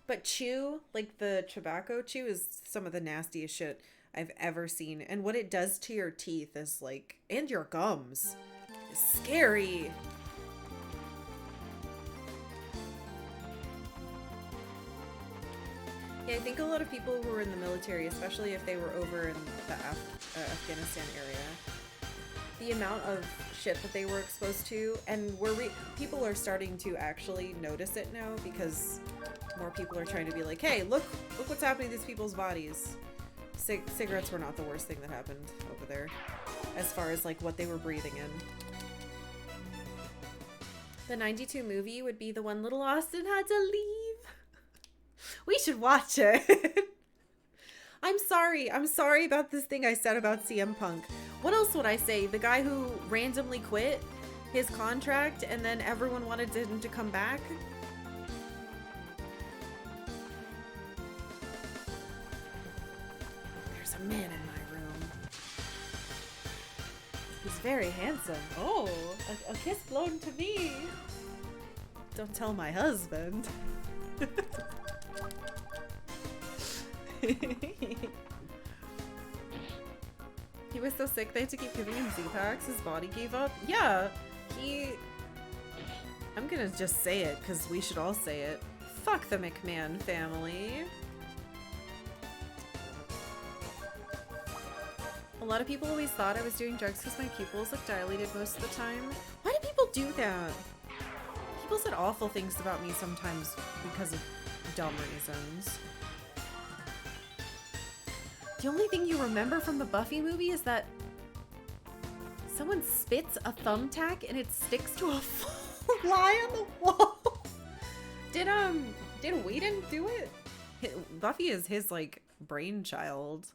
But chew, like the tobacco chew, is some of the nastiest shit I've ever seen. And what it does to your teeth is like, and your gums, is scary. Yeah, I think a lot of people who were in the military, especially if they were over in the Afghanistan area, the amount of shit that they were exposed to, and people are starting to actually notice it now because more people are trying to be like, hey, look what's happening to these people's bodies. Cigarettes were not the worst thing that happened over there as far as like what they were breathing in. The 92 movie would be the one little Austin had to leave. We should watch it. I'm sorry about this thing I said about CM Punk. What else would I say? The guy who randomly quit his contract and then everyone wanted him to come back? There's a man in my room. very handsome. Oh, a kiss blown to me. Don't tell my husband. He was so sick they had to keep giving him Z-Packs. His body gave up. Yeah, I'm gonna just say it because we should all say it. Fuck the McMahon family. A lot of people always thought I was doing drugs because my pupils look dilated most of the time. Why do people do that? People said awful things about me sometimes because of dumb reasons. The only thing you remember from the Buffy movie is that someone spits a thumbtack and it sticks to a fly on the wall. Did Whedon do it? Buffy is his, like, brainchild.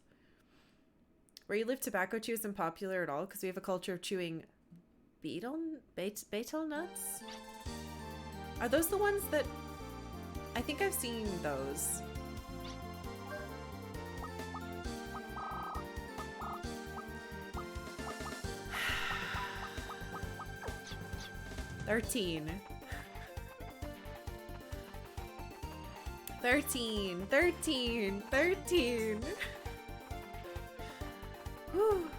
Where you live, tobacco chew isn't popular at all because we have a culture of chewing betel nuts? Are those the ones that... I think I've seen those. $13. Whew.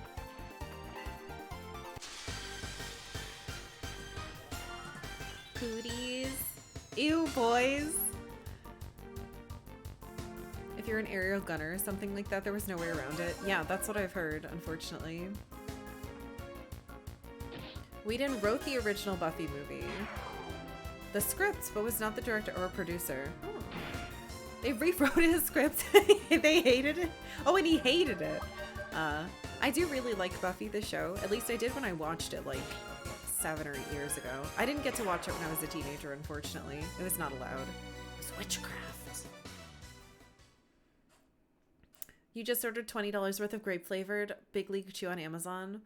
Cooties. Ew, boys. If you're an aerial gunner or something like that, there was no way around it. Yeah, that's what I've heard, unfortunately. Whedon wrote the original Buffy movie. The script, but was not the director or producer. Oh. They rewrote his script. They hated it. Oh, and he hated it. I do really like Buffy the show. At least I did when I watched it like 7 or 8 years ago. I didn't get to watch it when I was a teenager, unfortunately. It was not allowed. It was witchcraft. You just ordered $20 worth of grape flavored Big League Chew on Amazon.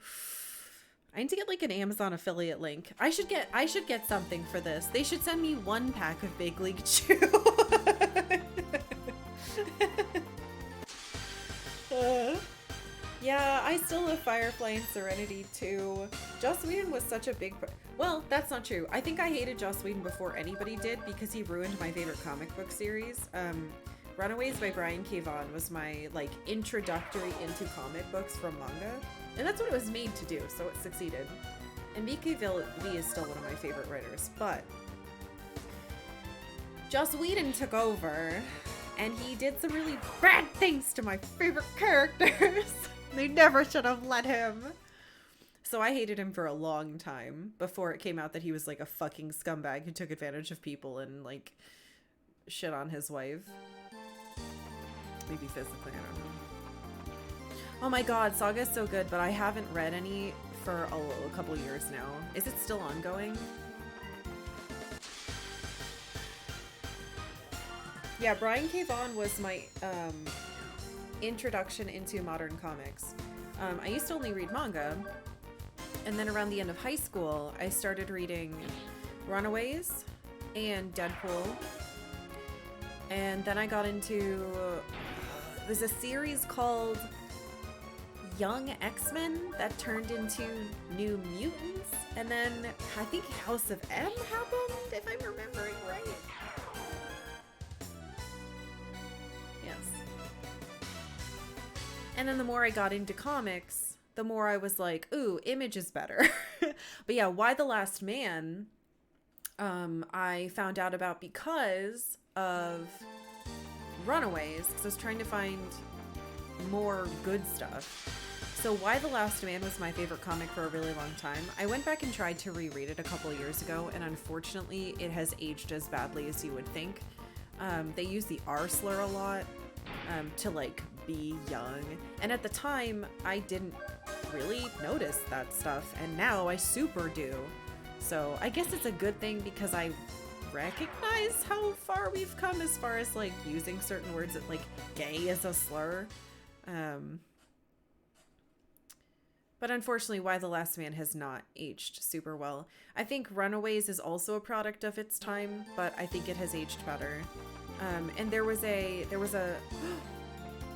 I need to get like an Amazon affiliate link. I should get something for this. They should send me 1 pack of Big League Chew. Yeah, I still love Firefly and Serenity too. Joss Whedon was such a big... Well, that's not true. I think I hated Joss Whedon before anybody did because he ruined my favorite comic book series. Runaways by Brian K. Vaughan was my, like, introductory into comic books from manga. And that's what it was made to do, so it succeeded. And BKV is still one of my favorite writers, but... Joss Whedon took over, and he did some really bad things to my favorite characters. They never should have let him. So I hated him for a long time before it came out that he was like a fucking scumbag who took advantage of people and like shit on his wife. Maybe physically, I don't know. Oh my god, Saga's so good, but I haven't read any for a couple years now. Is it still ongoing? Yeah, Brian K. Vaughan was my introduction into modern comics. I used to only read manga, and then around the end of high school, I started reading Runaways and Deadpool, and then I got into there's a series called Young X-Men that turned into New Mutants, and then I think House of M happened, if I'm remembering right. Yes. And then the more I got into comics, the more I was like, ooh, Image is better. But yeah, Why the Last Man, I found out about because of Runaways, because I was trying to find more good stuff. So Why the Last Man was my favorite comic for a really long time. I went back and tried to reread it a couple of years ago, and unfortunately it has aged as badly as you would think. They use the R slur a lot to like be young, and at the time I didn't really notice that stuff, and now I super do. So I guess it's a good thing because I recognize how far we've come as far as like using certain words that like gay as a slur. But unfortunately, Why the Last Man has not aged super well. I think Runaways is also a product of its time, but I think it has aged better. And there was a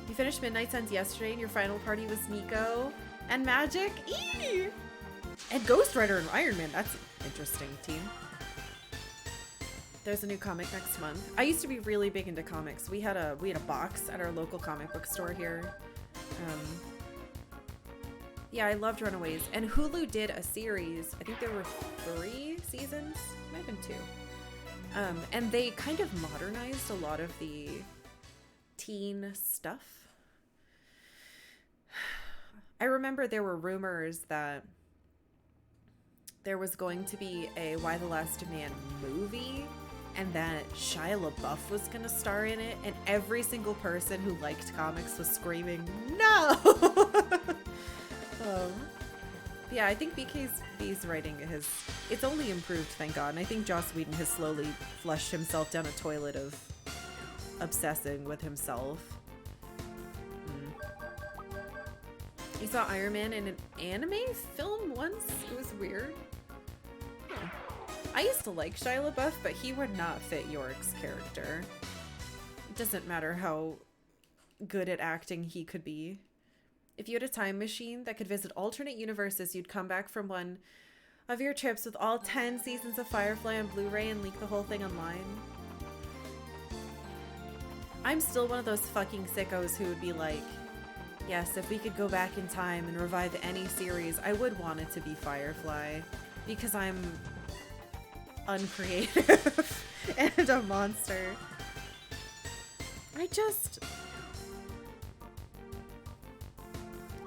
you finished Midnight Suns yesterday and your final party was Nico and Magic? Eee! And Ghost Rider and Iron Man, that's an interesting team. There's a new comic next month. I used to be really big into comics. We had a box at our local comic book store here. Yeah, I loved Runaways. And Hulu did a series. I think there were 3 seasons. Might have been 2. And they kind of modernized a lot of the teen stuff. I remember there were rumors that there was going to be a Y the Last Man movie and that Shia LaBeouf was going to star in it, and every single person who liked comics was screaming, no! Yeah, I think BK's writing it's only improved, thank God, and I think Joss Whedon has slowly flushed himself down a toilet of obsessing with himself. You saw Iron Man in an anime film once? It was weird. Huh. I used to like Shia LaBeouf, but he would not fit Yorick's character. It doesn't matter how good at acting he could be. If you had a time machine that could visit alternate universes, you'd come back from one of your trips with all 10 seasons of Firefly on Blu-ray and leak the whole thing online. I'm still one of those fucking sickos who would be like, yes, if we could go back in time and revive any series, I would want it to be Firefly, because I'm uncreative and a monster.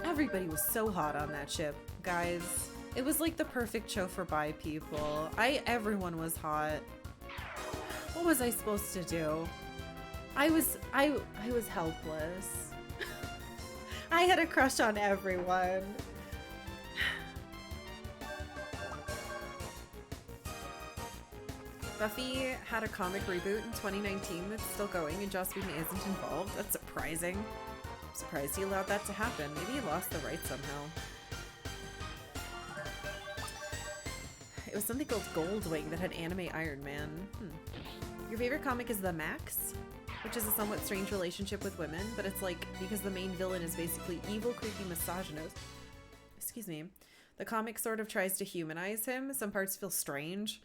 Everybody was so hot on that ship, guys. It was like the perfect show for bi people. Everyone was hot. What was I supposed to do? I was helpless. I had a crush on everyone. Buffy had a comic reboot in 2019 that's still going and Joss Whedon isn't involved. That's surprising. I'm surprised he allowed that to happen. Maybe he lost the rights somehow. It was something called Goldwing that had anime Iron Man. Your favorite comic is The Max, which is a somewhat strange relationship with women, but it's like, because the main villain is basically evil, creepy misogynist. Excuse me. The comic sort of tries to humanize him. Some parts feel strange.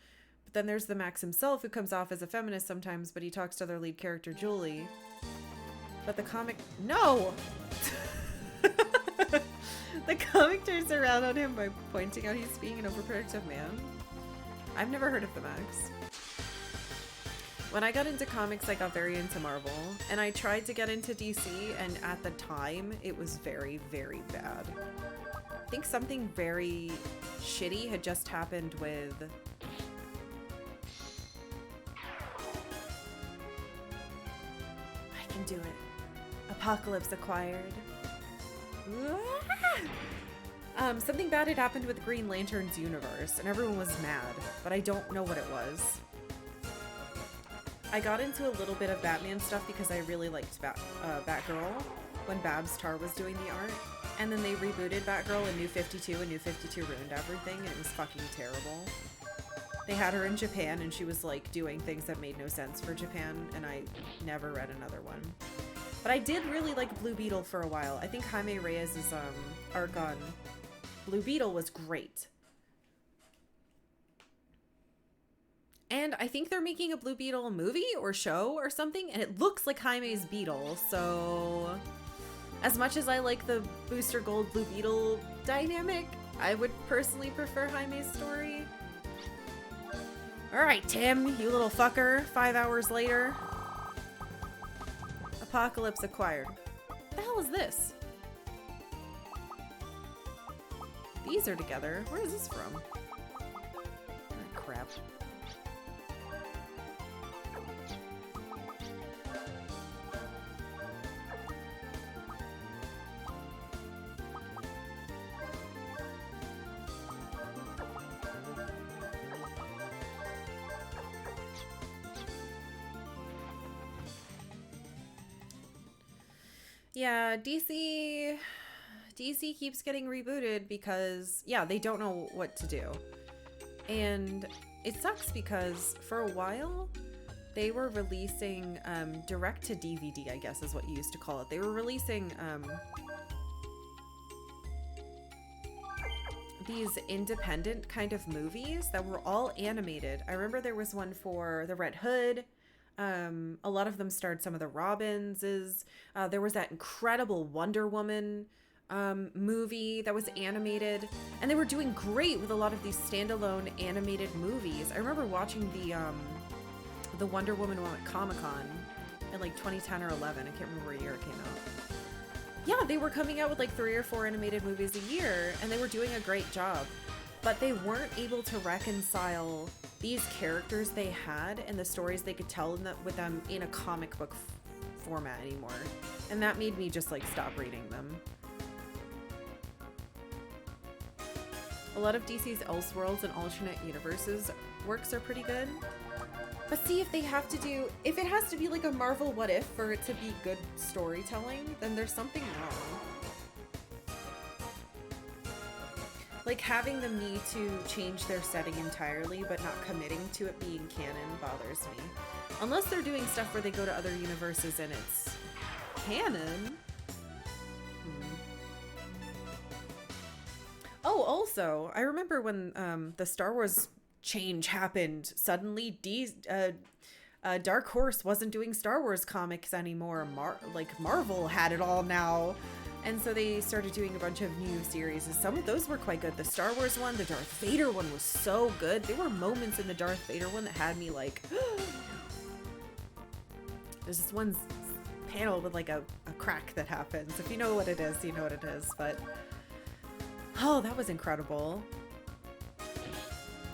But then there's the Max himself, who comes off as a feminist sometimes, but he talks to their lead character, Julie. But the comic... No! The comic turns around on him by pointing out he's being an overprotective man. I've never heard of the Max. When I got into comics, I got very into Marvel, and I tried to get into DC, and at the time, it was very, very bad. I think something very shitty had just happened with... I can do it. Apocalypse Acquired. Something bad had happened with Green Lantern's universe, and everyone was mad, but I don't know what it was. I got into a little bit of Batman stuff because I really liked Batgirl when Babs Tarr was doing the art, and then they rebooted Batgirl in New 52, and New 52 ruined everything, and it was fucking terrible. They had her in Japan, and she was like doing things that made no sense for Japan, and I never read another one. But I did really like Blue Beetle for a while. I think Jaime Reyes' arc on Blue Beetle was great. And I think they're making a Blue Beetle movie or show or something, and it looks like Jaime's Beetle, so... As much as I like the Booster Gold Blue Beetle dynamic, I would personally prefer Jaime's story. Alright, Tim, you little fucker. 5 hours later. Apocalypse Acquired. What the hell is this? These are together. Where is this from? Oh, crap. Yeah, DC keeps getting rebooted because, yeah, they don't know what to do. And it sucks because for a while they were releasing direct to DVD, I guess is what you used to call it. They were releasing these independent kind of movies that were all animated. I remember there was one for the Red Hood. A lot of them starred some of the Robinses. There was that incredible Wonder Woman movie that was animated, and they were doing great with a lot of these standalone animated movies. I remember watching the Wonder Woman one at Comic-Con in like 2010 or 11. I can't remember what year it came out. Yeah, they were coming out with like 3 or 4 animated movies a year, and they were doing a great job, but they weren't able to reconcile these characters they had and the stories they could tell with them in a comic book format anymore, and that made me just like stop reading them. A lot of DC's Elseworlds and alternate universes works are pretty good. But see, if it has to be like a Marvel What If for it to be good storytelling, then there's something wrong. Like having them need to change their setting entirely but not committing to it being canon bothers me. Unless they're doing stuff where they go to other universes and it's canon. Oh, also, I remember when the Star Wars change happened. Suddenly, Dark Horse wasn't doing Star Wars comics anymore. Marvel had it all now. And so they started doing a bunch of new series. And some of those were quite good. The Star Wars one, the Darth Vader one was so good. There were moments in the Darth Vader one that had me like... There's this one panel with like a crack that happens. If you know what it is, you know what it is. But... oh, that was incredible.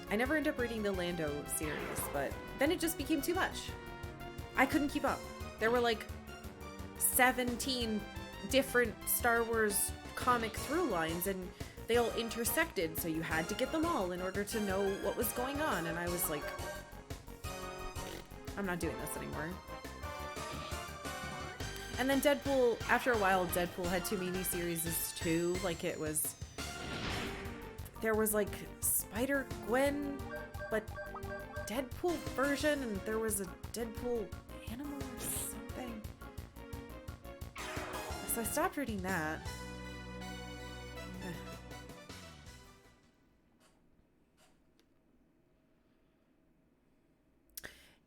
I never ended up reading the Lando series, but then it just became too much. I couldn't keep up. There were like 17 different Star Wars comic through lines, and they all intersected, so you had to get them all in order to know what was going on, and I was like, I'm not doing this anymore. And then Deadpool, after a while, Deadpool had too many series too. Like there was like Spider-Gwen, but Deadpool version, and there was a Deadpool animal or something. So I stopped reading that.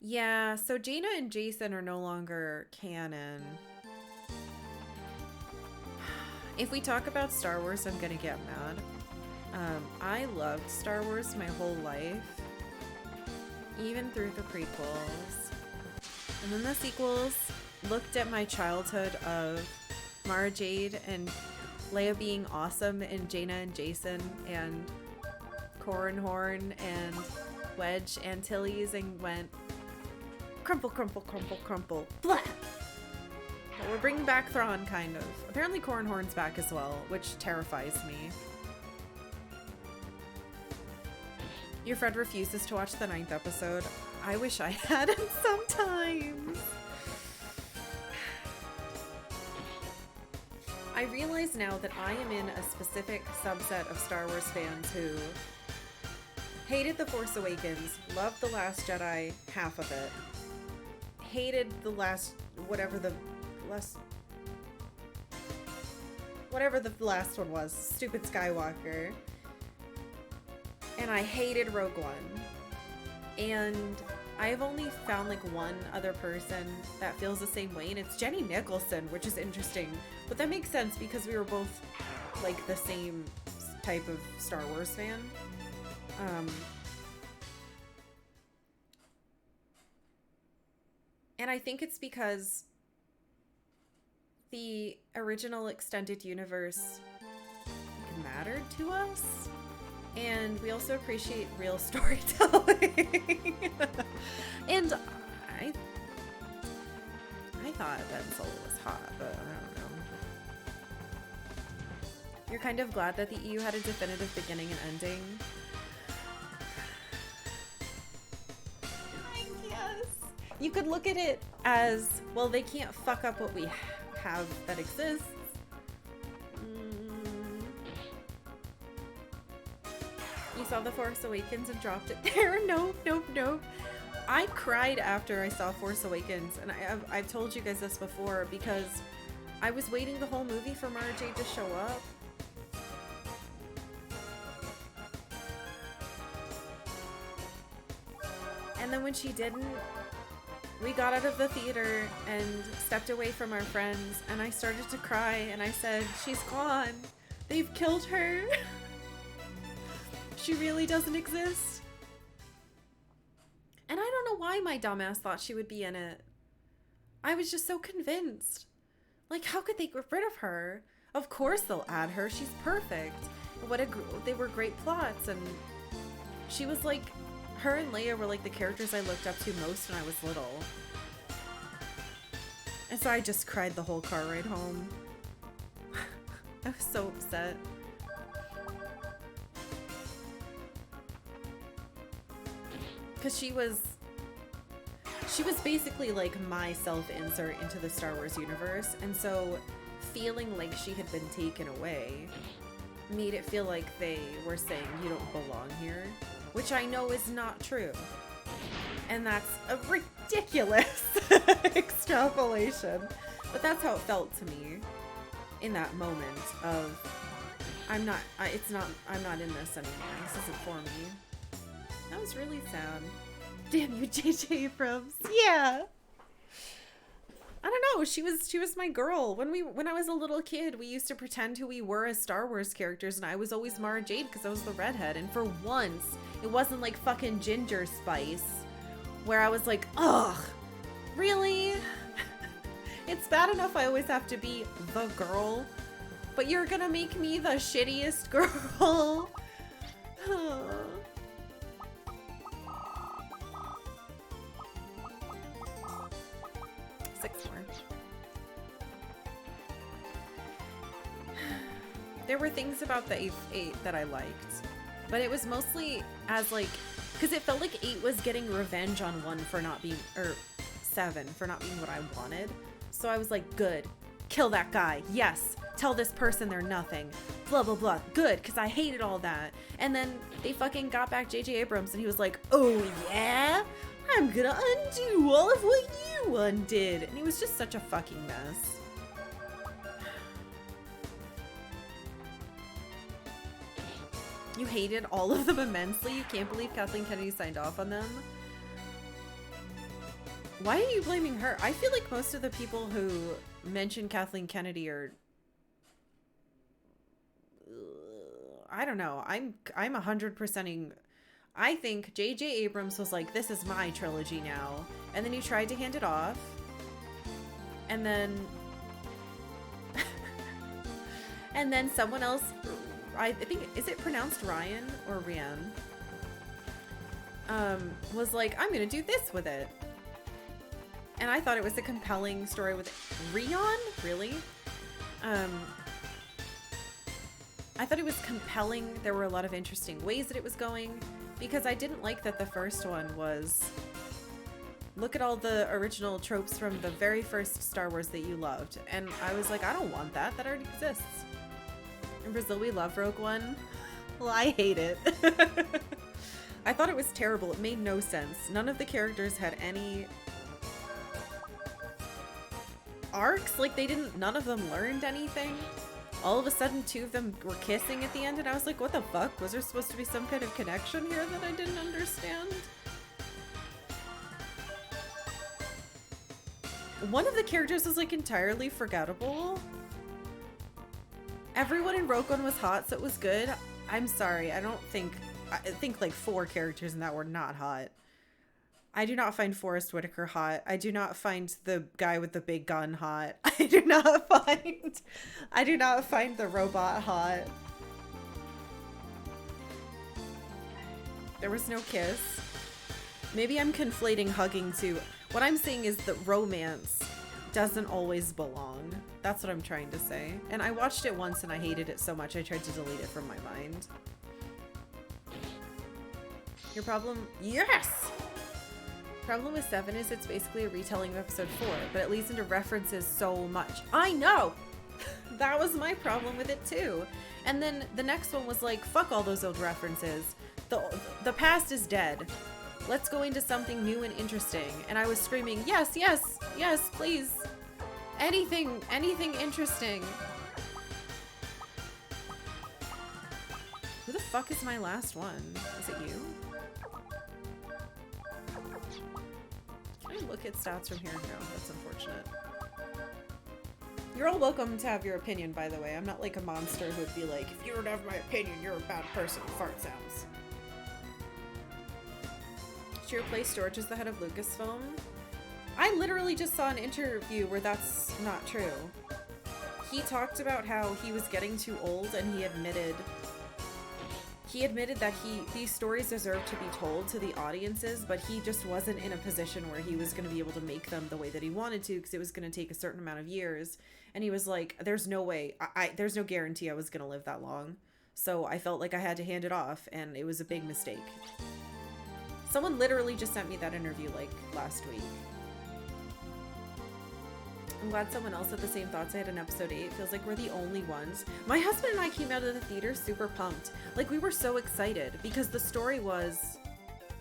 Yeah, so Jaina and Jason are no longer canon. If we talk about Star Wars, I'm gonna get mad. I loved Star Wars my whole life, even through the prequels. And then the sequels looked at my childhood of Mara Jade and Leia being awesome, and Jaina and Jason and Corran Horn and Wedge Antilles, and went crumple, crumple, crumple, crumple, blah! But we're bringing back Thrawn, kind of. Apparently Corran Horn's back as well, which terrifies me. Your friend refuses to watch the 9th episode. I wish I hadn't sometimes. I realize now that I am in a specific subset of Star Wars fans who hated The Force Awakens, loved The Last Jedi, half of it, hated the last, whatever the last one was, stupid Skywalker. And I hated Rogue One. And I've only found like one other person that feels the same way, and it's Jenny Nicholson, which is interesting. But that makes sense because we were both like the same type of Star Wars fan. And I think it's because the original extended universe mattered to us. And we also appreciate real storytelling. And I thought Ben Solo was hot, but I don't know. You're kind of glad that the EU had a definitive beginning and ending. I guess. You could look at it as, well, they can't fuck up what we have that exists. You saw The Force Awakens and dropped it there. Nope, nope, nope. I cried after I saw Force Awakens, and I've told you guys this before, because I was waiting the whole movie for Mara Jade to show up. And then when she didn't, we got out of the theater and stepped away from our friends, and I started to cry, and I said, she's gone. They've killed her. She really doesn't exist. And I don't know why my dumbass thought she would be in it. I was just so convinced. Like, how could they get rid of her? Of course they'll add her. She's perfect. They were great plots, and she was like, her and Leia were like the characters I looked up to most when I was little. And so I just cried the whole car ride home. I was so upset. Because she was basically like my self-insert into the Star Wars universe, and so feeling like she had been taken away made it feel like they were saying you don't belong here, which I know is not true. And that's a ridiculous extrapolation. But that's how it felt to me in that moment of I'm not in this anymore. This isn't for me. That was really sad. Damn you, J.J. Abrams. Yeah. I don't know. She was my girl. When I was a little kid, we used to pretend who we were as Star Wars characters, and I was always Mara Jade because I was the redhead. And for once, it wasn't like fucking Ginger Spice, where I was like, ugh, really? It's bad enough I always have to be the girl, but you're gonna make me the shittiest girl. 6 more. There were things about the 8 that I liked, but it was mostly as like, because it felt like 8 was getting revenge on 1 for not being, or 7 for not being what I wanted. So I was like, good, kill that guy. Yes, tell this person they're nothing. Blah, blah, blah. Good, because I hated all that. And then they fucking got back J.J. Abrams, and he was like, oh yeah? I'm gonna undo all of what you undid. And he was just such a fucking mess. You hated all of them immensely? You can't believe Kathleen Kennedy signed off on them? Why are you blaming her? I feel like most of the people who mention Kathleen Kennedy are... I don't know. I'm 100%ing... I think J.J. Abrams was like, this is my trilogy now. And then he tried to hand it off. And then... and then someone else... I think, is it pronounced Ryan or Rian? Was like, I'm gonna do this with it. And I thought it was a compelling story with Rian? Really? I thought it was compelling. There were a lot of interesting ways that it was going, because I didn't like that the first one was, look at all the original tropes from the very first Star Wars that you loved. And I was like, I don't want that. That already exists. In Brazil, we love Rogue One. Well, I hate it. I thought it was terrible. It made no sense. None of the characters had any arcs. Like, none of them learned anything. All of a sudden, 2 of them were kissing at the end, and I was like, what the fuck? Was there supposed to be some kind of connection here that I didn't understand? One of the characters was, like, entirely forgettable. Everyone in Rogue One was hot, so it was good. I'm sorry, I think like 4 characters in that were not hot. I do not find Forrest Whitaker hot. I do not find the guy with the big gun hot. I do not find the robot hot. There was no kiss. Maybe I'm conflating hugging to... What I'm saying is that romance doesn't always belong. That's what I'm trying to say. And I watched it once and I hated it so much I tried to delete it from my mind. Your problem... Yes! Problem with 7 is it's basically a retelling of episode 4, but it leads into references so much. I know! That was my problem with it too. And then the next one was like, fuck all those old references. The past is dead. Let's go into something new and interesting. And I was screaming, yes, yes, yes, please. Anything interesting. Who the fuck is my last one? Is it you? Can I look at stats from here? No, that's unfortunate. You're all welcome to have your opinion, by the way. I'm not like a monster who would be like, if you don't have my opinion, you're a bad person. Fart sounds. Should you replace George as the head of Lucasfilm? I literally just saw an interview where that's not true. He talked about how he was getting too old, and he admitted that these stories deserve to be told to the audiences, but he just wasn't in a position where he was going to be able to make them the way that he wanted to, because it was going to take a certain amount of years. And he was like, there's no way, there's no guarantee I was going to live that long. So I felt like I had to hand it off, and it was a big mistake. Someone literally just sent me that interview like last week. I'm glad someone else had the same thoughts I had in episode 8. It feels like we're the only ones. My husband and I came out of the theater super pumped. Like, we were so excited because the story was,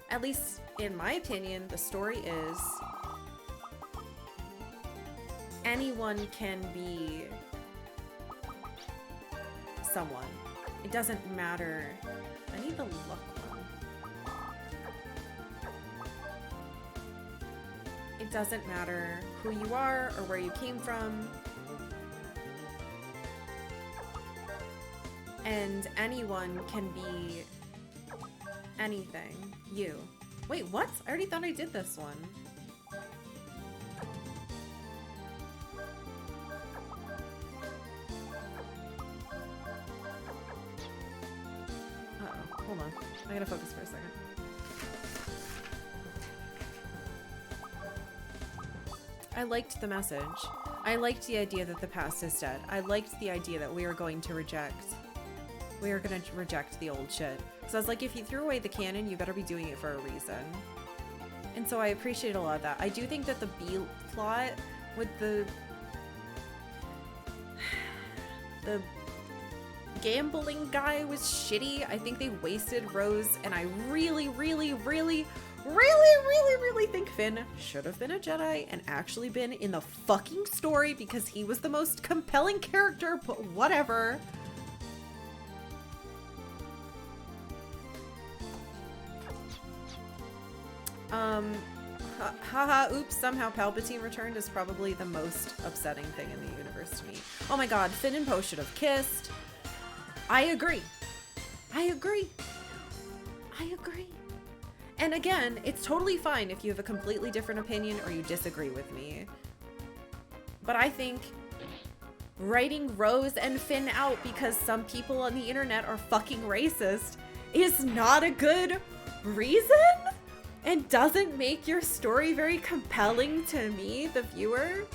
at least in my opinion, the story is anyone can be someone. It doesn't matter. I need the luck one. It doesn't matter who you are or where you came from. And anyone can be anything. You. Wait, what? I already thought I did this one. Uh-oh. Hold on. I gotta focus for a second. I liked the message. I liked the idea that the past is dead. I liked the idea that we are going to reject the old shit. So I was like, if you threw away the canon, you better be doing it for a reason. And so I appreciate a lot of that. I do think that the B plot with the gambling guy was shitty. I think they wasted Rose, and I really think Finn should have been a Jedi and actually been in the fucking story because he was the most compelling character, but whatever. Haha, oops, somehow Palpatine returned is probably the most upsetting thing in the universe to me. Oh my god, Finn and Poe should have kissed. I agree. And again, it's totally fine if you have a completely different opinion or you disagree with me. But I think writing Rose and Finn out because some people on the internet are fucking racist is not a good reason and doesn't make your story very compelling to me, the viewer.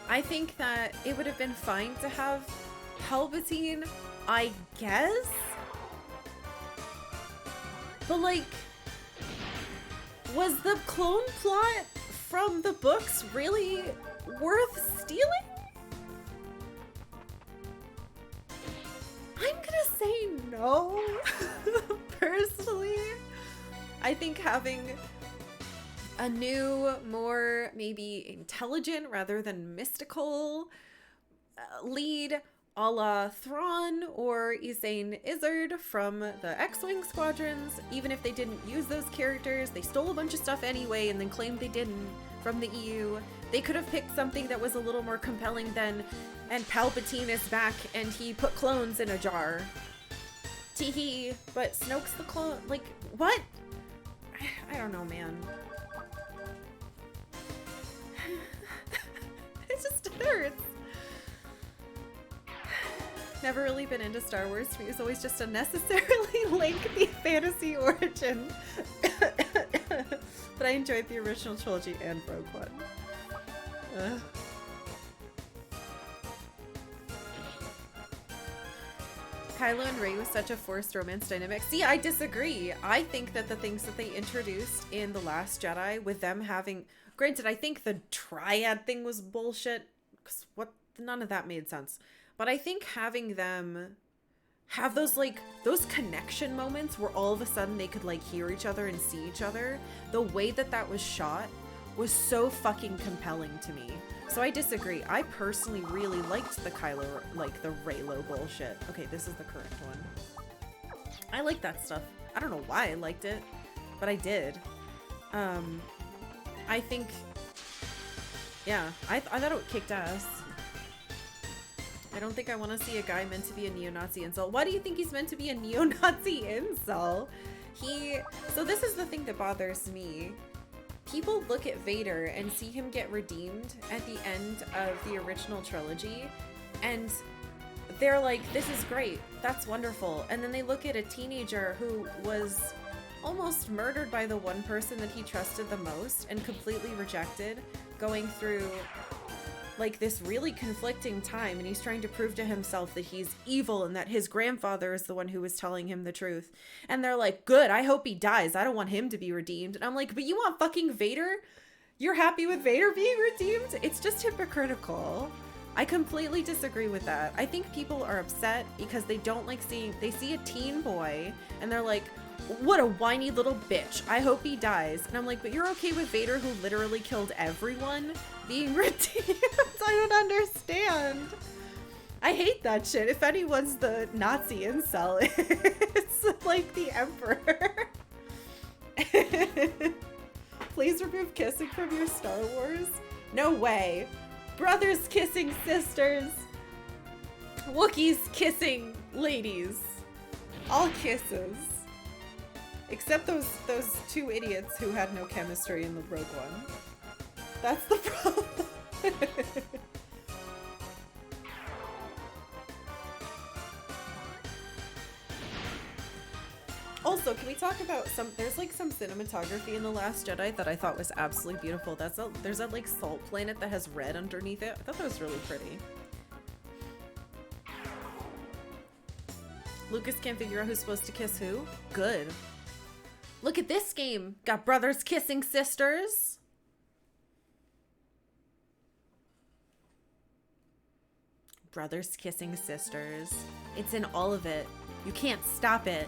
I think that it would have been fine to have Palpatine, I guess? But like, was the clone plot from the books really worth stealing? I'm gonna say no. Personally, I think having a new, more maybe intelligent rather than mystical lead a la Thrawn or Isaine Izzard from the X-Wing squadrons, even if they didn't use those characters, they stole a bunch of stuff anyway and then claimed they didn't from the EU. They could have picked something that was a little more compelling than, and Palpatine is back and he put clones in a jar. Teehee, but Snoke's the clone, like, what? I don't know, man. It just hurts. Never really been into Star Wars. For me, it was always just a necessarily lengthy fantasy origin. But I enjoyed the original trilogy and Rogue One. Kylo and Rey was such a forced romance dynamic. See, I disagree. I think that the things that they introduced in The Last Jedi with them having... Granted, I think the triad thing was bullshit. 'Cause none of that made sense. But I think having them have those, like, those connection moments where all of a sudden they could, like, hear each other and see each other, the way that that was shot was so fucking compelling to me. So I disagree. I personally really liked the Kylo, like, the Reylo bullshit. Okay, this is the correct one. I like that stuff. I don't know why I liked it, but I did. I think, yeah, I thought it kicked ass. I don't think I want to see a guy meant to be a neo-Nazi incel. Why do you think he's meant to be a neo-Nazi incel? So this is the thing that bothers me. People look at Vader and see him get redeemed at the end of the original trilogy, and they're like, this is great, that's wonderful. And then they look at a teenager who was almost murdered by the one person that he trusted the most and completely rejected, going through like this really conflicting time, and he's trying to prove to himself that he's evil and that his grandfather is the one who was telling him the truth. And they're like, good, I hope he dies. I don't want him to be redeemed. And I'm like, but you want fucking Vader? You're happy with Vader being redeemed? It's just hypocritical. I completely disagree with that. I think people are upset because they don't like they see a teen boy and they're like, what a whiny little bitch. I hope he dies. And I'm like, but you're okay with Vader, who literally killed everyone, being redeemed? I don't understand. I hate that shit. If anyone's the Nazi incel, it's like the Emperor. Please remove kissing from your Star Wars. No way. Brothers kissing sisters. Wookiees kissing ladies. All kisses. Except those two idiots who had no chemistry in the Rogue One. That's the problem. Also, can we talk about there's like some cinematography in The Last Jedi that I thought was absolutely beautiful. There's that like salt planet that has red underneath it. I thought that was really pretty. Lucas can't figure out who's supposed to kiss who. Good. Look at this game. Got brothers kissing sisters. Brothers kissing sisters. It's in all of it. You can't stop it.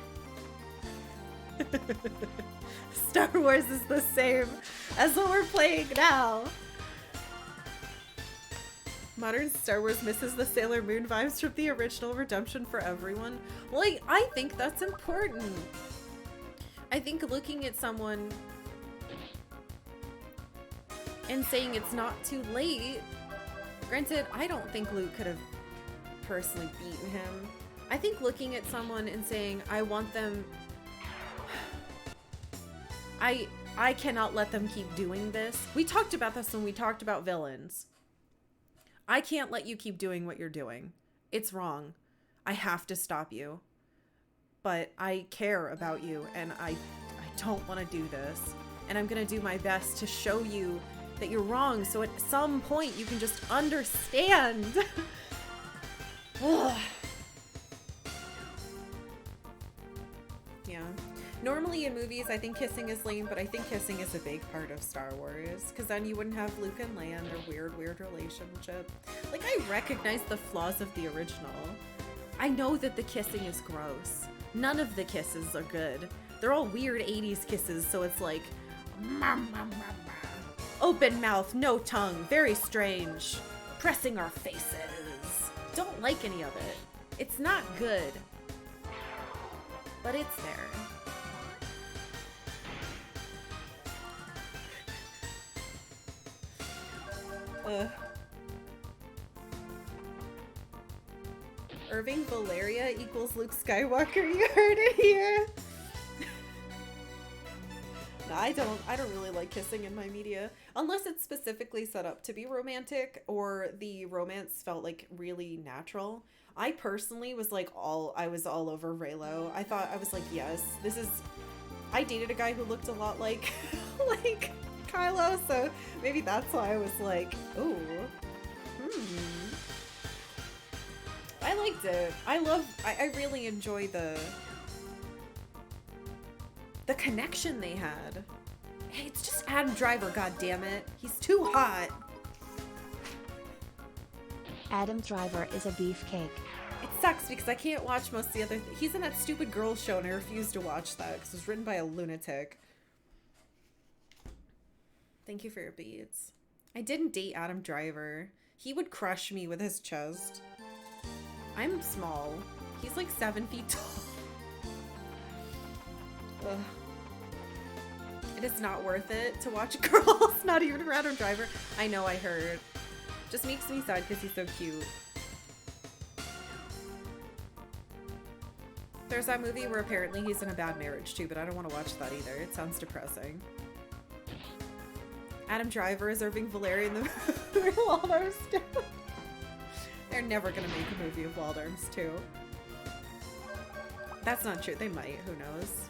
Star Wars is the same as what we're playing now. Modern Star Wars misses the Sailor Moon vibes from the original Redemption for Everyone. Well, I think that's important. I think looking at someone and saying it's not too late. Granted, I don't think Luke could have personally beaten him. I think looking at someone and saying, I want them... I cannot let them keep doing this. We talked about this when we talked about villains. I can't let you keep doing what you're doing. It's wrong. I have to stop you. But I care about you, and I don't want to do this. And I'm going to do my best to show you that you're wrong, so at some point you can just understand. Yeah. Normally in movies, I think kissing is lame, but I think kissing is a big part of Star Wars, because then you wouldn't have Luke and Leia and their weird relationship. Like, I recognize the flaws of the original. I know that the kissing is gross. None of the kisses are good. They're all weird 80s kisses, so it's like... open mouth, no tongue, very strange. Pressing our faces. Don't like any of it. It's not good. But it's there. Irving Valeria equals Luke Skywalker. You heard it here. No, I don't really like kissing in my media unless it's specifically set up to be romantic or the romance felt like really natural. I personally was like I was all over Reylo. I was like, yes, I dated a guy who looked a lot like like Kylo, so maybe that's why I was like, ooh, I liked it. I really enjoy the connection they had. Hey, it's just Adam Driver, goddammit. He's too hot. Adam Driver is a beefcake. It sucks because I can't watch most of the other... He's in that stupid girls show and I refuse to watch that because it was written by a lunatic. Thank you for your beads. I didn't date Adam Driver. He would crush me with his chest. I'm small. He's like 7 feet tall. Ugh. It is not worth it to watch girls, not even a Adam Driver. I know, I heard. Just makes me sad because he's so cute. There's that movie where apparently he's in a bad marriage too, but I don't want to watch that either. It sounds depressing. Adam Driver is Irving Valerian the movie Wild Arms 2. They're never gonna make a movie of Wild Arms 2. That's not true. They might. Who knows?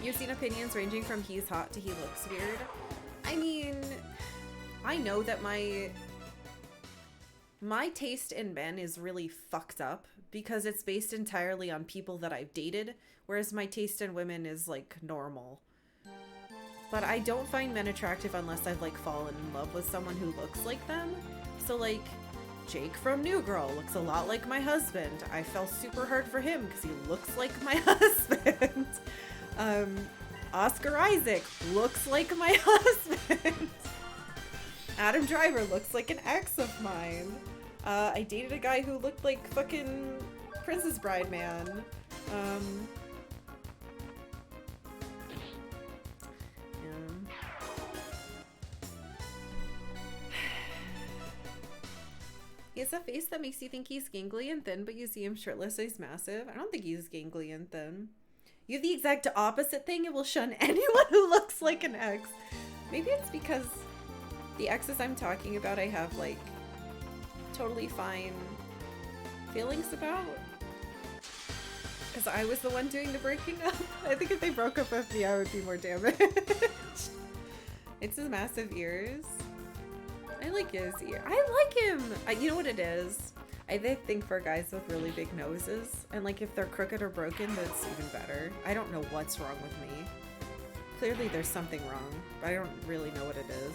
You've seen opinions ranging from he's hot to he looks weird. I mean, I know that my taste in men is really fucked up because it's based entirely on people that I've dated, whereas my taste in women is like normal. But I don't find men attractive unless I've like fallen in love with someone who looks like them. So like Jake from New Girl looks a lot like my husband. I fell super hard for him because he looks like my husband. Oscar Isaac looks like my husband. Adam Driver looks like an ex of mine. I dated a guy who looked like fucking Princess Bride man. He has a face that makes you think he's gangly and thin, but you see him shirtless, so he's massive. I don't think he's gangly and thin. You have the exact opposite thing. It will shun anyone who looks like an ex. Maybe it's because the exes I'm talking about I have, like, totally fine feelings about. Because I was the one doing the breaking up. I think if they broke up with me, I would be more damaged. It's his massive ears. I like his ear. I like him! You know what it is? I think for guys with really big noses, and like if they're crooked or broken, that's even better. I don't know what's wrong with me. Clearly there's something wrong, but I don't really know what it is.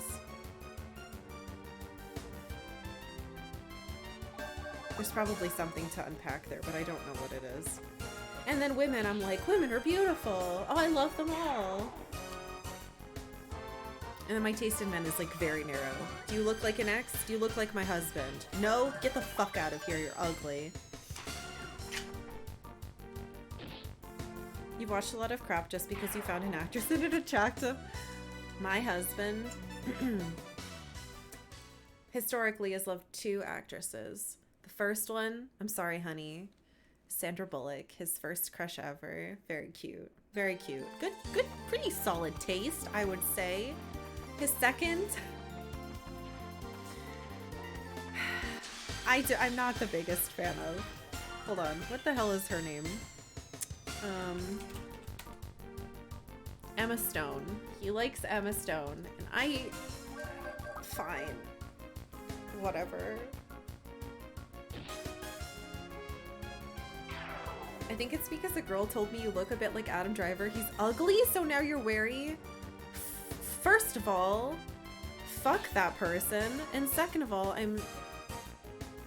There's probably something to unpack there, but I don't know what it is. And then women, I'm like, women are beautiful. Oh, I love them all. And then my taste in men is like very narrow. Do you look like an ex? Do you look like my husband? No? Get the fuck out of here, you're ugly. You've watched a lot of crap just because you found an actress in it attractive. My husband historically has loved two actresses. The first one, I'm sorry honey, Sandra Bullock, his first crush ever. Very cute. Very cute. Good, pretty solid taste, I would say. His second, I'm not the biggest fan of. Hold on, what the hell is her name? Emma Stone. He likes Emma Stone, and fine. Whatever. I think it's because a girl told me you look a bit like Adam Driver. He's ugly, so now you're wary. First of all, fuck that person. And second of all,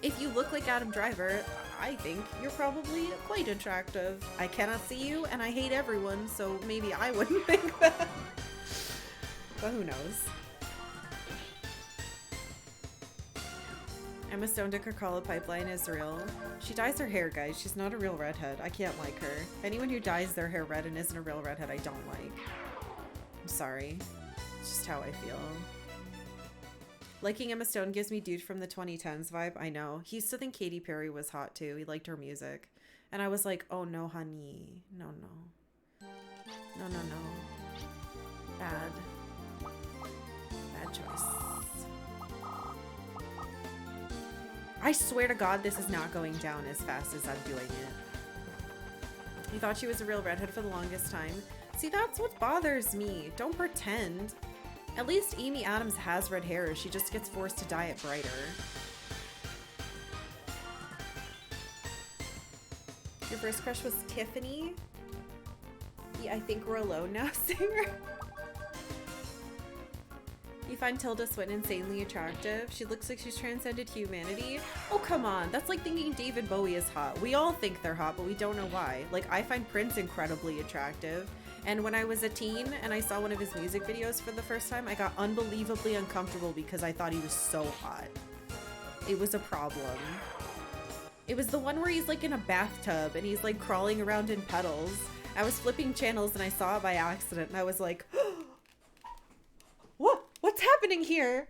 if you look like Adam Driver, I think you're probably quite attractive. I cannot see you, and I hate everyone, so maybe I wouldn't think that. But who knows? Emma Stone to Karkalla pipeline is real. She dyes her hair, guys. She's not a real redhead. I can't like her. Anyone who dyes their hair red and isn't a real redhead, I don't like. I'm sorry. It's just how I feel. Liking Emma Stone gives me dude from the 2010s vibe. I know. He used to think Katy Perry was hot too. He liked her music. And I was like, oh no, honey. No, no. No, no, no. Bad. Bad choice. I swear to God, this is not going down as fast as I'm doing it. You thought she was a real redhead for the longest time. See, that's what bothers me. Don't pretend. At least Amy Adams has red hair. She just gets forced to dye it brighter. Your first crush was Tiffany? Yeah, I think we're alone now, singer. You find Tilda Swinton insanely attractive. She looks like she's transcended humanity. Oh, come on. That's like thinking David Bowie is hot. We all think they're hot, but we don't know why. Like, I find Prince incredibly attractive. And when I was a teen and I saw one of his music videos for the first time, I got unbelievably uncomfortable because I thought he was so hot. It was a problem. It was the one where he's like in a bathtub and he's like crawling around in puddles. I was flipping channels and I saw it by accident and I was like, what? What's happening here?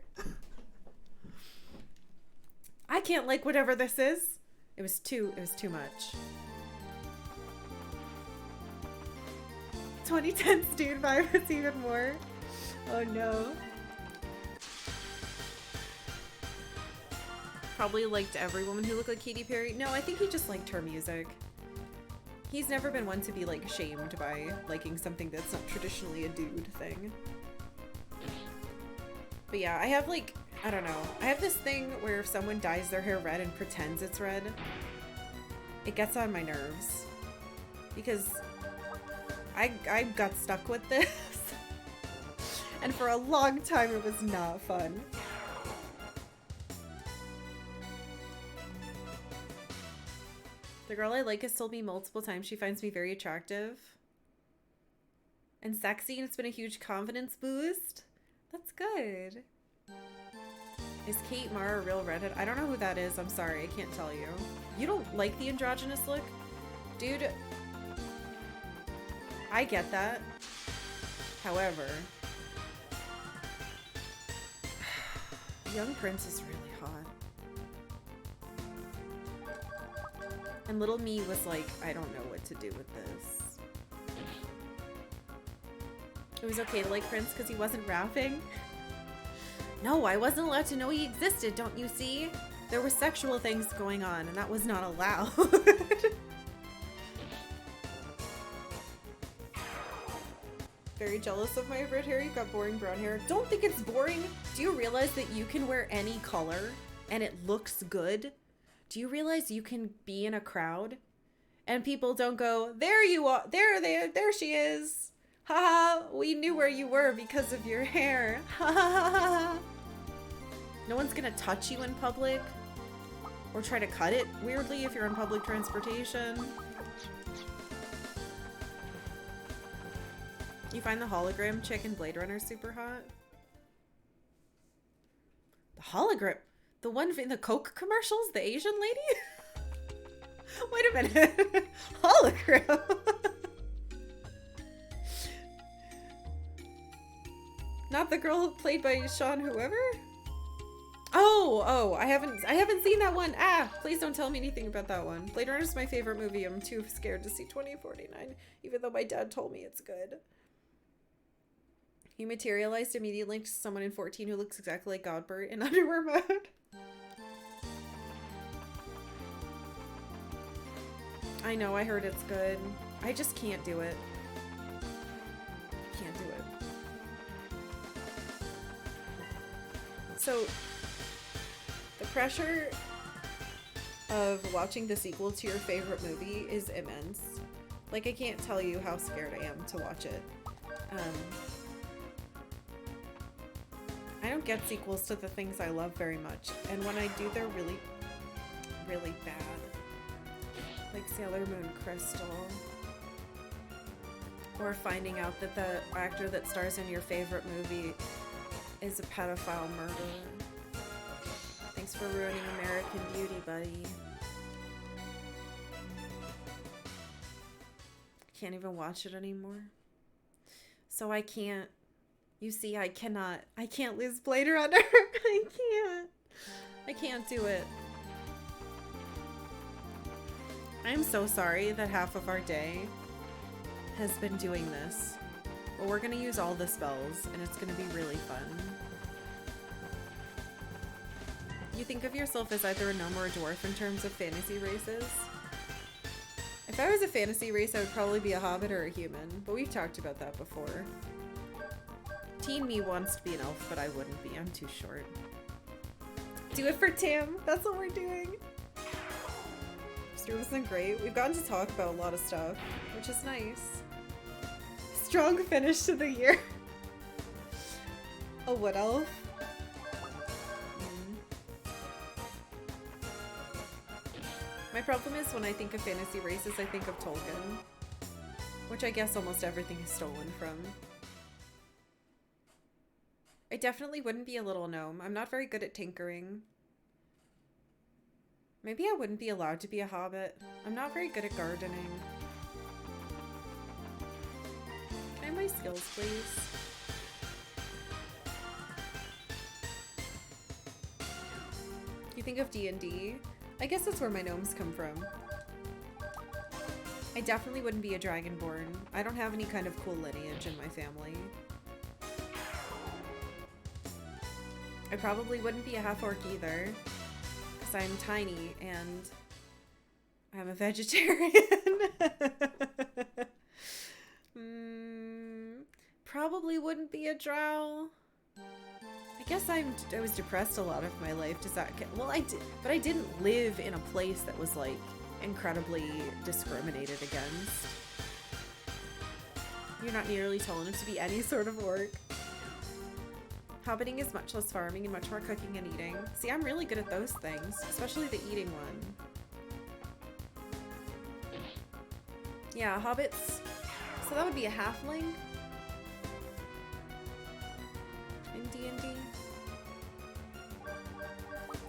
I can't like whatever this is. It was too much. 2010's Dude vibe was even more. Oh no. Probably liked every woman who looked like Katy Perry. No, I think he just liked her music. He's never been one to be like shamed by liking something that's not traditionally a dude thing. But yeah, I have like, I don't know. I have this thing where if someone dyes their hair red and pretends it's red, it gets on my nerves. Because I got stuck with this. And for a long time it was not fun. The girl I like has told me multiple times she finds me very attractive and sexy, and it's been a huge confidence boost. That's good. Is Kate Mara a real redhead? I don't know who that is. I'm sorry. I can't tell you. You don't like the androgynous look? Dude, I get that. However, Young Prince is really hot. And little me was like, I don't know what to do with this. It was okay to like Prince because he wasn't rapping. No, I wasn't allowed to know he existed, don't you see? There were sexual things going on, and that was not allowed. Very jealous of my red hair. You've got boring brown hair. Don't think it's boring. Do you realize that you can wear any color and it looks good? Do you realize you can be in a crowd and people don't go, there you are, there she is. Haha, we knew where you were because of your hair. Ha ha ha. No one's gonna touch you in public or try to cut it weirdly if you're on public transportation. You find the hologram chick in Blade Runner super hot? The hologram? The one in the Coke commercials? The Asian lady? Wait a minute. Hologram? Not the girl played by Sean whoever? Oh, I haven't seen that one. Ah, please don't tell me anything about that one. Blade Runner is my favorite movie. I'm too scared to see 2049, even though my dad told me it's good. He materialized immediately to someone in 14 who looks exactly like Godbert in underwear mode. I know, I heard it's good. I just can't do it. Can't do it. So, the pressure of watching the sequel to your favorite movie is immense. Like, I can't tell you how scared I am to watch it. I don't get sequels to the things I love very much, and when I do, they're really, really bad. Like Sailor Moon Crystal. Or finding out that the actor that stars in your favorite movie is a pedophile murderer. Thanks for ruining American Beauty, buddy. Can't even watch it anymore. So I can't. You see, I can't lose Blade Runner. I can't do it. I'm so sorry that half of our day has been doing this. But we're gonna use all the spells, and it's gonna be really fun. You think of yourself as either a gnome or a dwarf in terms of fantasy races? If I was a fantasy race, I would probably be a hobbit or a human, but we've talked about that before. Teen me wants to be an elf, but I wouldn't be. I'm too short. Do it for Tim. That's what we're doing. Stream has been great. We've gotten to talk about a lot of stuff, which is nice. Strong finish to the year. A wood elf. My problem is when I think of fantasy races, I think of Tolkien, which I guess almost everything is stolen from. I definitely wouldn't be a little gnome. I'm not very good at tinkering. Maybe I wouldn't be allowed to be a hobbit. I'm not very good at gardening. my skills, please? You think of D&D? I guess that's where my gnomes come from. I definitely wouldn't be a dragonborn. I don't have any kind of cool lineage in my family. I probably wouldn't be a half-orc either, because I'm tiny and I'm a vegetarian. Probably wouldn't be a drow. I guess I was depressed a lot of my life. Does that well, I did, but I didn't live in a place that was like incredibly discriminated against. You're not nearly tall enough to be any sort of orc. Hobbiting is much less farming and much more cooking and eating. See, I'm really good at those things, especially the eating one. Yeah, hobbits. So that would be a halfling in D&D.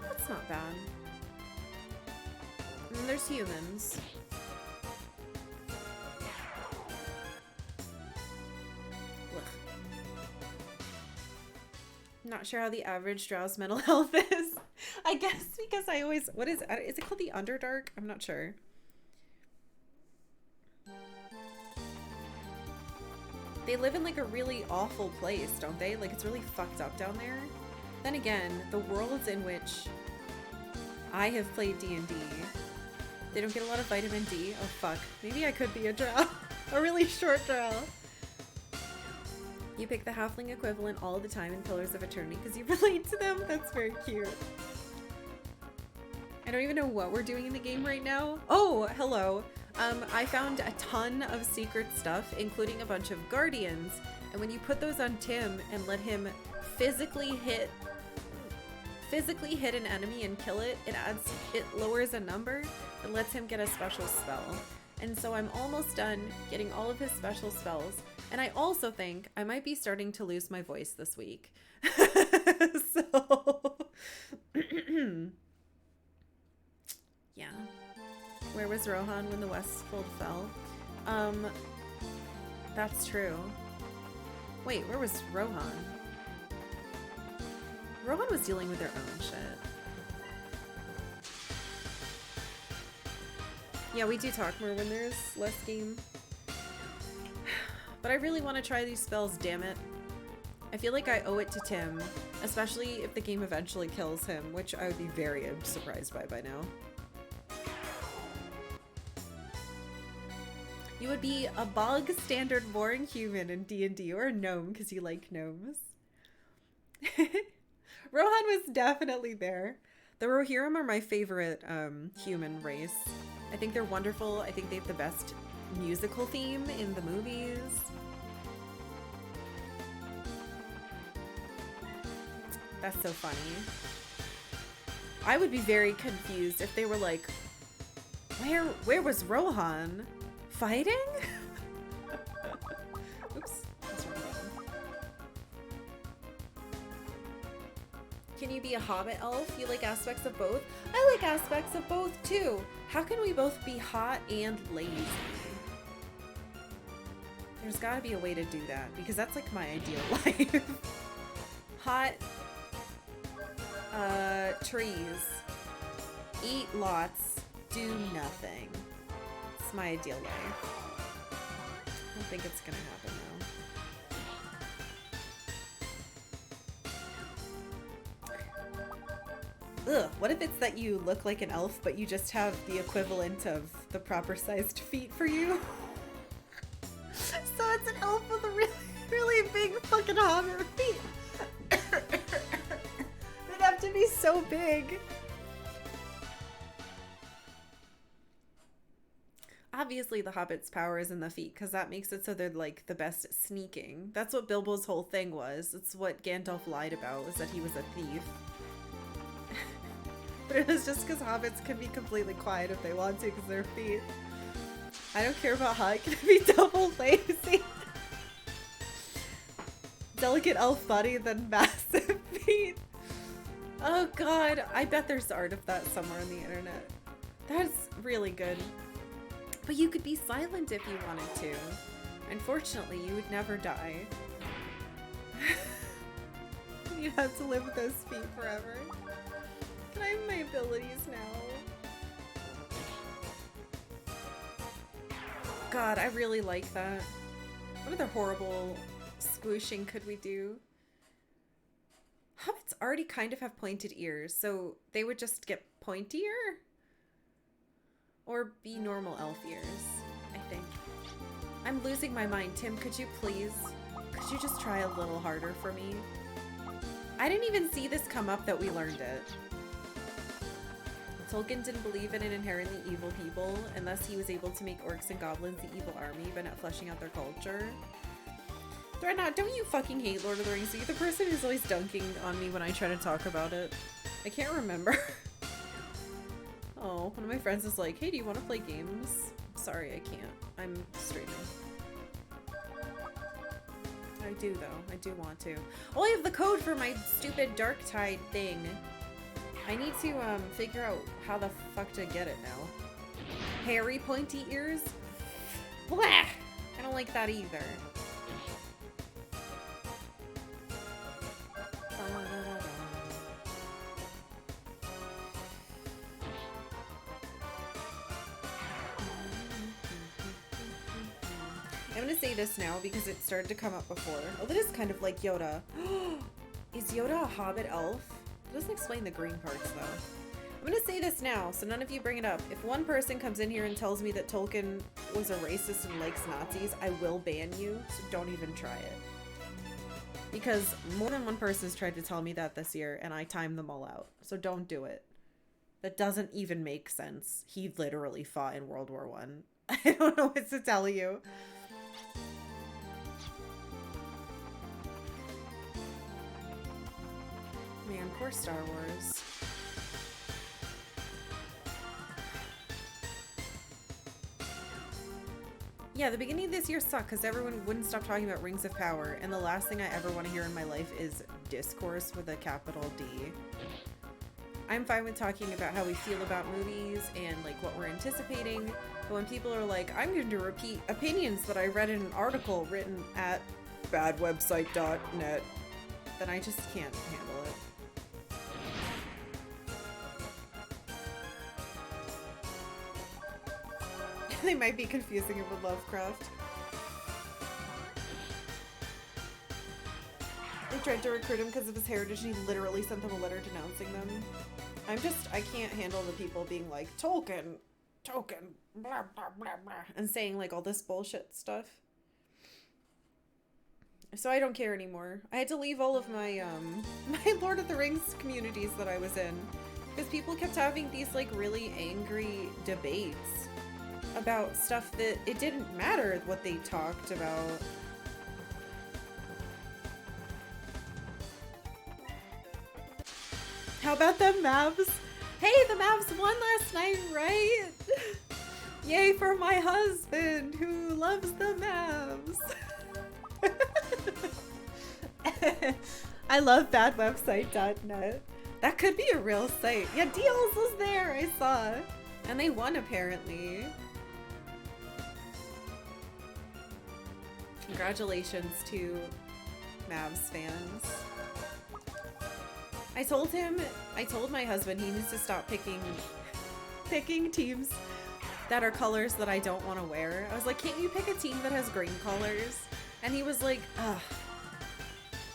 That's not bad. And then there's humans. Ugh. Not sure how the average drow's mental health is. I guess because I always, what is it called, the Underdark? I'm not sure. They live in like a really awful place, don't they? Like it's really fucked up down there. Then again, the worlds in which I have played D&D, they don't get a lot of vitamin D. Oh fuck, maybe I could be a drow. A really short drow. You pick the halfling equivalent all the time in Pillars of Eternity because you relate to them. That's very cute. I don't even know what we're doing in the game right now. Oh, hello. I found a ton of secret stuff, including a bunch of guardians. And when you put those on Tim and let him physically hit an enemy and kill it, it lowers a number and lets him get a special spell. And so I'm almost done getting all of his special spells. And I also think I might be starting to lose my voice this week. So, yeah. Where was Rohan when the Westfold fell? That's true. Wait, where was Rohan? Rohan was dealing with their own shit. Yeah, we do talk more when there's less game. But I really want to try these spells, damn it. I feel like I owe it to Tim, especially if the game eventually kills him, which I would be very surprised by now. You would be a bog standard boring human in D&D, or a gnome because you like gnomes. Rohan was definitely there. The Rohirrim are my favorite human race. I think they're wonderful. I think they have the best musical theme in the movies. That's so funny. I would be very confused if they were like, where was Rohan? Fighting? Oops. That's the wrong button. Can you be a hobbit elf? You like aspects of both? I like aspects of both too. How can we both be hot and lazy? There's gotta be a way to do that because that's like my ideal life. Hot, trees, eat lots, do nothing. It's my ideal life. I don't think it's gonna happen though. Ugh, what if it's that you look like an elf but you just have the equivalent of the proper sized feet for you? So it's an elf with a really, really big fucking hobbit feet. They'd have to be so big. Obviously the hobbit's power is in the feet because that makes it so they're like the best at sneaking. That's what Bilbo's whole thing was. It's what Gandalf lied about, was that he was a thief. But it was just because hobbits can be completely quiet if they want to because their feet. I don't care about how it can be double lazy. Delicate elf body, then massive feet. Oh god, I bet there's art of that somewhere on the internet. That's really good. But you could be silent if you wanted to. Unfortunately, you would never die. You'd have to live with those feet forever. Can I have my abilities now? God, I really like that. What other horrible squooshing could we do? Hobbits already kind of have pointed ears, so they would just get pointier? Or be normal elf ears, I think. I'm losing my mind. Tim, could you please? Could you just try a little harder for me? I didn't even see this come up that we learned it. Tolkien didn't believe in an inherently evil people, and thus he was able to make orcs and goblins the evil army by not fleshing out their culture. Threadnought, don't you fucking hate Lord of the Rings? Are you the person who's always dunking on me when I try to talk about it? I can't remember. Oh, one of my friends is like, hey, do you want to play games? Sorry, I can't. I'm streaming. I do, though. I do want to. Oh, I have the code for my stupid Darktide thing. I need to, figure out how the fuck to get it now. Hairy pointy ears? Blah! I don't like that either. I'm gonna say this now because it started to come up before. Oh, that is kind of like Yoda. Is Yoda a hobbit elf? It doesn't explain the green parts, though. I'm gonna say this now, so none of you bring it up. If one person comes in here and tells me that Tolkien was a racist and likes Nazis, I will ban you, so don't even try it. Because more than one person has tried to tell me that this year, and I timed them all out. So don't do it. That doesn't even make sense. He literally fought in World War I. I don't know what to tell you. Man, poor Star Wars. Yeah, the beginning of this year sucked because everyone wouldn't stop talking about Rings of Power, and the last thing I ever want to hear in my life is discourse with a capital D. I'm fine with talking about how we feel about movies and like what we're anticipating, but when people are like, I'm going to repeat opinions that I read in an article written at badwebsite.net, then I just can't handle it. They might be confusing it with Lovecraft. They tried to recruit him because of his heritage and he literally sent them a letter denouncing them. I can't handle the people being like, Tolkien, blah, blah, blah, blah, and saying like all this bullshit stuff. So I don't care anymore. I had to leave all of my, my Lord of the Rings communities that I was in because people kept having these like really angry debates about stuff that it didn't matter what they talked about. How about the Mavs? Hey, the Mavs won last night, right? Yay for my husband who loves the Mavs. I love badwebsite.net. That could be a real site. Yeah, Deals was there, I saw. And they won apparently. Congratulations to Mavs fans. I told my husband he needs to stop picking teams that are colors that I don't want to wear. I was like, can't you pick a team that has green colors? And he was like, ugh,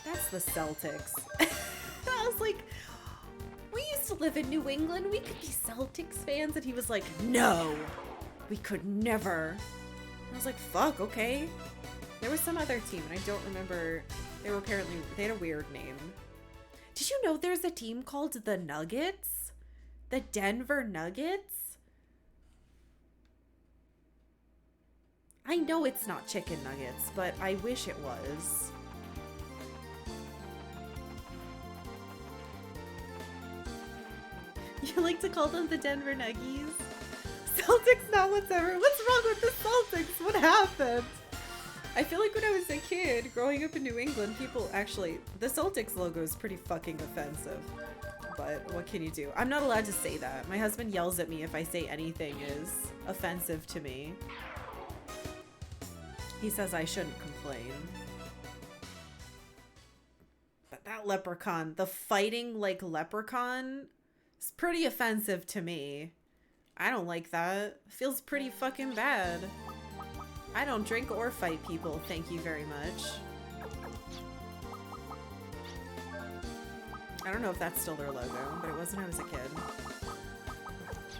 that's the Celtics. I was like, we used to live in New England. We could be Celtics fans. And he was like, no, we could never. I was like, fuck, okay. There was some other team, and I don't remember. They had a weird name. Did you know there's a team called the Nuggets? The Denver Nuggets? I know it's not chicken nuggets, but I wish it was. You like to call them the Denver Nuggies? Celtics not whatsoever. What's wrong with the Celtics? What happened? I feel like when I was a kid, growing up in New England, the Celtics logo is pretty fucking offensive. But what can you do? I'm not allowed to say that. My husband yells at me if I say anything is offensive to me. He says I shouldn't complain. But that leprechaun, the fighting like leprechaun, is pretty offensive to me. I don't like that. Feels pretty fucking bad. I don't drink or fight people, thank you very much. I don't know if that's still their logo, but it was when I was a kid.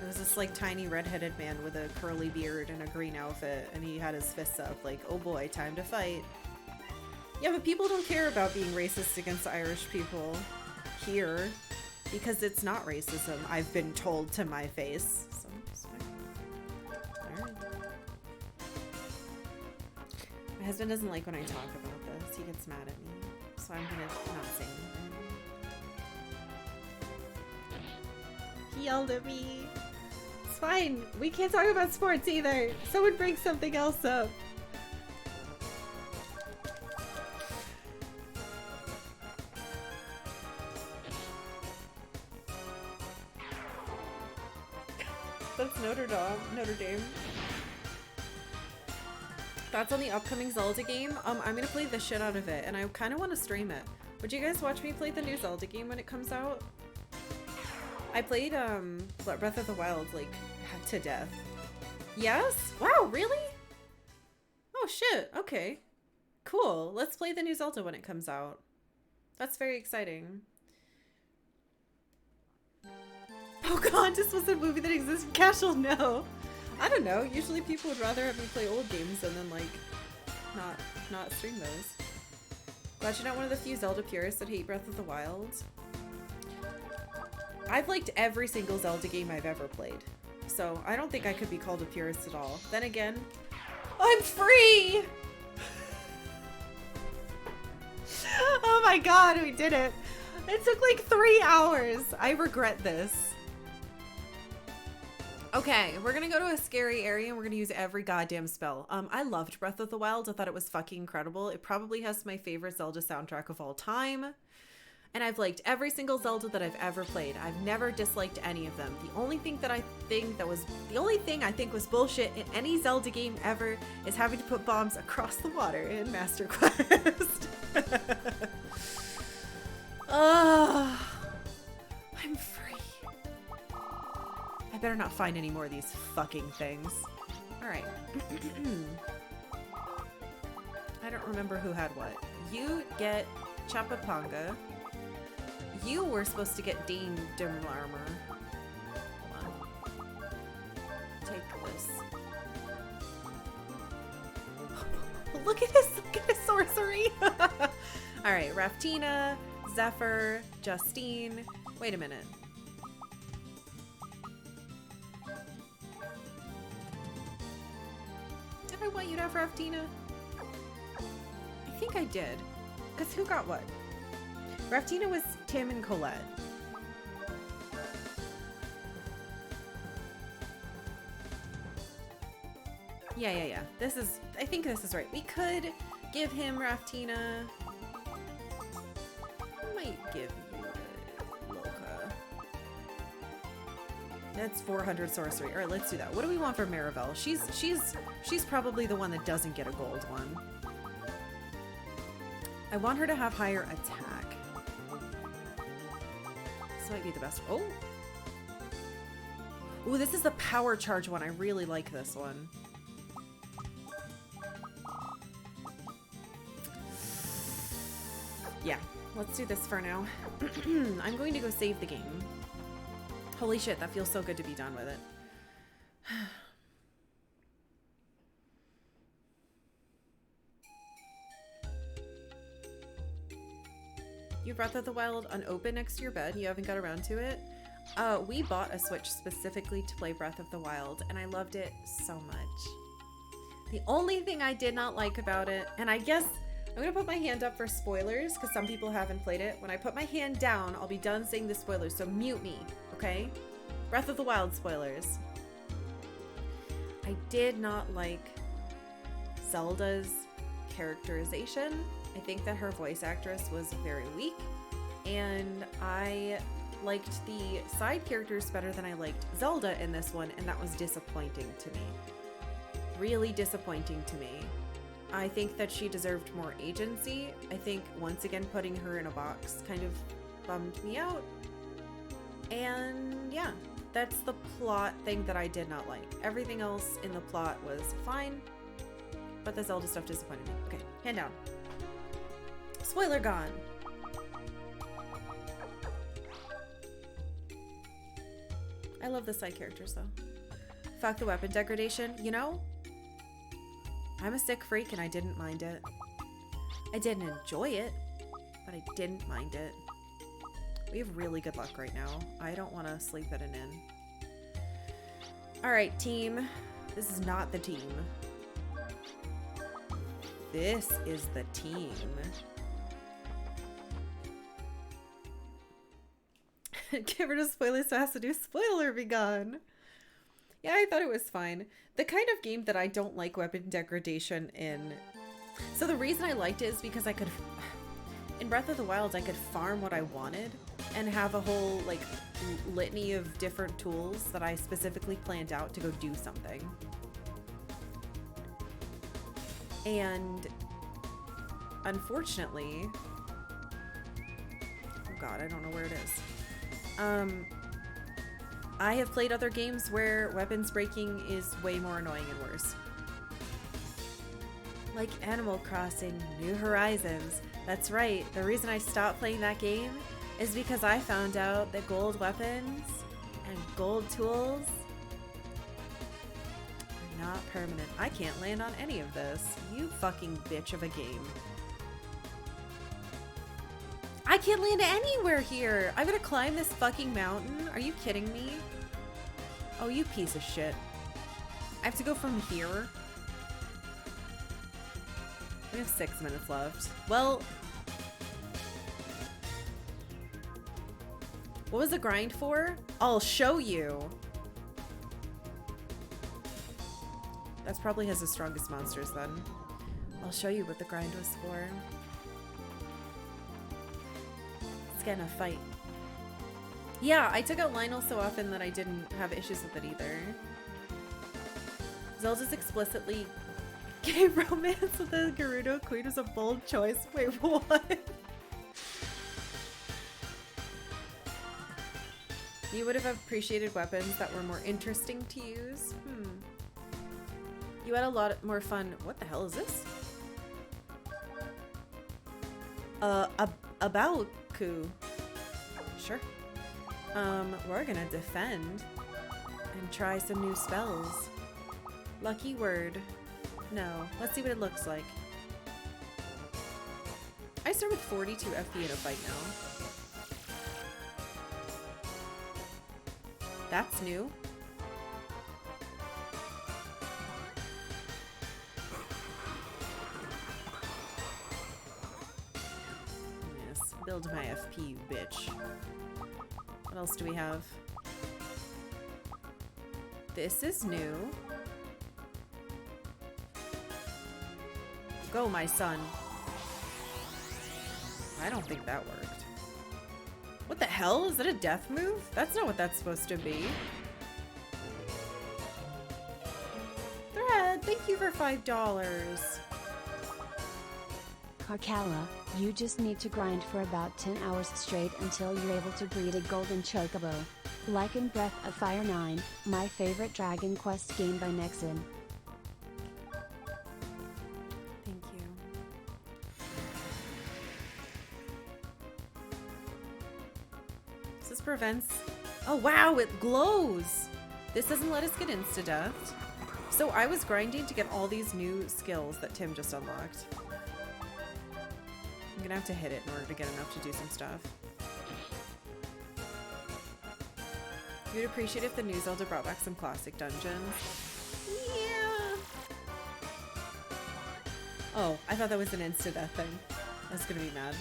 It was this like tiny redheaded man with a curly beard and a green outfit, and he had his fists up like, oh boy, time to fight. Yeah, but people don't care about being racist against Irish people here because it's not racism, I've been told to my face. So it's fine. Alright. My husband doesn't like when I talk about this. He gets mad at me. So I'm gonna not say anything. He yelled at me. It's fine. We can't talk about sports either. Someone bring something else up. That's Notre Dame. That's on the upcoming Zelda game. I'm gonna play the shit out of it, and I kind of want to stream it. Would you guys watch me play the new Zelda game when it comes out? I played Breath of the Wild like to death. Yes? Wow, really? Oh shit. Okay. Cool. Let's play the new Zelda when it comes out. That's very exciting. Pocahontas was a movie that exists. Casual, no. I don't know. Usually people would rather have me play old games and then like not stream those. Glad you're not one of the few Zelda purists that hate Breath of the Wild. I've liked every single Zelda game I've ever played, so I don't think I could be called a purist at all. Then again, I'm free! Oh my god, we did it! It took like 3 hours. I regret this. Okay, we're gonna go to a scary area and we're gonna use every goddamn spell. I loved Breath of the Wild. I thought it was fucking incredible. It probably has my favorite Zelda soundtrack of all time. And I've liked every single Zelda that I've ever played. I've never disliked any of them. The only thing I think was bullshit in any Zelda game ever is having to put bombs across the water in Master Quest. I'm free. I better not find any more of these fucking things. Alright. I don't remember who had what. You get Chapapanga. You were supposed to get Dean Dimlarmer. Hold on. Take this. Look at his sorcery! Alright, Raftina, Zephyr, Justine. Wait a minute. Did I want you to have Raftina? I think I did. Because who got what? Raftina was Tim and Colette. Yeah. I think this is right. We could give him Raftina. I might give you Loka. That's 400 sorcery. Alright, let's do that. What do we want for Maribel? She's probably the one that doesn't get a gold one. I want her to have higher attack. This might be the best. Oh! Ooh, this is the power charge one. I really like this one. Yeah, let's do this for now. I'm going to go save the game. Holy shit, that feels so good to be done with it. You Breath of the Wild unopened next to your bed. You haven't got around to it. We bought a Switch specifically to play Breath of the Wild, and I loved it so much. The only thing I did not like about it, and I guess I'm gonna put my hand up for spoilers because some people haven't played it. When I put my hand down, I'll be done saying the spoilers, so mute me, okay? Breath of the Wild spoilers. I did not like Zelda's characterization. I think that her voice actress was very weak, and I liked the side characters better than I liked Zelda in this one, and that was disappointing to me. Really disappointing to me. I think that she deserved more agency. I think, once again, putting her in a box kind of bummed me out. And yeah, that's the plot thing that I did not like. Everything else in the plot was fine, but the Zelda stuff disappointed me. Okay, hand down. Spoiler gone. I love the side characters though. Fuck the weapon degradation. You know, I'm a sick freak and I didn't mind it. I didn't enjoy it, but I didn't mind it. We have really good luck right now. I don't want to sleep at an inn. Alright, team. This is not the team. This is the team. Get rid of spoilers so it has to do spoiler be gone. Yeah, I thought it was fine. The kind of game that I don't like weapon degradation in. So the reason I liked it is because I could, in Breath of the Wild, I could farm what I wanted and have a whole like litany of different tools that I specifically planned out to go do something. And unfortunately, oh god, I don't know where it is. I have played other games where weapons breaking is way more annoying and worse. Like Animal Crossing New Horizons. That's right, the reason I stopped playing that game is because I found out that gold weapons and gold tools are not permanent. I can't land on any of this. You fucking bitch of a game. I can't land anywhere here. I'm gonna climb this fucking mountain. Are you kidding me? Oh, you piece of shit. I have to go from here. We have 6 minutes left. Well, what was the grind for? I'll show you. That's probably has the strongest monsters then. I'll show you what the grind was for. Let's get in a fight. Yeah, I took out Lionel so often that I didn't have issues with it either. Zelda's explicitly gay romance with the Gerudo Queen was a bold choice. Wait, what? You would have appreciated weapons that were more interesting to use. You had a lot more fun. What the hell is this? About Ku. Sure. We're gonna defend and try some new spells. Lucky word. No. Let's see what it looks like. I start with 42 FP in a fight now. That's new. Yes, build my FP, you bitch. What else do we have? This is new. Go, my son. I don't think that worked. What the hell? Is that a death move? That's not what that's supposed to be. Thread, thank you for $5. Karkalla, you just need to grind for about 10 hours straight until you're able to breed a golden chocobo. Like in Breath of Fire 9, my favorite Dragon Quest game by Nexon. Thank you. This prevents... Oh wow, it glows! This doesn't let us get insta-death. So I was grinding to get all these new skills that Tim just unlocked. I'm gonna have to hit it in order to get enough to do some stuff. You'd appreciate if the new Zelda brought back some classic dungeons. Yeah. Oh, I thought that was an insta-death thing. I was gonna be mad.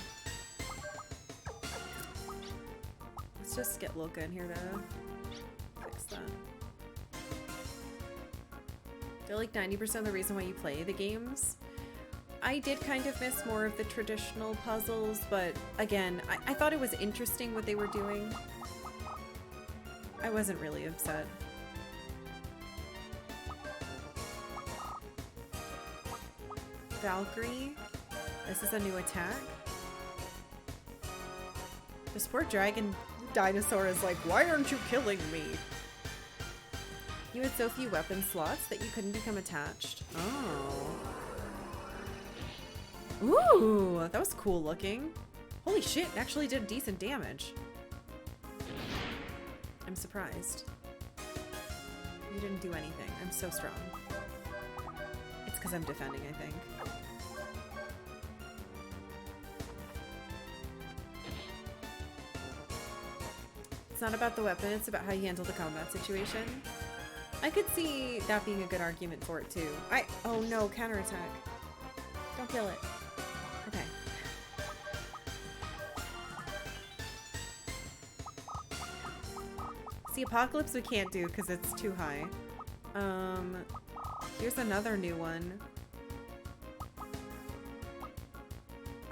Let's just get Loka in here to fix that. I feel like 90% of the reason why you play the games. I did kind of miss more of the traditional puzzles, but again, I thought it was interesting what they were doing. I wasn't really upset. Valkyrie. This is a new attack. This poor dragon dinosaur is like, why aren't you killing me? You had so few weapon slots that you couldn't become attached. Oh. Ooh, that was cool looking. Holy shit, it actually did decent damage. I'm surprised. You didn't do anything. I'm so strong. It's because I'm defending, I think. It's not about the weapon, it's about how you handle the combat situation. I could see that being a good argument for it too. Oh no, counterattack. Don't kill it. Okay. See, Apocalypse we can't do because it's too high. Here's another new one.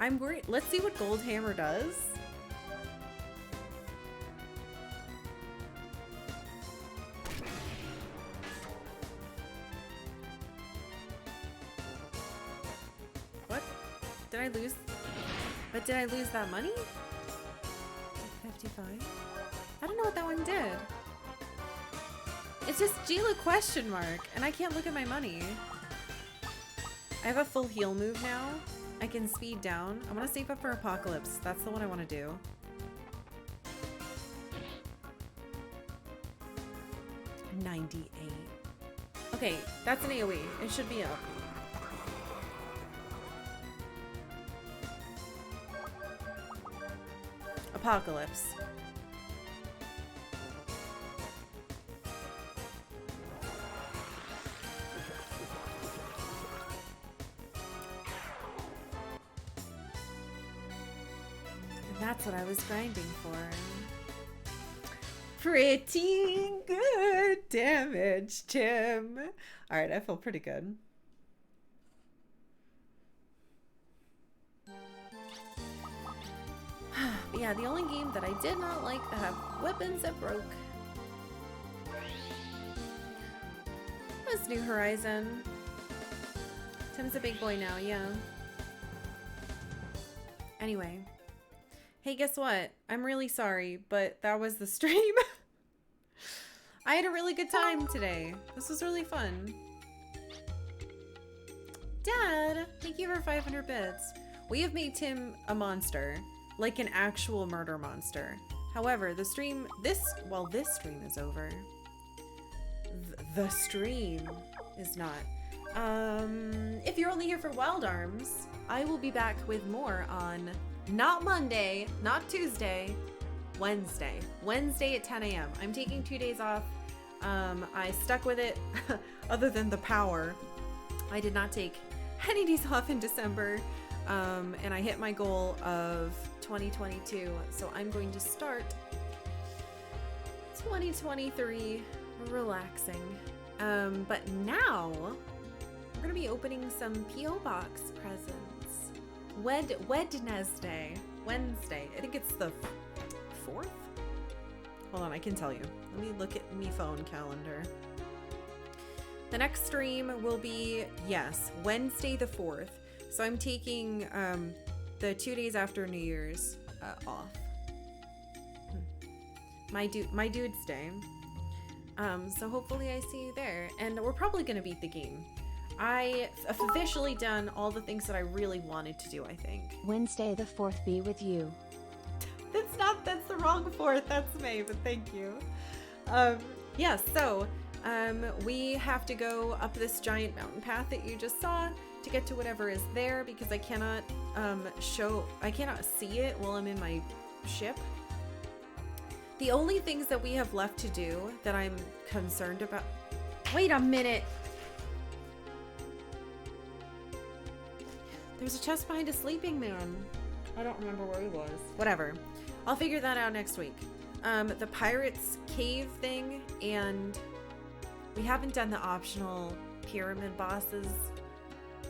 I'm worried. Let's see what Gold Hammer does. What? Did I lose? But did I lose that money? 55? I don't know what that one did. It's just Gila question mark, and I can't look at my money. I have a full heal move now. I can speed down. I want to save up for Apocalypse. That's the one I want to do. $98. Okay, that's an AoE. It should be up. Apocalypse. That's what I was grinding for. Pretty good damage, Tim. Alright, I feel pretty good. But yeah, the only game that I did not like that have weapons that broke was New Horizon. Tim's a big boy now, yeah. Anyway. Hey, guess what? I'm really sorry, but that was the stream. I had a really good time today. This was really fun. Dad, thank you for 500 bits. We have made Tim a monster, like an actual murder monster. However, the stream, this stream is over. The stream is not. If you're only here for Wild Arms, I will be back with more on not Monday, not Tuesday, Wednesday. Wednesday at 10 a.m. I'm taking 2 days off. I stuck with it other than the power. I did not take any days off in December. And I hit my goal of 2022. So I'm going to start 2023 relaxing. But now we're gonna be opening some P.O. Box presents. Wednesday. I think it's the 4th? Hold on, I can tell you. Let me look at me phone calendar. The next stream will be, yes, Wednesday the 4th. So I'm taking the 2 days after New Year's off. My dude's day. So hopefully I see you there. And we're probably gonna beat the game. I have officially done all the things that I really wanted to do, I think. Wednesday the 4th be with you. That's the wrong 4th, that's May, but thank you. Yeah, so we have to go up this giant mountain path that you just saw to get to whatever is there, because I cannot see it while I'm in my ship. The only things that we have left to do that I'm concerned about... Wait a minute! There's a chest behind a sleeping man. I don't remember where he was. Whatever. I'll figure that out next week. The Pirates Cave thing, and we haven't done the optional pyramid bosses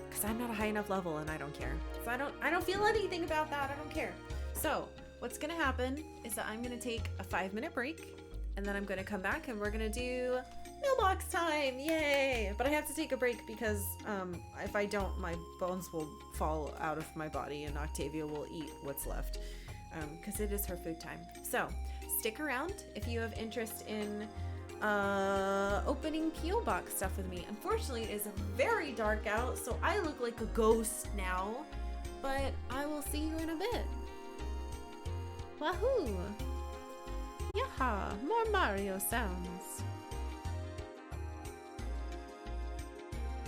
because I'm not a high enough level and I don't care. So I don't feel anything about that. I don't care. So what's gonna happen is that I'm gonna take a 5-minute break, and then I'm gonna come back and we're gonna do Mailbox time! Yay! But I have to take a break because if I don't, my bones will fall out of my body and Octavia will eat what's left because it is her food time. So stick around if you have interest in opening P.O. Box stuff with me. Unfortunately, it is very dark out, so I look like a ghost now, but I will see you in a bit. Wahoo! Yaha! More Mario sounds.